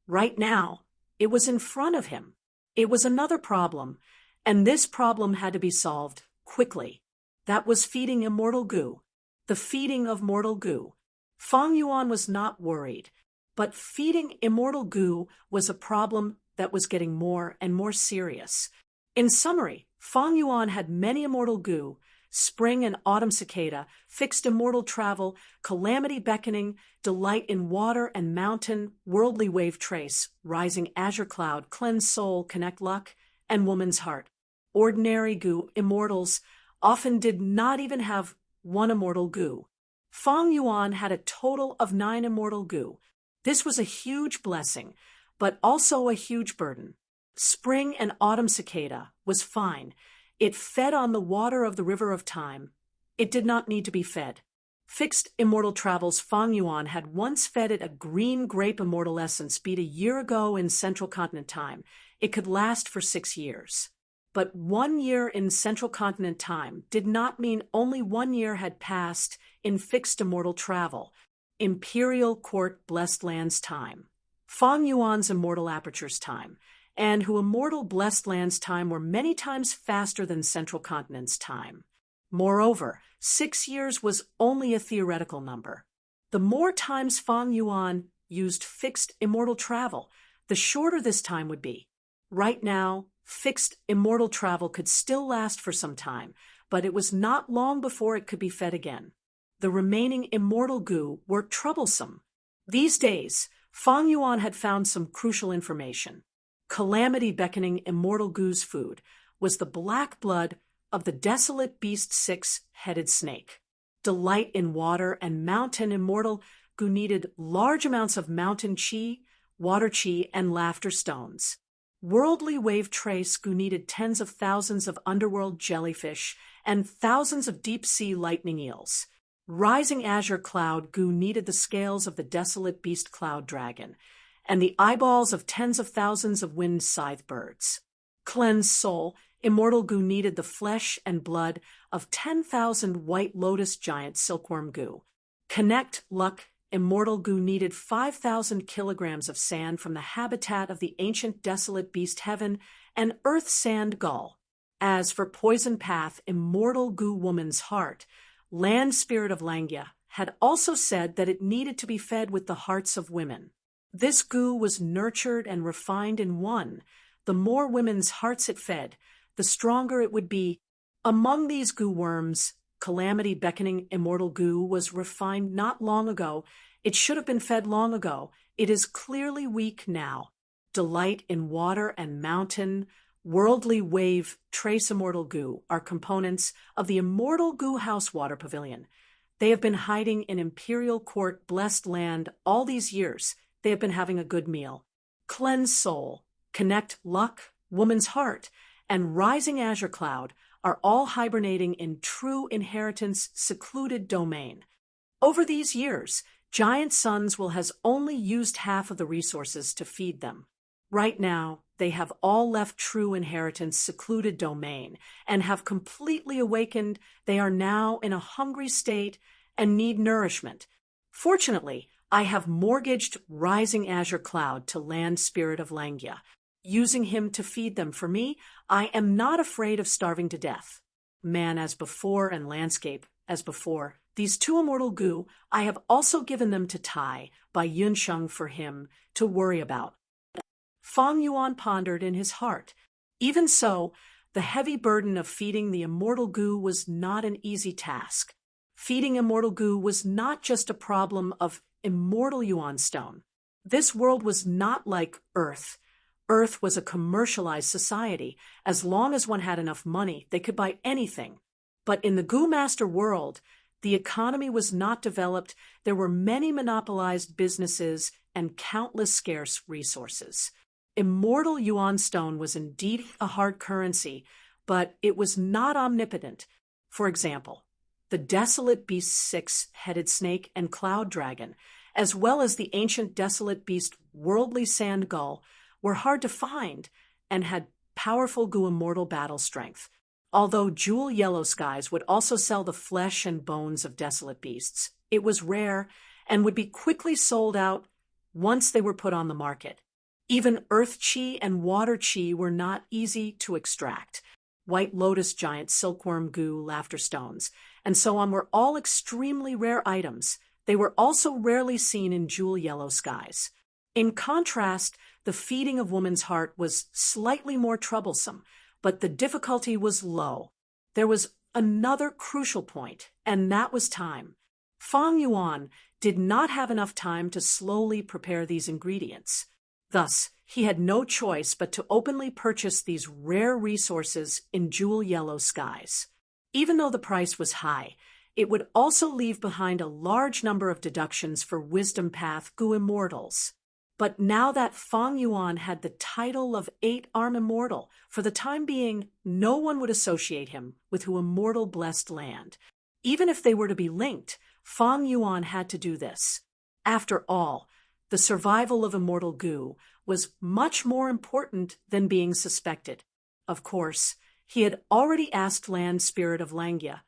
Right now, it was in front of him. It was another problem, and this problem had to be solved quickly. That was feeding immortal Goo. The feeding of mortal Goo. Fang Yuan was not worried, but feeding immortal Goo was a problem that was getting more and more serious. In summary, Fang Yuan had many immortal Goo, Spring and Autumn Cicada, Fixed Immortal Travel, Calamity Beckoning, Delight in Water and Mountain, Worldly Wave Trace, Rising Azure Cloud, Cleanse Soul, Connect Luck, and Woman's Heart. Ordinary Goo immortals often did not even have 1 immortal Goo. Fang Yuan had a total of 9 immortal Goo. This was a huge blessing, but also a huge burden. Spring and Autumn Cicada was fine. It fed on the water of the River of Time. It did not need to be fed. Fixed Immortal Travel's Fang Yuan had once fed it a green grape immortal essence beat a year ago in Central Continent time. It could last for 6 years. But 1 year in Central Continent time did not mean only 1 year had passed in fixed immortal travel, Imperial Court Blessed Land's time, Feng Yuan's Immortal Aperture's time, and who Immortal Blessed Land's time were many times faster than Central Continent's time. Moreover, 6 years was only a theoretical number. The more times Feng Yuan used fixed immortal travel, the shorter this time would be. Right now, fixed immortal travel could still last for some time, but it was not long before it could be fed again. The remaining immortal goo were troublesome. These days, Feng Yuan had found some crucial information. Calamity beckoning immortal goo's food was the black blood of the desolate beast six-headed snake. Delight in water and mountain immortal goo needed large amounts of mountain chi, water chi, and laughter stones. Worldly wave trace goo needed tens of thousands of underworld jellyfish and thousands of deep-sea lightning eels. Rising azure cloud goo needed the scales of the desolate beast cloud dragon, and the eyeballs of tens of thousands of wind scythe birds. Cleansed soul, immortal goo needed the flesh and blood of 10,000 white lotus giant silkworm goo. Connect luck, immortal goo needed 5,000 kilograms of sand from the habitat of the ancient desolate beast heaven and earth sand gull. As for poison path, immortal goo woman's heart, land spirit of Langya had also said that it needed to be fed with the hearts of women. This goo was nurtured and refined in one. The more women's hearts it fed, the stronger it would be. Among these goo worms, calamity beckoning immortal goo was refined not long ago. It should have been fed long ago. It is clearly weak now. Delight in water and mountain, worldly wave, trace immortal goo are components of the immortal goo house water pavilion. They have been hiding in Imperial Court Blessed Land all these years. They have been having a good meal. Cleanse soul, connect luck, woman's heart, and rising azure cloud are all hibernating in true inheritance secluded domain. Over these years, giant suns will has only used half of the resources to feed them. Right now, they have all left true inheritance secluded domain and have completely awakened. They are now in a hungry state and need nourishment. Fortunately, I have mortgaged rising azure cloud to land spirit of Langya, using him to feed them. For me, I am not afraid of starving to death. Man as before and landscape as before. These two immortal goo, I have also given them to Tai by Yunsheng for him to worry about. Feng Yuan pondered in his heart. Even so, the heavy burden of feeding the immortal goo was not an easy task. Feeding immortal goo was not just a problem of immortal Yuan stone. This world was not like Earth. Earth was a commercialized society. As long as one had enough money, they could buy anything. But in the Goo Master world, the economy was not developed. There were many monopolized businesses and countless scarce resources. Immortal Yuan stone was indeed a hard currency, but it was not omnipotent. For example, the desolate beast six-headed snake and cloud dragon, as well as the ancient desolate beast worldly sand gull, were hard to find and had powerful goo immortal battle strength. Although Jewel Yellow Skies would also sell the flesh and bones of desolate beasts, it was rare and would be quickly sold out once they were put on the market. Even earth chi and water chi were not easy to extract. White lotus giant, silkworm goo, laughter stones, and so on were all extremely rare items. They were also rarely seen in Jewel Yellow Skies. In contrast, the feeding of woman's heart was slightly more troublesome, but the difficulty was low. There was another crucial point, and that was time. Feng Yuan did not have enough time to slowly prepare these ingredients. Thus, he had no choice but to openly purchase these rare resources in Jewel Yellow Skies. Even though the price was high, it would also leave behind a large number of deductions for Wisdom Path Goo Immortals. But now that Feng Yuan had the title of 8-Arm Immortal, for the time being, no one would associate him with who Immortal Blessed Land. Even if they were to be linked, Feng Yuan had to do this. After all, the survival of immortal goo was much more important than being suspected. Of course, He had already asked Land Spirit of Langia,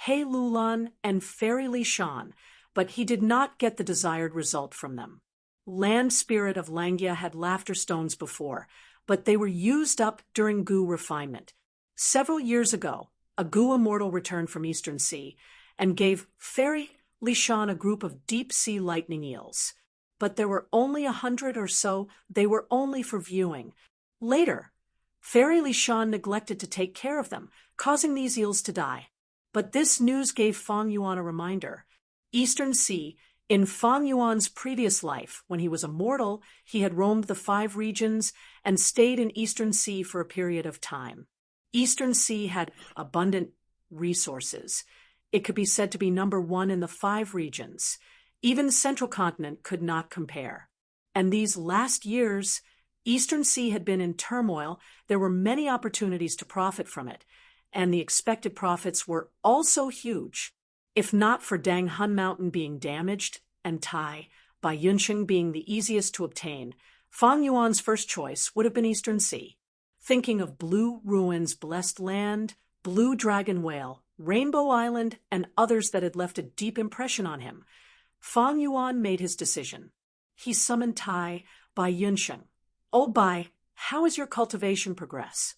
He Lulan, and Fairy Li Shan, but he did not get the desired result from them. Land Spirit of Langia had laughter stones before, but they were used up during goo refinement. Several years ago, a goo immortal returned from Eastern Sea and gave Fairy Li Shan a group of deep-sea lightning eels. But there were only 100 or so. They were only for viewing. Later, Fairy Li Shan neglected to take care of them, causing these eels to die. But this news gave Fang Yuan a reminder. Eastern Sea, in Fang Yuan's previous life, when he was a mortal, he had roamed the 5 regions and stayed in Eastern Sea for a period of time. Eastern Sea had abundant resources. It could be said to be number 1 in the 5 regions. Even the Central Continent could not compare. And these last years, Eastern Sea had been in turmoil. There were many opportunities to profit from it, and the expected profits were also huge. If not for Dang Hun Mountain being damaged and Tai by Yunsheng being the easiest to obtain, Fang Yuan's first choice would have been Eastern Sea. Thinking of Blue Ruins, Blessed Land, Blue Dragon Whale, Rainbow Island, and others that had left a deep impression on him, Fang Yuan made his decision. He summoned Tai Bai Yunsheng. Oh Bai, how is your cultivation progress?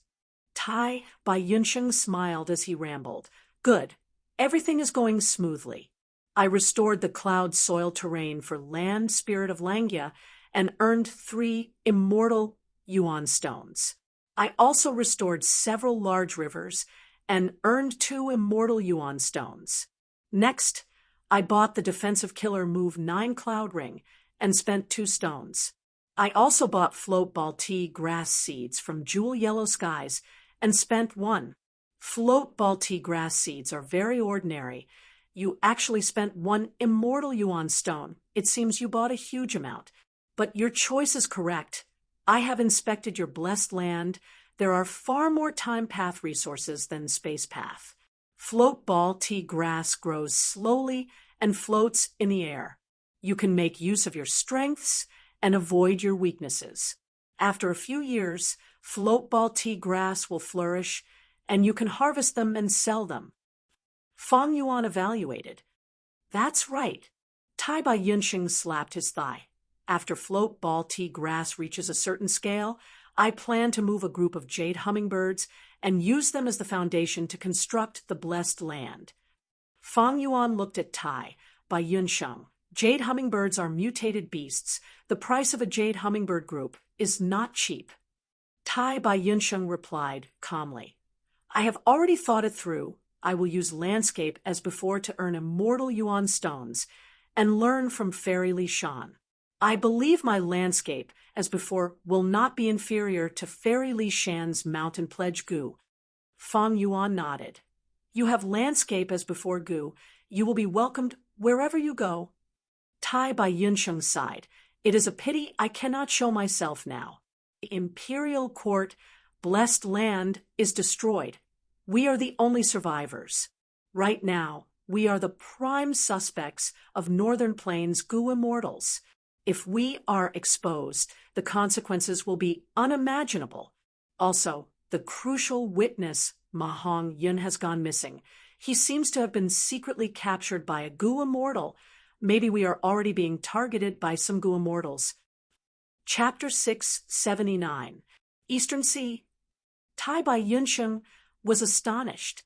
Tai Bai Yunsheng smiled as he rambled. Good. Everything is going smoothly. I restored the cloud soil terrain for Land Spirit of Langia and earned 3 immortal Yuan stones. I also restored several large rivers and earned 2 immortal Yuan stones. Next, I bought the defensive killer move 9 cloud ring and spent 2 stones. I also bought float ball tea grass seeds from Jewel Yellow Skies and spent 1. Float ball tea grass seeds are very ordinary. You actually spent 1 immortal Yuan stone. It seems you bought a huge amount. But your choice is correct. I have inspected your blessed land. There are far more time path resources than space path. Float ball tea grass grows slowly and floats in the air. You can make use of your strengths and avoid your weaknesses. After a few years, float ball tea grass will flourish, and you can harvest them and sell them. Fang Yuan evaluated. That's right. Tai Bai Yunsheng slapped his thigh. After float ball tea grass reaches a certain scale, I plan to move a group of jade hummingbirds and use them as the foundation to construct the blessed land. Fang Yuan looked at Tai Bai Yunsheng. Jade hummingbirds are mutated beasts. The price of a jade hummingbird group is not cheap. Tai Bai Yunsheng replied calmly. I have already thought it through. I will use landscape as before to earn immortal Yuan stones and learn from Fairy Li Shan. I believe my landscape as before will not be inferior to Fairy Li Shan's mountain pledge goo. Fang Yuan nodded. You have landscape as before goo. You will be welcomed wherever you go. Tai Bai Yunsheng sighed. It is a pity I cannot show myself now. The imperial court, blessed land, is destroyed. We are the only survivors. Right now, we are the prime suspects of Northern Plains goo immortals. If we are exposed, the consequences will be unimaginable. Also, the crucial witness, Ma Hong Yun, has gone missing. He seems to have been secretly captured by a goo immortal. Maybe we are already being targeted by some goo immortals. Chapter 679. Eastern Sea. Tai Bai Yunsheng was astonished.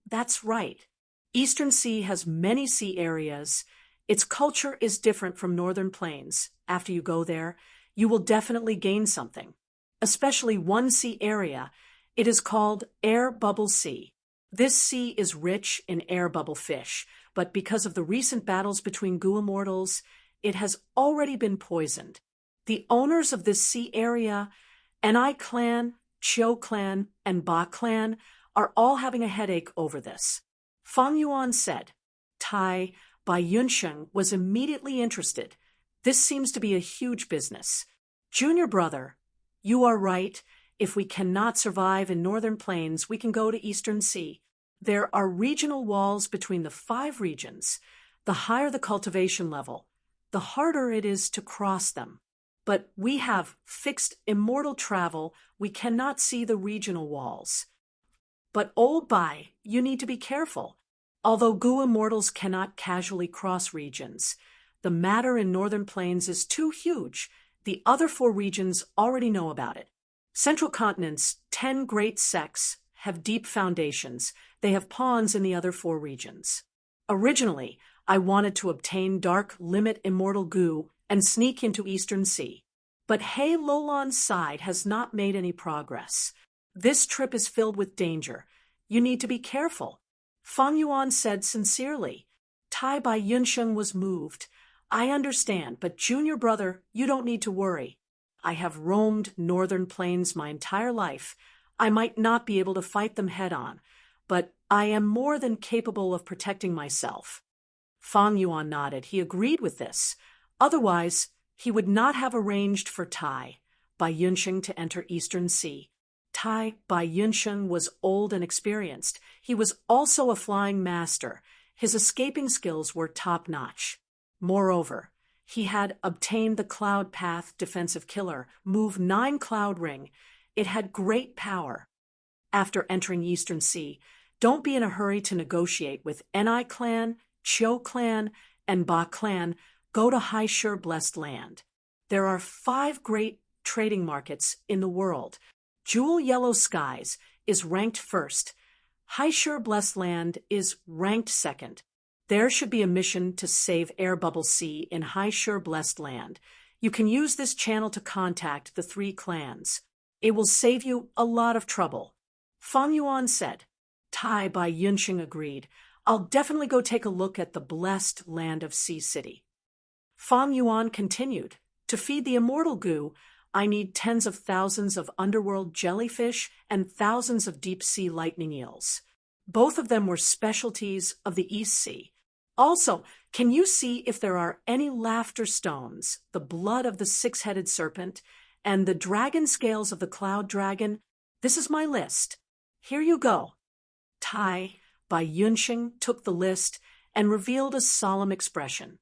That's right. Eastern Sea has many sea areas. Its culture is different from Northern Plains. After you go there, you will definitely gain something. Especially one sea area. It is called Air Bubble Sea. This sea is rich in air bubble fish, but because of the recent battles between goo immortals, it has already been poisoned. The owners of this sea area, Anai Clan, Chiu Clan, and Ba Clan, are all having a headache over this. Fang Yuan said. Tai Bai Yunsheng was immediately interested. This seems to be a huge business. Junior brother, you are right. If we cannot survive in Northern Plains, we can go to Eastern Sea. There are regional walls between the 5 regions. The higher the cultivation level, the harder it is to cross them. But we have fixed immortal travel. We cannot see the regional walls. But old Bai, you need to be careful. Although Gu immortals cannot casually cross regions, the matter in Northern Plains is too huge. The other 4 regions already know about it. Central Continent's 10 great sects have deep foundations. They have pawns in the other 4 regions. Originally, I wanted to obtain Dark Limit Immortal Gu and sneak into Eastern Sea. But He Lolan's side has not made any progress. This trip is filled with danger. You need to be careful. Fang Yuan said sincerely. Tai Bai Yunsheng was moved. I understand, but junior brother, you don't need to worry. I have roamed Northern Plains my entire life. I might not be able to fight them head-on, but I am more than capable of protecting myself. Fang Yuan nodded. He agreed with this. Otherwise, he would not have arranged for Tai Bai Yunsheng to enter Eastern Sea. Tai Bai Yunsheng was old and experienced. He was also a flying master. His escaping skills were top-notch. Moreover, he had obtained the Cloud Path Defensive Killer, Move 9 Cloud Ring. It had great power. After entering Eastern Sea, don't be in a hurry to negotiate with Ni Clan, Chiu Clan, and Ba Clan. Go to Haishur Blessed Land. There are 5 great trading markets in the world. Jewel Yellow Skies is ranked first. Haishur Blessed Land is ranked second. There should be a mission to save Air Bubble Sea in Haishur Blessed Land. You can use this channel to contact the 3 clans. It will save you a lot of trouble. Fang Yuan said. Tai Bai Yunsheng agreed. I'll definitely go take a look at the blessed land of Sea City. Fang Yuan continued. To feed the immortal Gu, I need tens of thousands of underworld jellyfish and thousands of deep-sea lightning eels. Both of them were specialties of the East Sea. Also, can you see if there are any laughter stones, the blood of the 6-headed serpent, and the dragon scales of the cloud dragon? This is my list. Here you go. Tai Bai Yunsheng took the list and revealed a solemn expression.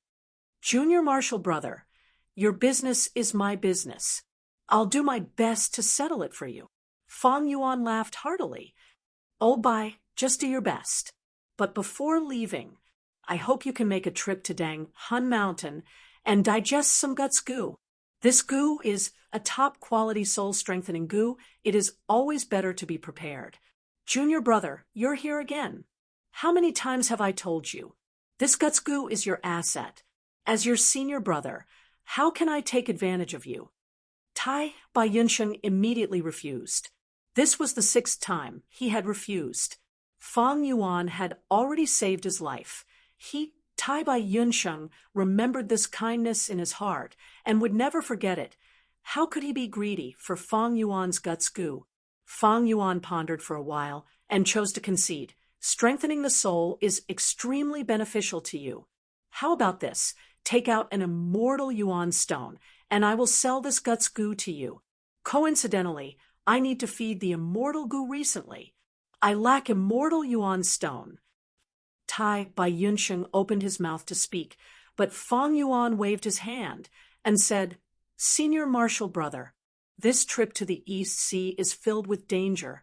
Junior Marshal Brother, your business is my business. I'll do my best to settle it for you. Fang Yuan laughed heartily. Oh, Bai, just do your best. But before leaving, I hope you can make a trip to Dang Hun Mountain and digest some guts goo. This goo is a top-quality soul-strengthening goo. It is always better to be prepared. Junior brother, you're here again. How many times have I told you? This guts goo is your asset. As your senior brother, how can I take advantage of you? Tai Bai Yunsheng immediately refused. This was the 6th time he had refused. Fang Yuan had already saved his life. Tai Bai Yunsheng, remembered this kindness in his heart and would never forget it. How could he be greedy for Fang Yuan's guts goo? Fang Yuan pondered for a while and chose to concede. Strengthening the soul is extremely beneficial to you. How about this? Take out an immortal Yuan stone, and I will sell this guts goo to you. Coincidentally, I need to feed the immortal goo recently. I lack immortal Yuan stone. Tai Bai Yunsheng opened his mouth to speak, but Fang Yuan waved his hand and said, Senior Marshal Brother, this trip to the East Sea is filled with danger.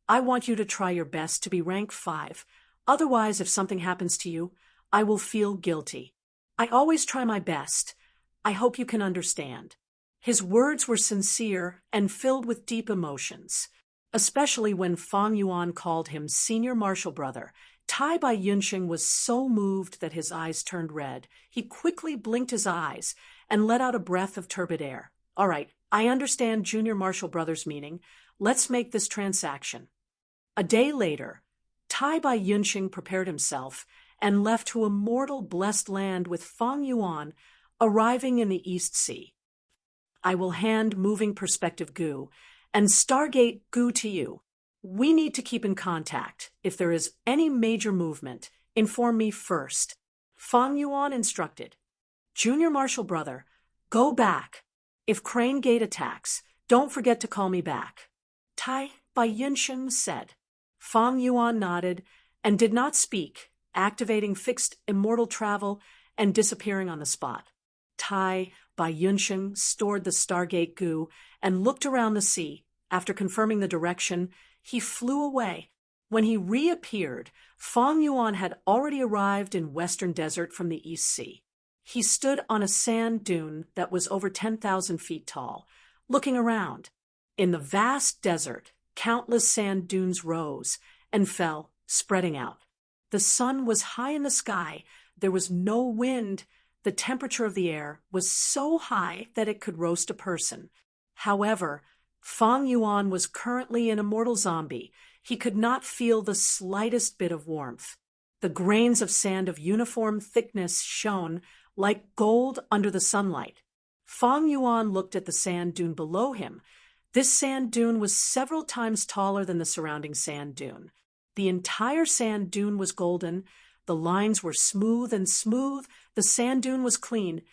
I want you to try your best to be rank 5. Otherwise, if something happens to you, I will feel guilty. I always try my best. I hope you can understand. His words were sincere and filled with deep emotions, especially when Fang Yuan called him Senior Marshal Brother. Tai Bai Yunsheng was so moved that his eyes turned red. He quickly blinked his eyes and let out a breath of turbid air. All right, I understand Junior Marshal Brother's meaning. Let's make this transaction. A day later, Tai Bai Yunsheng prepared himself and left to immortal blessed land with Fang Yuan, arriving in the East Sea. I will hand moving perspective goo and Stargate goo to you. We need to keep in contact. If there is any major movement, inform me first. Fang Yuan instructed. Junior Marshal Brother, go back. If Crane Gate attacks, don't forget to call me back. Tai Bai Yunsheng said. Fang Yuan nodded and did not speak, activating fixed immortal travel and disappearing on the spot. Tai Bai Yunsheng stored the Stargate goo and looked around the sea. After confirming the direction, he flew away. When he reappeared, Fong Yuan had already arrived in Western Desert from the East Sea. He stood on a sand dune that was over 10,000 feet tall, looking around. In the vast desert, countless sand dunes rose and fell, spreading out. The sun was high in the sky, there was no wind, the temperature of the air was so high that it could roast a person. However, Fong Yuan was currently an immortal zombie. He could not feel the slightest bit of warmth. The grains of sand of uniform thickness shone like gold under the sunlight. Fong Yuan looked at the sand dune below him. This sand dune was several times taller than the surrounding sand dune. The entire sand dune was golden. The lines were smooth and smooth. The sand dune was clean.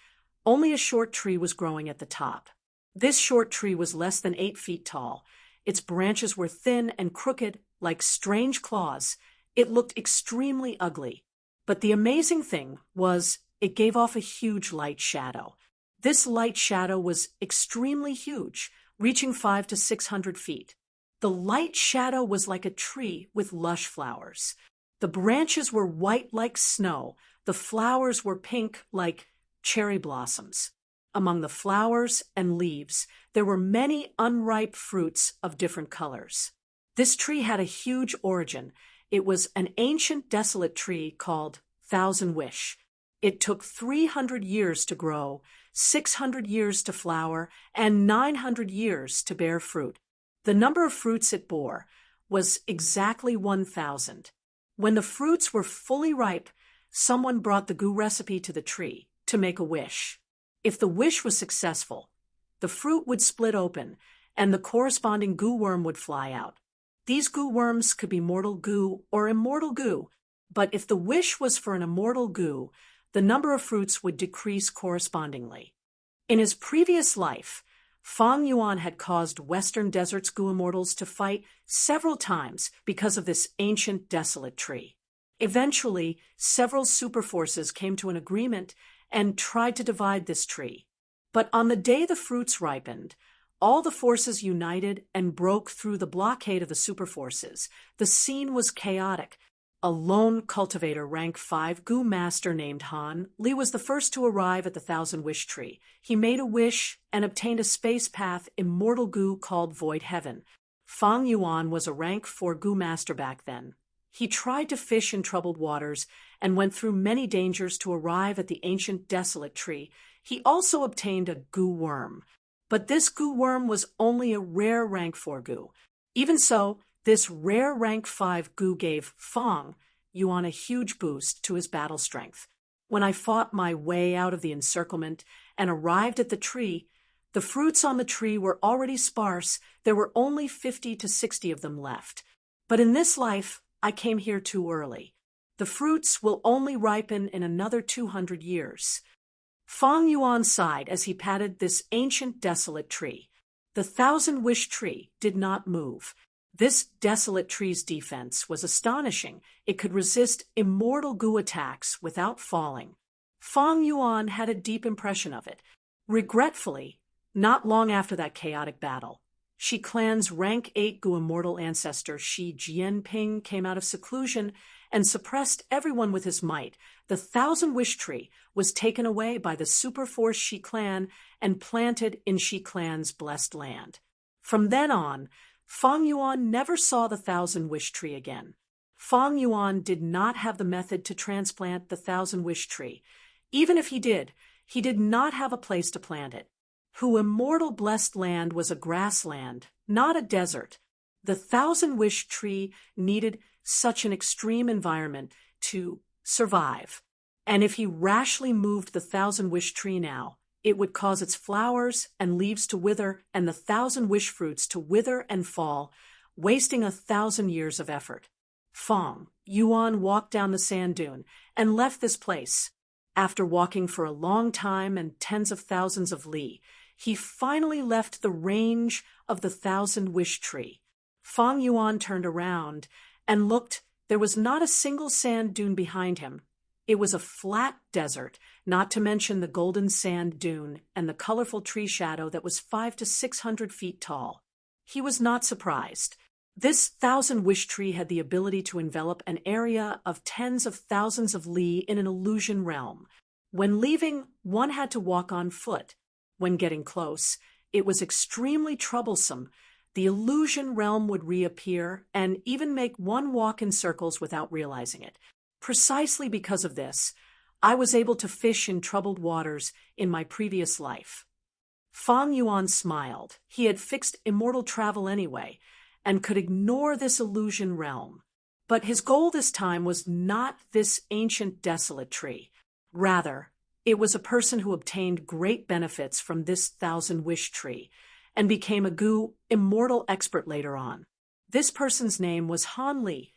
Only a short tree was growing at the top. This short tree was less than 8 feet tall. Its branches were thin and crooked, like strange claws. It looked extremely ugly. But the amazing thing was it gave off a huge light shadow. This light shadow was extremely huge, reaching 500 to 600 feet. The light shadow was like a tree with lush flowers. The branches were white like snow. The flowers were pink like cherry blossoms. Among the flowers and leaves, there were many unripe fruits of different colors. This tree had a huge origin. It was an ancient desolate tree called Thousand Wish. It took 300 years to grow, 600 years to flower, and 900 years to bear fruit. The number of fruits it bore was exactly 1,000. When the fruits were fully ripe, someone brought the goo recipe to the tree to make a wish. If the wish was successful, the fruit would split open, and the corresponding goo worm would fly out. These goo worms could be mortal goo or immortal goo, but if the wish was for an immortal goo, the number of fruits would decrease correspondingly. In his previous life, Fong Yuan had caused Western Desert's goo immortals to fight several times because of this ancient desolate tree. Eventually, several superforces came to an agreement and tried to divide this tree. But on the day the fruits ripened, all the forces united and broke through the blockade of the superforces. The scene was chaotic. A lone cultivator, rank 5 goo master named Han Li was the first to arrive at the Thousand Wish tree. He made a wish and obtained a space path immortal goo called Void Heaven. Fong Yuan was a rank 4 goo master back then. He tried to fish in troubled waters and went through many dangers to arrive at the ancient desolate tree. He also obtained a goo worm. But this goo worm was only a rare rank 4 goo. Even so, this rare rank 5 goo gave Fong Yuan a huge boost to his battle strength. When I fought my way out of the encirclement and arrived at the tree, the fruits on the tree were already sparse. There were only 50 to 60 of them left. But in this life, I came here too early. The fruits will only ripen in another 200 years. Fong Yuan sighed as he patted this ancient desolate tree. The Thousand Wish tree did not move. This desolate tree's defense was astonishing. It could resist immortal goo attacks without falling. Fong Yuan had a deep impression of it. Regretfully, not long after that chaotic battle, Shi clan's rank 8 goo immortal ancestor Shi Jianping came out of seclusion and suppressed everyone with his might. The Thousand Wish tree was taken away by the superforce Shi clan and planted in Shi clan's blessed land. From then on, Fong Yuan never saw the Thousand Wish tree again. Fong Yuan did not have the method to transplant the Thousand Wish tree. Even if he did not have a place to plant it. Who immortal blessed land was a grassland, not a desert. The Thousand Wish tree needed such an extreme environment to survive. And if he rashly moved the Thousand Wish tree now, it would cause its flowers and leaves to wither and the Thousand Wish fruits to wither and fall, wasting 1,000 years of effort. Fong Yuan walked down the sand dune and left this place. After walking for a long time and tens of thousands of li, he finally left the range of the Thousand Wish tree. Fong Yuan turned around and looked. There was not a single sand dune behind him. It was a flat desert, not to mention the golden sand dune and the colorful tree shadow that was 500 to 600 feet tall. He was not surprised. This thousand-wish tree had the ability to envelop an area of tens of thousands of li in an illusion realm. When leaving, one had to walk on foot. When getting close, it was extremely troublesome. The illusion realm would reappear and even make one walk in circles without realizing it. Precisely because of this, I was able to fish in troubled waters in my previous life. Fang Yuan smiled. He had fixed immortal travel anyway, and could ignore this illusion realm. But his goal this time was not this ancient desolate tree. Rather, it was a person who obtained great benefits from this thousand-wish tree, and became a Gu immortal expert later on. This person's name was Han Li.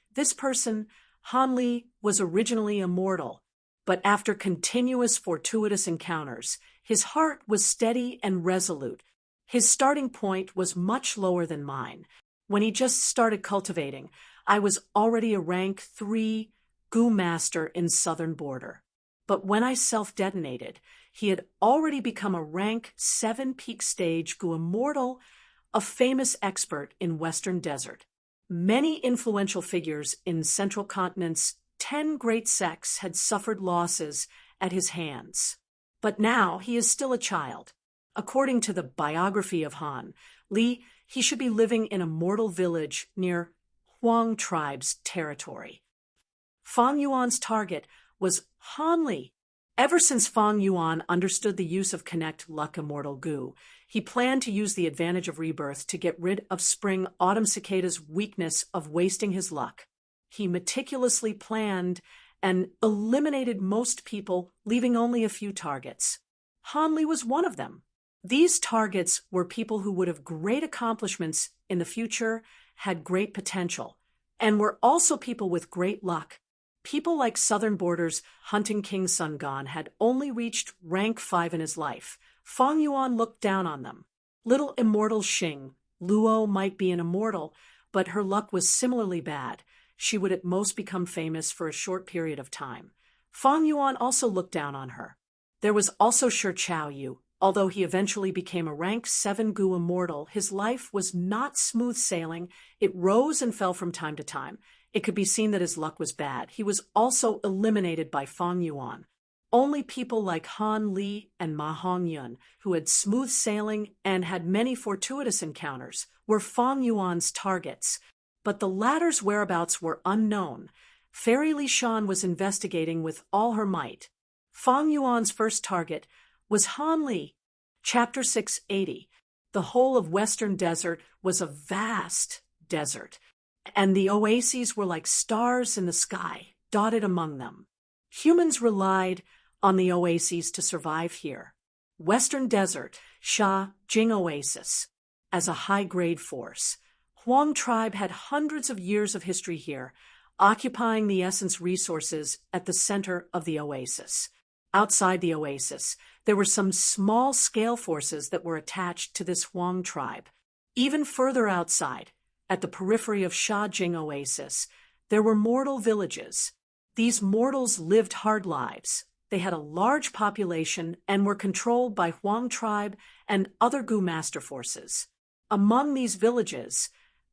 Han Li, was originally immortal, but after continuous fortuitous encounters, his heart was steady and resolute. His starting point was much lower than mine. When he just started cultivating, I was already a rank 3 Gu master in Southern Border. But when I self-detonated, he had already become a rank 7 peak stage Gu immortal, a famous expert in Western Desert. Many influential figures in Central Continent's 10 great sects had suffered losses at his hands. But now he is still a child. According to the biography of Han Li, he should be living in a mortal village near Huang tribe's territory. Fang Yuan's target was Han Li. Ever since Fang Yuan understood the use of Connect Luck Immortal Gu, he planned to use the advantage of rebirth to get rid of Spring Autumn Cicada's weakness of wasting his luck. He meticulously planned and eliminated most people, leaving only a few targets. Han Li was one of them. These targets were people who would have great accomplishments in the future, had great potential, and were also people with great luck. People like Southern Border's Hunting King Sun Gone had only reached rank 5 in his life. Fang Yuan looked down on them. Little immortal Xing, Luo might be an immortal, but her luck was similarly bad. She would at most become famous for a short period of time. Fang Yuan also looked down on her. There was also Shi Chao Yu. Although he eventually became a rank 7 Gu immortal, his life was not smooth sailing. It rose and fell from time to time. It could be seen that his luck was bad. He was also eliminated by Fang Yuan. Only people like Han Li and Ma Hongyun, who had smooth sailing and had many fortuitous encounters, were Fang Yuan's targets. But the latter's whereabouts were unknown. Fairy Li Shan was investigating with all her might. Fang Yuan's first target was Han Li. Chapter 680. The whole of Western Desert was a vast desert, and the oases were like stars in the sky, dotted among them. Humans relied on the oases to survive here. Western Desert, Sha Jing Oasis, as a high-grade force. Huang tribe had hundreds of years of history here, occupying the essence resources at the center of the oasis. Outside the oasis, there were some small-scale forces that were attached to this Huang tribe. Even further outside, at the periphery of Shajing Oasis, there were mortal villages. These mortals lived hard lives. They had a large population and were controlled by Huang tribe and other Gu master forces. Among these villages,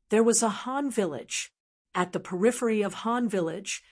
there was a Han village. At the periphery of Han village,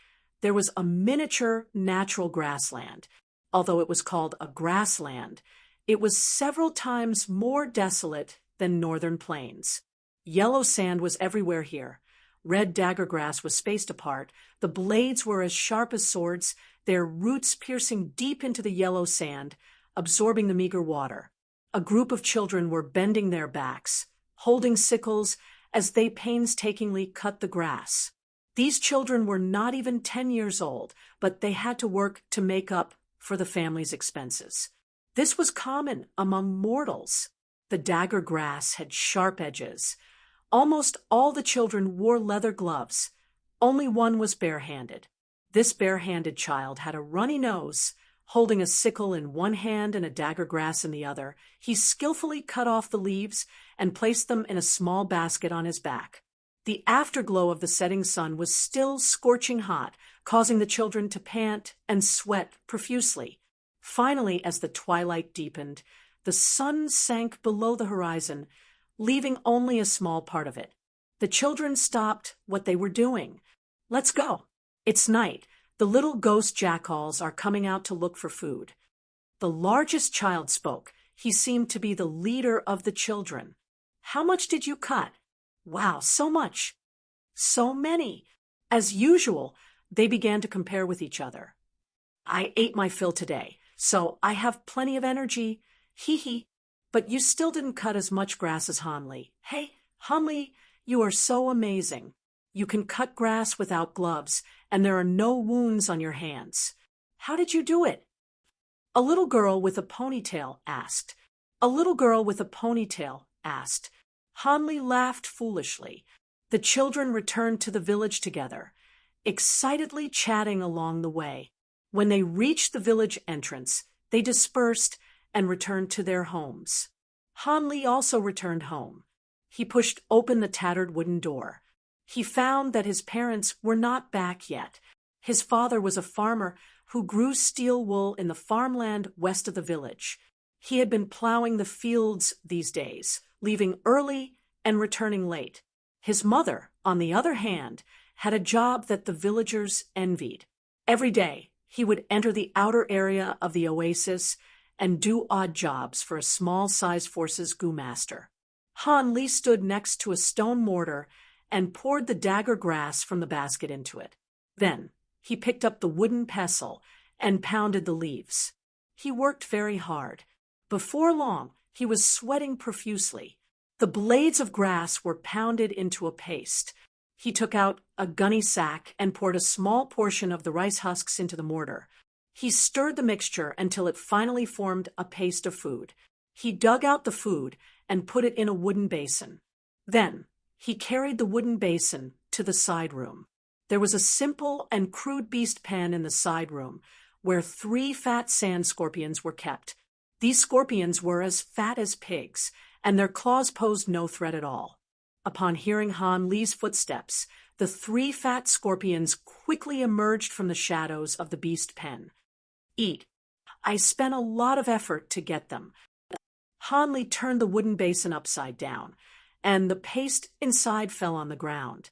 there was a miniature natural grassland. Although it was called a grassland, it was several times more desolate than northern plains. Yellow sand was everywhere here. Red dagger grass was spaced apart. The blades were as sharp as swords, their roots piercing deep into the yellow sand, absorbing the meager water. A group of children were bending their backs, holding sickles as they painstakingly cut the grass. These children were not even 10 years old, but they had to work to make up for the family's expenses. This was common among mortals. The dagger grass had sharp edges. Almost all the children wore leather gloves. Only one was barehanded. This barehanded child had a runny nose. Holding a sickle in one hand and a dagger grass in the other, he skillfully cut off the leaves and placed them in a small basket on his back. The afterglow of the setting sun was still scorching hot, causing the children to pant and sweat profusely. Finally, as the twilight deepened, the sun sank below the horizon, leaving only a small part of it. The children stopped what they were doing. Let's go. It's night. The little ghost jackals are coming out to look for food. The largest child spoke. He seemed to be the leader of the children. How much did you cut? Wow, so much. So many. As usual, they began to compare with each other. I ate my fill today, so I have plenty of energy. Hee hee. But you still didn't cut as much grass as Hanli. Hey, Hanli, you are so amazing. You can cut grass without gloves, and there are no wounds on your hands. How did you do it? A little girl with a ponytail asked. A little girl with a ponytail asked. Hanli laughed foolishly. The children returned to the village together, excitedly chatting along the way. When they reached the village entrance, they dispersed and returned to their homes. Hanli also returned home. He pushed open the tattered wooden door. He found that his parents were not back yet. His father was a farmer who grew steel wool in the farmland west of the village. He had been plowing the fields these days, leaving early and returning late. His mother, on the other hand, had a job that the villagers envied. Every day, he would enter the outer area of the oasis and do odd jobs for a small-sized forces master. Hanli stood next to a stone mortar and poured the dagger grass from the basket into it. Then, he picked up the wooden pestle and pounded the leaves. He worked very hard. Before long, he was sweating profusely. The blades of grass were pounded into a paste. He took out a gunny sack and poured a small portion of the rice husks into the mortar. He stirred the mixture until it finally formed a paste of food. He dug out the food and put it in a wooden basin. Then, he carried the wooden basin to the side room. There was a simple and crude beast pen in the side room, where 3 fat sand scorpions were kept. These scorpions were as fat as pigs, and their claws posed no threat at all. Upon hearing Hanli's footsteps, the 3 fat scorpions quickly emerged from the shadows of the beast pen. Eat. I spent a lot of effort to get them. Hanli turned the wooden basin upside down, and the paste inside fell on the ground.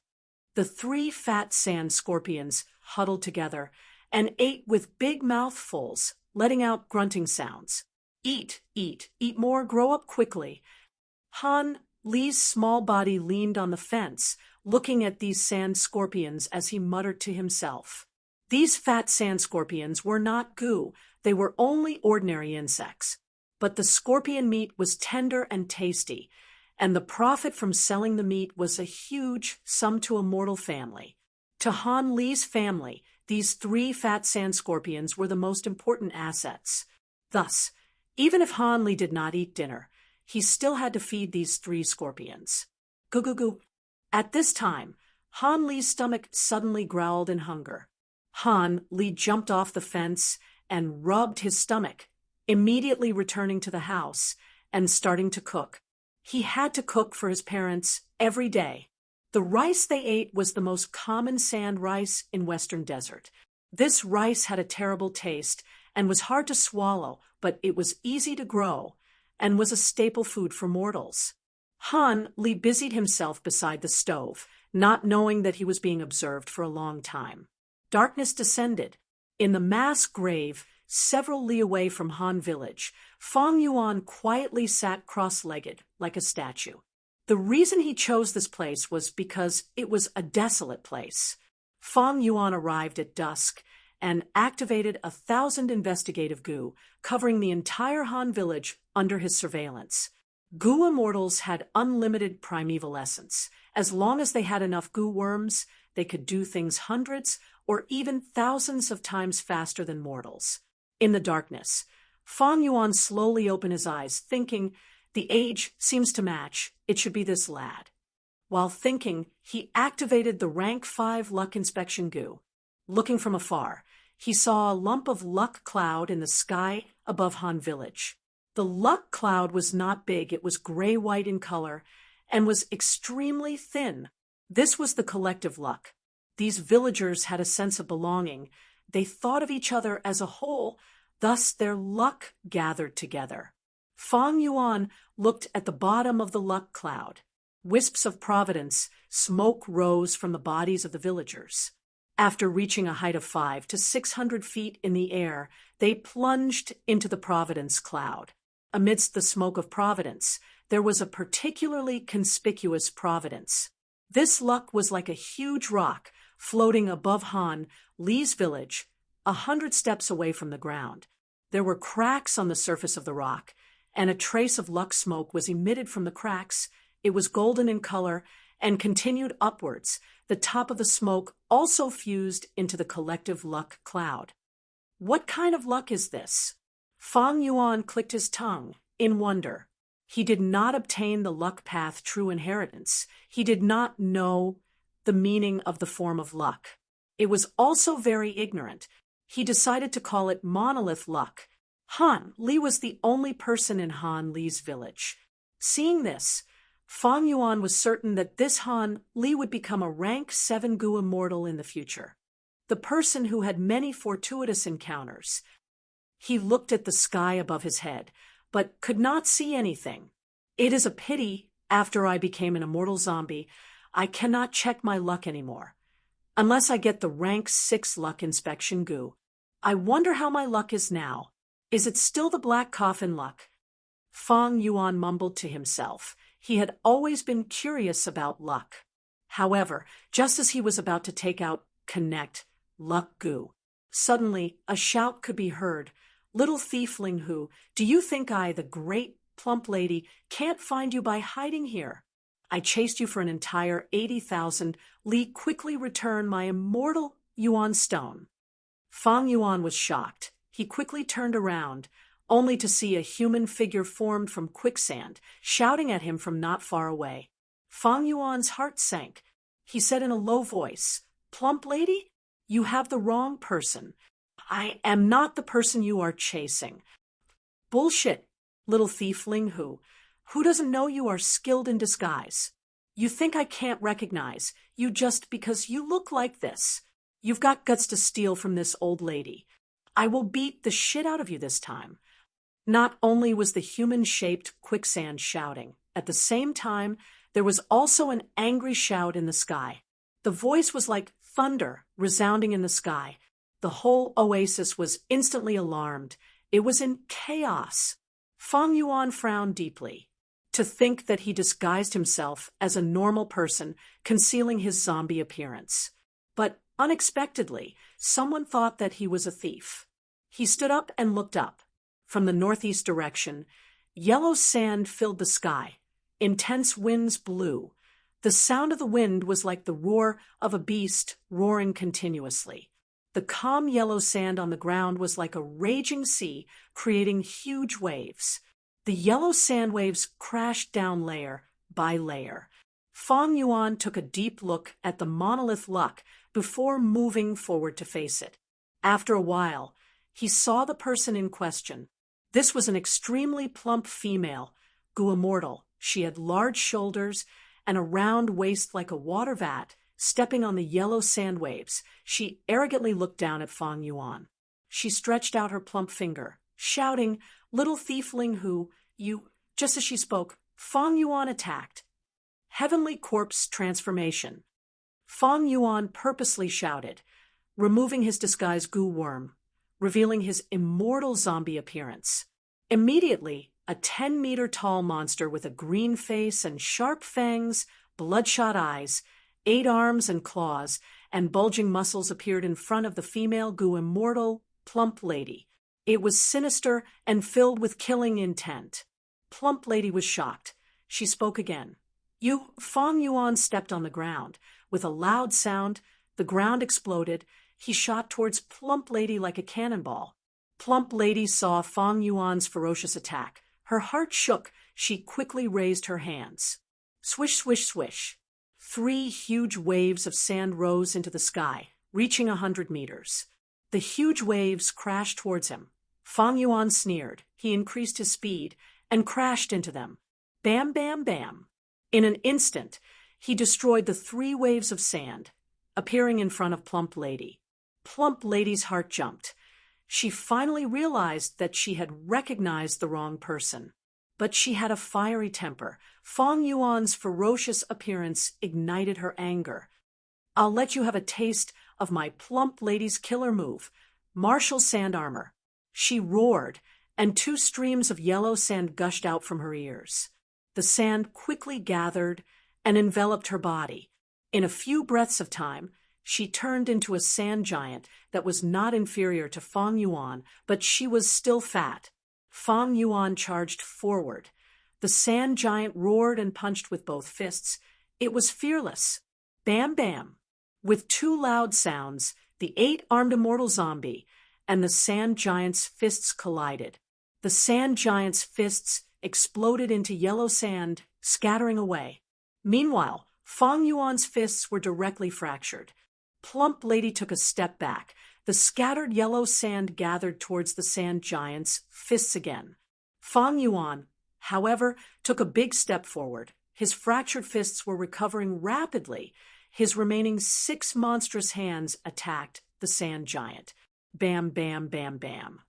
The 3 fat sand scorpions huddled together and ate with big mouthfuls, letting out grunting sounds. Eat, eat, eat more, grow up quickly. Hanli's small body leaned on the fence, looking at these sand scorpions as he muttered to himself. These fat sand scorpions were not goo, they were only ordinary insects. But the scorpion meat was tender and tasty, and the profit from selling the meat was a huge sum to a mortal family. To Hanli's family, these 3 fat sand scorpions were the most important assets. Thus, even if Hanli did not eat dinner, he still had to feed these 3 scorpions. Goo goo goo. At this time, Hanli's stomach suddenly growled in hunger. Hanli jumped off the fence and rubbed his stomach, immediately returning to the house and starting to cook. He had to cook for his parents every day. The rice they ate was the most common sand rice in Western Desert. This rice had a terrible taste and was hard to swallow, but it was easy to grow and was a staple food for mortals. Hanli busied himself beside the stove, not knowing that he was being observed for a long time. Darkness descended. In the mass grave, several li away from Han village, Fang Yuan quietly sat cross-legged, like a statue. The reason he chose this place was because it was a desolate place. Fang Yuan arrived at dusk and activated 1,000 investigative goo, covering the entire Han village under his surveillance. Goo immortals had unlimited primeval essence. As long as they had enough goo worms, they could do things hundreds or even thousands of times faster than mortals. In the darkness, Fang Yuan slowly opened his eyes, thinking, the age seems to match, it should be this lad. While thinking, he activated the rank 5 luck inspection goo. Looking from afar, he saw a lump of luck cloud in the sky above Han village. The luck cloud was not big, it was gray-white in color and was extremely thin. This was the collective luck. These villagers had a sense of belonging. They thought of each other as a whole, thus their luck gathered together. Fang Yuan looked at the bottom of the luck cloud. Wisps of providence, smoke rose from the bodies of the villagers. After reaching a height of 500 to 600 feet in the air, they plunged into the providence cloud. Amidst the smoke of providence, there was a particularly conspicuous providence. This luck was like a huge rock floating above Han Lee's village, 100 steps away from the ground. There were cracks on the surface of the rock, and a trace of luck smoke was emitted from the cracks. It was golden in color and continued upwards. The top of the smoke also fused into the collective luck cloud. What kind of luck is this? Fang Yuan clicked his tongue in wonder. He did not obtain the luck path true inheritance. He did not know the meaning of the form of luck. It was also very ignorant. He decided to call it monolith luck. Han Li was the only person in Han Li's village. Seeing this, Fang Yuan was certain that this Han Li would become a rank 7 Gu immortal in the future. The person who had many fortuitous encounters. He looked at the sky above his head, but could not see anything. It is a pity, after I became an immortal zombie, I cannot check my luck anymore. Unless I get the rank 6 luck inspection Gu. I wonder how my luck is now. Is it still the black coffin luck? Fang Yuan mumbled to himself. He had always been curious about luck. However, just as he was about to take out Connect Luck Gu, suddenly a shout could be heard. Little thiefling who, do you think I, the great plump lady, can't find you by hiding here? I chased you for an entire 80,000 li. Quickly return my immortal Yuan stone. Fang Yuan was shocked. He quickly turned around, only to see a human figure formed from quicksand, shouting at him from not far away. Fang Yuan's heart sank. He said in a low voice, "Plump lady, you have the wrong person. I am not the person you are chasing." "Bullshit, little thiefling who doesn't know you are skilled in disguise? You think I can't recognize you just because you look like this? You've got guts to steal from this old lady. I will beat the shit out of you this time." Not only was the human-shaped quicksand shouting, at the same time, there was also an angry shout in the sky. The voice was like thunder resounding in the sky. The whole oasis was instantly alarmed. It was in chaos. Fang Yuan frowned deeply. To think that he disguised himself as a normal person, concealing his zombie appearance. But unexpectedly, someone thought that he was a thief. He stood up and looked up. From the northeast direction, yellow sand filled the sky. Intense winds blew. The sound of the wind was like the roar of a beast roaring continuously. The calm yellow sand on the ground was like a raging sea, creating huge waves. The yellow sand waves crashed down layer by layer. Fang Yuan took a deep look at the monolith luck before moving forward to face it. After a while, he saw the person in question. This was an extremely plump female, Gu immortal. She had large shoulders and a round waist like a water vat. Stepping on the yellow sand waves, she arrogantly looked down at Fang Yuan. She stretched out her plump finger, shouting, "Little thiefling who, you..." Just as she spoke, Fang Yuan attacked. Heavenly corpse transformation. Fang Yuan purposely shouted, removing his disguise Gu worm, revealing his immortal zombie appearance. Immediately, a 10-meter-tall monster with a green face and sharp fangs, bloodshot eyes, 8 arms and claws, and bulging muscles appeared in front of the female Gu immortal, plump lady. It was sinister and filled with killing intent. Plump lady was shocked. She spoke again. "You..." Fang Yuan stepped on the ground. With a loud sound, the ground exploded. He shot towards Plump Lady like a cannonball. Plump Lady saw Fang Yuan's ferocious attack. Her heart shook. She quickly raised her hands. Swish, swish, swish. 3 huge waves of sand rose into the sky, reaching 100 meters. The huge waves crashed towards him. Fang Yuan sneered. He increased his speed and crashed into them. Bam, bam, bam. In an instant, he destroyed the 3 waves of sand, appearing in front of Plump Lady. Plump Lady's heart jumped. She finally realized that she had recognized the wrong person. but she had a fiery temper. Fang Yuan's ferocious appearance ignited her anger. "I'll let you have a taste of my plump lady's killer move, martial sand armor." She roared, and 2 streams of yellow sand gushed out from her ears. The sand quickly gathered and enveloped her body. In a few breaths of time, she turned into a sand giant that was not inferior to Fang Yuan, but she was still fat. Fang Yuan charged forward. The sand giant roared and punched with both fists. It was fearless. Bam bam. With 2 loud sounds, the 8-armed immortal zombie and the sand giant's fists collided. The sand giant's fists exploded into yellow sand, scattering away. Meanwhile, Fang Yuan's fists were directly fractured. Plump Lady took a step back. The scattered yellow sand gathered towards the sand giant's fists again. Fang Yuan, however, took a big step forward. His fractured fists were recovering rapidly. His remaining 6 monstrous hands attacked the sand giant. Bam, bam, bam, bam.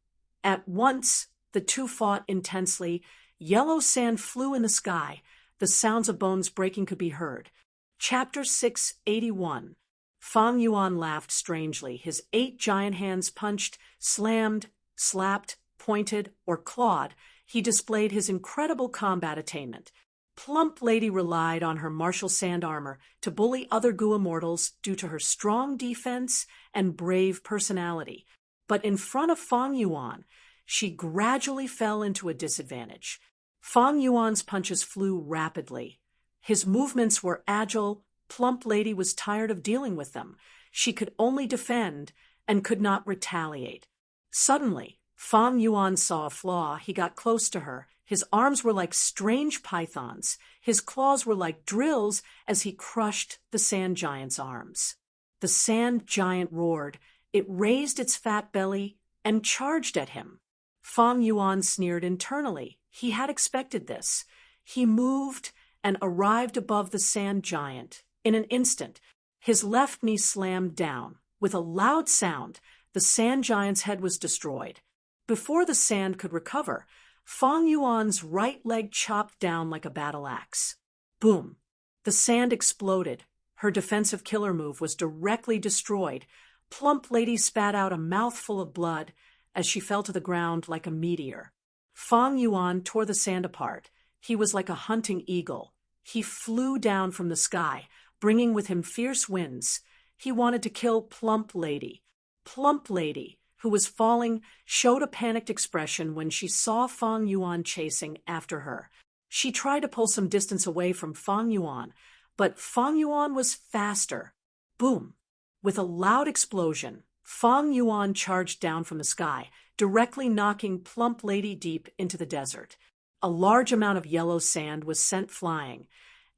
At once, the 2 fought intensely. Yellow sand flew in the sky. The sounds of bones breaking could be heard. Chapter 681. Fang Yuan laughed strangely. His 8 giant hands punched, slammed, slapped, pointed, or clawed. He displayed his incredible combat attainment. Plump Lady relied on her martial sand armor to bully other Gu immortals due to her strong defense and brave personality. But in front of Fang Yuan, she gradually fell into a disadvantage. Fang Yuan's punches flew rapidly. His movements were agile. Plump Lady was tired of dealing with them. She could only defend and could not retaliate. Suddenly, Fang Yuan saw a flaw. He got close to her. His arms were like strange pythons. His claws were like drills as he crushed the sand giant's arms. The sand giant roared. It raised its fat belly and charged at him. Fang Yuan sneered internally. He had expected this. He moved and arrived above the sand giant. In an instant, his left knee slammed down. With a loud sound, the sand giant's head was destroyed. Before the sand could recover, Fang Yuan's right leg chopped down like a battle axe. Boom! The sand exploded. Her defensive killer move was directly destroyed. Plump Lady spat out a mouthful of blood as she fell to the ground like a meteor. Fang Yuan tore the sand apart. He was like a hunting eagle. He flew down from the sky, bringing with him fierce winds. He wanted to kill Plump Lady. Plump Lady, who was falling, showed a panicked expression when she saw Fang Yuan chasing after her. She tried to pull some distance away from Fang Yuan, but Fang Yuan was faster. Boom! With a loud explosion, Fang Yuan charged down from the sky, directly knocking Plump Lady deep into the desert. A large amount of yellow sand was sent flying,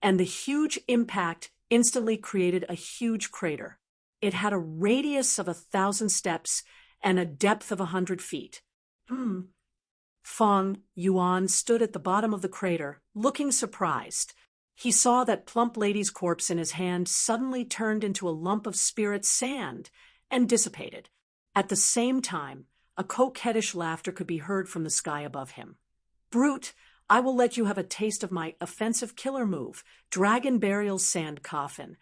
and the huge impact instantly created a huge crater. It had a radius of 1,000 steps and a depth of 100 feet. Fang Yuan stood at the bottom of the crater, looking surprised. He saw that Plump Lady's corpse in his hand suddenly turned into a lump of spirit sand and dissipated. At the same time, a coquettish laughter could be heard from the sky above him. "Brute, I will let you have a taste of my offensive killer move, Dragon Burial Sand Coffin."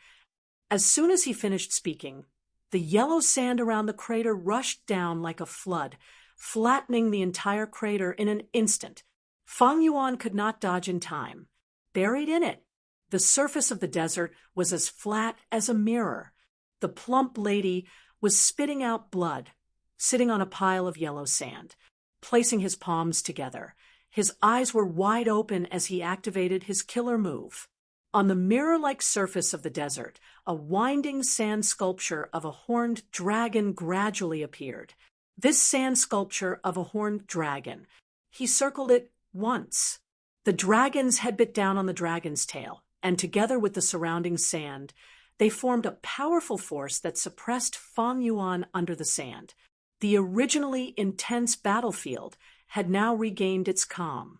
As soon as he finished speaking, the yellow sand around the crater rushed down like a flood, flattening the entire crater in an instant. Fang Yuan could not dodge in time. Buried in it, the surface of the desert was as flat as a mirror. The Plump Lady was spitting out blood, sitting on a pile of yellow sand, placing his palms together. His eyes were wide open as he activated his killer move. On the mirror-like surface of the desert, a winding sand sculpture of a horned dragon gradually appeared. This sand sculpture of a horned dragon, he circled it once. The dragon's head bit down on the dragon's tail, and together with the surrounding sand, they formed a powerful force that suppressed Fang Yuan under the sand. The originally intense battlefield had now regained its calm.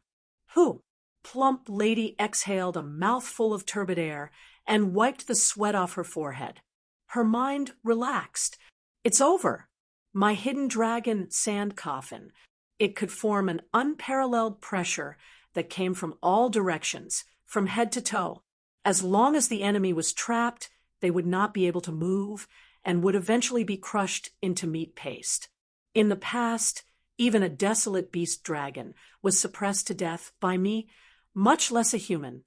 "Whew!" Plump Lady exhaled a mouthful of turbid air and wiped the sweat off her forehead. Her mind relaxed. "It's over. My hidden dragon sand coffin. It could form an unparalleled pressure that came from all directions, from head to toe. As long as the enemy was trapped, they would not be able to move and would eventually be crushed into meat paste. In the past, even a desolate beast dragon was suppressed to death by me, much less a human.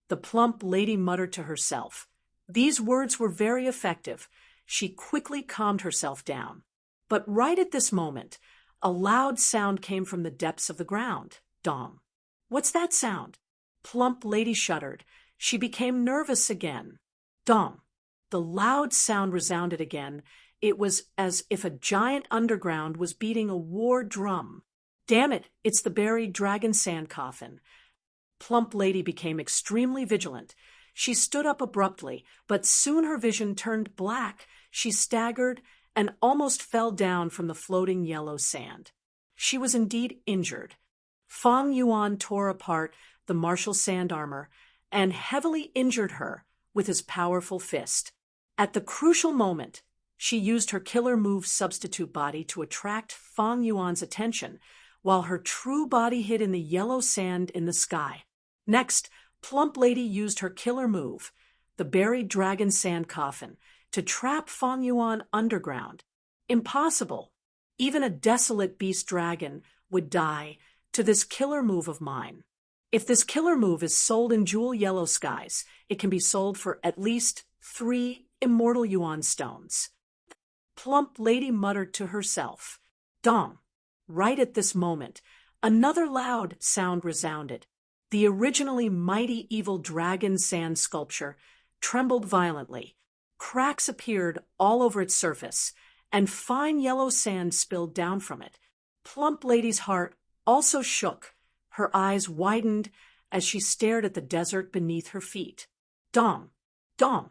The plump lady muttered to herself. These words were very effective. She quickly calmed herself down. But right at this moment, a loud sound came from the depths of the ground. Dong. What's that sound? Plump lady shuddered. She became nervous again. Dong. The loud sound resounded again. It was as if a giant underground was beating a war drum. Damn it, it's the buried dragon sand coffin. Plump lady became extremely vigilant. She stood up abruptly, but soon her vision turned black. She staggered and almost fell down from the floating yellow sand. She was indeed injured. Fang Yuan tore apart the martial sand armor and heavily injured her with his powerful fist. At the crucial moment, she used her killer move substitute body to attract Fang Yuan's attention, while her true body hid in the yellow sand in the sky. Next, Plump Lady used her killer move, the buried dragon sand coffin, to trap Fang Yuan underground. Impossible. Even a desolate beast dragon would die to this killer move of mine. If this killer move is sold in jewel yellow skies, it can be sold for at least 3 immortal yuan stones. Plump Lady muttered to herself. Dong. Right at this moment, another loud sound resounded. The originally mighty evil dragon sand sculpture trembled violently. Cracks appeared all over its surface, and fine yellow sand spilled down from it. Plump Lady's heart also shook. Her eyes widened as she stared at the desert beneath her feet. Dong, dong,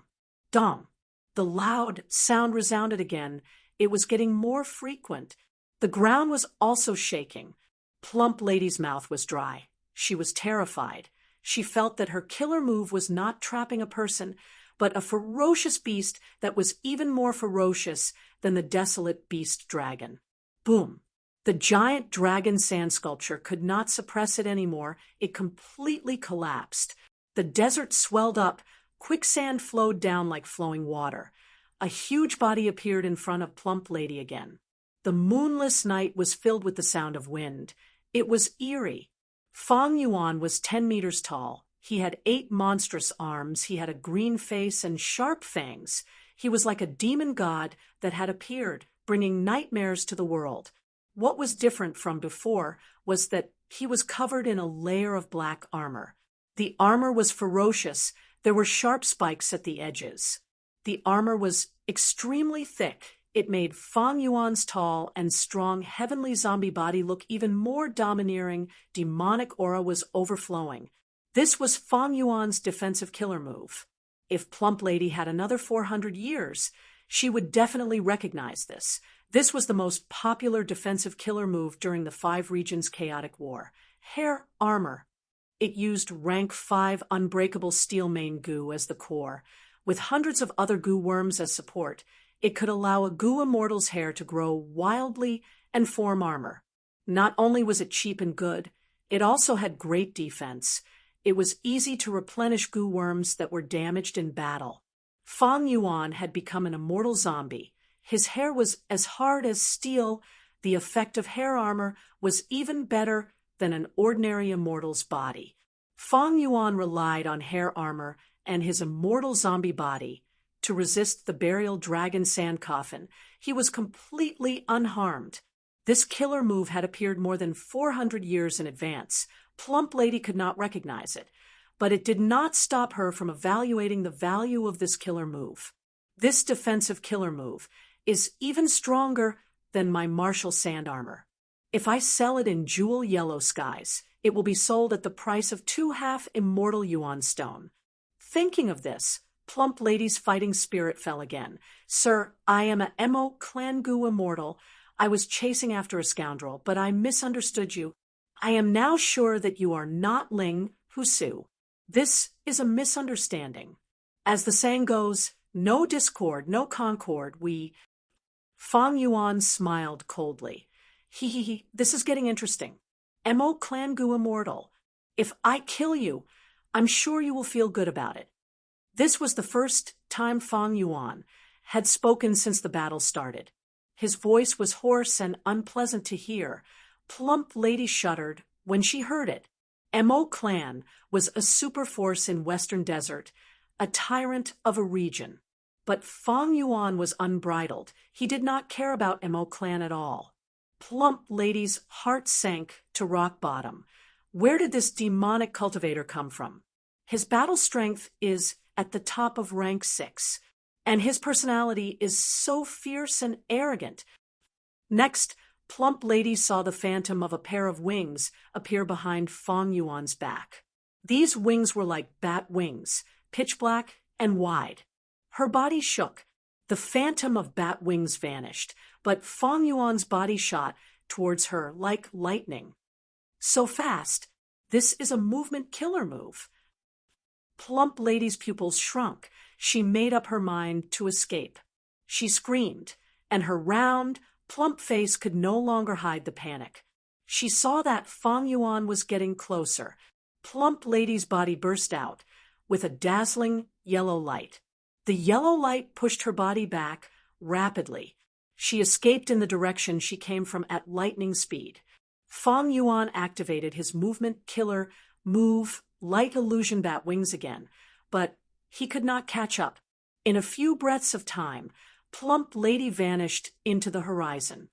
dong. The loud sound resounded again. It was getting more frequent. The ground was also shaking. Plump Lady's mouth was dry. She was terrified. She felt that her killer move was not trapping a person, but a ferocious beast that was even more ferocious than the desolate beast dragon. Boom! The giant dragon sand sculpture could not suppress it anymore. It completely collapsed. The desert swelled up. Quicksand flowed down like flowing water. A huge body appeared in front of Plump Lady again. The moonless night was filled with the sound of wind. It was eerie. Fang Yuan was 10 meters tall. He had 8 monstrous arms. He had a green face and sharp fangs. He was like a demon god that had appeared, bringing nightmares to the world. What was different from before was that he was covered in a layer of black armor. The armor was ferocious. There were sharp spikes at the edges. The armor was extremely thick. It made Fang Yuan's tall and strong heavenly zombie body look even more domineering. Demonic aura was overflowing. This was Fang Yuan's defensive killer move. If Plump Lady had another 400 years, she would definitely recognize this. This was the most popular defensive killer move during the 5 Regions Chaotic War. Hair armor. It used rank 5 unbreakable steel main goo as the core. With hundreds of other goo worms as support, it could allow a goo immortal's hair to grow wildly and form armor. Not only was it cheap and good, it also had great defense. It was easy to replenish goo worms that were damaged in battle. Fang Yuan had become an immortal zombie. His hair was as hard as steel. The effect of hair armor was even better than an ordinary immortal's body. Fang Yuan relied on hair armor and his immortal zombie body to resist the burial dragon sand coffin. He was completely unharmed. This killer move had appeared more than 400 years in advance. Plump Lady could not recognize it, but it did not stop her from evaluating the value of this killer move. This defensive killer move is even stronger than my martial sand armor. If I sell it in jewel yellow skies, it will be sold at the price of 2 half immortal yuan stone. Thinking of this, Plump Lady's fighting spirit fell again. Sir, I am a Mo Clan Gu immortal. I was chasing after a scoundrel, but I misunderstood you. I am now sure that you are not Ling Husu. This is a misunderstanding. As the saying goes, no discord, no concord, Fang Yuan smiled coldly. He, this is getting interesting. Mo Clan Gu immortal. If I kill you, I'm sure you will feel good about it. This was the first time Fang Yuan had spoken since the battle started. His voice was hoarse and unpleasant to hear. Plump Lady shuddered when she heard it. Mo clan was a superforce in Western Desert, a tyrant of a region. But Fang Yuan was unbridled. He did not care about Mo clan at all. Plump Lady's heart sank to rock bottom. Where did this demonic cultivator come from? His battle strength is at the top of rank 6, and his personality is so fierce and arrogant. Next, Plump Lady saw the phantom of a pair of wings appear behind Fang Yuan's back. These wings were like bat wings, pitch black and wide. Her body shook. The phantom of bat wings vanished, but Fang Yuan's body shot towards her like lightning. So fast, this is a movement killer move. Plump Lady's pupils shrunk. She made up her mind to escape. She screamed, and her round, plump face could no longer hide the panic. She saw that Fang Yuan was getting closer. Plump Lady's body burst out with a dazzling yellow light. The yellow light pushed her body back rapidly. She escaped in the direction she came from at lightning speed. Fang Yuan activated his movement killer move, light illusion bat wings again, but he could not catch up. In a few breaths of time, Plump Lady vanished into the horizon.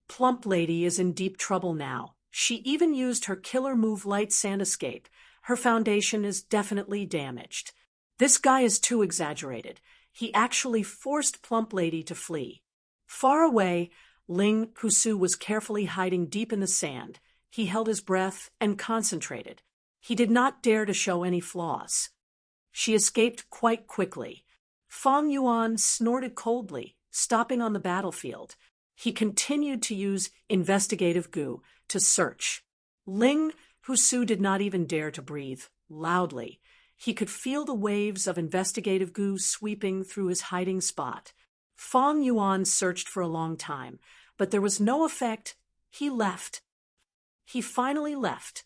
Plump Lady is in deep trouble now. She even used her killer move light sand escape. Her foundation is definitely damaged. This guy is too exaggerated. He actually forced Plump Lady to flee. Far away, Ling Husu was carefully hiding deep in the sand. He held his breath and concentrated. He did not dare to show any flaws. She escaped quite quickly. Fang Yuan snorted coldly, stopping on the battlefield. He continued to use investigative goo to search. Ling Husu did not even dare to breathe loudly. He could feel the waves of investigative goo sweeping through his hiding spot. Fang Yuan searched for a long time, but there was no effect. He left. He finally left.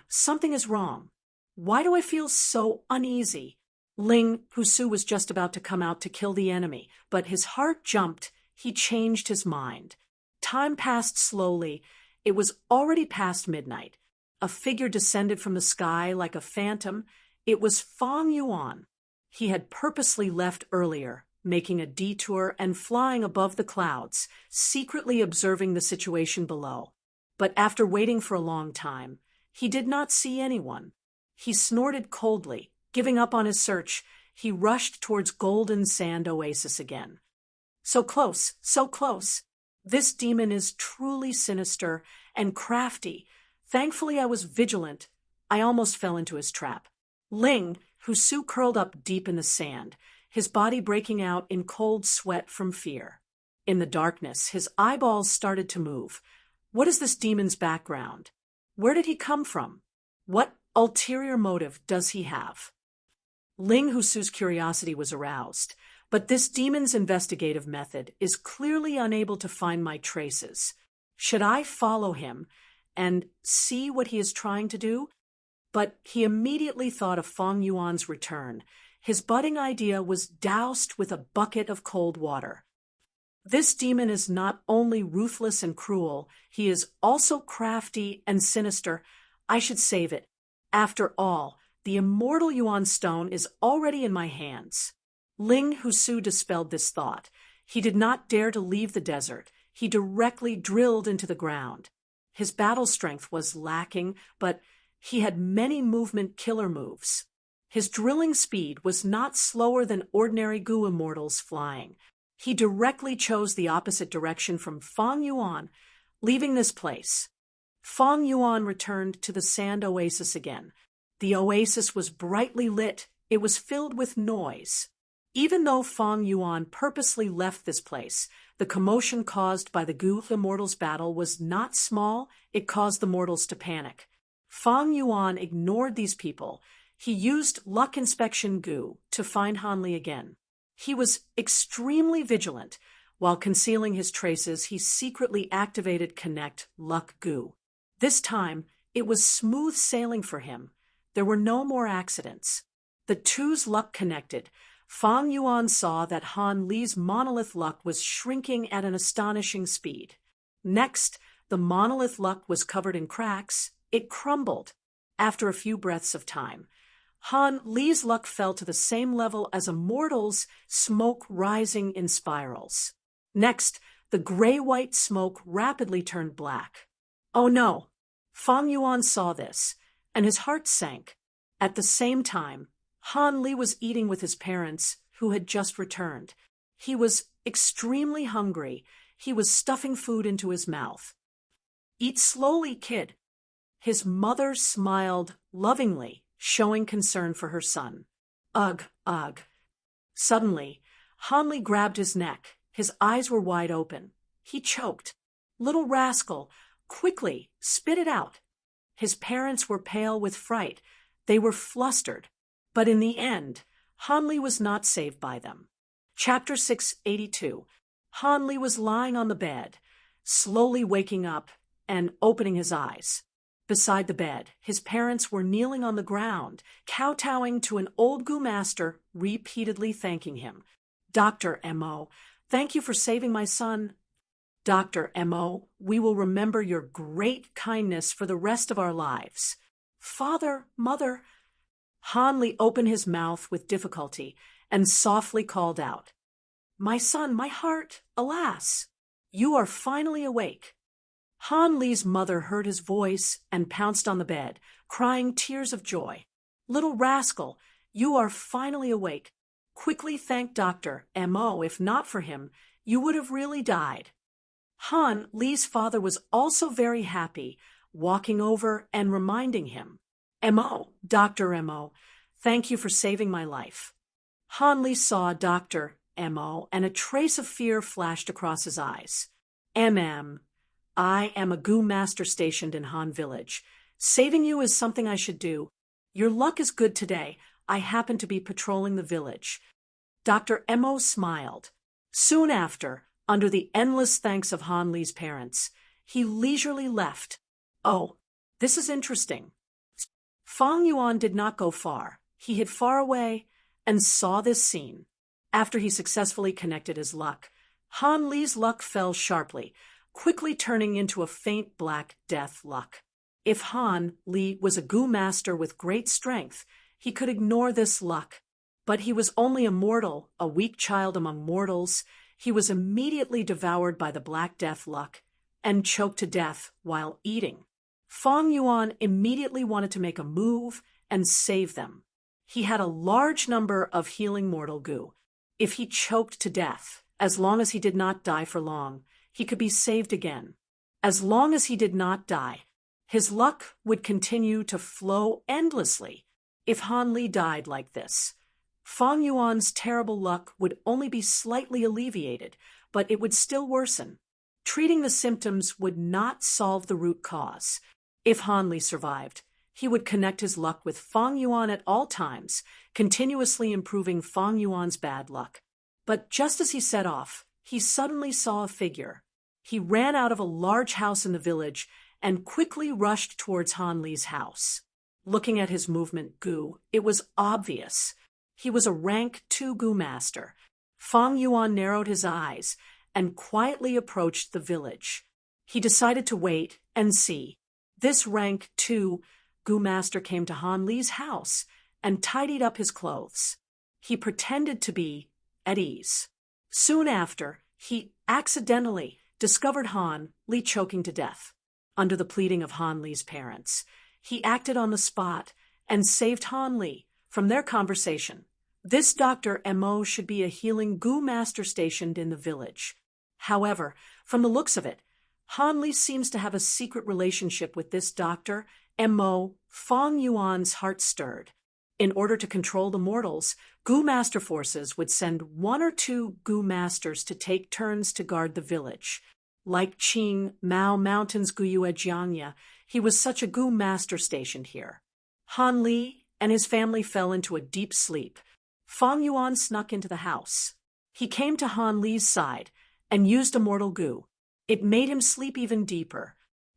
Something is wrong. Why do I feel so uneasy? Ling Husu was just about to come out to kill the enemy, but his heart jumped. He changed his mind. Time passed slowly. It was already past midnight. A figure descended from the sky like a phantom. It was Fang Yuan. He had purposely left earlier, making a detour and flying above the clouds, secretly observing the situation below. But after waiting for a long time, he did not see anyone. He snorted coldly. Giving up on his search, he rushed towards Golden Sand Oasis again. So close, so close. This demon is truly sinister and crafty. Thankfully, I was vigilant. I almost fell into his trap. Ling Husu curled up deep in the sand, his body breaking out in cold sweat from fear. In the darkness, his eyeballs started to move. What is this demon's background? Where did he come from? What ulterior motive does he have? Ling Husu's curiosity was aroused, but this demon's investigative method is clearly unable to find my traces. Should I follow him and see what he is trying to do? But he immediately thought of Fang Yuan's return. His budding idea was doused with a bucket of cold water. This demon is not only ruthless and cruel, he is also crafty and sinister. I should save it. After all, the immortal Yuan stone is already in my hands. Ling Husu dispelled this thought. He did not dare to leave the desert. He directly drilled into the ground. His battle strength was lacking, but he had many movement killer moves. His drilling speed was not slower than ordinary Gu immortals flying. He directly chose the opposite direction from Fang Yuan, leaving this place. Fang Yuan returned to the sand oasis again. The oasis was brightly lit. It was filled with noise. Even though Fang Yuan purposely left this place, the commotion caused by the Gu Immortals battle was not small. It caused the mortals to panic. Fang Yuan ignored these people. He used luck inspection Gu to find Hanli again. He was extremely vigilant. While concealing his traces, he secretly activated Connect Luck Gu. This time, It was smooth sailing for him. There were no more accidents. The two's luck connected. Fang Yuan saw that Han Li's monolith luck was shrinking at an astonishing speed. Next, the monolith luck was covered in cracks. It crumbled. After a few breaths of time, Han Li's luck fell to the same level as a mortal's, smoke rising in spirals. Next, the gray-white smoke rapidly turned black. Oh no! Fang Yuan saw this, and his heart sank. At the same time, Han Li was eating with his parents, who had just returned. He was extremely hungry. He was stuffing food into his mouth. "Eat slowly, kid." His mother smiled lovingly, showing concern for her son. Ugh, ugh. Suddenly, Han Li grabbed his neck. His eyes were wide open. He choked. "Little rascal, quickly, spit it out." His parents were pale with fright. They were flustered. But in the end, Han Li was not saved by them. Chapter 682. Han Li was lying on the bed, slowly waking up and opening his eyes. Beside the bed, his parents were kneeling on the ground, kowtowing to an old Gu master, repeatedly thanking him. "Dr. M.O., thank you for saving my son." "Dr. M.O., we will remember your great kindness for the rest of our lives." "Father, mother." Han Li opened his mouth with difficulty and softly called out, "My son, my heart, alas! You are finally awake." Han Li's mother heard his voice and pounced on the bed, crying tears of joy. "Little rascal, you are finally awake. Quickly thank Dr. M.O. If not for him, you would have really died." Han Li's father was also very happy, walking over and reminding him, "M.O., Dr. M.O., thank you for saving my life." Han Li saw Dr. M.O., and a trace of fear flashed across his eyes. I am a Gu master stationed in Han Village. Saving you is something I should do. Your luck is good today. I happen to be patrolling the village." Dr. M.O. smiled. Soon after, under the endless thanks of Han Li's parents, he leisurely left. Oh, this is interesting. Fang Yuan did not go far. He hid far away and saw this scene. After he successfully connected his luck, Han Li's luck fell sharply, quickly turning into a faint black death luck. If Han Li was a Gu master with great strength, he could ignore this luck. But he was only a mortal, a weak child among mortals. He was immediately devoured by the black death luck and choked to death while eating. Fang Yuan immediately wanted to make a move and save them. He had a large number of healing mortal Gu. If he choked to death, as long as he did not die for long, he could be saved again. As long as he did not die, his luck would continue to flow endlessly. If Han Li died like this, Fang Yuan's terrible luck would only be slightly alleviated, but it would still worsen. Treating the symptoms would not solve the root cause. If Han Li survived, he would connect his luck with Fang Yuan at all times, continuously improving Fang Yuan's bad luck. But just as he set off, he suddenly saw a figure. He ran out of a large house in the village and quickly rushed towards Han Li's house. Looking at his movement Gu, it was obvious. He was a rank 2 Gu master. Fang Yuan narrowed his eyes and quietly approached the village. He decided to wait and see. This rank 2 Gu master came to Han Li's house and tidied up his clothes. He pretended to be at ease. Soon after, he accidentally discovered Han Li choking to death. Under the pleading of Han Li's parents, he acted on the spot and saved Han Li from their conversation. This Dr. M.O. should be a healing Gu master stationed in the village. However, from the looks of it, Han Li seems to have a secret relationship with this Dr. M.O. Fang Yuan's heart stirred. In order to control the mortals, Gu master forces would send 1 or 2 Gu masters to take turns to guard the village. Like Qing Mao Mountain's Guyue Jiangya, he was such a Gu master stationed here. Han Li and his family fell into a deep sleep. Fang Yuan snuck into the house. He came to Han Li's side and used a mortal Gu. It made him sleep even deeper.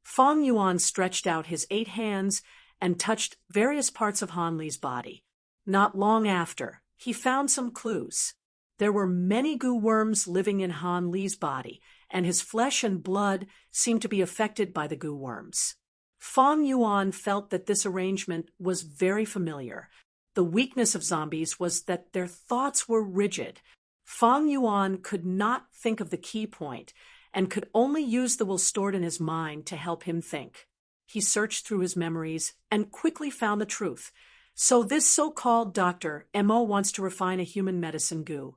Fong Yuan stretched out his 8 hands and touched various parts of Han Li's body. Not long after, he found some clues. There were many goo worms living in Han Li's body, and his flesh and blood seemed to be affected by the goo worms. Fong Yuan felt that this arrangement was very familiar. The weakness of zombies was that their thoughts were rigid. Fong Yuan could not think of the key point, and could only use the will stored in his mind to help him think. He searched through his memories and quickly found the truth. So this so-called Dr. Mo wants to refine a human medicine goo.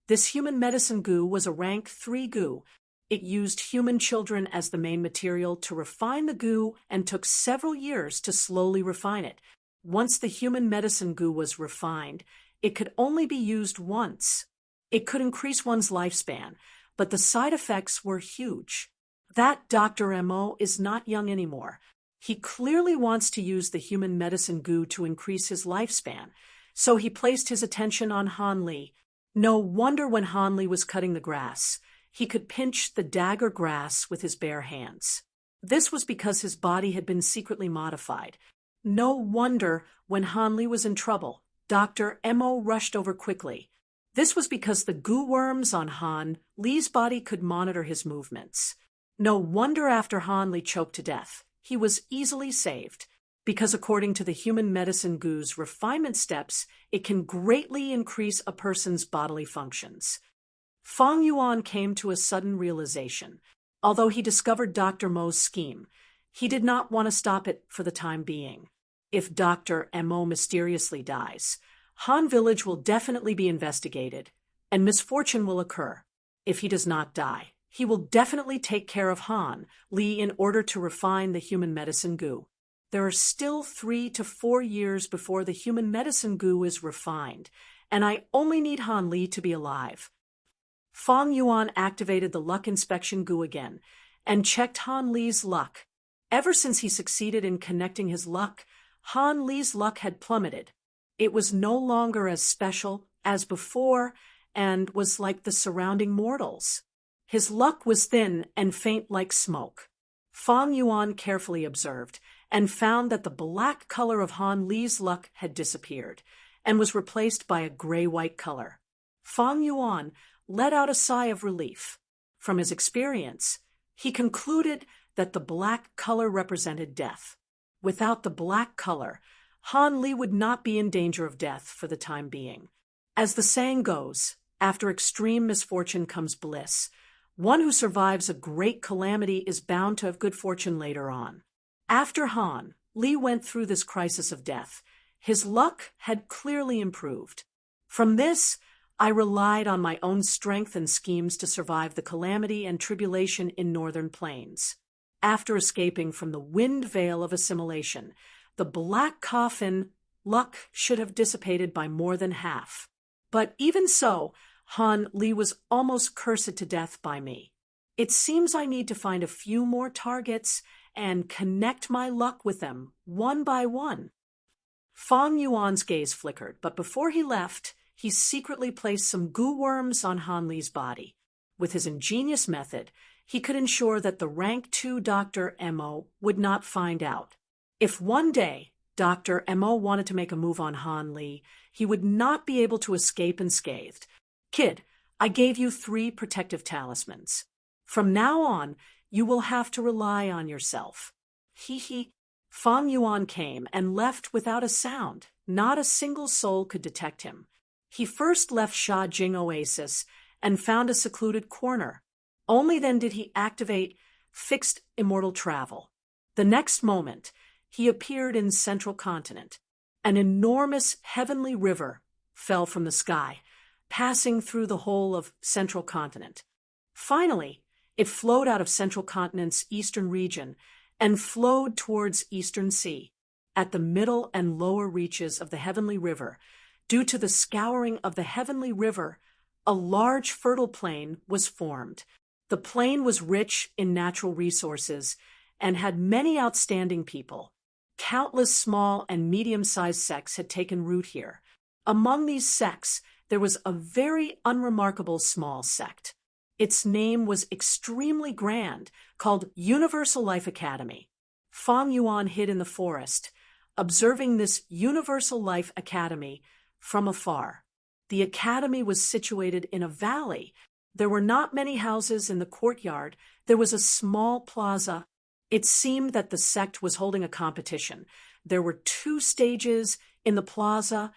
This human medicine goo was a rank 3 goo. It used human children as the main material to refine the goo and took several years to slowly refine it. Once the human medicine goo was refined, it could only be used once. It could increase one's lifespan, but the side effects were huge. That Dr. Mo is not young anymore. He clearly wants to use the human medicine goo to increase his lifespan, so he placed his attention on Han Li. No wonder when Han Li was cutting the grass, he could pinch the dagger grass with his bare hands. This was because his body had been secretly modified. No wonder when Han Li was in trouble, Dr. Mo rushed over quickly. This was because the goo worms on Han Li's body could monitor his movements. No wonder after Han Li choked to death, he was easily saved, because according to the human medicine goo's refinement steps, it can greatly increase a person's bodily functions. Fong Yuan came to a sudden realization. Although he discovered Dr. Mo's scheme, he did not want to stop it for the time being. If Dr. Mo mysteriously dies, Han Village will definitely be investigated, and misfortune will occur. If he does not die, he will definitely take care of Han Li in order to refine the human medicine goo. There are still 3 to 4 years before the human medicine goo is refined, and I only need Han Li to be alive. Fong Yuan activated the luck inspection goo again, and checked Han Li's luck. Ever since he succeeded in connecting his luck, Han Li's luck had plummeted. It was no longer as special as before, and was like the surrounding mortals. His luck was thin and faint like smoke. Fong Yuan carefully observed, and found that the black color of Han Li's luck had disappeared, and was replaced by a gray-white color. Fong Yuan let out a sigh of relief. From his experience, he concluded that the black color represented death. Without the black color, Han Li would not be in danger of death for the time being. As the saying goes, after extreme misfortune comes bliss. One who survives a great calamity is bound to have good fortune later on. After Han Li went through this crisis of death, his luck had clearly improved. From this, I relied on my own strength and schemes to survive the calamity and tribulation in northern plains. After escaping from the wind veil of assimilation, the black coffin luck should have dissipated by more than half. But even so, Han Li was almost cursed to death by me. It seems I need to find a few more targets and connect my luck with them, one by one. Fong Yuan's gaze flickered, but before he left, he secretly placed some goo worms on Han Li's body. With his ingenious method, he could ensure that the rank 2 Dr. Mo would not find out. If one day Dr. Mo wanted to make a move on Han Li, he would not be able to escape unscathed. Kid, I gave you 3 protective talismans. From now on, you will have to rely on yourself. He. Fong Yuan came and left without a sound. Not a single soul could detect him. He first left Sha Jing Oasis and found a secluded corner. Only then did he activate fixed immortal travel. The next moment, he appeared in Central Continent. An enormous heavenly river fell from the sky, passing through the whole of Central Continent. Finally, it flowed out of Central Continent's eastern region and flowed towards Eastern Sea. At the middle and lower reaches of the heavenly river, due to the scouring of the heavenly river, a large fertile plain was formed. The plain was rich in natural resources and had many outstanding people. Countless small and medium-sized sects had taken root here. Among these sects, there was a very unremarkable small sect. Its name was extremely grand, called Universal Life Academy. Fang Yuan hid in the forest, observing this Universal Life Academy from afar. The academy was situated in a valley. There were not many houses in the courtyard. There was a small plaza. It seemed that the sect was holding a competition. There were 2 stages in the plaza,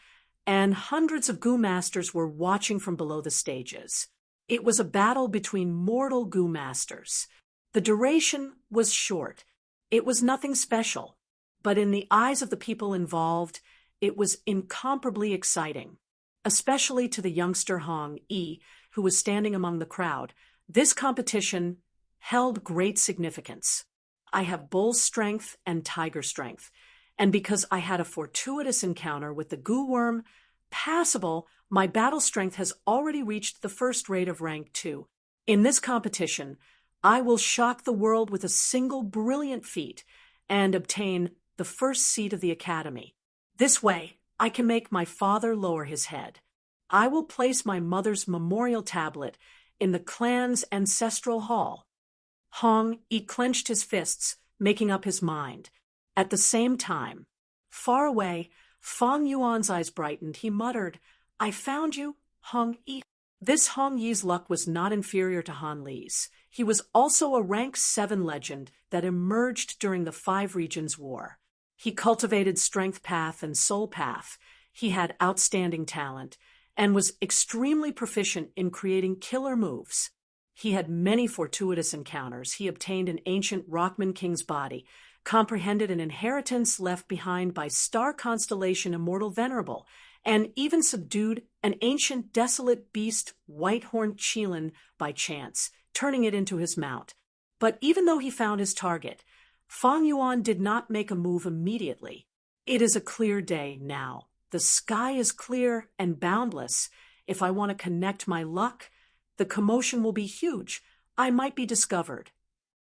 and hundreds of Gu masters were watching from below the stages. It was a battle between mortal Gu masters. The duration was short. It was nothing special, but in the eyes of the people involved, it was incomparably exciting. Especially to the youngster Hong Yi, who was standing among the crowd. This competition held great significance. I have bull strength and tiger strength, and because I had a fortuitous encounter with the Gu worm, passable, my battle strength has already reached the first rate of rank 2. In this competition, I will shock the world with a single brilliant feat and obtain the first seat of the academy. This way, I can make my father lower his head. I will place my mother's memorial tablet in the clan's ancestral hall. Hong Yi clenched his fists, making up his mind. At the same time, far away, Fang Yuan's eyes brightened. He muttered, "I found you, Hong Yi." This Hong Yi's luck was not inferior to Han Li's. He was also a rank 7 legend that emerged during the 5 Regions War. He cultivated Strength Path and Soul Path. He had outstanding talent and was extremely proficient in creating killer moves. He had many fortuitous encounters. He obtained an ancient Rockman king's body, comprehended an inheritance left behind by star constellation Immortal Venerable, and even subdued an ancient desolate beast White-horned Qilin by chance, turning it into his mount. But even though he found his target, Fang Yuan did not make a move immediately. It is a clear day now. The sky is clear and boundless. If I want to connect my luck, the commotion will be huge. I might be discovered.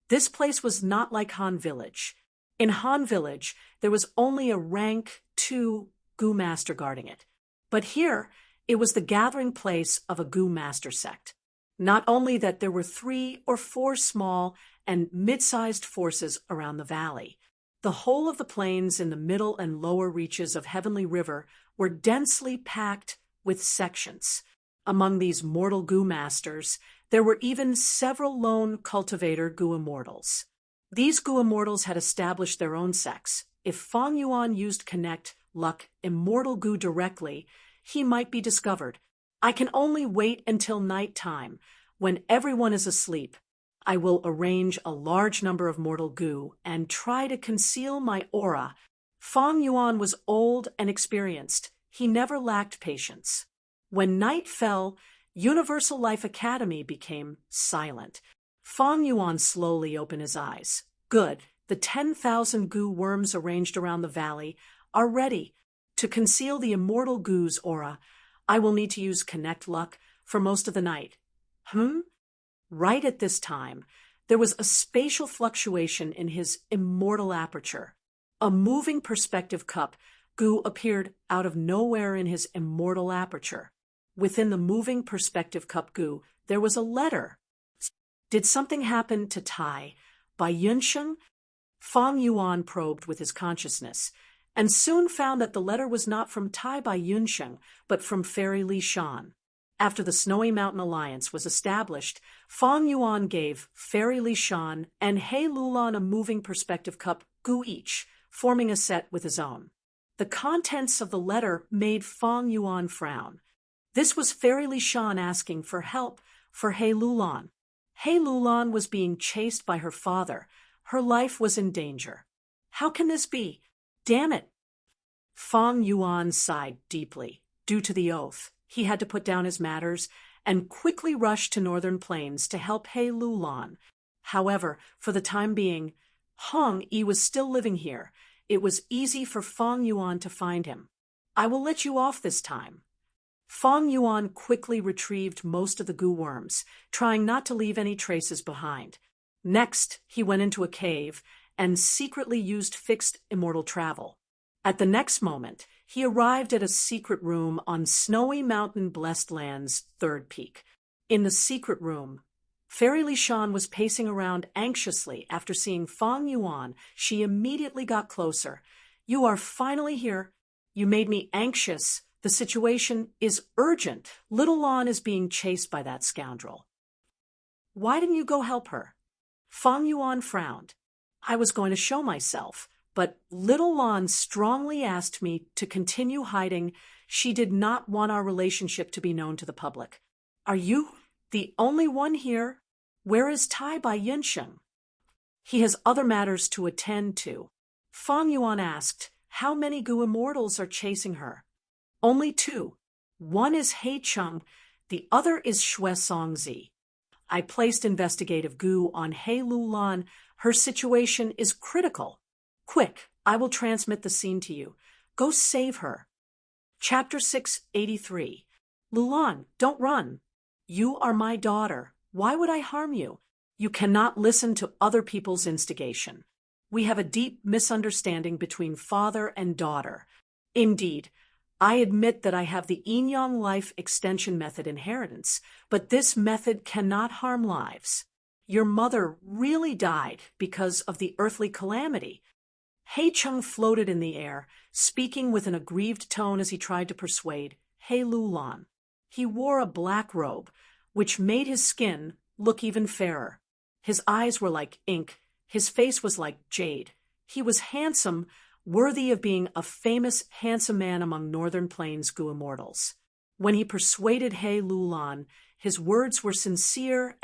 This place was not like Han Village. In Han Village, there was only a rank 2 Gu master guarding it. But here, it was the gathering place of a Gu master sect. Not only that there were 3 or 4 small and mid-sized forces around the valley. The whole of the plains in the middle and lower reaches of Heavenly River were densely packed with sections. Among these mortal Gu masters, there were even several lone cultivator Gu immortals. These Gu immortals had established their own sects. If Fang Yuan used Connect Luck Immortal Gu directly, he might be discovered. I can only wait until night time, when everyone is asleep. I will arrange a large number of mortal Gu and try to conceal my aura. Fang Yuan was old and experienced. He never lacked patience. When night fell, Universal Life Academy became silent. Fang Yuan slowly opened his eyes. Good. The 10,000 Gu worms arranged around the valley are ready. To conceal the immortal Gu's aura, I will need to use Connect Luck for most of the night. Right at this time, there was a spatial fluctuation in his immortal aperture. A moving perspective cup Gu appeared out of nowhere in his immortal aperture. Within the moving perspective cup Gu, there was a letter. Did something happen to Tai by Yunsheng? Fang Yuan probed with his consciousness, and soon found that the letter was not from Tai by Yunsheng, but from Fairy Li Shan. After the Snowy Mountain Alliance was established, Fang Yuan gave Fairy Li Shan and He Lulan a moving perspective cup Gu each, forming a set with his own. The contents of the letter made Fang Yuan frown. This was Fairy Li Shan asking for help for He Lulan. He Lulan was being chased by her father. Her life was in danger. How can this be? Damn it! Fang Yuan sighed deeply. Due to the oath, he had to put down his matters and quickly rush to Northern Plains to help He Lulan. However, for the time being, Hong Yi was still living here. It was easy for Fang Yuan to find him. I will let you off this time. Fang Yuan quickly retrieved most of the Gu worms, trying not to leave any traces behind. Next, he went into a cave and secretly used fixed immortal travel. At the next moment, he arrived at a secret room on Snowy Mountain Blessed Land's 3rd peak. In the secret room, Fairy Li Shan was pacing around anxiously after seeing Fang Yuan. She immediately got closer. You are finally here. You made me anxious. The situation is urgent. Little Lan is being chased by that scoundrel. Why didn't you go help her? Fang Yuan frowned. I was going to show myself, but Little Lan strongly asked me to continue hiding. She did not want our relationship to be known to the public. Are you the only one here? Where is Tai Bai Yinsheng? He has other matters to attend to. Fang Yuan asked, how many Gu immortals are chasing her? Only two. One is He Cheng, the other is Xue Songzi. I placed investigative Gu on He Lulan. Her situation is critical. Quick, I will transmit the scene to you. Go save her. Chapter 683. Lulan, don't run. You are my daughter. Why would I harm you? You cannot listen to other people's instigation. We have a deep misunderstanding between father and daughter. Indeed, I admit that I have the yin-yang life extension method inheritance, but this method cannot harm lives. Your mother really died because of the earthly calamity. He Cheng floated in the air, speaking with an aggrieved tone as he tried to persuade He Lulan. He wore a black robe, which made his skin look even fairer. His eyes were like ink, his face was like jade. He was handsome, worthy of being a famous handsome man among Northern Plains Gu immortals. When he persuaded He Lulan, his words were sincere,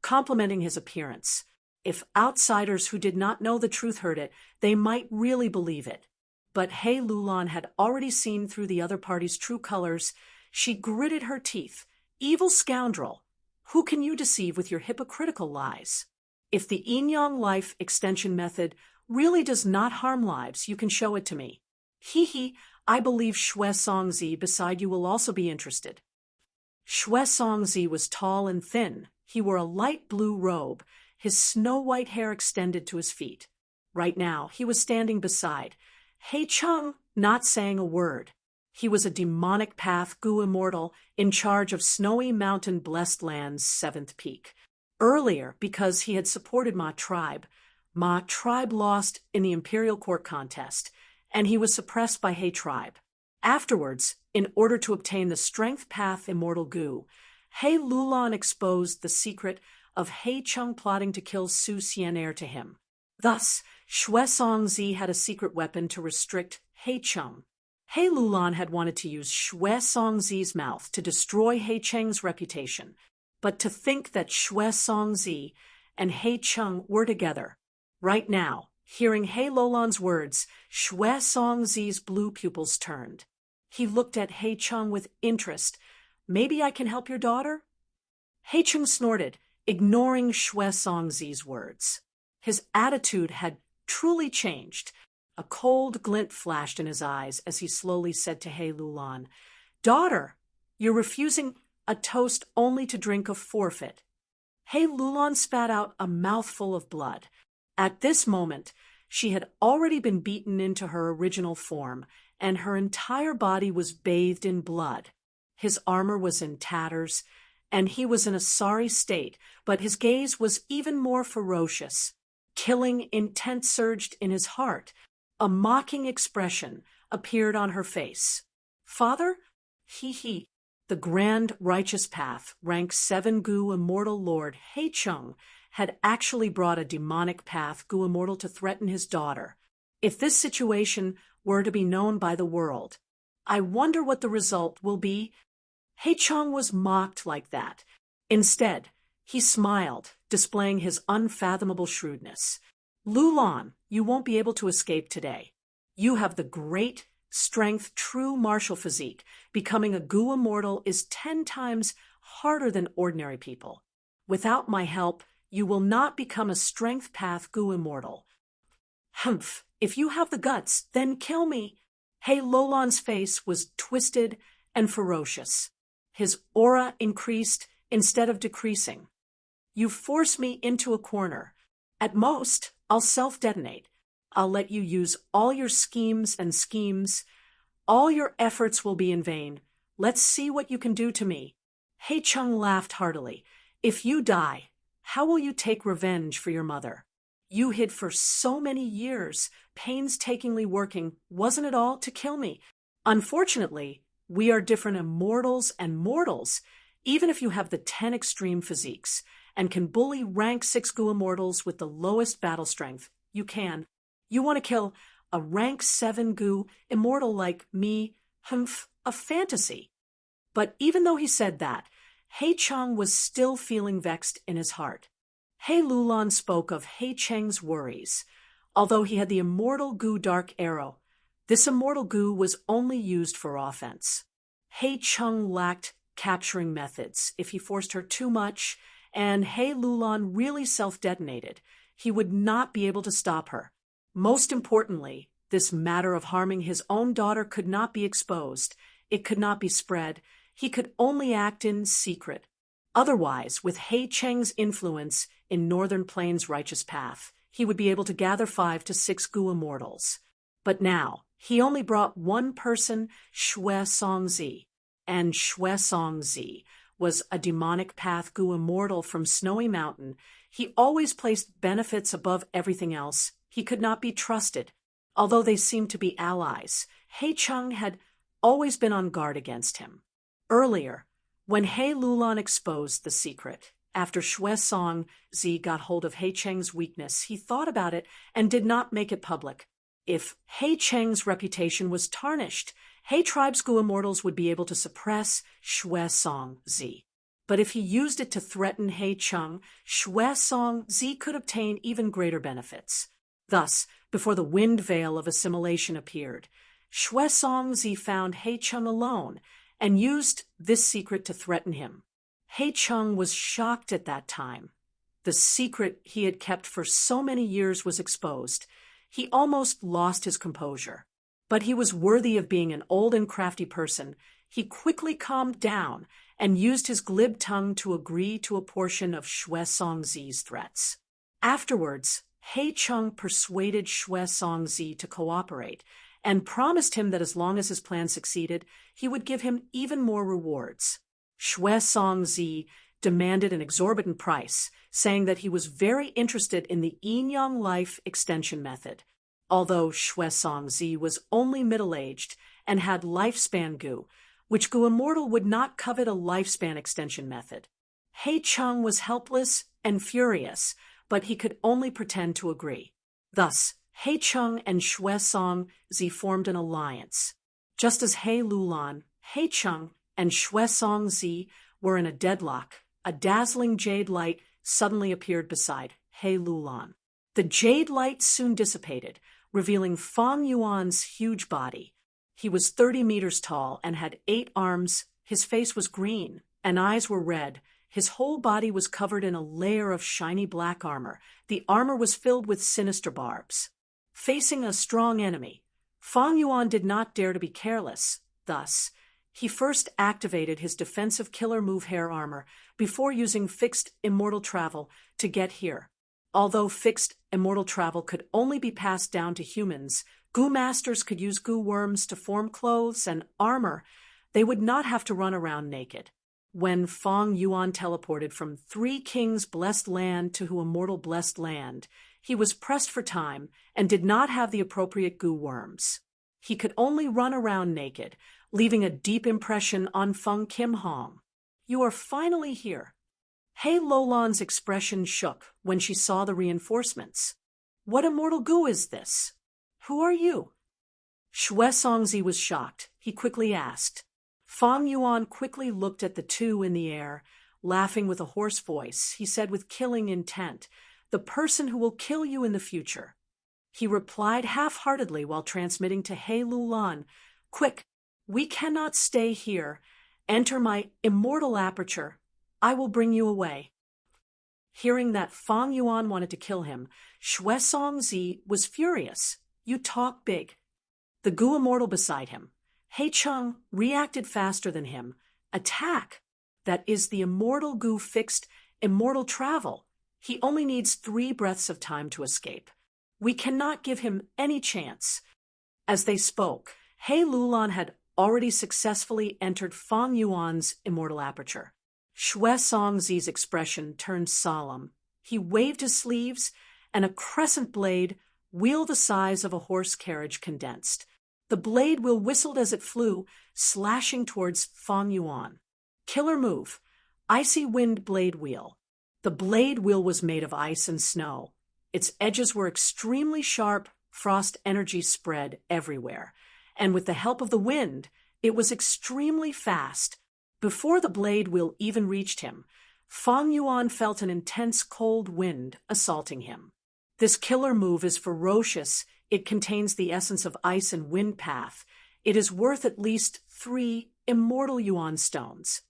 complimenting his appearance. If outsiders who did not know the truth heard it, they might really believe it. But He Lulan had already seen through the other party's true colors. She gritted her teeth. Evil scoundrel! Who can you deceive with your hypocritical lies? If the yin-yang life extension method really does not harm lives, you can show it to me. I believe Xue Songzi beside you will also be interested. Xue Songzi was tall and thin. He wore a light blue robe, his snow-white hair extended to his feet. Right now, he was standing beside He Cheng, not saying a word. He was a demonic path Gu immortal in charge of Snowy Mountain Blessed Land's 7th peak. Earlier, because he had supported Ma Tribe lost in the Imperial Court contest, and he was suppressed by He Tribe. Afterwards, in order to obtain the Strength Path Immortal Gu, He Lulan exposed the secret of He Cheng plotting to kill Su Xian'er to him. Thus, Xue Songzi had a secret weapon to restrict He Cheng. He Lulan had wanted to use Xue Songzi's mouth to destroy He Cheng's reputation, but to think that Xue Songzi and He Cheng were together. Right now, hearing He Lulan's words, Xue Songzi's blue pupils turned. He looked at He Cheng with interest. Maybe I can help your daughter? He Cheng snorted, ignoring Xue Songzi's words. His attitude had truly changed. A cold glint flashed in his eyes as he slowly said to He Lulan, Daughter, you're refusing a toast only to drink a forfeit. He Lulan spat out a mouthful of blood. At this moment, she had already been beaten into her original form, and her entire body was bathed in blood. His armor was in tatters, and he was in a sorry state, but his gaze was even more ferocious. Killing intent surged in his heart. A mocking expression appeared on her face. Father? The grand righteous path, rank 7 Gu immortal lord He Cheng, had actually brought a demonic path Gu immortal to threaten his daughter. If this situation were to be known by the world, I wonder what the result will be. He Cheng was mocked like that. Instead, he smiled, displaying his unfathomable shrewdness. Lulan, you won't be able to escape today. You have the great strength, true martial physique. Becoming a Gu immortal is 10 times harder than ordinary people. Without my help, you will not become a strength path Gu immortal. Humph, if you have the guts, then kill me. He Lulan's face was twisted and ferocious. His aura increased instead of decreasing. You force me into a corner. At most, I'll self-detonate. I'll let you use all your schemes. All your efforts will be in vain. Let's see what you can do to me. He Cheng laughed heartily. If you die, how will you take revenge for your mother? You hid for so many years, painstakingly working, wasn't it all to kill me? Unfortunately, we are different immortals and mortals, even if you have the 10 extreme physiques, and can bully rank 6 goo immortals with the lowest battle strength. You can. You want to kill a rank 7 goo immortal like me, humph, a fantasy. But even though he said that, He Cheng was still feeling vexed in his heart. He Lulan spoke of He Cheng's worries. Although he had the immortal goo dark arrow, this immortal goo was only used for offense. He Cheng lacked capturing methods. If he forced her too much, and He Lulan really self-detonated, he would not be able to stop her. Most importantly, this matter of harming his own daughter could not be exposed. It could not be spread. He could only act in secret. Otherwise, with He Cheng's influence in Northern Plains' righteous path, he would be able to gather 5 to 6 goo immortals. But now, he only brought one person, Xue Songzi, and Xue Songzi was a demonic path goo immortal from Snowy Mountain. He always placed benefits above everything else. He could not be trusted. Although they seemed to be allies, He Cheng had always been on guard against him. Earlier, when He Lulan exposed the secret, after Xue Songzi got hold of He Cheng's weakness, he thought about it and did not make it public. If He Cheng's reputation was tarnished, He tribe's goo immortals would be able to suppress Xue Songzi. But if he used it to threaten He Cheng, Xue Songzi could obtain even greater benefits. Thus, before the wind veil of assimilation appeared, Xue Songzi found He Cheng alone and used this secret to threaten him. He Cheng was shocked at that time. The secret he had kept for so many years was exposed. He almost lost his composure. But he was worthy of being an old and crafty person. He quickly calmed down and used his glib tongue to agree to a portion of Xue Songzi's threats. Afterwards, He Cheng persuaded Xue Songzi to cooperate and promised him that as long as his plan succeeded, he would give him even more rewards. Xue Songzi demanded an exorbitant price, saying that he was very interested in the Yin Yang life extension method. Although Xue Songzi was only middle-aged and had lifespan goo, which goo immortal would not covet a lifespan extension method. He Cheng was helpless and furious, but he could only pretend to agree. Thus, He Cheng and Xue Songzi formed an alliance. Just as He Lulan, He Cheng, and Xue Songzi were in a deadlock, a dazzling jade light suddenly appeared beside He Lulan. The jade light soon dissipated, revealing Fang Yuan's huge body. He was 30 meters tall and had 8 arms. His face was green and eyes were red. His whole body was covered in a layer of shiny black armor. The armor was filled with sinister barbs. Facing a strong enemy, Fang Yuan did not dare to be careless. Thus, he first activated his defensive killer move hair armor before using fixed immortal travel to get here. Although fixed immortal travel could only be passed down to humans, goo masters could use goo worms to form clothes and armor. They would not have to run around naked. When Fang Yuan teleported from 3 kings' blessed land to immortal blessed land, he was pressed for time and did not have the appropriate goo worms. He could only run around naked, leaving a deep impression on Feng Kim Hong. You are finally here. He Lulan's expression shook when she saw the reinforcements. What immortal goo is this? Who are you? Xue Songzi was shocked. He quickly asked. Fang Yuan quickly looked at the two in the air, laughing with a hoarse voice. He said with killing intent, "The person who will kill you in the future." He replied half-heartedly while transmitting to He Lulan, "Quick, we cannot stay here. Enter my immortal aperture. I will bring you away." Hearing that Fang Yuan wanted to kill him, Xue Songzi was furious. "You talk big." The goo immortal beside him, He Cheng, reacted faster than him. Attack! That is the immortal goo fixed immortal travel. He only needs 3 breaths of time to escape. We cannot give him any chance. As they spoke, He Lulan had already successfully entered Fang Yuan's immortal aperture. Shui Songzi's expression turned solemn. He waved his sleeves, and a crescent blade, wheel the size of a horse carriage, condensed. The blade wheel whistled as it flew, slashing towards Fang Yuan. Killer move. Icy wind blade wheel. The blade wheel was made of ice and snow. Its edges were extremely sharp, frost energy spread everywhere. And with the help of the wind, it was extremely fast. Before the blade wheel even reached him, Fang Yuan felt an intense cold wind assaulting him. This killer move is ferocious. It contains the essence of ice and wind path. It is worth at least 3 immortal yuan stones.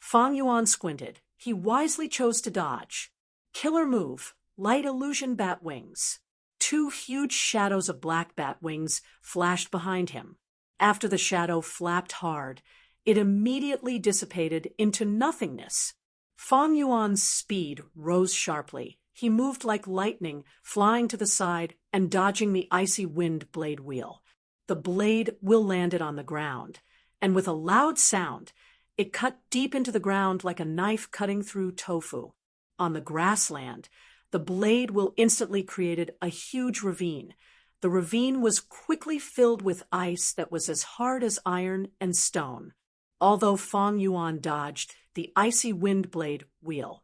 Fang Yuan squinted. He wisely chose to dodge. Killer move, light illusion bat wings. 2 huge shadows of black bat wings flashed behind him. After the shadow flapped hard, it immediately dissipated into nothingness. Fang Yuan's speed rose sharply. He moved like lightning, flying to the side and dodging the icy wind blade wheel. The blade wheel landed on the ground, and with a loud sound, it cut deep into the ground like a knife cutting through tofu. On the grassland, the blade wheel instantly created a huge ravine. The ravine was quickly filled with ice that was as hard as iron and stone. Although Fang Yuan dodged the icy wind blade wheel,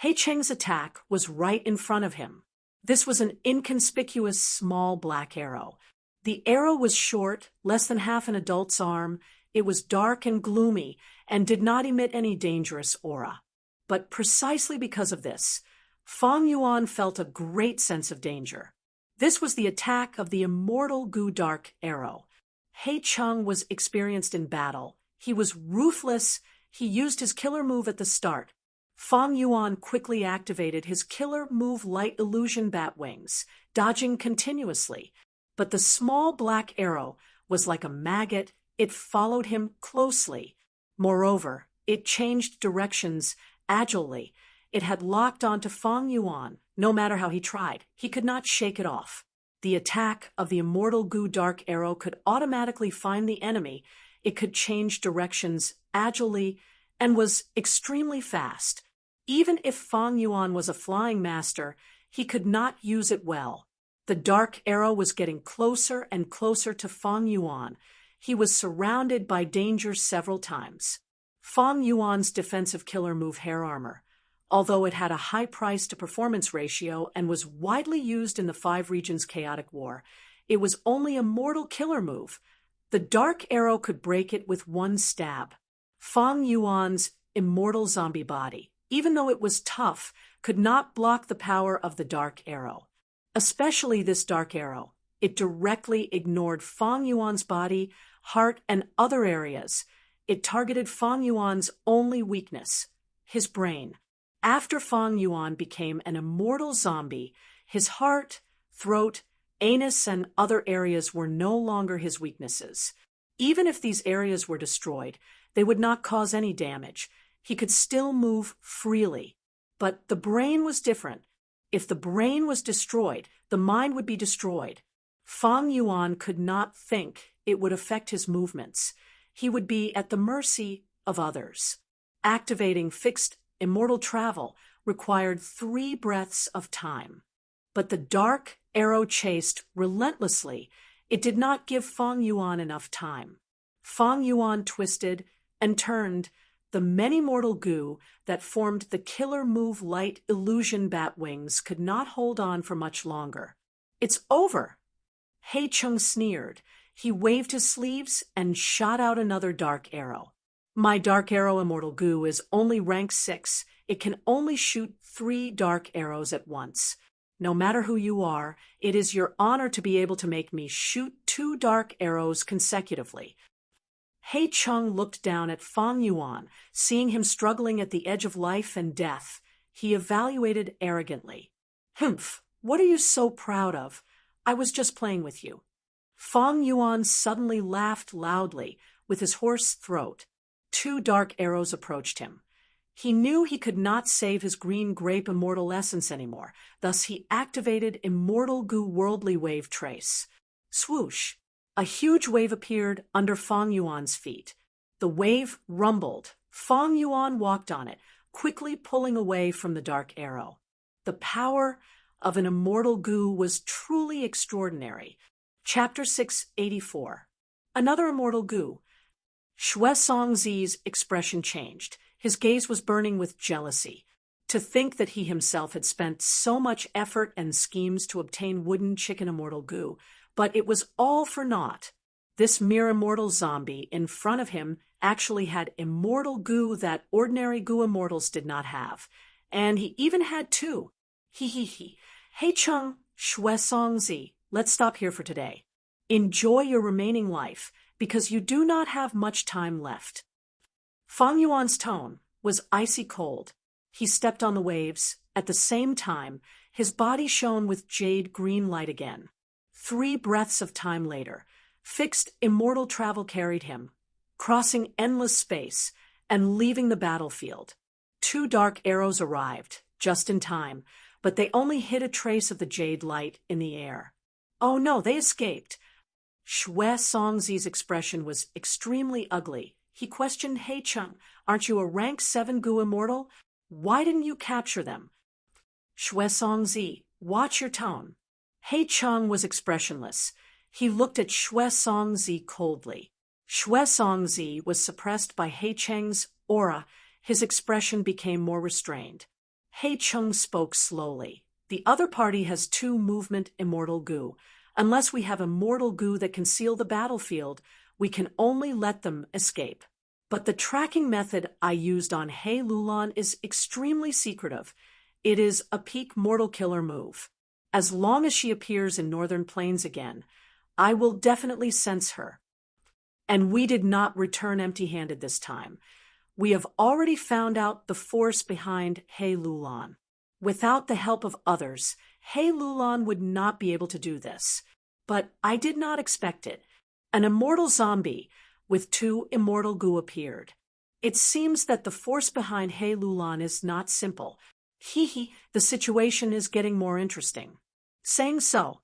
He Cheng's attack was right in front of him. This was an inconspicuous small black arrow. The arrow was short, less than half an adult's arm. It was dark and gloomy and did not emit any dangerous aura. But precisely because of this, Fang Yuan felt a great sense of danger. This was the attack of the immortal Gu Dark Arrow. He Cheng was experienced in battle. He was ruthless. He used his killer move at the start. Fang Yuan quickly activated his killer move light illusion bat wings, dodging continuously. But the small black arrow was like a maggot. It followed him closely. Moreover, it changed directions agilely. It had locked onto Fang Yuan. No matter how he tried, he could not shake it off. The attack of the immortal Gu Dark Arrow could automatically find the enemy. It could change directions agilely and was extremely fast. Even if Fang Yuan was a flying master, he could not use it well. The dark arrow was getting closer and closer to Fang Yuan. He was surrounded by danger several times. Fang Yuan's defensive killer move hair armor, although it had a high price-to-performance ratio and was widely used in the 5 regions chaotic war, it was only a mortal killer move. The dark arrow could break it with one stab. Fang Yuan's immortal zombie body, even though it was tough, could not block the power of the dark arrow. Especially this dark arrow. It directly ignored Fang Yuan's body, heart, and other areas. It targeted Fang Yuan's only weakness, his brain. After Fang Yuan became an immortal zombie, his heart, throat, anus, and other areas were no longer his weaknesses. Even if these areas were destroyed, they would not cause any damage. He could still move freely. But the brain was different. If the brain was destroyed, the mind would be destroyed. Fang Yuan could not think. It would affect his movements. He would be at the mercy of others. Activating fixed immortal travel required 3 breaths of time. But the dark arrow chased relentlessly. It did not give Fang Yuan enough time. Fang Yuan twisted and turned. The many mortal goo that formed the killer move light illusion bat wings could not hold on for much longer. It's over. He Cheng sneered. He waved his sleeves and shot out another dark arrow. My dark arrow immortal goo is only rank 6. It can only shoot 3 dark arrows at once. No matter who you are, it is your honor to be able to make me shoot 2 dark arrows consecutively. He Cheng looked down at Fang Yuan, seeing him struggling at the edge of life and death. He evaluated arrogantly. Humph, what are you so proud of? I was just playing with you. Fang Yuan suddenly laughed loudly, with his hoarse throat. 2 dark arrows approached him. He knew he could not save his green grape immortal essence anymore, thus he activated immortal goo worldly wave trace. Swoosh! A huge wave appeared under Fang Yuan's feet. The wave rumbled, Fang Yuan walked on it, quickly pulling away from the dark arrow. The power of an immortal gu was truly extraordinary. Chapter 684. Another immortal gu. Xue Songzi's expression changed. His gaze was burning with jealousy. To think that he himself had spent so much effort and schemes to obtain wooden chicken immortal gu, but it was all for naught. This mere immortal zombie in front of him actually had immortal gu that ordinary gu immortals did not have. And he even had two. He. Hey Chung, Xue Songzi, let's stop here for today. Enjoy your remaining life, because you do not have much time left. Fang Yuan's tone was icy cold. He stepped on the waves. At the same time, his body shone with jade green light again. 3 breaths of time later, fixed immortal travel carried him, crossing endless space and leaving the battlefield. 2 dark arrows arrived, just in time, but they only hit a trace of the jade light in the air. Oh no, they escaped. Xue Songzi's expression was extremely ugly. He questioned He Chung, aren't you a rank 7 gu immortal? Why didn't you capture them? Xue Songzi, watch your tone. He Chung was expressionless. He looked at Xue Songzi coldly. Xue Songzi was suppressed by He Cheng's aura. His expression became more restrained. He Chung spoke slowly. The other party has 2 movement immortal gu. Unless we have immortal gu that can seal the battlefield, we can only let them escape. But the tracking method I used on He Lulan is extremely secretive. It is a peak mortal killer move. As long as she appears in Northern Plains again, I will definitely sense her. And we did not return empty-handed this time. We have already found out the force behind He Lulan. Without the help of others, He Lulan would not be able to do this. But I did not expect it. An immortal zombie with 2 immortal gu appeared. It seems that the force behind He Lulan is not simple. The situation is getting more interesting. Saying so,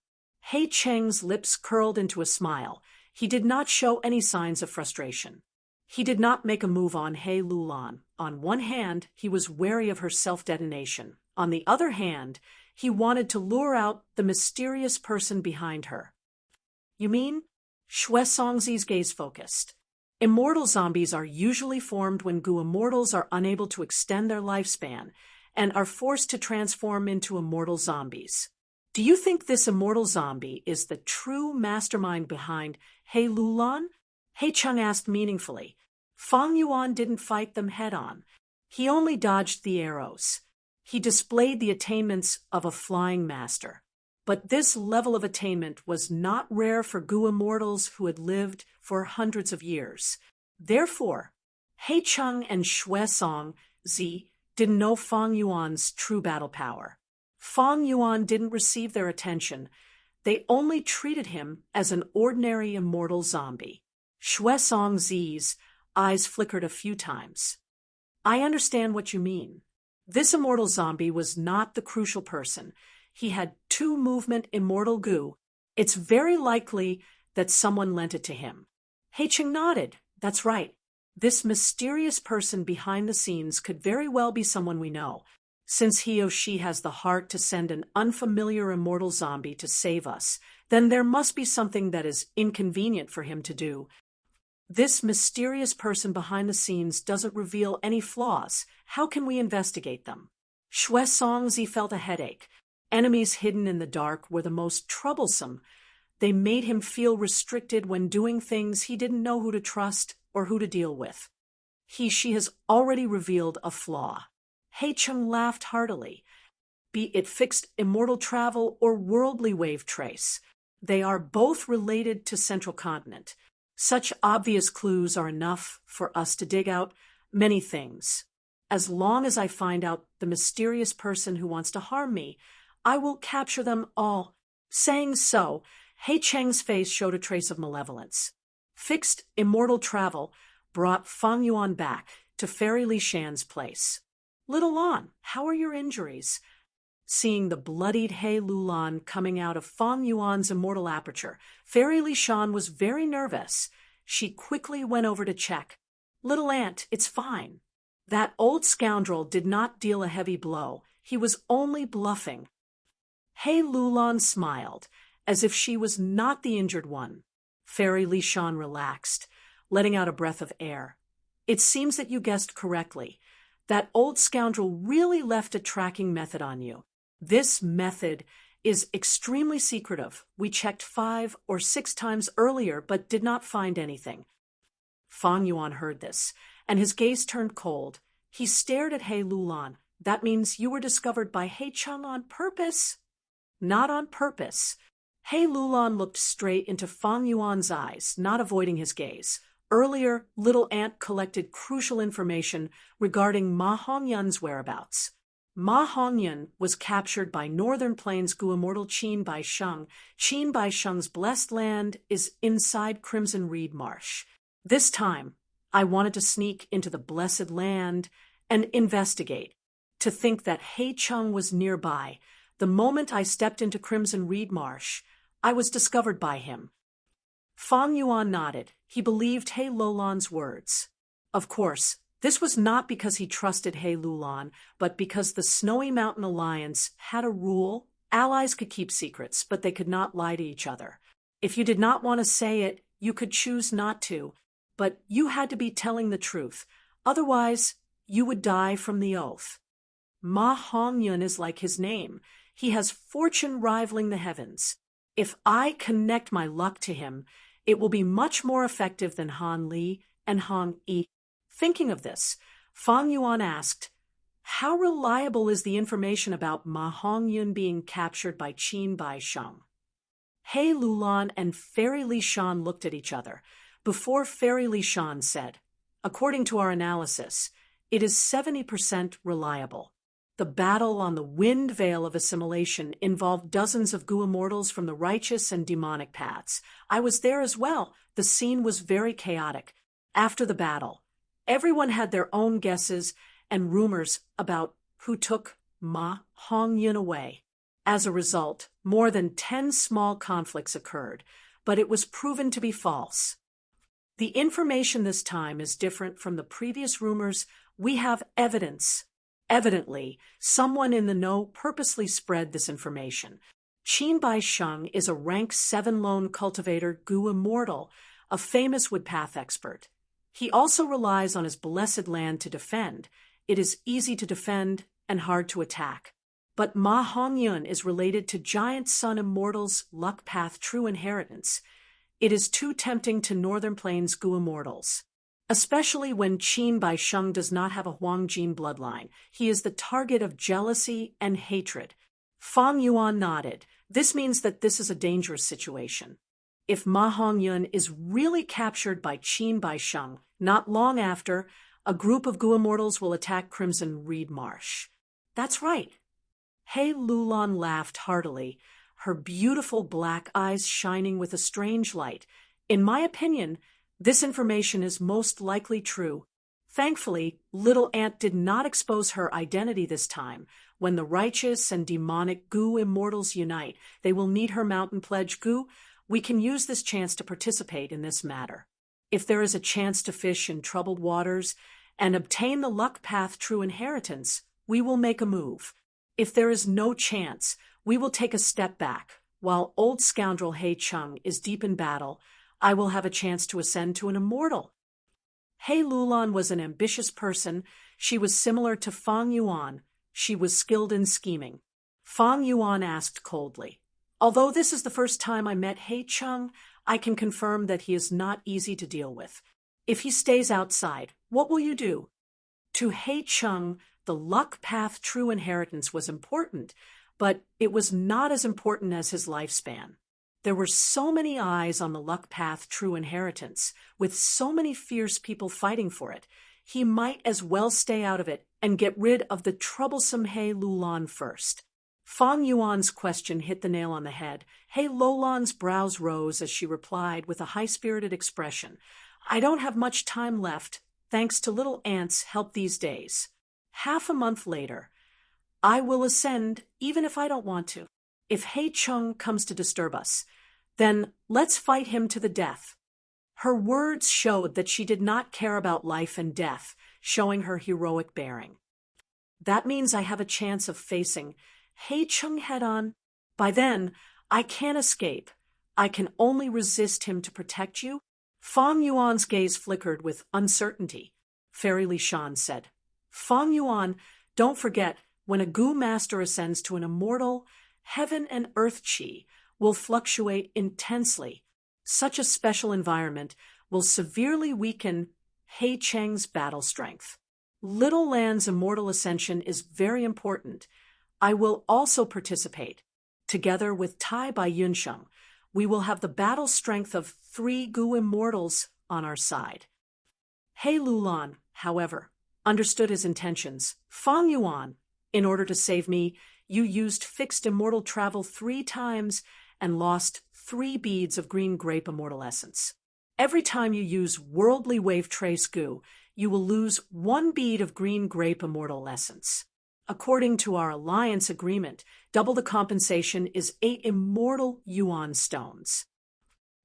He Cheng's lips curled into a smile. He did not show any signs of frustration. He did not make a move on He Lulan. On one hand, he was wary of her self-detonation. On the other hand, he wanted to lure out the mysterious person behind her. You mean? Xue Songzi's gaze focused. Immortal zombies are usually formed when gu immortals are unable to extend their lifespan and are forced to transform into immortal zombies. Do you think this immortal zombie is the true mastermind behind He Lulan? He Chung asked meaningfully. Fang Yuan didn't fight them head-on. He only dodged the arrows. He displayed the attainments of a flying master. But this level of attainment was not rare for gu immortals who had lived for hundreds of years. Therefore, He Chung and Xue Songzi didn't know Fang Yuan's true battle power. Fang Yuan didn't receive their attention. They only treated him as an ordinary immortal zombie. Xue Songzi's eyes flickered a few times. I understand what you mean. This immortal zombie was not the crucial person. He had 2 movement immortal gu. It's very likely that someone lent it to him. He Cheng nodded. That's right. This mysterious person behind the scenes could very well be someone we know. Since he or she has the heart to send an unfamiliar immortal zombie to save us, then there must be something that is inconvenient for him to do. This mysterious person behind the scenes doesn't reveal any flaws. How can we investigate them? Xue Songzi felt a headache. Enemies hidden in the dark were the most troublesome. They made him feel restricted when doing things he didn't know who to trust or who to deal with. She has already revealed a flaw. He Chung laughed heartily. Be it fixed immortal travel or worldly wave trace, they are both related to Central Continent. Such obvious clues are enough for us to dig out many things. As long as I find out the mysterious person who wants to harm me, I will capture them all. Saying so, He Cheng's face showed a trace of malevolence. Fixed immortal travel brought Fang Yuan back to Fairy Li Shan's place. Little Lan, how are your injuries? Seeing the bloodied He Lulan coming out of Fang Yuan's immortal aperture, Fairy Li Shan was very nervous. She quickly went over to check. Little ant, it's fine. That old scoundrel did not deal a heavy blow. He was only bluffing. Hey Lulan smiled, as if she was not the injured one. Fairy Lishan relaxed, letting out a breath of air. It seems that you guessed correctly. That old scoundrel really left a tracking method on you. This method is extremely secretive. We checked 5 or 6 times earlier, but did not find anything. Fang Yuan heard this, and his gaze turned cold. He stared at He Lulan. That means you were discovered by He Cheng on purpose? Not on purpose. He Lulan looked straight into Fang Yuan's eyes, not avoiding his gaze. Earlier, Little Ant collected crucial information regarding Ma Hongyun's whereabouts. Ma Hongyun was captured by Northern Plains Gu immortal Qin Bai Sheng. Qin Bai Sheng's blessed land is inside Crimson Reed Marsh. This time, I wanted to sneak into the blessed land and investigate. To think that He Cheng was nearby, the moment I stepped into Crimson Reed Marsh, I was discovered by him. Fang Yuan nodded. He believed He Lulan's words. Of course, this was not because he trusted He Lulan, but because the Snowy Mountain Alliance had a rule. Allies could keep secrets, but they could not lie to each other. If you did not want to say it, you could choose not to, but you had to be telling the truth. Otherwise, you would die from the oath. Ma Hongyun is like his name. He has fortune rivaling the heavens. If I connect my luck to him, it will be much more effective than Han Li and Han Yi. Thinking of this, Fang Yuan asked, how reliable is the information about Ma Hongyun being captured by Qin Bai Sheng? He Lulan and Fairy Lishan looked at each other. Before Fairy Lishan said, according to our analysis, it is 70% reliable. The battle on the Wind Veil of Assimilation involved dozens of Gu immortals from the righteous and demonic paths. I was there as well. The scene was very chaotic. After the battle, everyone had their own guesses and rumors about who took Ma Hongyun away. As a result, more than 10 small conflicts occurred, but it was proven to be false. The information this time is different from the previous rumors. We have evidence. Evidently, someone in the know purposely spread this information. Qin Bai Sheng is a rank 7 lone cultivator Gu immortal, a famous woodpath expert. He also relies on his blessed land to defend. It is easy to defend and hard to attack. But Ma Hongyun is related to Giant Sun Immortals' luck path true inheritance. It is too tempting to Northern Plains Gu immortals. Especially when Qin Bai Sheng does not have a Huangjin bloodline. He is the target of jealousy and hatred. Fang Yuan nodded. This means that this is a dangerous situation. If Ma Hongyun is really captured by Qin Bai Sheng, not long after, a group of Gu immortals will attack Crimson Reed Marsh. That's right. He Lulan laughed heartily, her beautiful black eyes shining with a strange light. In my opinion, this information is most likely true. Thankfully, Little Ant did not expose her identity this time. When the righteous and demonic Gu immortals unite, they will need her mountain pledge Gu. We can use this chance to participate in this matter. If there is a chance to fish in troubled waters and obtain the luck path true inheritance, we will make a move. If there is no chance, we will take a step back. While old scoundrel He Cheng is deep in battle, I will have a chance to ascend to an immortal. He Lulan was an ambitious person. She was similar to Fang Yuan. She was skilled in scheming. Fang Yuan asked coldly, although this is the first time I met He Cheng, I can confirm that he is not easy to deal with. If he stays outside, what will you do? To He Cheng, the luck path true inheritance was important, but it was not as important as his lifespan. There were so many eyes on the luck path true inheritance, with so many fierce people fighting for it. He might as well stay out of it and get rid of the troublesome He Lulan first. Fang Yuan's question hit the nail on the head. He Lulan's brows rose as she replied with a high-spirited expression. I don't have much time left, thanks to Little Ant's help these days. Half a month later, I will ascend even if I don't want to. If He Cheng comes to disturb us, then let's fight him to the death. Her words showed that she did not care about life and death, showing her heroic bearing. That means I have a chance of facing Hei Chung head-on. By then, I can't escape. I can only resist him to protect you. Fang Yuan's gaze flickered with uncertainty. Fairy Li Shan said, Fang Yuan, don't forget, when a Gu master ascends to an immortal, heaven and earth chi will fluctuate intensely. Such a special environment will severely weaken Hei Cheng's battle strength. Little Lan's immortal ascension is very important. I will also participate. Together with Tai Bai Yunsheng, we will have the battle strength of 3 Gu immortals on our side. Hei Lulan, however, understood his intentions. Fang Yuan, in order to save me, you used fixed immortal travel 3 times and lost 3 beads of green grape immortal essence. Every time you use worldly wave trace Gu, you will lose 1 bead of green grape immortal essence. According to our alliance agreement, double the compensation is 8 immortal Yuan stones.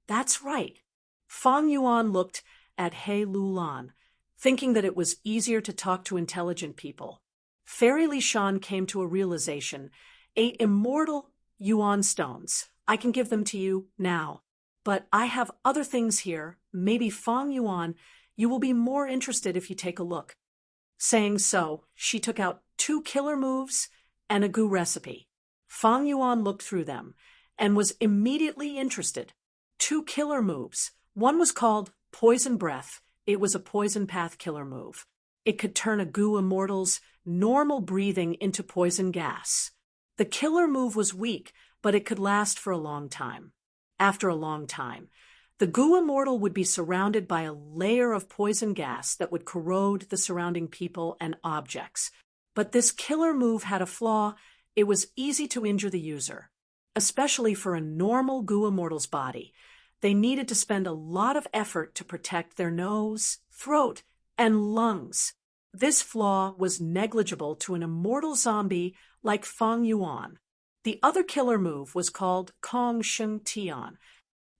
That's right. Fang Yuan looked at Hei Lulan, thinking that it was easier to talk to intelligent people. Fairy Li Shan came to a realization. 8 immortal Yuan stones. I can give them to you now. But I have other things here. Maybe Fang Yuan, you will be more interested if you take a look. Saying so, she took out 2 killer moves and a Gu recipe. Fang Yuan looked through them and was immediately interested. 2 killer moves. One was called Poison Breath. It was a poison path killer move. It could turn a Gu immortal's normal breathing into poison gas. The killer move was weak, but it could last for a long time. After a long time, the Gu immortal would be surrounded by a layer of poison gas that would corrode the surrounding people and objects. But this killer move had a flaw. It was easy to injure the user, especially for a normal Gu immortal's body. They needed to spend a lot of effort to protect their nose, throat, and lungs. This flaw was negligible to an immortal zombie like Fang Yuan. The other killer move was called Kong Sheng Tian.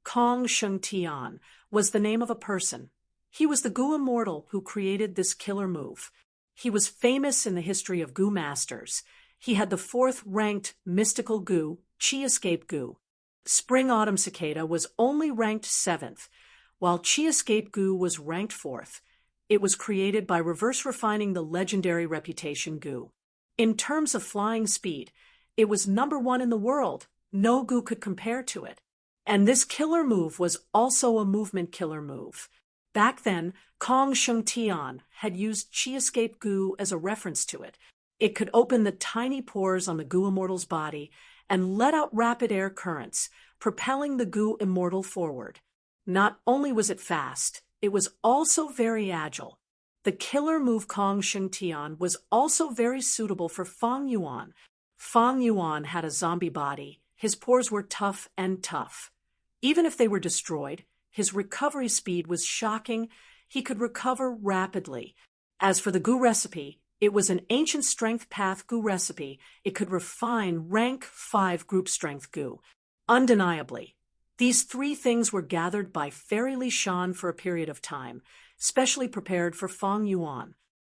Kong Sheng Tian was the name of a person. He was the Gu immortal who created this killer move. He was famous in the history of Gu masters. He had the 4th-ranked mystical Gu, Chi Escape Gu. Spring Autumn Cicada was only ranked 7th, while Chi Escape Gu was ranked 4th. It was created by reverse refining the legendary reputation Gu. In terms of flying speed, it was number 1 in the world. No Gu could compare to it. And this killer move was also a movement killer move. Back then, Kong Sheng Tian had used Chi Escape Gu as a reference to it. It could open the tiny pores on the Gu immortal's body and let out rapid air currents, propelling the Gu immortal forward. Not only was it fast, it was also very agile. The killer move Kong Sheng Tian was also very suitable for Fang Yuan. Fang Yuan had a zombie body. His pores were tough and tough. Even if they were destroyed, his recovery speed was shocking. He could recover rapidly. As for the Gu recipe, it was an ancient strength path Gu recipe. It could refine rank 5 group strength Gu. Undeniably, these 3 things were gathered by Fairy Li Shan for a period of time, specially prepared for Fang Yuan.